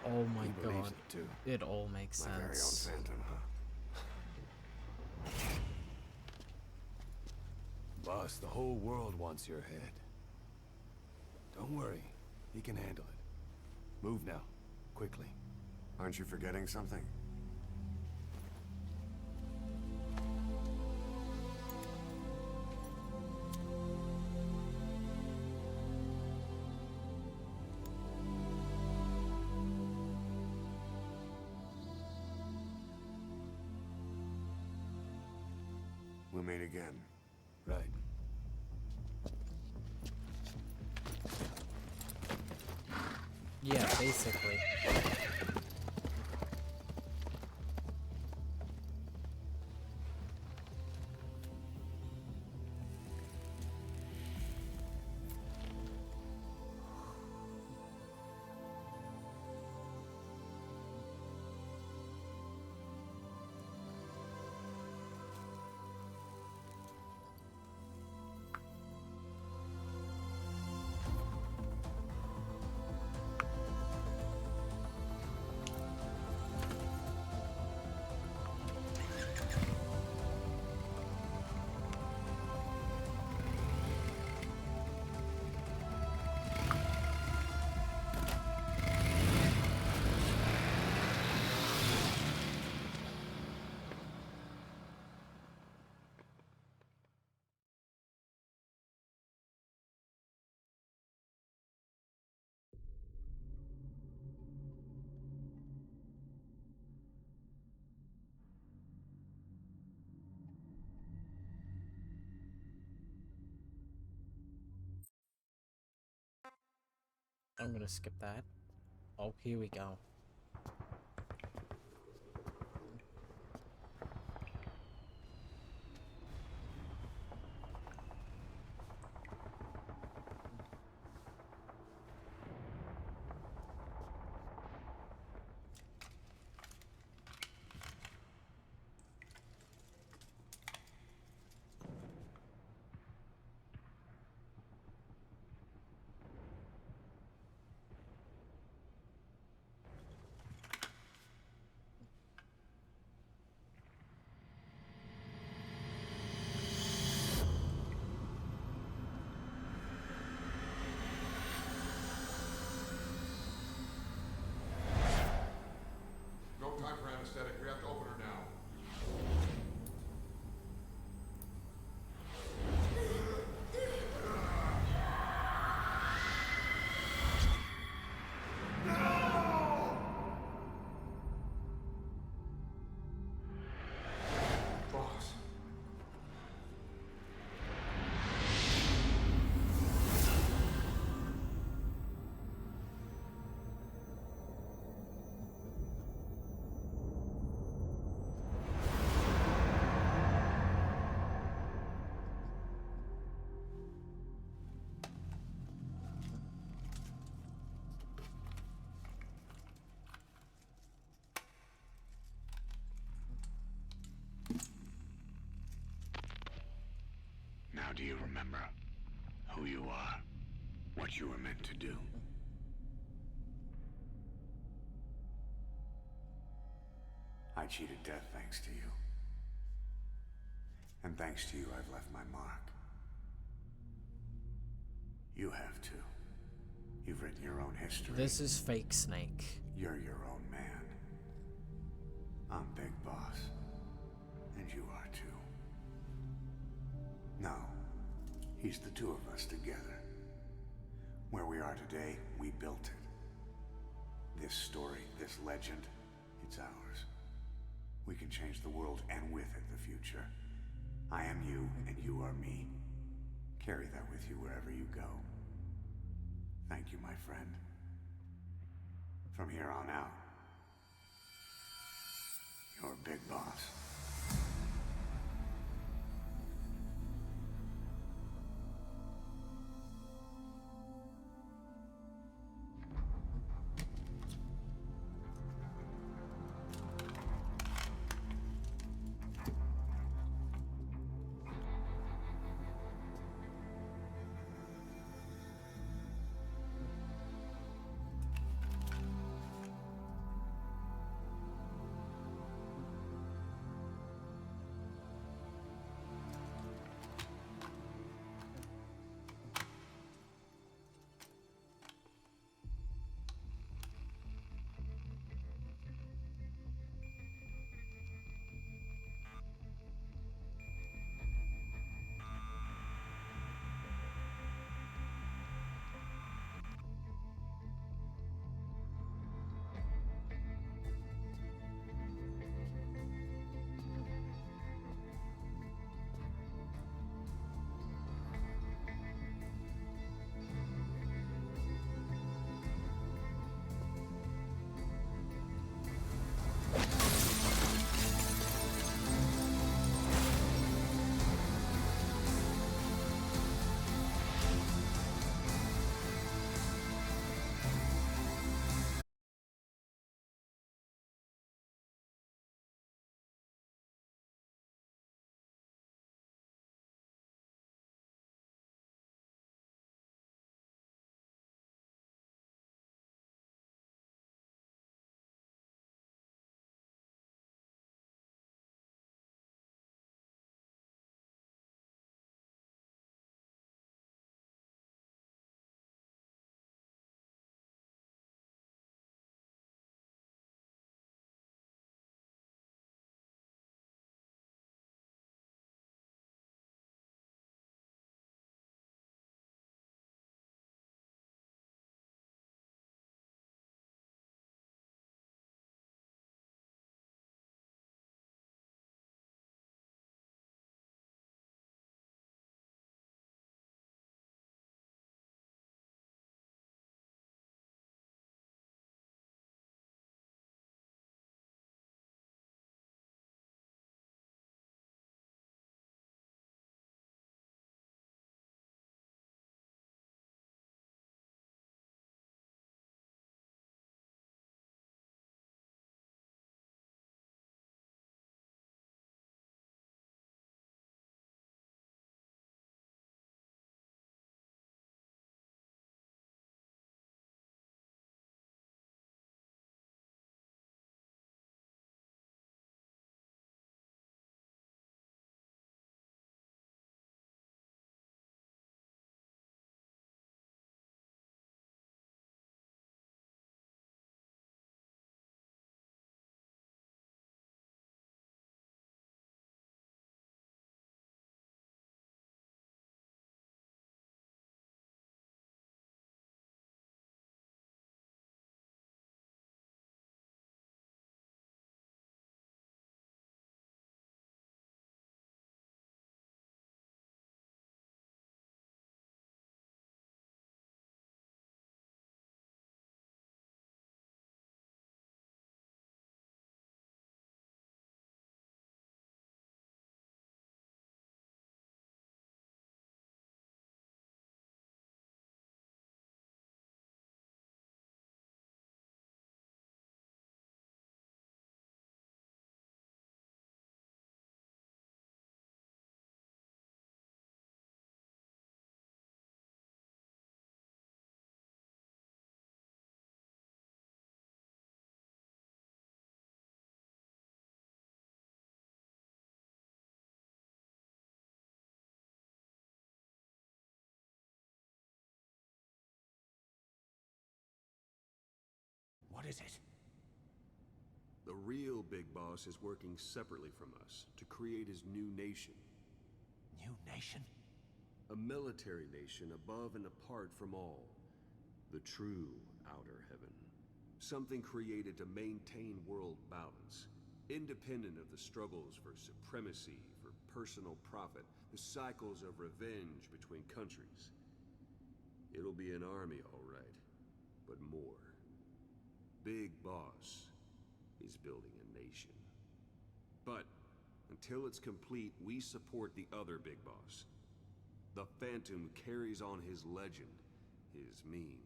Oh my He believes god. it, too. It all makes My very own sense. phantom, huh? Boss, the whole world wants your head. Don't worry, he can handle it. Move now, quickly. Aren't you forgetting something? We'll meet again. Right. Yeah, basically. I'm gonna skip that. Oh, here we go. No time for anesthetic. We have to open her now. No! Now do you remember who you are? What you were meant to do? I cheated death thanks to you. And thanks to you, I've left my mark. You have too. You've written your own history. This is fake Snake. You're your own man. I'm Big Boss. And you are too. No. He's the two of us together. Where we are today, we built it. This story, this legend, it's ours. We can change the world and with it the future. I am you and you are me. Carry that with you wherever you go. Thank you, my friend. From here on out, you're Big Boss. is it? The real Big Boss is working separately from us to create his new nation. New nation? A military nation above and apart from all. The true Outer Heaven. Something created to maintain world balance, independent of the struggles for supremacy, for personal profit, the cycles of revenge between countries. It'll be an army, all right, but more. Big Boss is building a nation. But until it's complete, we support the other Big Boss. The Phantom carries on his legend, his meme.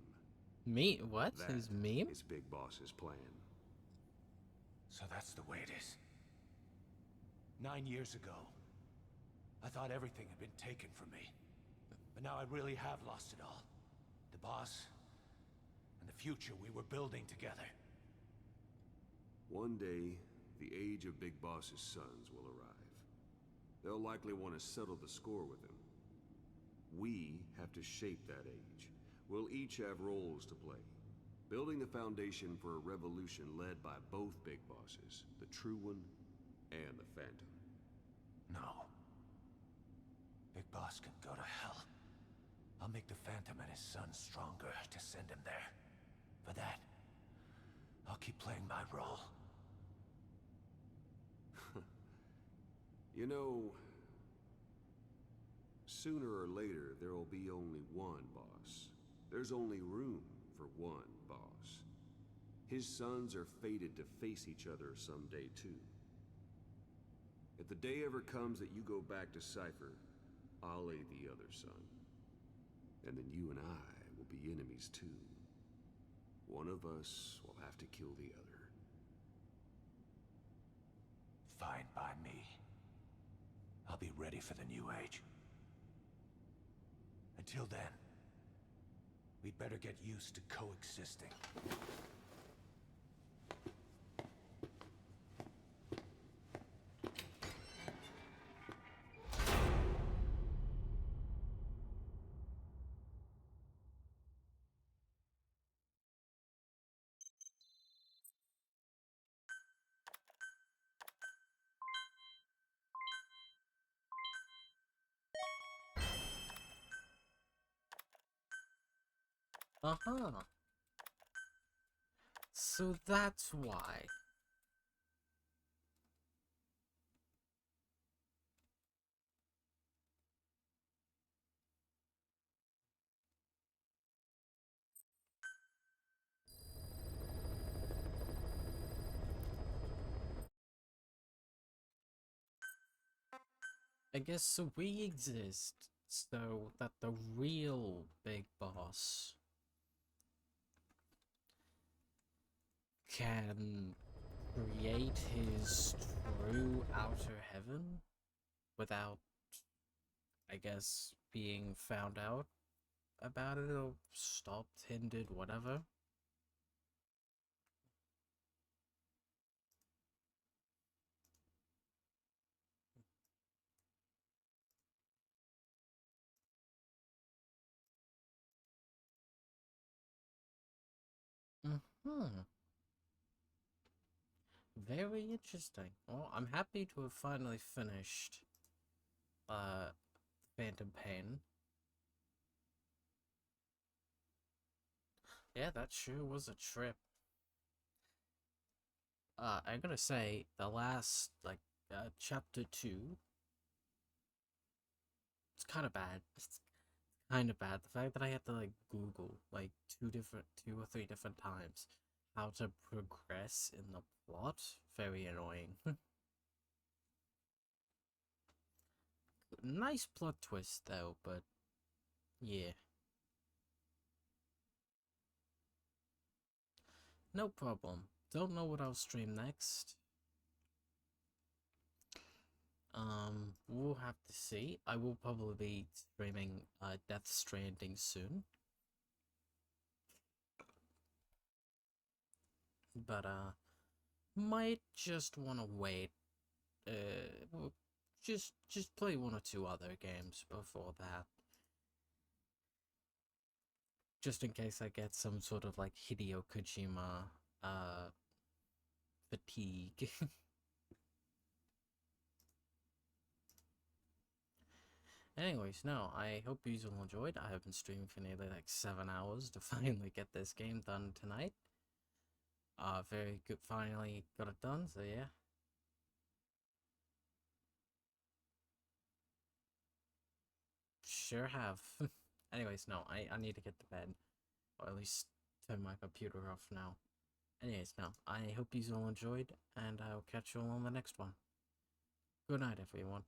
Me? What? That His meme? is Big Boss's plan. So that's the way it is. 9 years ago, I thought everything had been taken from me. But now I really have lost it all. The boss, and the future we were building together. One day, the age of Big Boss's sons will arrive. They'll likely want to settle the score with him. We have to shape that age. We'll each have roles to play, building the foundation for a revolution led by both Big Bosses, the True One and the Phantom. No. Big Boss can go to hell. I'll make the Phantom and his son stronger to send him there. For that, I'll keep playing my role. You know, sooner or later, there will be only one boss. There's only room for one boss. His sons are fated to face each other someday, too. If the day ever comes that you go back to Cypher, I'll aid the other son. And then you and I will be enemies, too. One of us will have to kill the other. Fine by me. I'll be ready for the new age. Until then, we'd better get used to coexisting. Uh-huh. So that's why. I guess we exist so that the real Big Boss can create his true outer heaven without, I guess, being found out about it or stopped, hindered, whatever. Very interesting. Well, I'm happy to have finally finished Phantom Pain. Yeah, that sure was a trip. I'm gonna say the last, like, chapter 2, it's kind of bad. It's kind of bad. The fact that I had to, like, Google, like, 2 or 3 different times how to progress in the plot, very annoying. Nice plot twist, though, but yeah. No problem. Don't know what I'll stream next. We'll have to see. I will probably be streaming Death Stranding soon. But might just want to wait. Just play 1 or 2 other games before that. Just in case I get some sort of, like, Hideo Kojima fatigue. Anyways, no, I hope you all enjoyed. I have been streaming for nearly like 7 hours to finally get this game done tonight. Very good, finally got it done, so yeah. Sure have. Anyways, no, I need to get to bed. Or at least turn my computer off now. Anyways, no, I hope you all enjoyed, and I'll catch you all on the next one. Good night, everyone.